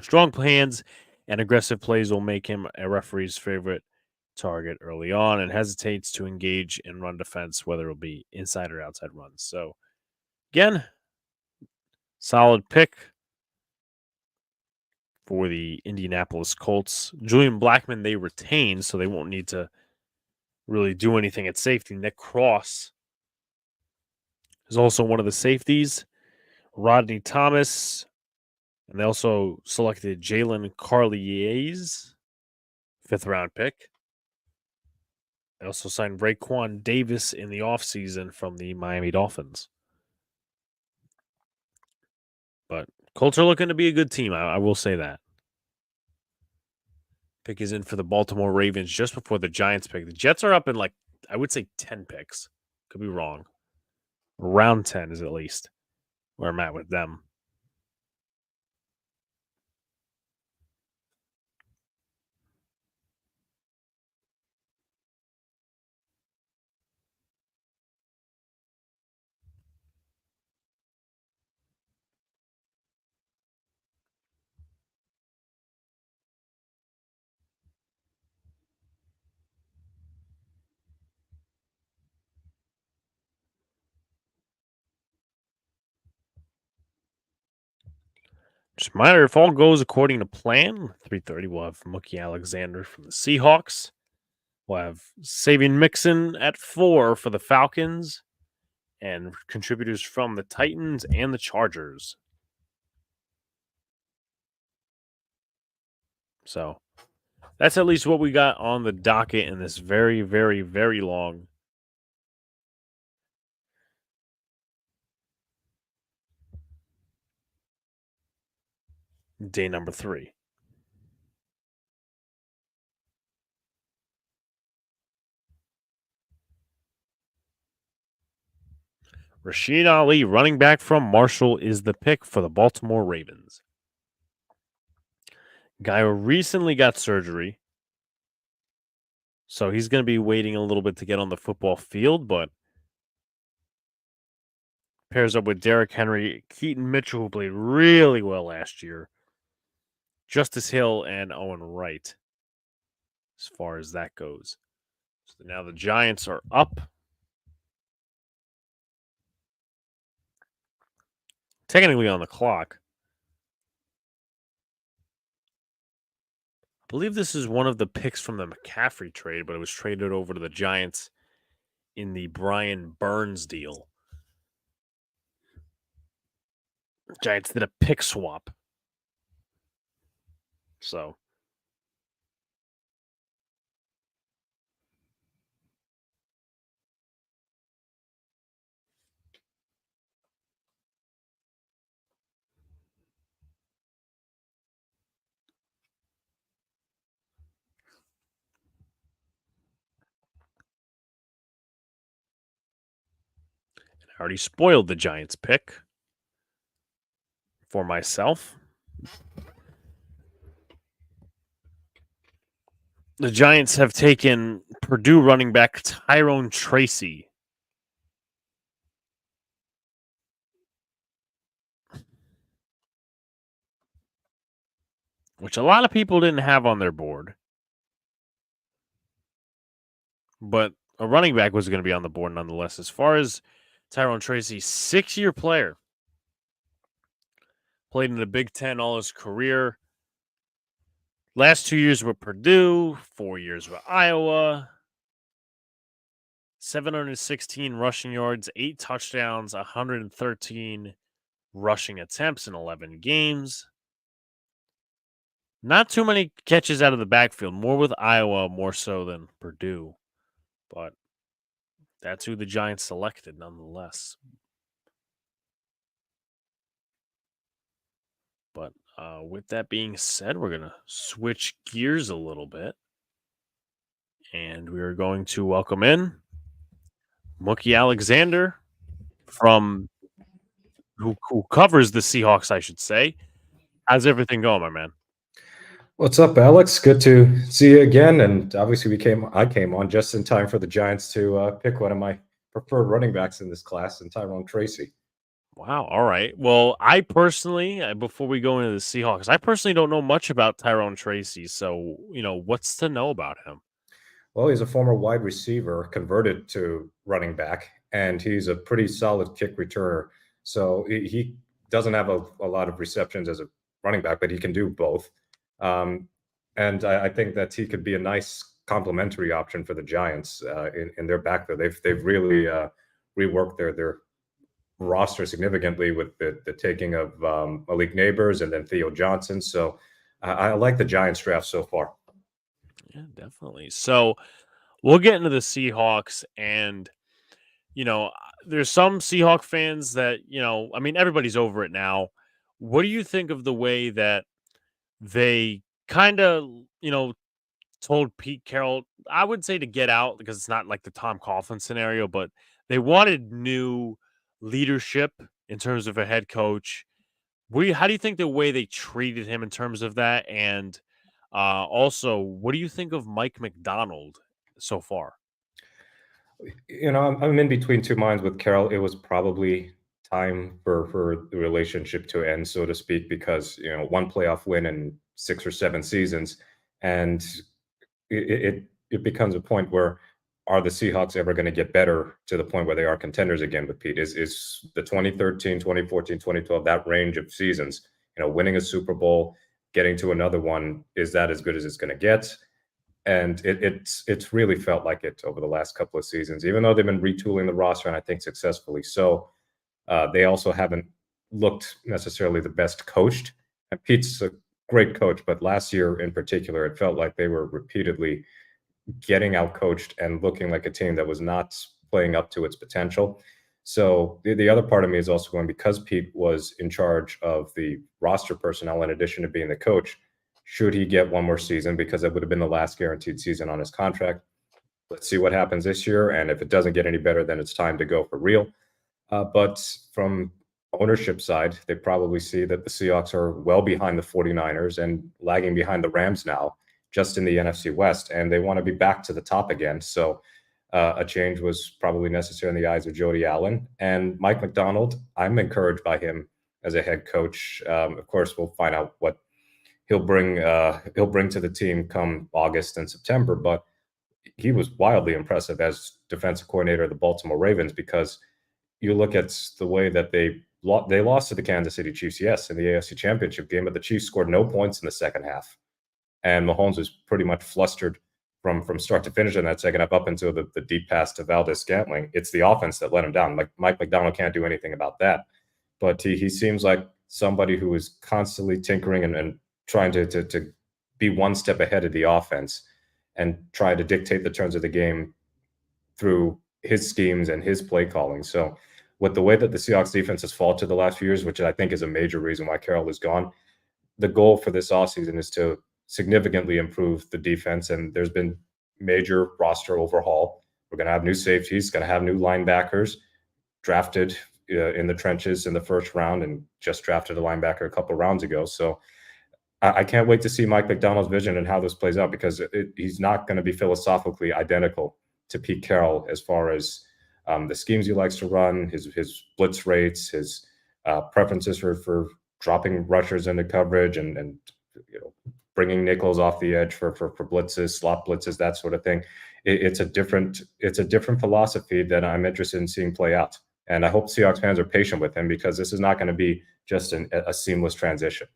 Strong hands and aggressive plays will make him a referee's favorite target early on, and hesitates to engage in run defense, whether it'll be inside or outside runs. So, again, solid pick for the Indianapolis Colts. Julian Blackmon they retain, so they won't need to really do anything at safety. Nick Cross is also one of the safeties. Rodney Thomas, and they also selected Jalen Carliers, 5th-round pick. They also signed Raekwon Davis in the offseason from the Miami Dolphins. But Colts are looking to be a good team. I will say that. Pick is in for the Baltimore Ravens just before the Giants pick. The Jets are up in I would say 10 picks. Could be wrong. Around 10 is at least where I'm at with them. Just a reminder, if all goes according to plan, 3:30 we'll have Mookie Alexander from the Seahawks. We'll have Saivion Mixson at 4 for the Falcons, and contributors from the Titans and the Chargers. So that's at least what we got on the docket in this very, very, very long day number 3. Rashid Ali, running back from Marshall, is the pick for the Baltimore Ravens. Guy who recently got surgery, so he's going to be waiting a little bit to get on the football field, but pairs up with Derrick Henry, Keaton Mitchell, who played really well last year, Justice Hill, and Owen Wright, as far as that goes. So now the Giants are up. Technically on the clock. I believe this is one of the picks from the McCaffrey trade, but it was traded over to the Giants in the Brian Burns deal. Giants did a pick swap. So I already spoiled the Giants pick for myself. The Giants have taken Purdue running back Tyrone Tracy. Which a lot of people didn't have on their board. But a running back was going to be on the board nonetheless. As far as Tyrone Tracy, 6-year player. Played in the Big Ten all his career. Last 2 years with Purdue, 4 years with Iowa. 716 rushing yards, 8 touchdowns, 113 rushing attempts in 11 games. Not too many catches out of the backfield, more with Iowa, more so than Purdue. But that's who the Giants selected nonetheless. But with that being said, we're going to switch gears a little bit. And we are going to welcome in Mookie Alexander from who covers the Seahawks, I should say. How's everything going, my man? What's up, Alex? Good to see you again. And obviously, I came on just in time for the Giants to pick one of my preferred running backs in this class, and Tyrone Tracy. Wow. All right. Well, I personally, before we go into the Seahawks, I personally don't know much about Tyrone Tracy. So, what's to know about him? Well, he's a former wide receiver converted to running back, and he's a pretty solid kick returner. So he doesn't have a lot of receptions as a running back, but he can do both. And I think that he could be a nice complementary option for the Giants in their backfield. They've really reworked their roster significantly with the taking of Malik Neighbors and then Theo Johnson. So I like the Giants draft so far. Yeah, definitely. So we'll get into the Seahawks, and there's some Seahawk fans that everybody's over it now. What do you think of the way that they kind of told Pete Carroll, I would say, to get out, because it's not like the Tom Coughlin scenario, but they wanted new leadership in terms of a head coach? How do you think the way they treated him in terms of that? And also, what do you think of Mike McDonald so far? I'm in between two minds with Carroll. It was probably time for the relationship to end, so to speak, because one playoff win in 6 or 7 seasons, and it becomes a point where, are the Seahawks ever going to get better to the point where they are contenders again with Pete? Is the 2013, 2014, 2012, that range of seasons, winning a Super Bowl, getting to another one, is that as good as it's going to get? And it's really felt like it over the last couple of seasons, even though they've been retooling the roster, and I think successfully so. They also haven't looked necessarily the best coached. And Pete's a great coach, but last year in particular, it felt like they were repeatedly getting out coached and looking like a team that was not playing up to its potential. So the other part of me is also going, because Pete was in charge of the roster personnel in addition to being the coach, should he get one more season, because it would have been the last guaranteed season on his contract. Let's see what happens this year, and if it doesn't get any better, then it's time to go for real. But from ownership side, they probably see that the Seahawks are well behind the 49ers and lagging behind the Rams now, just in the NFC West, and they want to be back to the top again. So a change was probably necessary in the eyes of Jody Allen. And Mike McDonald, I'm encouraged by him as a head coach. Of course, we'll find out what he'll bring to the team come August and September, but he was wildly impressive as defensive coordinator of the Baltimore Ravens, because you look at the way that they lost to the Kansas City Chiefs, yes, in the AFC Championship game, but the Chiefs scored no points in the second half. And Mahomes was pretty much flustered from start to finish in that second half, up until the deep pass to Valdez-Scantling. It's the offense that let him down. Like, Mike McDonald can't do anything about that. But he seems like somebody who is constantly tinkering and trying to be one step ahead of the offense and try to dictate the turns of the game through his schemes and his play calling. So with the way that the Seahawks defense has faltered the last few years, which I think is a major reason why Carroll is gone, the goal for this offseason is to significantly improve the defense. And there's been major roster overhaul. We're going to have new safeties, going to have new linebackers, drafted in the trenches in the first round and just drafted a linebacker a couple rounds ago. So I can't wait to see Mike Macdonald's vision and how this plays out, because he's not going to be philosophically identical to Pete Carroll as far as the schemes he likes to run, his blitz rates, his preferences for dropping rushers into coverage and bringing nickels off the edge for blitzes, slot blitzes, that sort of thing. It's a different philosophy that I'm interested in seeing play out. And I hope Seahawks fans are patient with him, because this is not going to be just a seamless transition.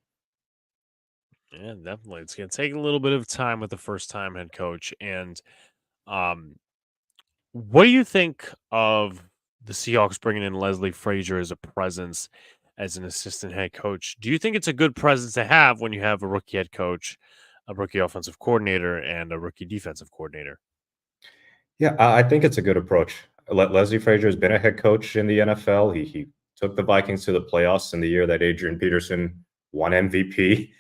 Yeah, definitely. It's going to take a little bit of time with the first-time head coach. And what do you think of the Seahawks bringing in Leslie Frazier as a presence as an assistant head coach? Do you think it's a good presence to have when you have a rookie head coach, a rookie offensive coordinator, and a rookie defensive coordinator? Yeah, I think it's a good approach. Leslie Frazier has been a head coach in the NFL. He took the Vikings to the playoffs in the year that Adrian Peterson won MVP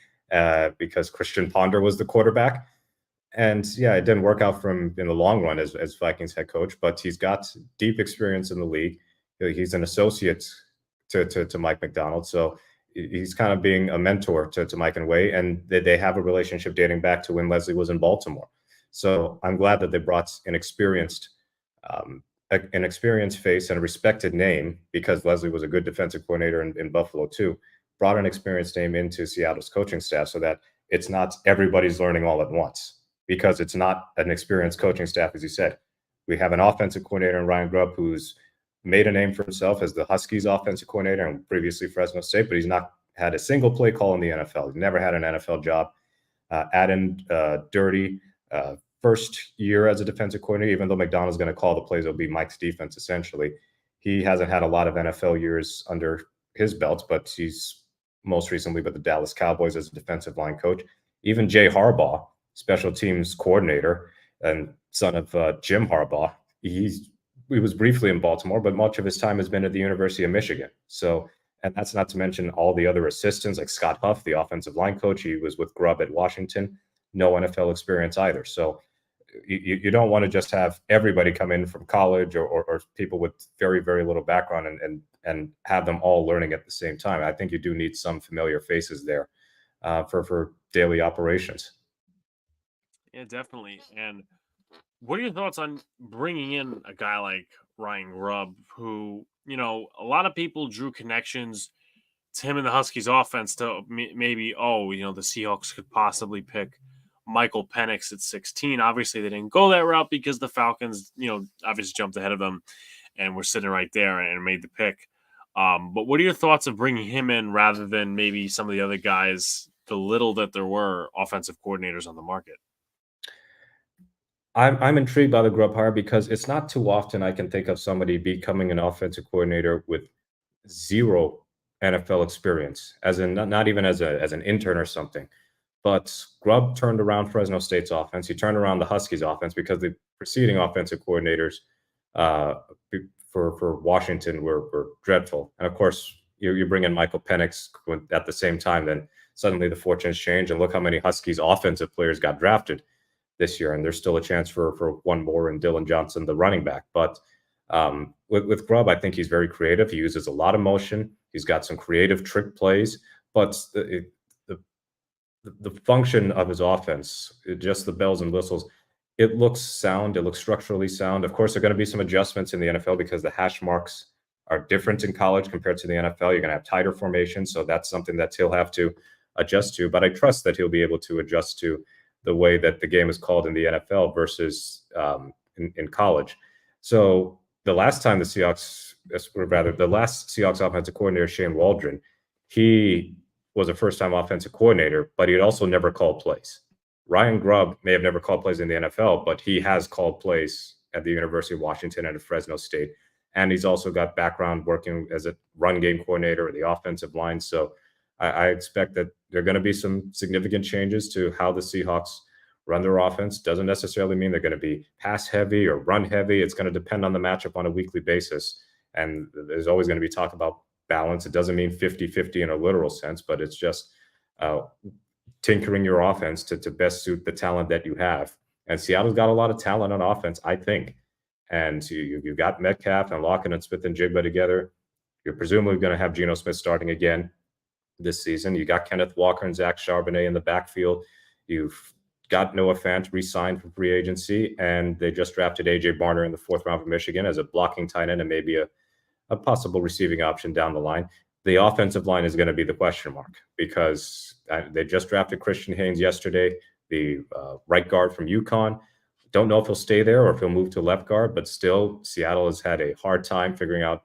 because Christian Ponder was the quarterback. And yeah, it didn't work out for him in the long run as Vikings head coach, but he's got deep experience in the league. He's an associate to Mike Macdonald. So he's kind of being a mentor to Mike and Way, and they have a relationship dating back to when Leslie was in Baltimore. So I'm glad that they brought an experienced face and a respected name, because Leslie was a good defensive coordinator in Buffalo too, brought an experienced name into Seattle's coaching staff so that it's not everybody's learning all at once, because it's not an experienced coaching staff, as you said. We have an offensive coordinator in Ryan Grubb who's made a name for himself as the Huskies offensive coordinator and previously Fresno State, but he's not had a single play call in the NFL. He's never had an NFL job. Adam Dirty, first year as a defensive coordinator, even though McDonald's going to call the plays, it'll be Mike's defense essentially. He hasn't had a lot of NFL years under his belt, but he's most recently with the Dallas Cowboys as a defensive line coach. Even Jay Harbaugh, special teams coordinator and son of Jim Harbaugh, he was briefly in Baltimore, but much of his time has been at the University of Michigan. So, and that's not to mention all the other assistants like Scott Huff, the offensive line coach. He was with Grubb at Washington, no NFL experience either. So you don't want to just have everybody come in from college or people with very, very little background and have them all learning at the same time. I think you do need some familiar faces there for daily operations. Yeah, definitely. And what are your thoughts on bringing in a guy like Ryan Grubb, who, a lot of people drew connections to him in the Huskies offense to maybe, the Seahawks could possibly pick Michael Penix at 16. Obviously, they didn't go that route because the Falcons, obviously jumped ahead of them and were sitting right there and made the pick. But what are your thoughts of bringing him in rather than maybe some of the other guys, the little that there were offensive coordinators on the market? I'm intrigued by the Grubb hire because it's not too often I can think of somebody becoming an offensive coordinator with zero NFL experience, as in not even as an intern or something. But Grubb turned around Fresno State's offense. He turned around the Huskies' offense because the preceding offensive coordinators for Washington were dreadful. And of course, you bring in Michael Penix at the same time, then suddenly the fortunes change. And look how many Huskies offensive players got drafted this year. And there's still a chance for one more in Dylan Johnson, the running back. But with Grubb, I think he's very creative. He uses a lot of motion. He's got some creative trick plays. But the function of his offense, just the bells and whistles, it looks sound. It looks structurally sound. Of course, there are going to be some adjustments in the NFL because the hash marks are different in college compared to the NFL. You're going to have tighter formations, so that's something that he'll have to adjust to. But I trust that he'll be able to adjust to the way that the game is called in the NFL versus in college. So the last Seahawks offensive coordinator, Shane Waldron, he was a first-time offensive coordinator, but he had also never called plays. Ryan Grubb may have never called plays in the NFL, but he has called plays at the University of Washington and at Fresno State. And he's also got background working as a run game coordinator or the offensive line. So I expect that there are going to be some significant changes to how the Seahawks run their offense. Doesn't necessarily mean they're going to be pass heavy or run heavy. It's going to depend on the matchup on a weekly basis. And there's always going to be talk about balance. It doesn't mean 50-50 in a literal sense, but it's just tinkering your offense to best suit the talent that you have. And Seattle's got a lot of talent on offense, I think. And you've got Metcalf and Lockett and Smith and Jigba together. You're presumably going to have Geno Smith starting again this season. You got Kenneth Walker and Zach Charbonnet in the backfield. You've got Noah Fant re-signed from free agency, and they just drafted A.J. Barner in the 4th round from Michigan as a blocking tight end and maybe a possible receiving option down the line. The offensive line is going to be the question mark because they just drafted Christian Haynes yesterday, the right guard from UConn. Don't know if he'll stay there or if he'll move to left guard, but still, Seattle has had a hard time figuring out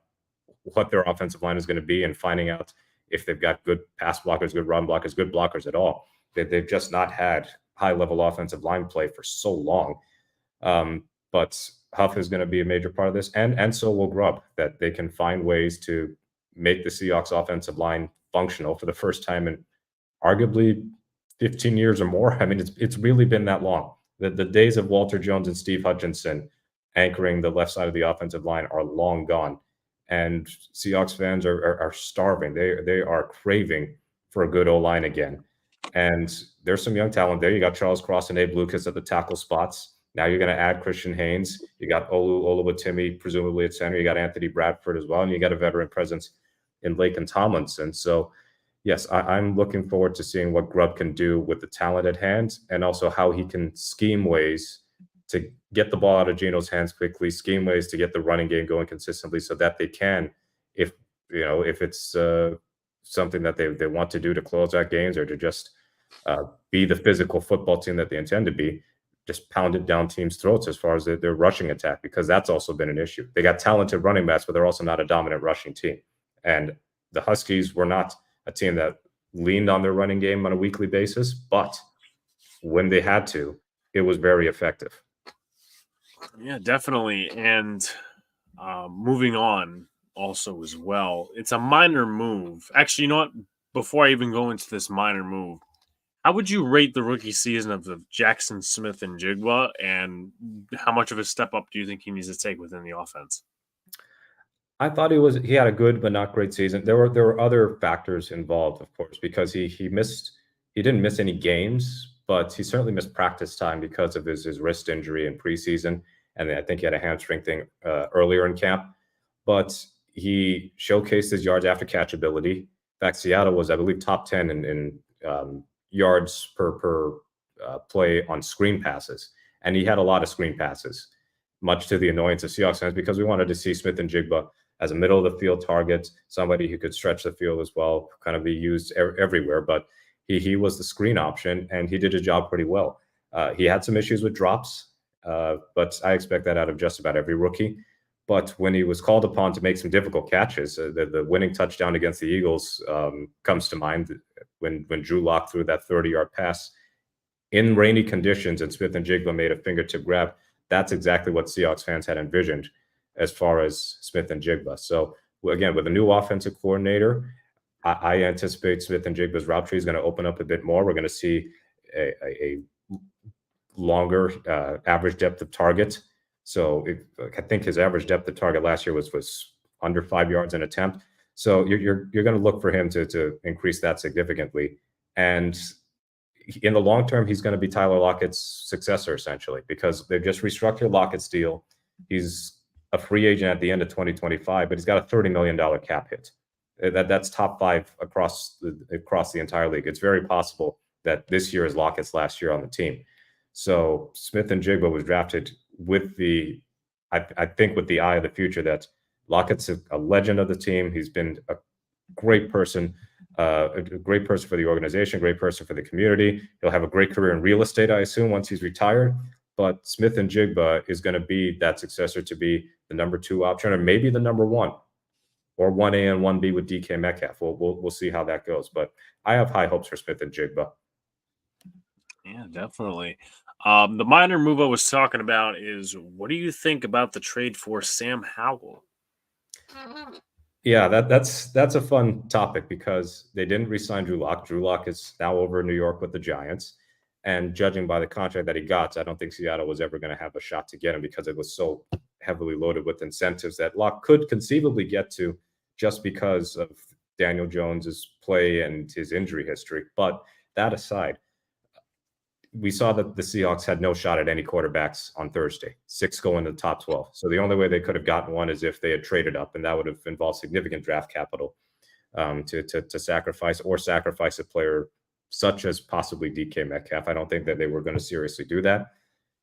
what their offensive line is going to be and finding out if they've got good pass blockers, good run blockers, good blockers at all. They've just not had high-level offensive line play for so long. But Huff is going to be a major part of this, and so will Grubb, that they can find ways to make the Seahawks offensive line functional for the first time in arguably 15 years or more. I mean, it's really been that long. The days of Walter Jones and Steve Hutchinson anchoring the left side of the offensive line are long gone. And Seahawks fans are starving. They are craving for a good O-line again. And there's some young talent there. You got Charles Cross and Abe Lucas at the tackle spots. Now you're going to add Christian Haynes. You got Oluwatimi presumably at center. You got Anthony Bradford as well. And you got a veteran presence in Laken Tomlinson. So, yes, I'm looking forward to seeing what Grubb can do with the talent at hand and also how he can scheme ways to get the ball out of Geno's hands quickly, scheme ways to get the running game going consistently so that they can, if it's something that they want to do to close out games or to just be the physical football team that they intend to be, just pound it down teams' throats as far as their rushing attack, because that's also been an issue. They got talented running backs, but they're also not a dominant rushing team. And the Huskies were not a team that leaned on their running game on a weekly basis, but when they had to, it was very effective. Yeah, definitely. And moving on also as well, it's a minor move. Actually, you know what? Before I even go into this minor move, how would you rate the rookie season of Jackson Smith and Jigba, and how much of a step up do you think he needs to take within the offense? I thought he had a good but not great season. There were other factors involved, of course, because he didn't miss any games, but he certainly missed practice time because of his wrist injury in preseason, and I think he had a hamstring thing earlier in camp. But he showcased his yards after catch ability. In fact, Seattle was, I believe, top 10 in yards per play on screen passes, and he had a lot of screen passes, much to the annoyance of Seahawks fans, because we wanted to see Smith and Jigba as a middle of the field target, somebody who could stretch the field as well, kind of be used everywhere. But he was the screen option, and he did his job pretty well. He had some issues with drops, but I expect that out of just about every rookie. But when he was called upon to make some difficult catches, the winning touchdown against the Eagles comes to mind when Drew Lock threw that 30-yard pass in rainy conditions and Smith and Jigba made a fingertip grab. That's exactly what Seahawks fans had envisioned as far as Smith and Jigba. So again, with a new offensive coordinator, I anticipate Smith and Jigba's route tree is going to open up a bit more. We're going to see a longer average depth of target. So I think his average depth of target last year was under 5 yards an attempt. So you're going to look for him to increase that significantly. And in the long term, he's going to be Tyler Lockett's successor, essentially, because they've just restructured Lockett's deal. He's a free agent at the end of 2025, but he's got a $30 million cap hit. That's top 5 across the entire league. It's very possible that this year is Lockett's last year on the team. So Smith and Jigba was drafted with I think with the eye of the future that Lockett's a legend of the team. He's been a great person for the organization, great person for the community. He'll have a great career in real estate, I assume, once he's retired. But Smith and Jigba is going to be that successor to be the number 2 option, or maybe the number 1, or 1A and 1B with DK Metcalf. We'll see how that goes. But I have high hopes for Smith and Jigba. Yeah, definitely. The minor move I was talking about is, what do you think about the trade for Sam Howell? Yeah, that's a fun topic because they didn't re-sign Drew Lock. Drew Lock is now over in New York with the Giants. And judging by the contract that he got, I don't think Seattle was ever going to have a shot to get him because it was so heavily loaded with incentives that Lock could conceivably get to just because of Daniel Jones's play and his injury history. But that aside, we saw that the Seahawks had no shot at any quarterbacks on Thursday, 6 going to the top 12. So the only way they could have gotten one is if they had traded up, and that would have involved significant draft capital to sacrifice a player such as possibly DK Metcalf. I don't think that they were going to seriously do that.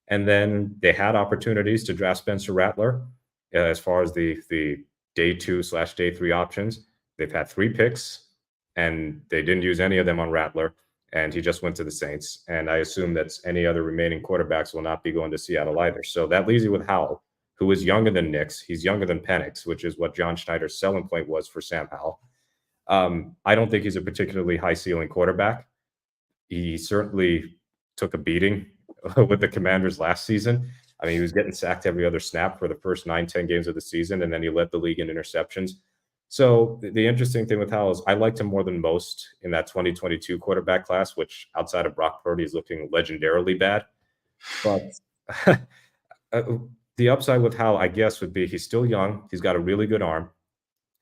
And then they had opportunities to draft Spencer Rattler as far as the day 2/day 3 options. They've had 3 picks, and they didn't use any of them on Rattler, and he just went to the Saints. And I assume that any other remaining quarterbacks will not be going to Seattle either. So that leaves you with Howell, who is younger than Nix. He's younger than Penix, which is what John Schneider's selling point was for Sam Howell. I don't think he's a particularly high ceiling quarterback. He certainly took a beating with the Commanders last season. I mean, he was getting sacked every other snap for the first 9-10 games of the season, and then he led the league in interceptions. So the interesting thing with Howell is I liked him more than most in that 2022 quarterback class, which outside of Brock Purdy is looking legendarily bad. But the upside with Howell, I guess, would be he's still young. He's got a really good arm,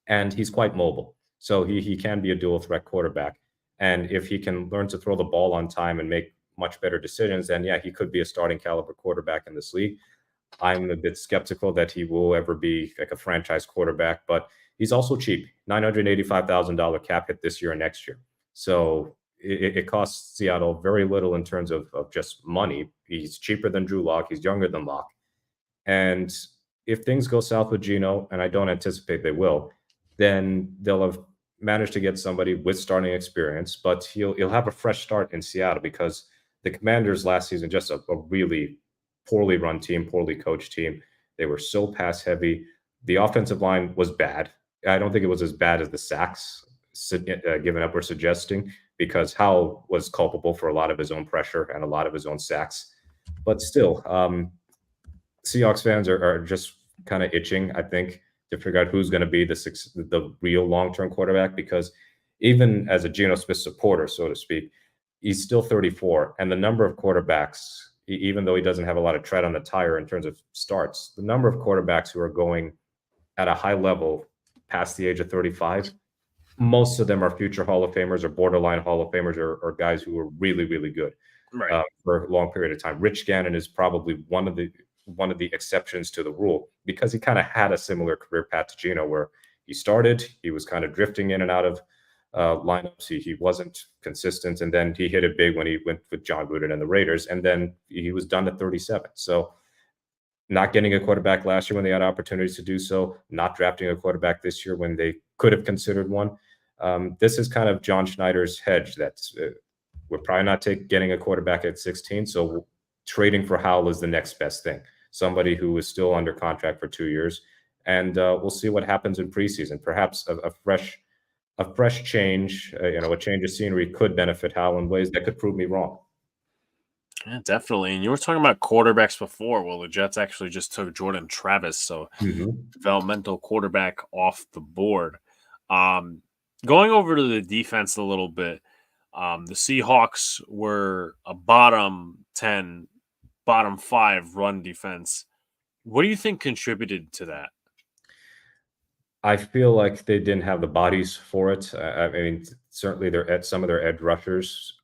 and he's quite mobile. So he can be a dual threat quarterback. And if he can learn to throw the ball on time and make much better decisions, then yeah, he could be a starting caliber quarterback in this league. I'm a bit skeptical that he will ever be like a franchise quarterback, but he's also cheap. $985,000 cap hit this year and next year. So it costs Seattle very little in terms of just money. He's cheaper than Drew Lock. He's younger than Lock. And if things go south with Geno, and I don't anticipate they will, then they'll have managed to get somebody with starting experience, but he'll have a fresh start in Seattle because the Commanders last season, just a really poorly run team, poorly coached team. They were so pass heavy. The offensive line was bad. I don't think it was as bad as the sacks given up were suggesting, because Howell was culpable for a lot of his own pressure and a lot of his own sacks. But still, Seahawks fans are just kind of itching, I think, to figure out who's going to be the real long-term quarterback, because even as a Geno Smith supporter, so to speak, he's still 34. And the number of quarterbacks, even though he doesn't have a lot of tread on the tire in terms of starts, the number of quarterbacks who are going at a high level past the age of 35, most of them are future Hall of Famers or borderline Hall of Famers or guys who are really, really good for a long period of time. Rich Gannon is probably one of the exceptions to the rule, because he kind of had a similar career path to Geno, where he started, he was kind of drifting in and out of lineups. He wasn't consistent, and then he hit it big when he went with John Gruden and the Raiders, and then he was done at 37. So not getting a quarterback last year when they had opportunities to do so, not drafting a quarterback this year when they could have considered one. This is kind of John Schneider's hedge. That's we're probably not getting a quarterback at 16, so trading for Howell is the next best thing. Somebody who is still under contract for 2 years, and we'll see what happens in preseason. Perhaps a fresh change, a change of scenery could benefit Howell in ways that could prove me wrong. Yeah, definitely. And you were talking about quarterbacks before. Well, the Jets actually just took Jordan Travis, so developmental quarterback off the board. Going over to the defense a little bit, the Seahawks were a bottom 10, bottom 5 run defense. What do you think contributed to that? I feel like they didn't have the bodies for it. I mean, certainly some of their edge rushers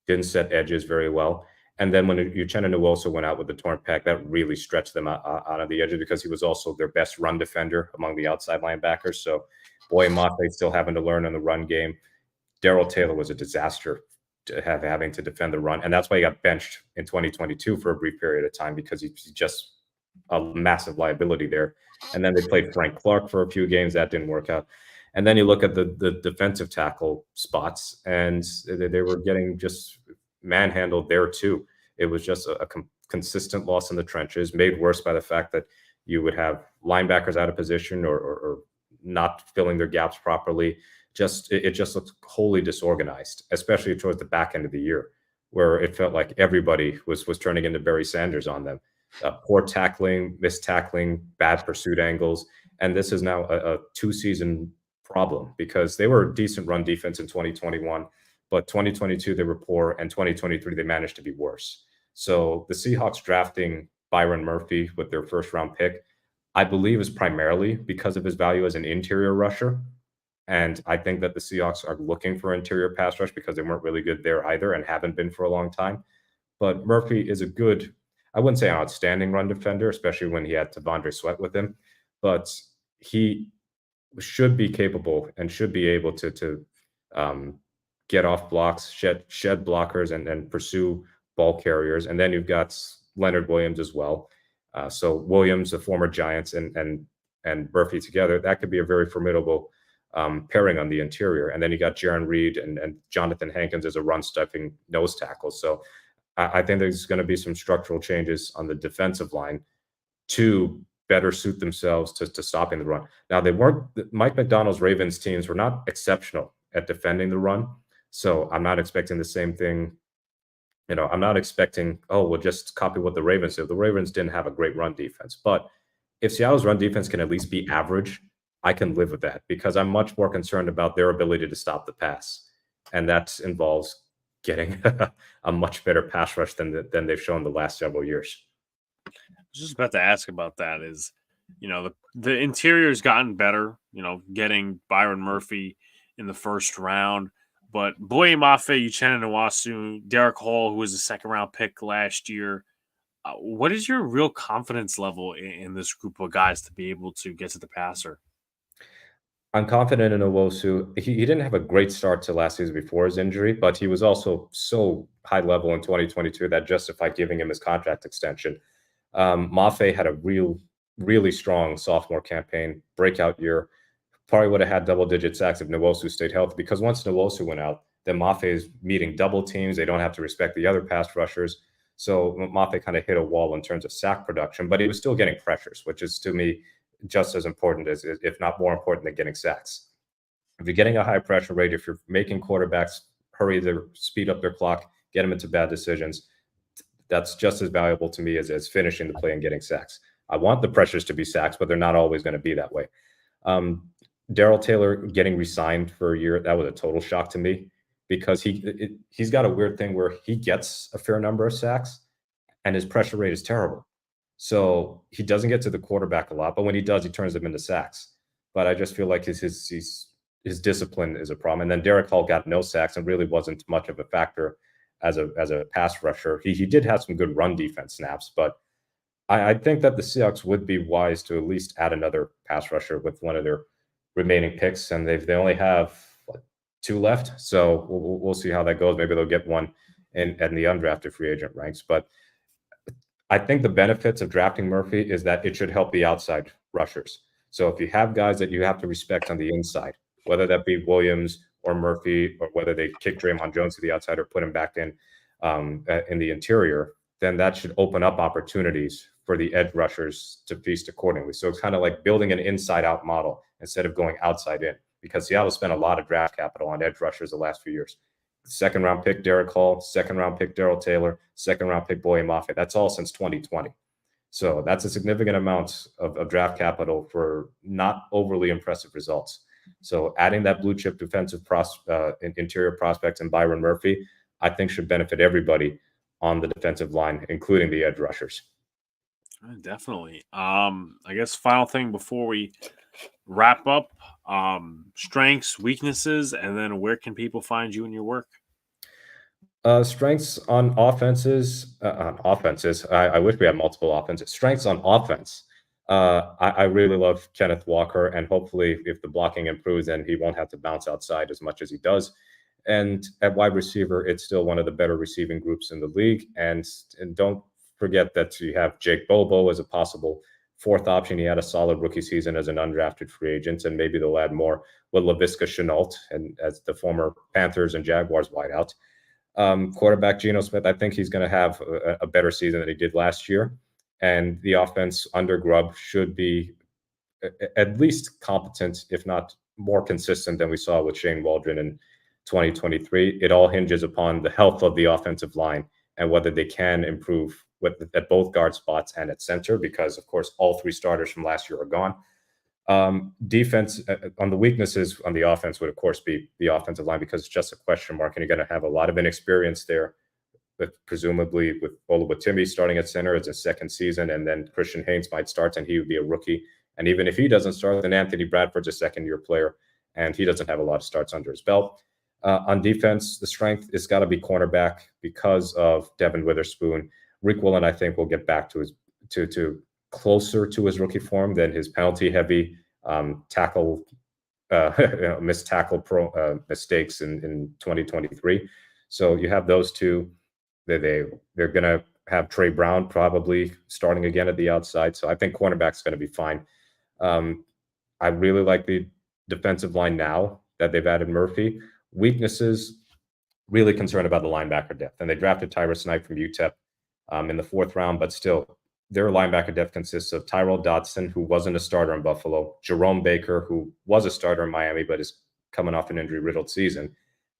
didn't set edges very well. And then when Uchenna Nwosu went out with the torn pec, that really stretched them out of the edges, because he was also their best run defender among the outside linebackers. So Boye Mafe still having to learn on the run game. Darrell Taylor was a disaster having to defend the run. And that's why he got benched in 2022 for a brief period of time, because he's just a massive liability there. And then they played Frank Clark for a few games. That didn't work out. And then you look at the defensive tackle spots, and they were getting just manhandled there too. It was just a consistent loss in the trenches, made worse by the fact that you would have linebackers out of position or not filling their gaps properly. It just looked wholly disorganized, especially towards the back end of the year, where it felt like everybody was turning into Barry Sanders on them. Poor tackling, missed tackling, bad pursuit angles. And this is now a 2-season problem, because they were a decent run defense in 2021, but 2022 they were poor, and 2023 they managed to be worse. So the Seahawks drafting Byron Murphy with their first-round pick, I believe, is primarily because of his value as an interior rusher. And I think that the Seahawks are looking for interior pass rush, because they weren't really good there either and haven't been for a long time. but Murphy is a good, I wouldn't say an outstanding run defender, especially when he had T'Vondre Sweat with him, but he should be capable and should be able to get off blocks, shed blockers, and pursue ball carriers. And then you've got Leonard Williams as well. So Williams, the former Giants, and Murphy together, that could be a very formidable pairing on the interior. And then you got Jaron Reed and Jonathan Hankins as a run-stuffing nose tackle. So I think there's going to be some structural changes on the defensive line to better suit themselves to stopping the run. Now, they weren't, Mike McDonald's Ravens teams were not exceptional at defending the run. So I'm not expecting the same thing. You know, I'm not expecting, oh, we'll just copy what the Ravens did. The Ravens didn't have a great run defense. But if Seattle's run defense can at least be average, I can live with that, because I'm much more concerned about their ability to stop the pass. And that involves getting a much better pass rush than they've shown the last several years. I was just about to ask about that. Is, you know, the interior's gotten better, you know, getting Byron Murphy in the first round. But Boye Mafe, Uchenna Nwasu, Derek Hall, who was a second-round pick last year, what is your real confidence level in this group of guys to be able to get to the passer? I'm confident in Nwosu. He didn't have a great start to last season before his injury, but he was also so high level in 2022 that justified giving him his contract extension. Mafe had a really strong sophomore campaign, breakout year. Probably would have had double-digit sacks if Nwosu stayed healthy, because once Nwosu went out, then Mafe is meeting double teams. They don't have to respect the other pass rushers. So Mafe kind of hit a wall in terms of sack production, but he was still getting pressures, which is, to me, just as important as, if not more important than getting sacks. If you're getting a high pressure rate, if you're making quarterbacks speed up their clock, get them into bad decisions, that's just as valuable to me as finishing the play and getting sacks. I want the pressures to be sacks, but they're not always going to be that way. Darrell Taylor getting re-signed for a year, that was a total shock to me, because he's got a weird thing where he gets a fair number of sacks and his pressure rate is terrible. So he doesn't get to the quarterback a lot, but when he does, he turns them into sacks. But I just feel like his discipline is a problem. And then Derek Hall got no sacks and really wasn't much of a factor as a pass rusher. He did have some good run defense snaps, but I think that the Seahawks would be wise to at least add another pass rusher with one of their remaining picks, and they only have 2 left. So we'll see how that goes. Maybe they'll get one in the undrafted free agent ranks. But I think the benefits of drafting Murphy is that it should help the outside rushers. So if you have guys that you have to respect on the inside, whether that be Williams or Murphy, or whether they kick Draymond Jones to the outside or put him back in the interior, then that should open up opportunities for the edge rushers to feast accordingly. So it's kind of like building an inside-out model instead of going outside in, because Seattle spent a lot of draft capital on edge rushers the last few years. Second-round pick Derek Hall, second-round pick Darrell Taylor, second-round pick Boye Mafe. That's all since 2020. So that's a significant amount of draft capital for not overly impressive results. So adding that blue-chip defensive interior prospects and Byron Murphy, I think should benefit everybody on the defensive line, including the edge rushers. Definitely. I guess final thing before we wrap up, strengths, weaknesses, and then where can people find you in your work? Strengths on offenses. I wish we had multiple offenses. Strengths on offense. I really love Kenneth Walker, and hopefully if the blocking improves, then he won't have to bounce outside as much as he does. And at wide receiver, it's still one of the better receiving groups in the league. And don't forget that you have Jake Bobo as a possible fourth option. He had a solid rookie season as an undrafted free agent, and maybe they'll add more with LaVisca Chenault and as the former Panthers and Jaguars wideout. Quarterback Geno Smith, I think he's going to have a better season than he did last year. And the offense under Grubb should be at least competent, if not more consistent than we saw with Shane Waldron in 2023. It all hinges upon the health of the offensive line and whether they can improve at both guard spots and at center, because, of course, all 3 starters from last year are gone. Defense, on the weaknesses on the offense would, of course, be the offensive line, because it's just a question mark, and you're going to have a lot of inexperience there, but presumably with Oluwatimi starting at center, it's his second season, and then Christian Haynes might start, and he would be a rookie. And even if he doesn't start, then Anthony Bradford's a second-year player, and he doesn't have a lot of starts under his belt. On defense, the strength has got to be cornerback because of Devin Witherspoon. Rick Willen, I think, will get back to his to closer to his rookie form than his penalty-heavy tackle missed tackle mistakes in 2023. So you have those two. They're going to have Trey Brown probably starting again at the outside. So I think cornerback's going to be fine. I really like the defensive line now that they've added Murphy. Weaknesses, really concerned about the linebacker depth. And they drafted Tyrus Knight from UTEP in the 4th round, but still, their linebacker depth consists of Tyrell Dodson, who wasn't a starter in Buffalo, Jerome Baker, who was a starter in Miami, but is coming off an injury-riddled season.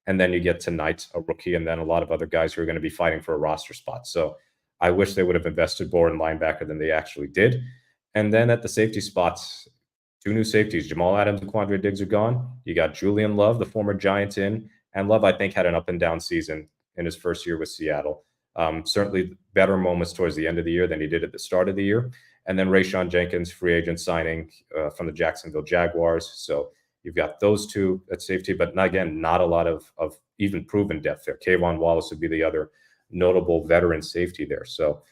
And then you get to Knight, a rookie, and then a lot of other guys who are going to be fighting for a roster spot. So I wish they would have invested more in linebacker than they actually did. And then at the safety spots, 2 new safeties, Jamal Adams and Quandre Diggs are gone. You got Julian Love, the former Giant, in. And Love, I think, had an up-and-down season in his first year with Seattle. Certainly better moments towards the end of the year than he did at the start of the year. And then Rayshon Jenkins, free agent signing from the Jacksonville Jaguars. So you've got those 2 at safety, but again, not a lot of even proven depth there. Kayvon Wallace would be the other notable veteran safety there. So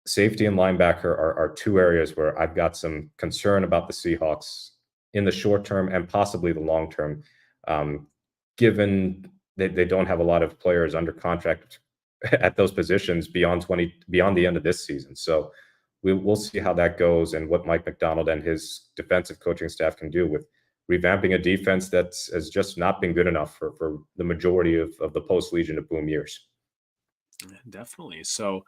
safety and linebacker are 2 areas where I've got some concern about the Seahawks in the short term and possibly the long term, given that they don't have a lot of players under contract at those positions beyond the end of this season. So we'll see how that goes and what Mike McDonald and his defensive coaching staff can do with revamping a defense that has just not been good enough for the majority of the post-Legion of Boom years. Definitely. So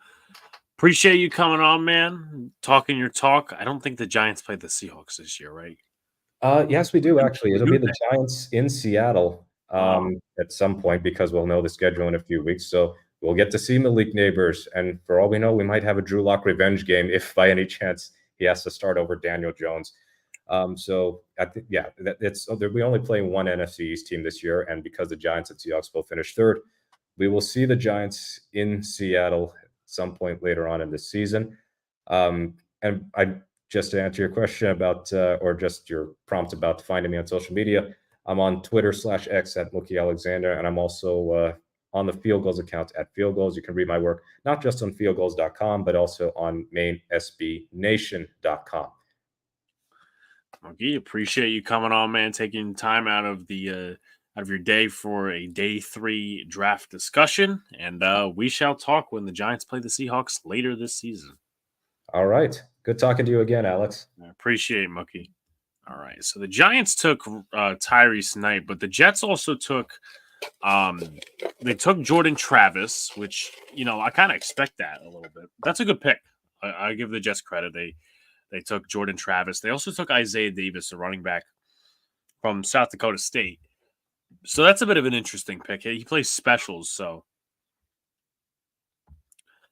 appreciate you coming on, man, talking your talk. I don't think the Giants played the Seahawks this year, right? Yes, we do, actually. It'll be the Giants in Seattle at some point because we'll know the schedule in a few weeks. So we'll get to see Malik Neighbors. And for all we know, we might have a Drew Lock revenge game if by any chance he has to start over Daniel Jones. So I think, yeah, we only play one NFC East team this year. And because the Giants and Seahawks both finished 3rd, we will see the Giants in Seattle at some point later on in this season. And just to answer your question about, or just your prompt about finding me on social media, I'm on Twitter/X at Mookie Alexander, and I'm also on the Field Goals account at Field Goals. You can read my work not just on fieldgoals.com, but also on mainsbnation.com. Mookie, appreciate you coming on, man, taking time out of your day for a day 3 draft discussion, and we shall talk when the Giants play the Seahawks later this season. All right. Good talking to you again, Alex. I appreciate it, Mookie. All right. So the Giants took Tyrese Knight, but the Jets also took they took Jordan Travis, which, I kind of expect that a little bit. That's a good pick. I give the Jets credit. They took Jordan Travis. They also took Isaiah Davis, a running back from South Dakota State. So that's a bit of an interesting pick. He plays specials, so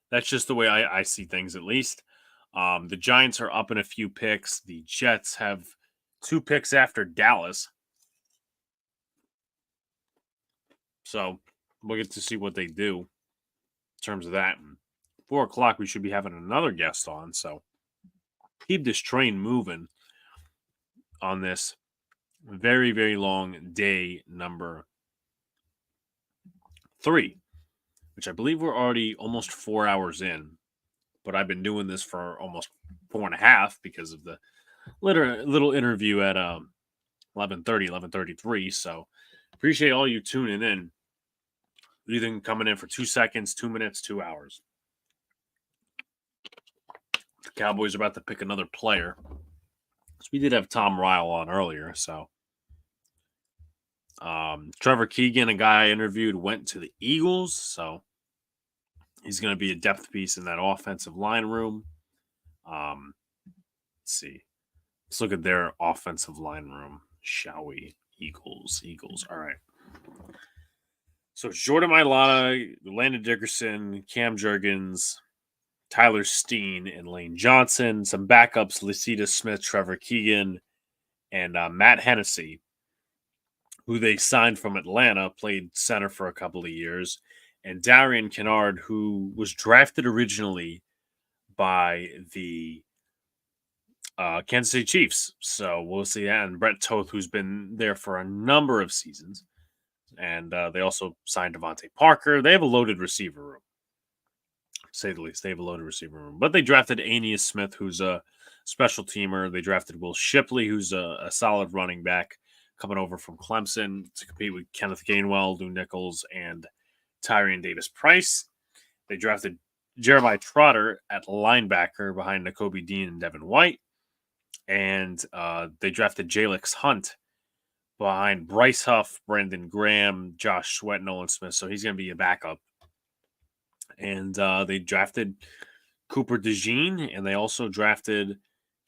that's just the way I see things, at least. The Giants are up in a few picks. The Jets have 2 picks after Dallas. So we'll get to see what they do in terms of that. And 4 o'clock, we should be having another guest on. So keep this train moving on this very, very long day number 3, which I believe we're already almost 4 hours in. But I've been doing this for almost 4.5 because of the little interview at 11:33. So appreciate all you tuning in. Either coming in for 2 seconds, 2 minutes, 2 hours. The Cowboys are about to pick another player. So we did have Tom Ryle on earlier. So Trevor Keegan, a guy I interviewed, went to the Eagles. So he's going to be a depth piece in that offensive line room. Let's see. Let's look at their offensive line room, shall we? Eagles. All right. So it's Jordan Mailata, Landon Dickerson, Cam Jurgens, Tyler Steen, and Lane Johnson. Some backups, Lacita Smith, Trevor Keegan, and Matt Hennessy, who they signed from Atlanta, played center for a couple of years. And Darian Kennard, who was drafted originally by the Kansas City Chiefs. So we'll see that. And Brett Toth, who's been there for a number of seasons. And they also signed Devontae Parker. They have a loaded receiver room, to say the least. They have a loaded receiver room. But they drafted Aeneas Smith, who's a special teamer. They drafted Will Shipley, who's a solid running back coming over from Clemson to compete with Kenneth Gainwell, Lou Nichols, and Tyrion Davis-Price. They drafted Jeremiah Trotter at linebacker behind Nakobe Dean and Devin White. And they drafted Jalix Hunt behind Bryce Huff, Brendan Graham, Josh Sweat, Nolan Smith. So he's going to be a backup. And they drafted Cooper DeJean, and they also drafted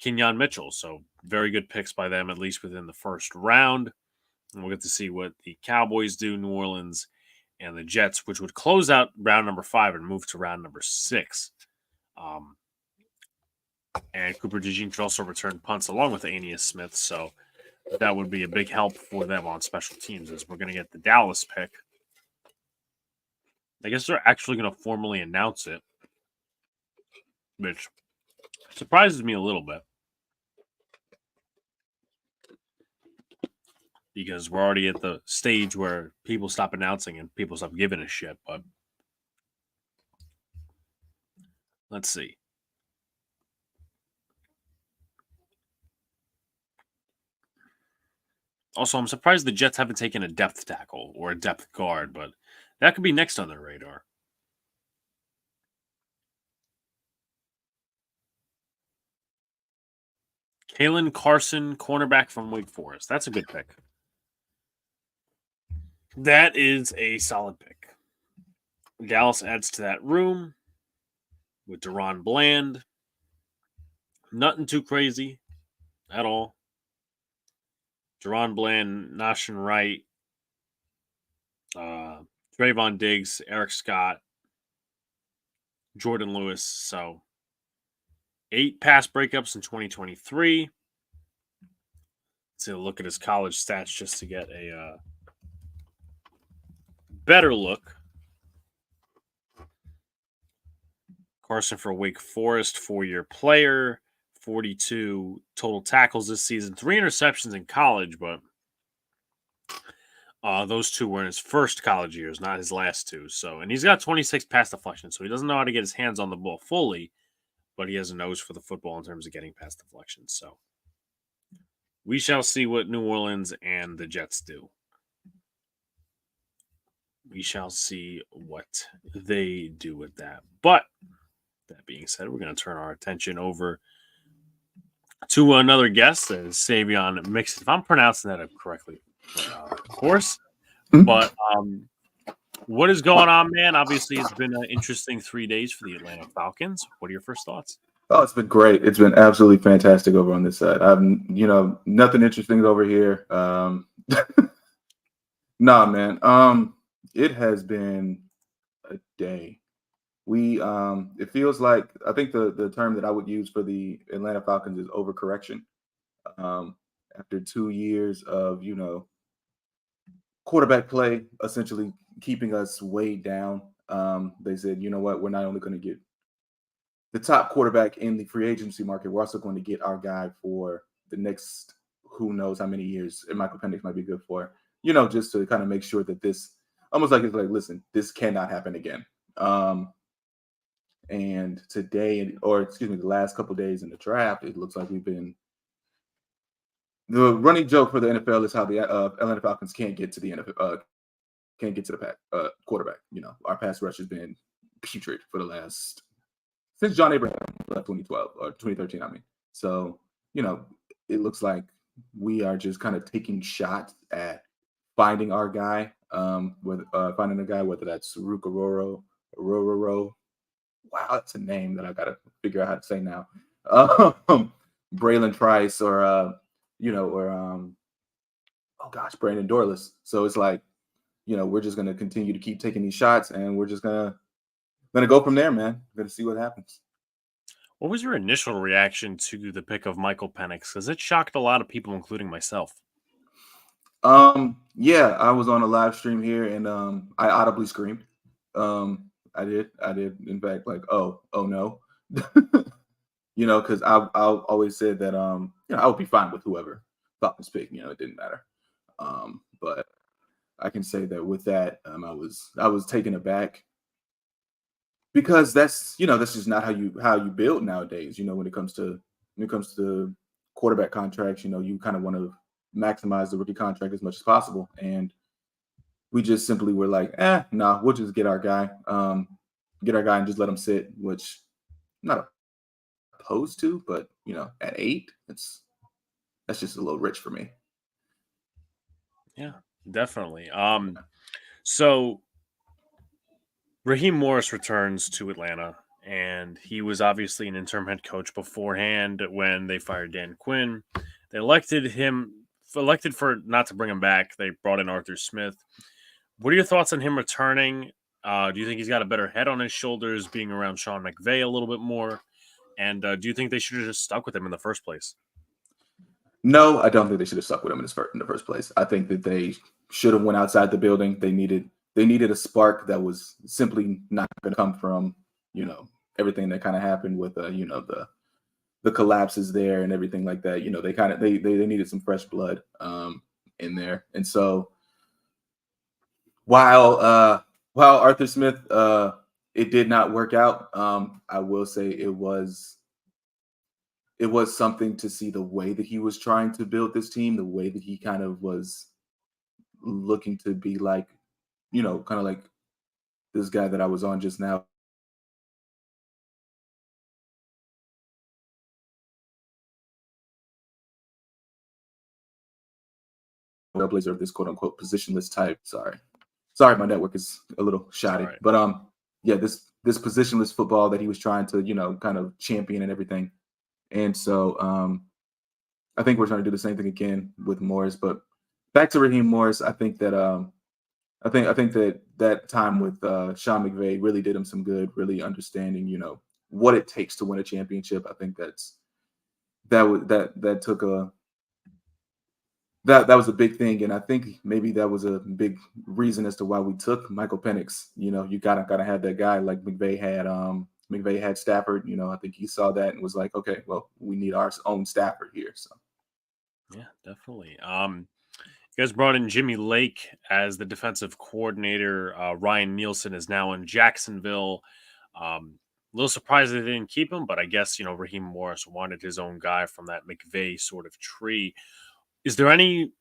Kenyon Mitchell. So very good picks by them, at least within the first round. And we'll get to see what the Cowboys do, New Orleans, and the Jets, which would close out round number 5 and move to round number 6. And Cooper DeJean could also return punts along with Aeneas Smith. So that would be a big help for them on special teams, as we're going to get the Dallas pick. I guess they're actually going to formally announce it, which surprises me a little bit, because we're already at the stage where people stop announcing and people stop giving a shit. But let's see. Also, I'm surprised the Jets haven't taken a depth tackle or a depth guard, but that could be next on their radar. Kalen Carson, cornerback from Wake Forest. That's a good pick. That is a solid pick. Dallas adds to that room with Deron Bland. Nothing too crazy at all. Deron Bland, Nashin Wright, Trayvon Diggs, Eric Scott, Jordan Lewis. So 8 pass breakups in 2023. Let's look at his college stats just to get a better look. Carson for Wake Forest, 4-year player, 42 total tackles this season, 3 interceptions in college, but those 2 were in his first college years, not his last 2. So, and he's got 26 pass deflections, so he doesn't know how to get his hands on the ball fully, but he has a nose for the football in terms of getting pass deflections. So we shall see what New Orleans and the Jets do. We shall see what they do with that. But that being said, we're going to turn our attention over to another guest, Saivion Mixson. If I'm pronouncing that correctly, of course. But what is going on, man? Obviously, it's been an interesting 3 days for the Atlanta Falcons. What are your first thoughts? Oh, it's been great. It's been absolutely fantastic over on this side. I've, nothing interesting over here. Nah, man. It has been a day. It feels like, I think the term that I would use for the Atlanta Falcons is overcorrection. After 2 years of, quarterback play, essentially keeping us weighed down, they said, you know what, we're not only going to get the top quarterback in the free agency market, we're also going to get our guy for the next who knows how many years. And Michael Penix might be good for, just to kind of make sure that this, almost like it's like, listen, this cannot happen again. And today, the last couple of days in the draft, it looks like the running joke for the NFL is how the Atlanta Falcons can't get to the NFL, can't get to the quarterback. Our pass rush has been putrid for the last, since John Abraham left 2012 or 2013, I mean. So, it looks like we are just kind of taking shots at finding our guy, finding a guy, whether that's Rororo. Wow, that's a name that I got to figure out how to say now. Braylon Price or Brandon Dorless. So it's like, we're just going to continue to keep taking these shots, and we're just going to go from there, man. Going to see what happens. What was your initial reaction to the pick of Michael Penix? Because it shocked a lot of people, including myself. Yeah, I was on a live stream here, and I audibly screamed. I did. In fact, like, oh no, because I've always said that, I would be fine with whoever Falcons pick. It didn't matter. But I can say that with that, I was taken aback because that's just not how you build nowadays. When it comes to quarterback contracts, you kind of want to maximize the rookie contract as much as possible, and we just simply were like, nah, we'll just get our guy, and just let him sit, which I'm not opposed to, but at 8, that's just a little rich for me. Yeah, definitely. So Raheem Morris returns to Atlanta, and he was obviously an interim head coach beforehand when they fired Dan Quinn. They elected for not to bring him back. They brought in Arthur Smith. What are your thoughts on him returning? Do you think he's got a better head on his shoulders being around Sean McVay a little bit more? And do you think they should have just stuck with him in the first place? No, I don't think they should have stuck with him in the first place. I think that they should have went outside the building. They needed a spark that was simply not going to come from, everything that kind of happened with, the collapses there and everything like that. They needed some fresh blood in there. And so while Arthur Smith, it did not work out, I will say it was something to see the way that he was trying to build this team, the way that he kind of was looking to be like, kind of like this guy that I was on just now. Trailblazer of this quote unquote positionless type. Sorry, my network is a little shoddy. Right. But yeah, this positionless football that he was trying to, kind of champion and everything. And so I think we're trying to do the same thing again with Morris. But back to Raheem Morris, I think that I think that time with Sean McVay really did him some good, really understanding, what it takes to win a championship. I think that was a big thing, and I think maybe that was a big reason as to why we took Michael Penix. You gotta have that guy like McVay had. McVay had Stafford. I think he saw that and was like, okay, well, we need our own Stafford here. So yeah, definitely. You guys brought in Jimmy Lake as the defensive coordinator. Ryan Nielsen is now in Jacksonville. A little surprised they didn't keep him, but I guess Raheem Morris wanted his own guy from that McVay sort of tree. Is there any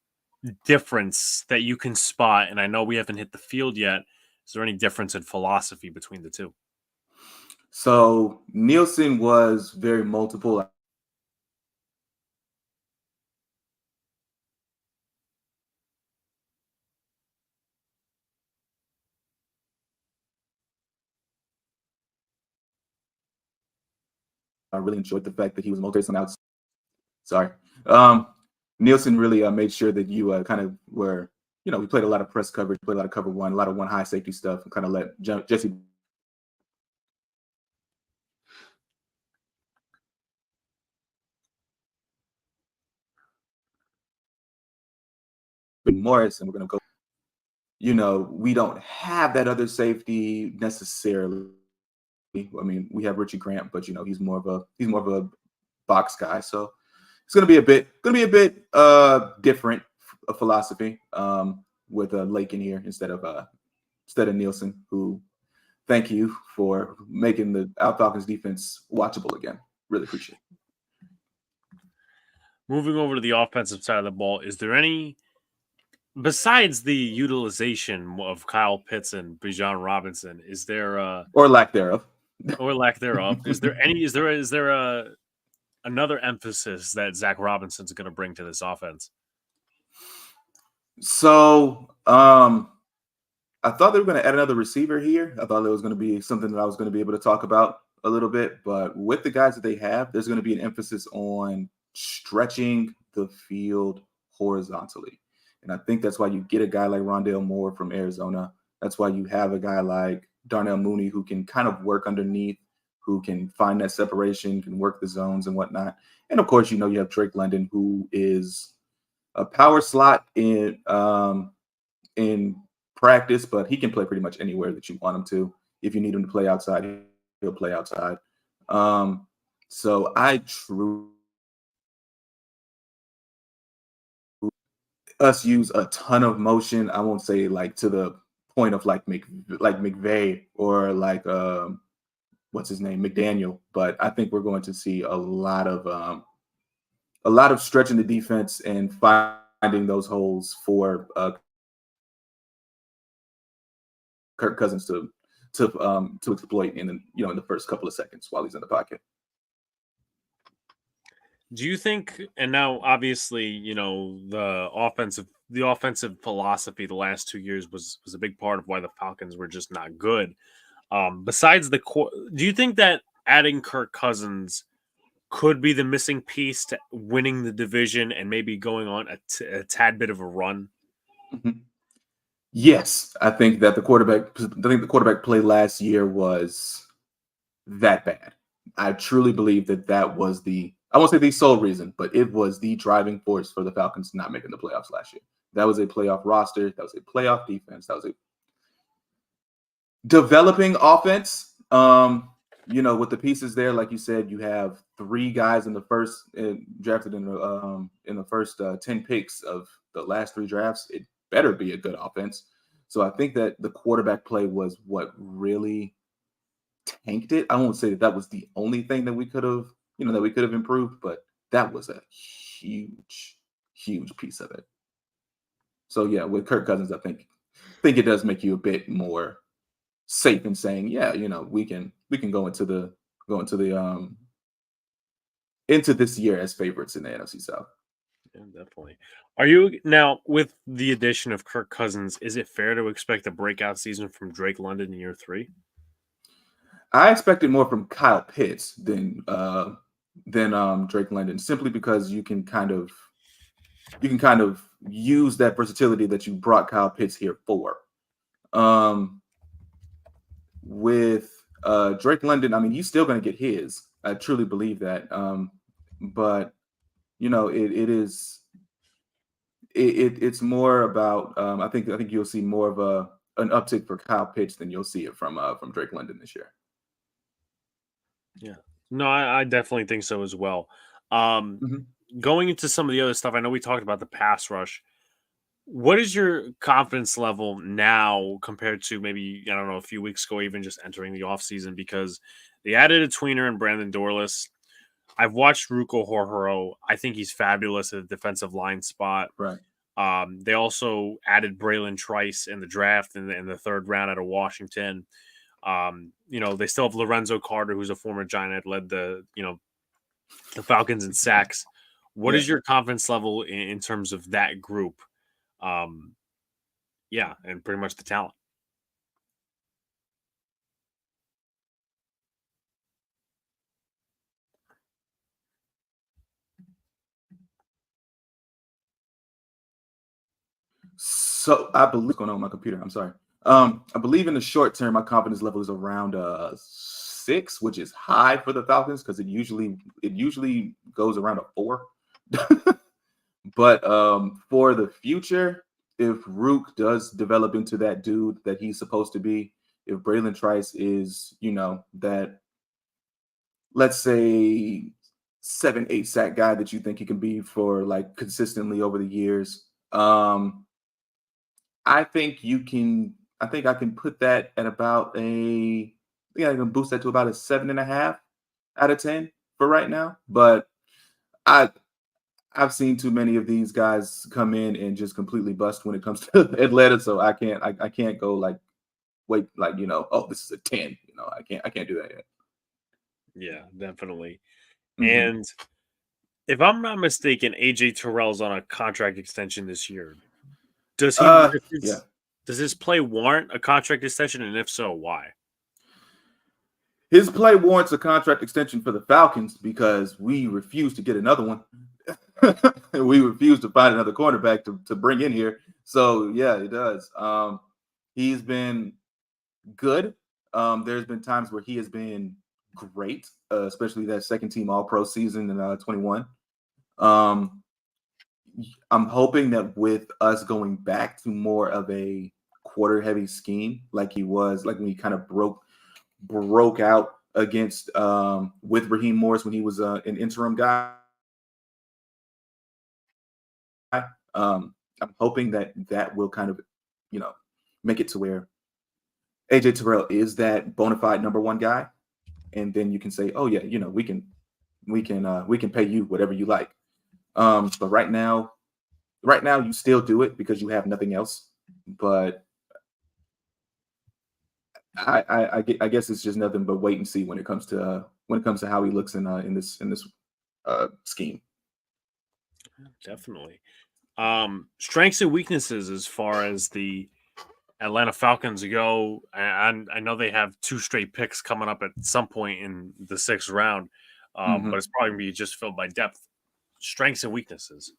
difference that you can spot? And I know we haven't hit the field yet. Is there any difference in philosophy between the two? So Nielsen was very multiple. I really enjoyed the fact that he was multiple outs. Sorry. Nielsen really made sure that you kind of were, we played a lot of press coverage, played a lot of cover one, a lot of one high safety stuff, and kind of let Jesse Morris, and we're going to go. We don't have that other safety necessarily. I mean, we have Richie Grant, but he's more of a box guy, so it's going to be a bit different philosophy with Lake in here instead of Nielsen, who thank you for making the Falcons defense watchable again. Really appreciate it. Moving over to the offensive side of the ball, is there any, besides the utilization of Kyle Pitts and Bijan Robinson, is there or lack thereof? Is there another emphasis that Zach Robinson's going to bring to this offense? So I thought they were going to add another receiver here. I thought it was going to be something that I was going to be able to talk about a little bit. But with the guys that they have, there's going to be an emphasis on stretching the field horizontally. And I think that's why you get a guy like Rondale Moore from Arizona. That's why you have a guy like Darnell Mooney who can kind of work underneath, who can find that separation, can work the zones and whatnot. And of course, you have Drake London, who is a power slot in practice, but he can play pretty much anywhere that you want him to. If you need him to play outside, he'll play outside. So us use a ton of motion. I won't say like to the point of like McVay or like what's his name, McDaniel, but I think we're going to see a lot of stretching the defense and finding those holes for Kirk Cousins to exploit in the first couple of seconds while he's in the pocket. Do you think, and now obviously, the offensive philosophy the last 2 years was a big part of why the Falcons were just not good. Besides the core, do you think that adding Kirk Cousins could be the missing piece to winning the division and maybe going on a tad bit of a run? Mm-hmm. Yes, I think the quarterback play last year was that bad. I truly believe that was I won't say the sole reason, but it was the driving force for the Falcons not making the playoffs last year. That was a playoff roster. That was a playoff defense. That was a developing offense. With the pieces there, like you said, you have 3 guys in the first drafted in the first 10 picks of the last 3 drafts. It better be a good offense. So I think that the quarterback play was what really tanked it. I won't say that was the only thing that we could have improved, but that was a huge piece of it. So yeah, with Kirk Cousins, I think it does make you a bit more safe in saying, yeah, we can go into this year as favorites in the NFC South. Yeah, definitely. Are you now, with the addition of Kirk Cousins, is it fair to expect a breakout season from Drake London in year 3? I expected more from Kyle Pitts than Drake London, simply because you can kind of use that versatility that you brought Kyle Pitts here for. With Drake London, I mean, he's still going to get his. I truly believe that. But it's more about I think you'll see more of an uptick for Kyle Pitts than you'll see it from Drake London this year. Yeah. No, I definitely think so as well. Mm-hmm. Going into some of the other stuff, I know we talked about the pass rush. What is your confidence level now compared to maybe, I don't know, a few weeks ago, even just entering the offseason? Because they added a tweener in Brandon Dorless. I've watched Ruko Horhoro. I think he's fabulous at the defensive line spot. Right. They also added Braylon Trice in the draft in the 3rd round out of Washington. They still have Lorenzo Carter, who's a former Giant, led the Falcons in sacks. What is your confidence level in terms of that group? And pretty much the talent. So I believe what's going on with my computer. I'm sorry. I believe in the short term, my confidence level is around 6, which is high for the Falcons because it usually goes around a 4. But for the future, if Rook does develop into that dude that he's supposed to be, if Braylon Trice is, that, let's say 7-8 sack guy that you think he can be for like consistently over the years, I think I can put that at about I can boost that to about a 7.5 out of 10 for right now. But I've seen too many of these guys come in and just completely bust when it comes to Atlanta, so I can't go this is a 10. I can't do that yet. Yeah, definitely. Mm-hmm. And if I'm not mistaken, AJ Terrell's on a contract extension this year. Does his play warrant a contract extension, and if so, why? His play warrants a contract extension for the Falcons because we refuse to get another one. We refuse to find another cornerback to bring in here. So yeah, it does. He's been good. There's been times where he has been great, especially that second team All-Pro season in 21. I'm hoping that with us going back to more of a quarter-heavy scheme, like he was, like when he kind of broke out against with Raheem Morris when he was an interim guy. I'm I'm hoping that will kind of, make it to where AJ Terrell is that bona fide number one guy, and then you can say, oh yeah, we can pay you whatever you like. But right now you still do it because you have nothing else. But I guess it's just nothing but wait and see when it comes to how he looks in this scheme. Definitely. Strengths and weaknesses as far as the Atlanta Falcons go. And I know they have 2 straight picks coming up at some point in the 6th round, but it's probably going to be just filled by depth. Strengths and weaknesses.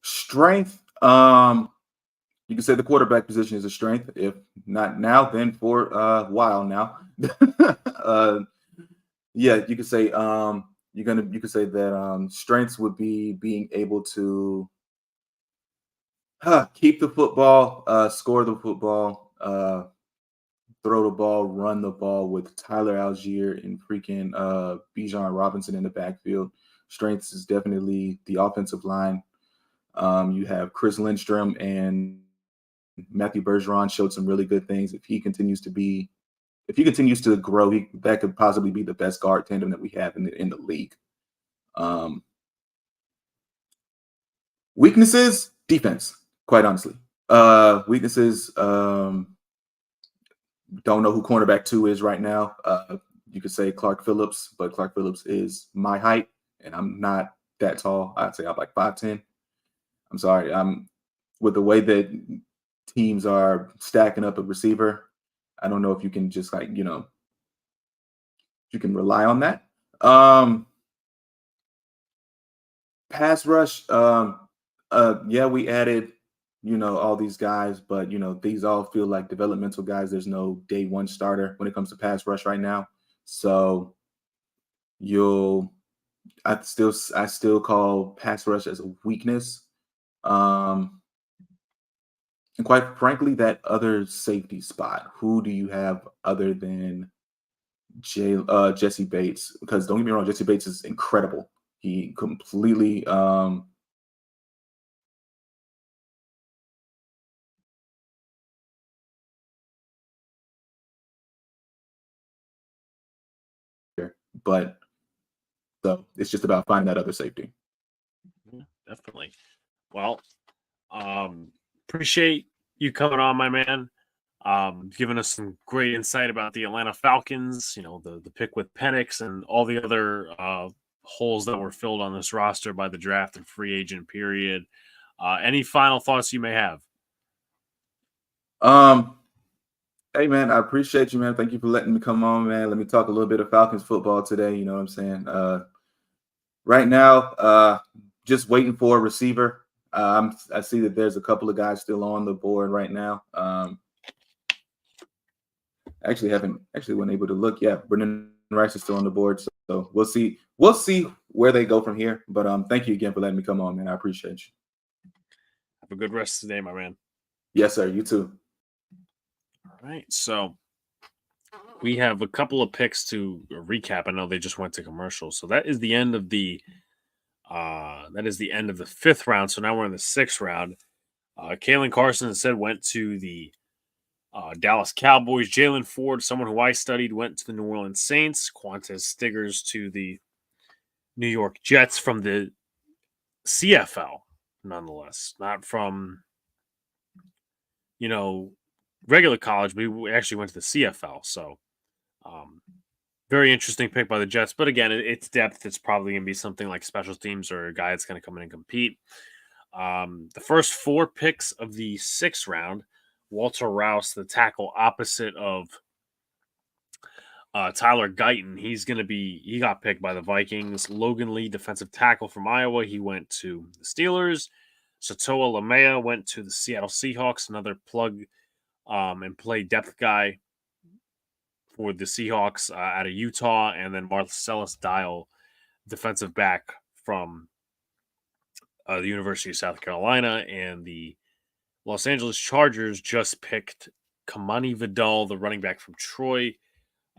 Strength. You can say the quarterback position is a strength. If not now, then for a while now. Yeah, you could say you could say that strengths would be being able to keep the football, score the football, throw the ball, run the ball with Tyler Algier and freaking Bijan Robinson in the backfield. Strengths is definitely the offensive line. You have Chris Lindstrom and Matthew Bergeron showed some really good things. If he continues to grow, that could possibly be the best guard tandem that we have in the league. Weaknesses, defense, quite honestly. Weaknesses, don't know who cornerback 2 is right now. You could say Clark Phillips, but Clark Phillips is my height, and I'm not that tall. I'd say I'm like 5'10". I'm sorry. With the way that teams are stacking up a receiver, I don't know if you can just you can rely on that. Pass rush. Yeah, we added, all these guys, but these all feel like developmental guys. There's no day one starter when it comes to pass rush right now. So I still call pass rush as a weakness. And quite frankly, that other safety spot, who do you have other than Jesse Bates? Because don't get me wrong, Jesse Bates is incredible. He completely but so it's just about finding that other safety. Yeah, definitely. Well, appreciate you coming on, my man. Giving us some great insight about the Atlanta Falcons, the pick with Penix and all the other holes that were filled on this roster by the draft and free agent period. Any final thoughts you may have? Hey man, I appreciate you, man. Thank you for letting me come on, man. Let me talk a little bit of Falcons football today. You know what I'm saying? Right now, just waiting for a receiver. I see that there's a couple of guys still on the board right now. Actually wasn't able to look. Yeah, Brendan Rice is still on the board, so we'll see. We'll see where they go from here. But thank you again for letting me come on, man. I appreciate you. Have a good rest of the day, my man. Yes, sir. You too. All right, so we have a couple of picks to recap. I know they just went to commercial, so that is the end of the 5th round. So now we're in the 6th round. Kalen Carson instead went to the Dallas Cowboys. Jalen Ford, someone who I studied, went to the New Orleans Saints. Quantez Stiggers to the New York Jets from the CFL, nonetheless, not from regular college, but we actually went to the CFL. So very interesting pick by the Jets. But again, it's depth. It's probably going to be something like special teams or a guy that's going to come in and compete. The first 4 picks of the 6th round, Walter Rouse, the tackle opposite of Tyler Guyton. He got picked by the Vikings. Logan Lee, defensive tackle from Iowa. He went to the Steelers. Satoa Lamea went to the Seattle Seahawks, another plug and play depth guy for the Seahawks out of Utah. And then Marcellus Dial, defensive back from the University of South Carolina. And the Los Angeles Chargers just picked Kamani Vidal, the running back from Troy,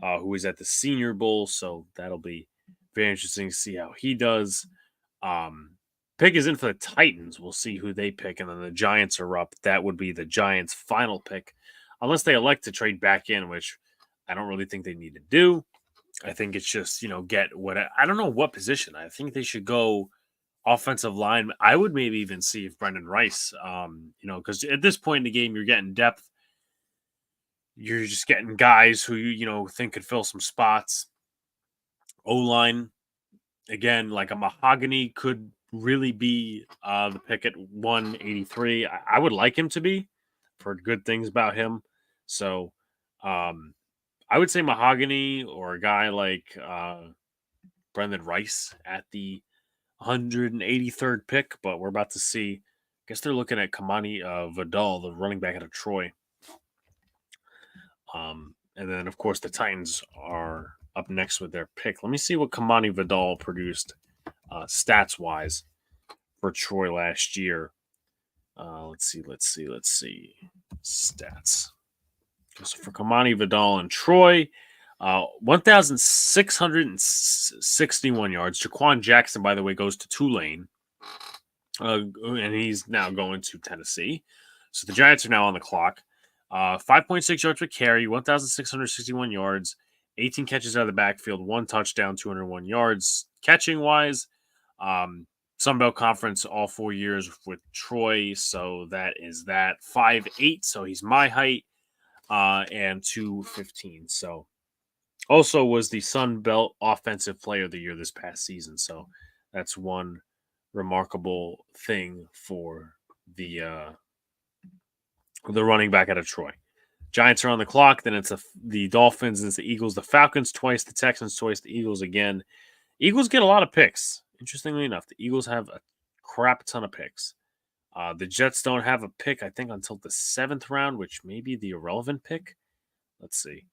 who is at the Senior Bowl. So that'll be very interesting to see how he does. pick is in for the Titans. We'll see who they pick, and then the Giants are up. That would be the Giants' final pick, unless they elect to trade back in, which I don't really think they need to do. I think it's just, get what I don't know what position. I think they should go offensive line. I would maybe even see if Brendan Rice, because at this point in the game, you're getting depth. You're just getting guys who you think could fill some spots. O-line, again, like a Mahogany could really be the pick at 183. I would like him to be. I've heard good things about him. So I would say Mahogany or a guy like Brendan Rice at the 183rd pick, but we're about to see. I guess they're looking at Kamani Vidal, the running back out of Troy. And then, of course, the Titans are up next with their pick. Let me see what Kamani Vidal produced stats-wise for Troy last year. Let's see. Stats. So for Kamani Vidal and Troy, 1,661 yards. Jaquan Jackson, by the way, goes to Tulane. And he's now going to Tennessee. So the Giants are now on the clock. 5.6 yards per carry, 1,661 yards, 18 catches out of the backfield, 1 touchdown, 201 yards. Catching-wise, Sunbelt Conference all 4 years with Troy, so that is that. 5'8", so he's my height, and 215. So also was the Sunbelt Offensive Player of the Year this past season, so that's one remarkable thing for the running back out of Troy. Giants are on the clock. Then it's the Dolphins, and it's the Eagles, the Falcons twice, the Texans twice, the Eagles again. Eagles get a lot of picks. Interestingly enough, the Eagles have a crap ton of picks. The Jets don't have a pick, I think, until the 7th round, which may be the irrelevant pick. Let's see.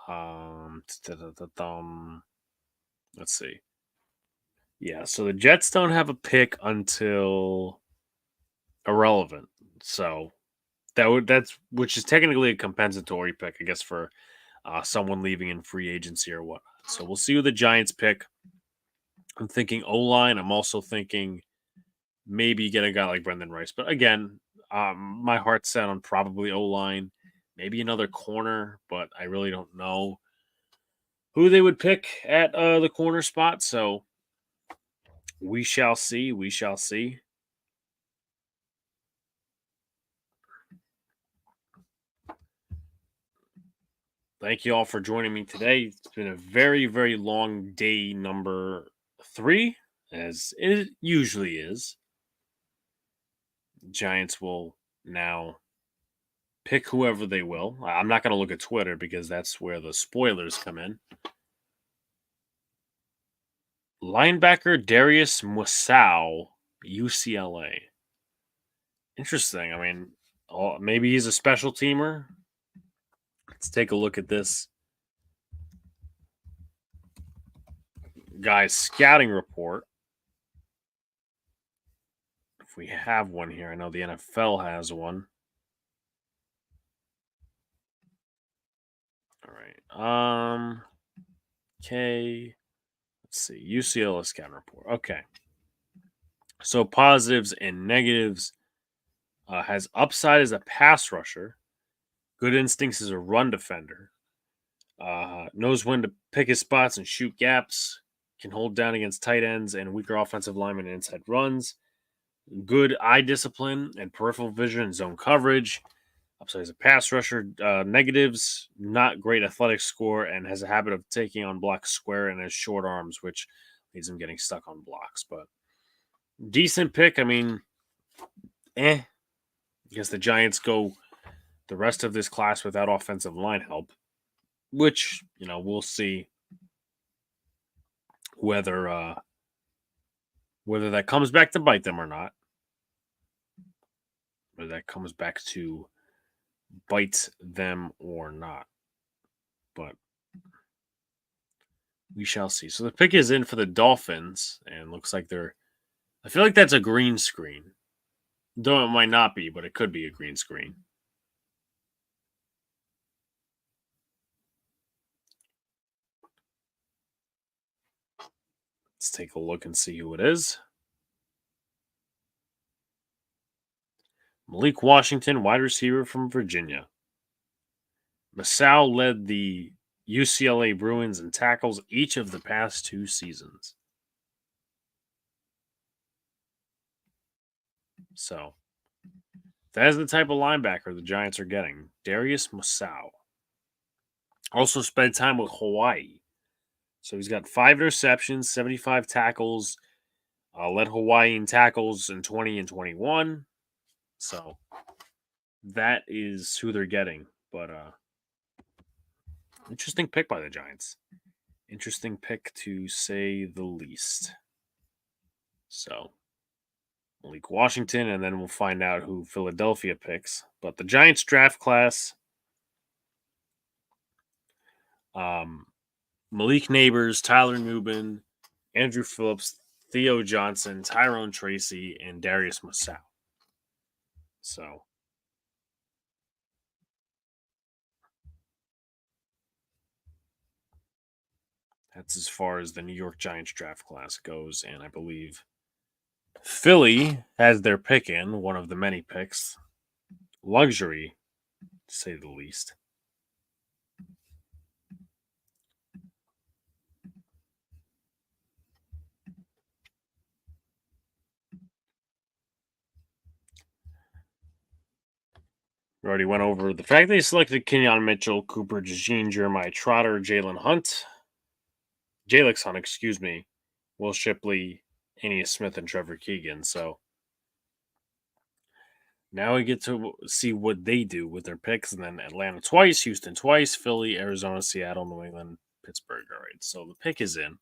Let's see. Yeah, so the Jets don't have a pick until irrelevant. So that's which is technically a compensatory pick, I guess, for someone leaving in free agency or whatnot. So we'll see who the Giants pick. I'm thinking O-line. I'm also thinking maybe get a guy like Brendan Rice. But again, my heart's set on probably O-line, maybe another corner, but I really don't know who they would pick at the corner spot. So we shall see. We shall see. Thank you all for joining me today. It's been a very, very long day number 3, as it usually is. Giants will now pick whoever they will. I'm not going to look at Twitter because that's where the spoilers come in. Linebacker Darius Mussau, UCLA. Interesting. I mean, maybe he's a special teamer. Let's take a look at this guy's scouting report. If we have one here, I know the NFL has one. All right. Okay. Let's see. UCLA scouting report. Okay. So positives and negatives. Has upside as a pass rusher. Good instincts as a run defender. Knows when to pick his spots and shoot gaps. Can hold down against tight ends and weaker offensive linemen and inside runs. Good eye discipline and peripheral vision and zone coverage. Upside as a pass rusher. Negatives, not great athletic score and has a habit of taking on blocks square and has short arms, which leads him getting stuck on blocks. But decent pick. I mean, I guess the Giants go the rest of this class without offensive line help, which, we'll see whether that comes back to bite them or not. Whether that comes back to bite them or not. But we shall see. So the pick is in for the Dolphins, and looks like I feel like that's a green screen. Though it might not be, but it could be a green screen. Let's take a look and see who it is. Malik Washington, wide receiver from Virginia. Masao led the UCLA Bruins in tackles each of the past 2 seasons. So, that is the type of linebacker the Giants are getting. Darius Masao. Also spent time with Hawaii. So he's got 5 interceptions, 75 tackles, led Hawaii in tackles in 20 and 21. So that is who they're getting. But interesting pick by the Giants. Interesting pick to say the least. So Malik Washington, and then we'll find out who Philadelphia picks. But the Giants draft class, Malik Neighbors, Tyler Nubin, Andrew Phillips, Theo Johnson, Tyrone Tracy, and Darius Masao. So that's as far as the New York Giants draft class goes, and I believe Philly has their pick in, one of the many picks. Luxury, to say the least. We already went over the fact they selected Kenyon Mitchell, Cooper DeJean, Jeremiah Trotter, Jalen Hunt, Jalix Hunt, excuse me, Will Shipley, Aeneas Smith, and Trevor Keegan. So now we get to see what they do with their picks, and then Atlanta twice, Houston twice, Philly, Arizona, Seattle, New England, Pittsburgh. All right, so the pick is in.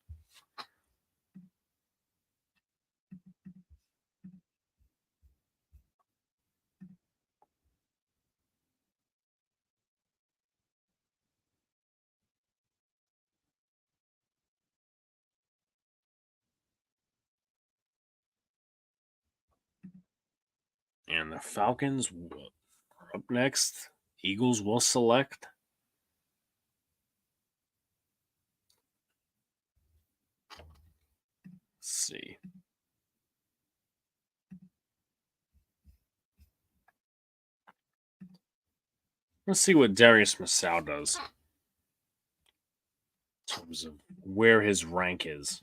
And the Falcons are up next. Eagles will select. Let's see. Let's see what Darius Masao does in terms of where his rank is.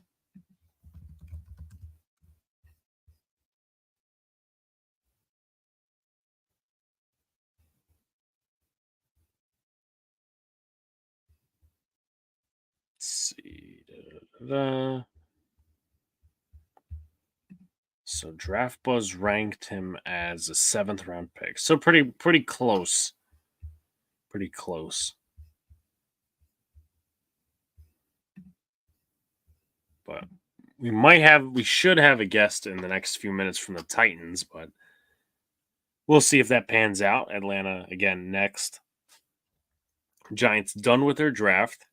Let's see. So Draft Buzz ranked him as a 7th round pick. So pretty close. Pretty close. But we should have a guest in the next few minutes from the Titans, but we'll see if that pans out. Atlanta again next. Giants done with their draft.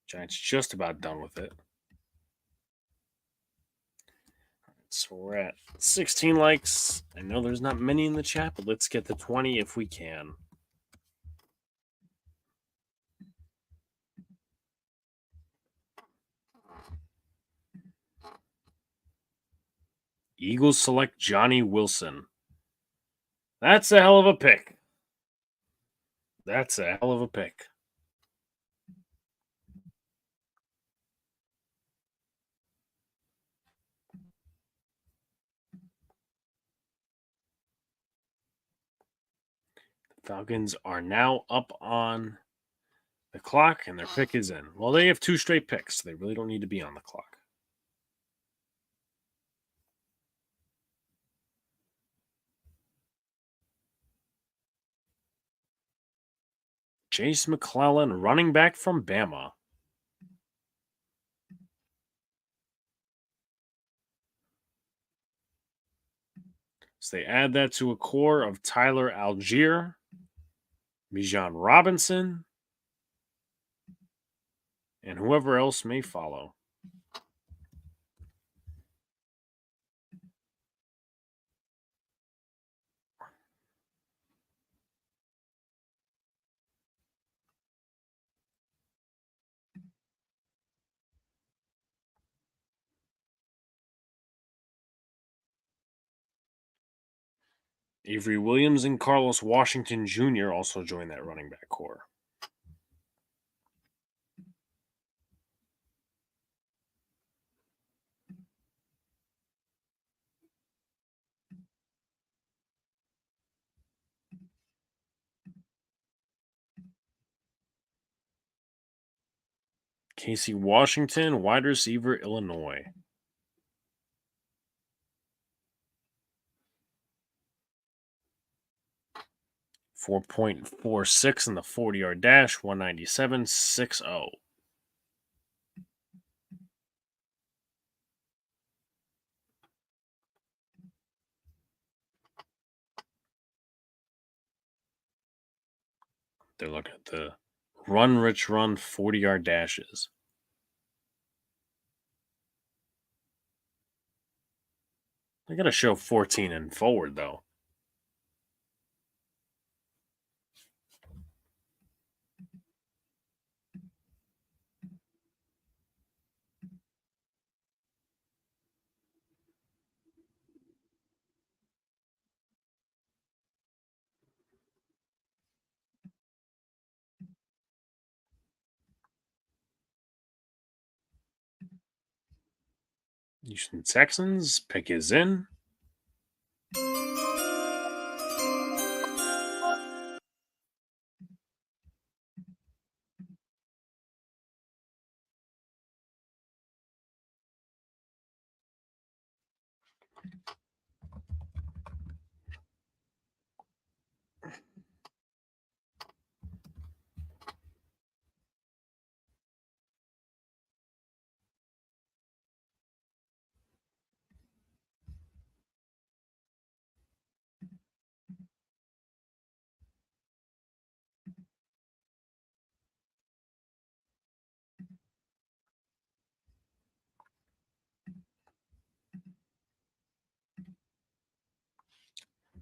Giants just about done with it. So we're at 16 likes. I know there's not many in the chat, but let's get to 20 if we can. Eagles select Johnny Wilson. That's a hell of a pick. That's a hell of a pick. The Falcons are now up on the clock, and their pick is in. Well, they have 2 straight picks, so they really don't need to be on the clock. Chase McClellan, running back from Bama. So they add that to a core of Tyler Algier, Bijan Robinson, and whoever else may follow. Avery Williams and Carlos Washington Jr. also joined that running back core. Casey Washington, wide receiver, Illinois. .46 in the 40-yard dash, 197.60. They're looking at the run, rich run, 40-yard dashes. They got to show 14 and forward, though. Houston Texans, pick is in.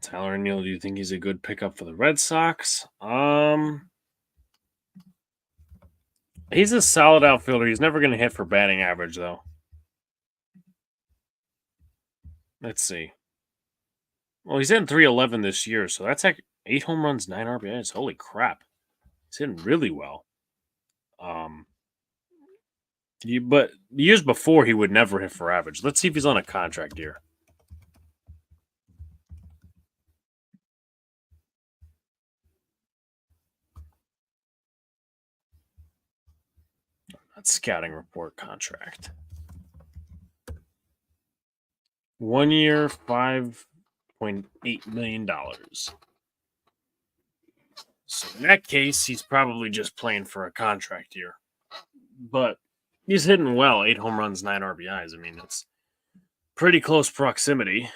Tyler Neal, do you think he's a good pickup for the Red Sox? He's a solid outfielder. He's never going to hit for batting average, though. Let's see. Well, he's hitting .311 this year, so that's like 8 home runs, 9 RBIs. Holy crap. He's hitting really well. But years before, he would never hit for average. Let's see if he's on a contract year. That's scouting report contract. 1 year, $5.8 million. So in that case, he's probably just playing for a contract year. But he's hitting well, 8 home runs, 9 RBIs. I mean, it's pretty close proximity.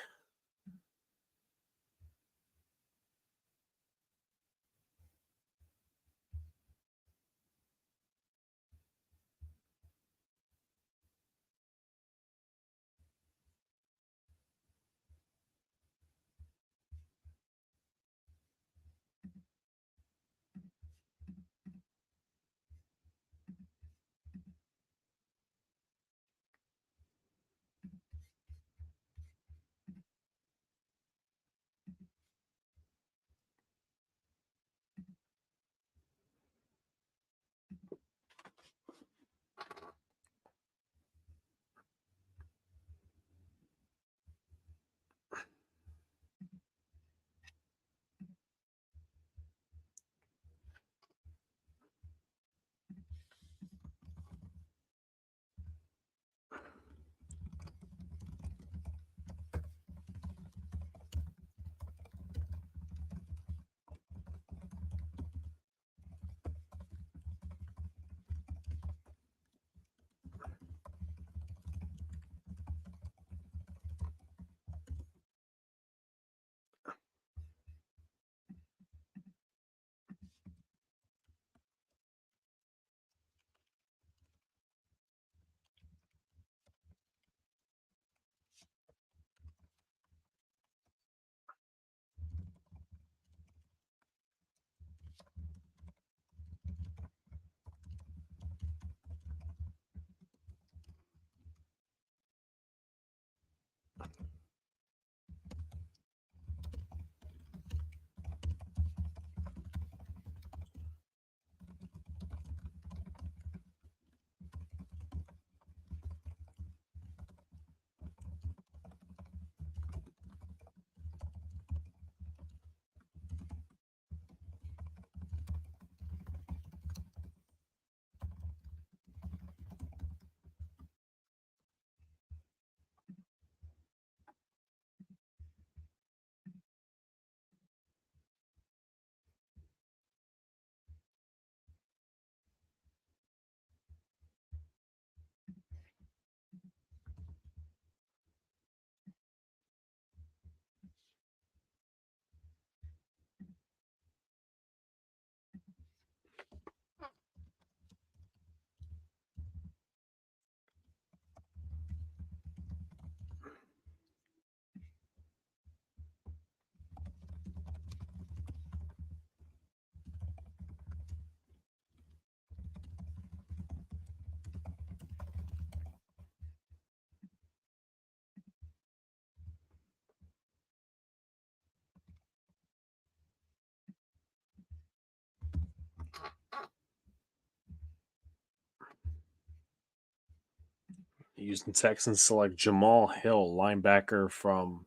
Houston Texans select Jamal Hill, linebacker from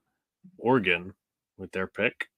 Oregon, with their pick.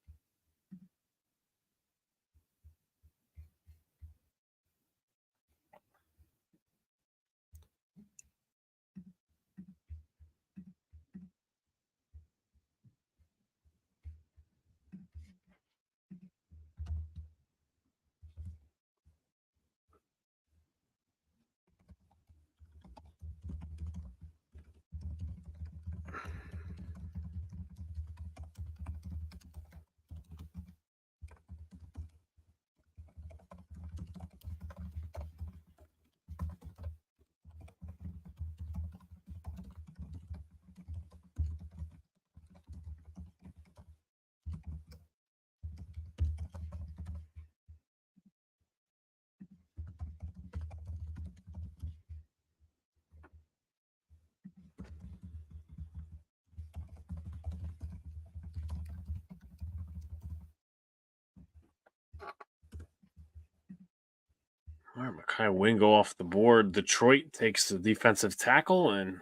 All right, Makai Wingo off the board. Detroit takes the defensive tackle and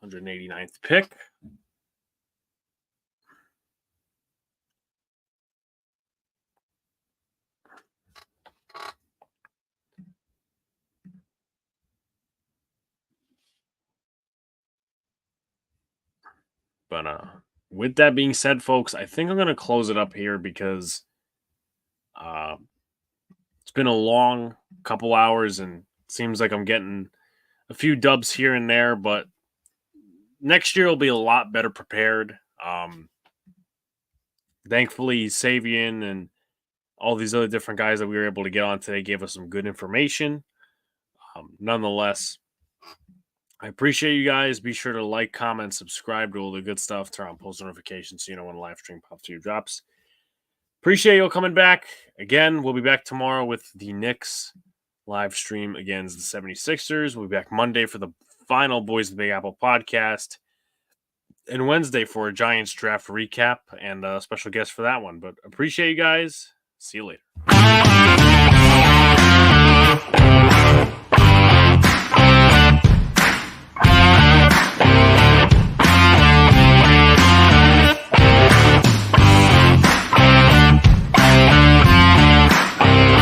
189th pick. But with that being said, folks, I think I'm going to close it up here because it's been a long couple hours and it seems like I'm getting a few dubs here and there, but next year will be a lot better prepared. Thankfully, Saivion and all these other different guys that we were able to get on today gave us some good information. Nonetheless, I appreciate you guys. Be sure to like, comment, subscribe to all the good stuff. Turn on post notifications so you know when live stream pops to you drops. Appreciate you all coming back. Again, we'll be back tomorrow with the Knicks live stream against the 76ers. We'll be back Monday for the final Boys of the Big Apple podcast. And Wednesday for a Giants draft recap and a special guest for that one. But appreciate you guys. See you later.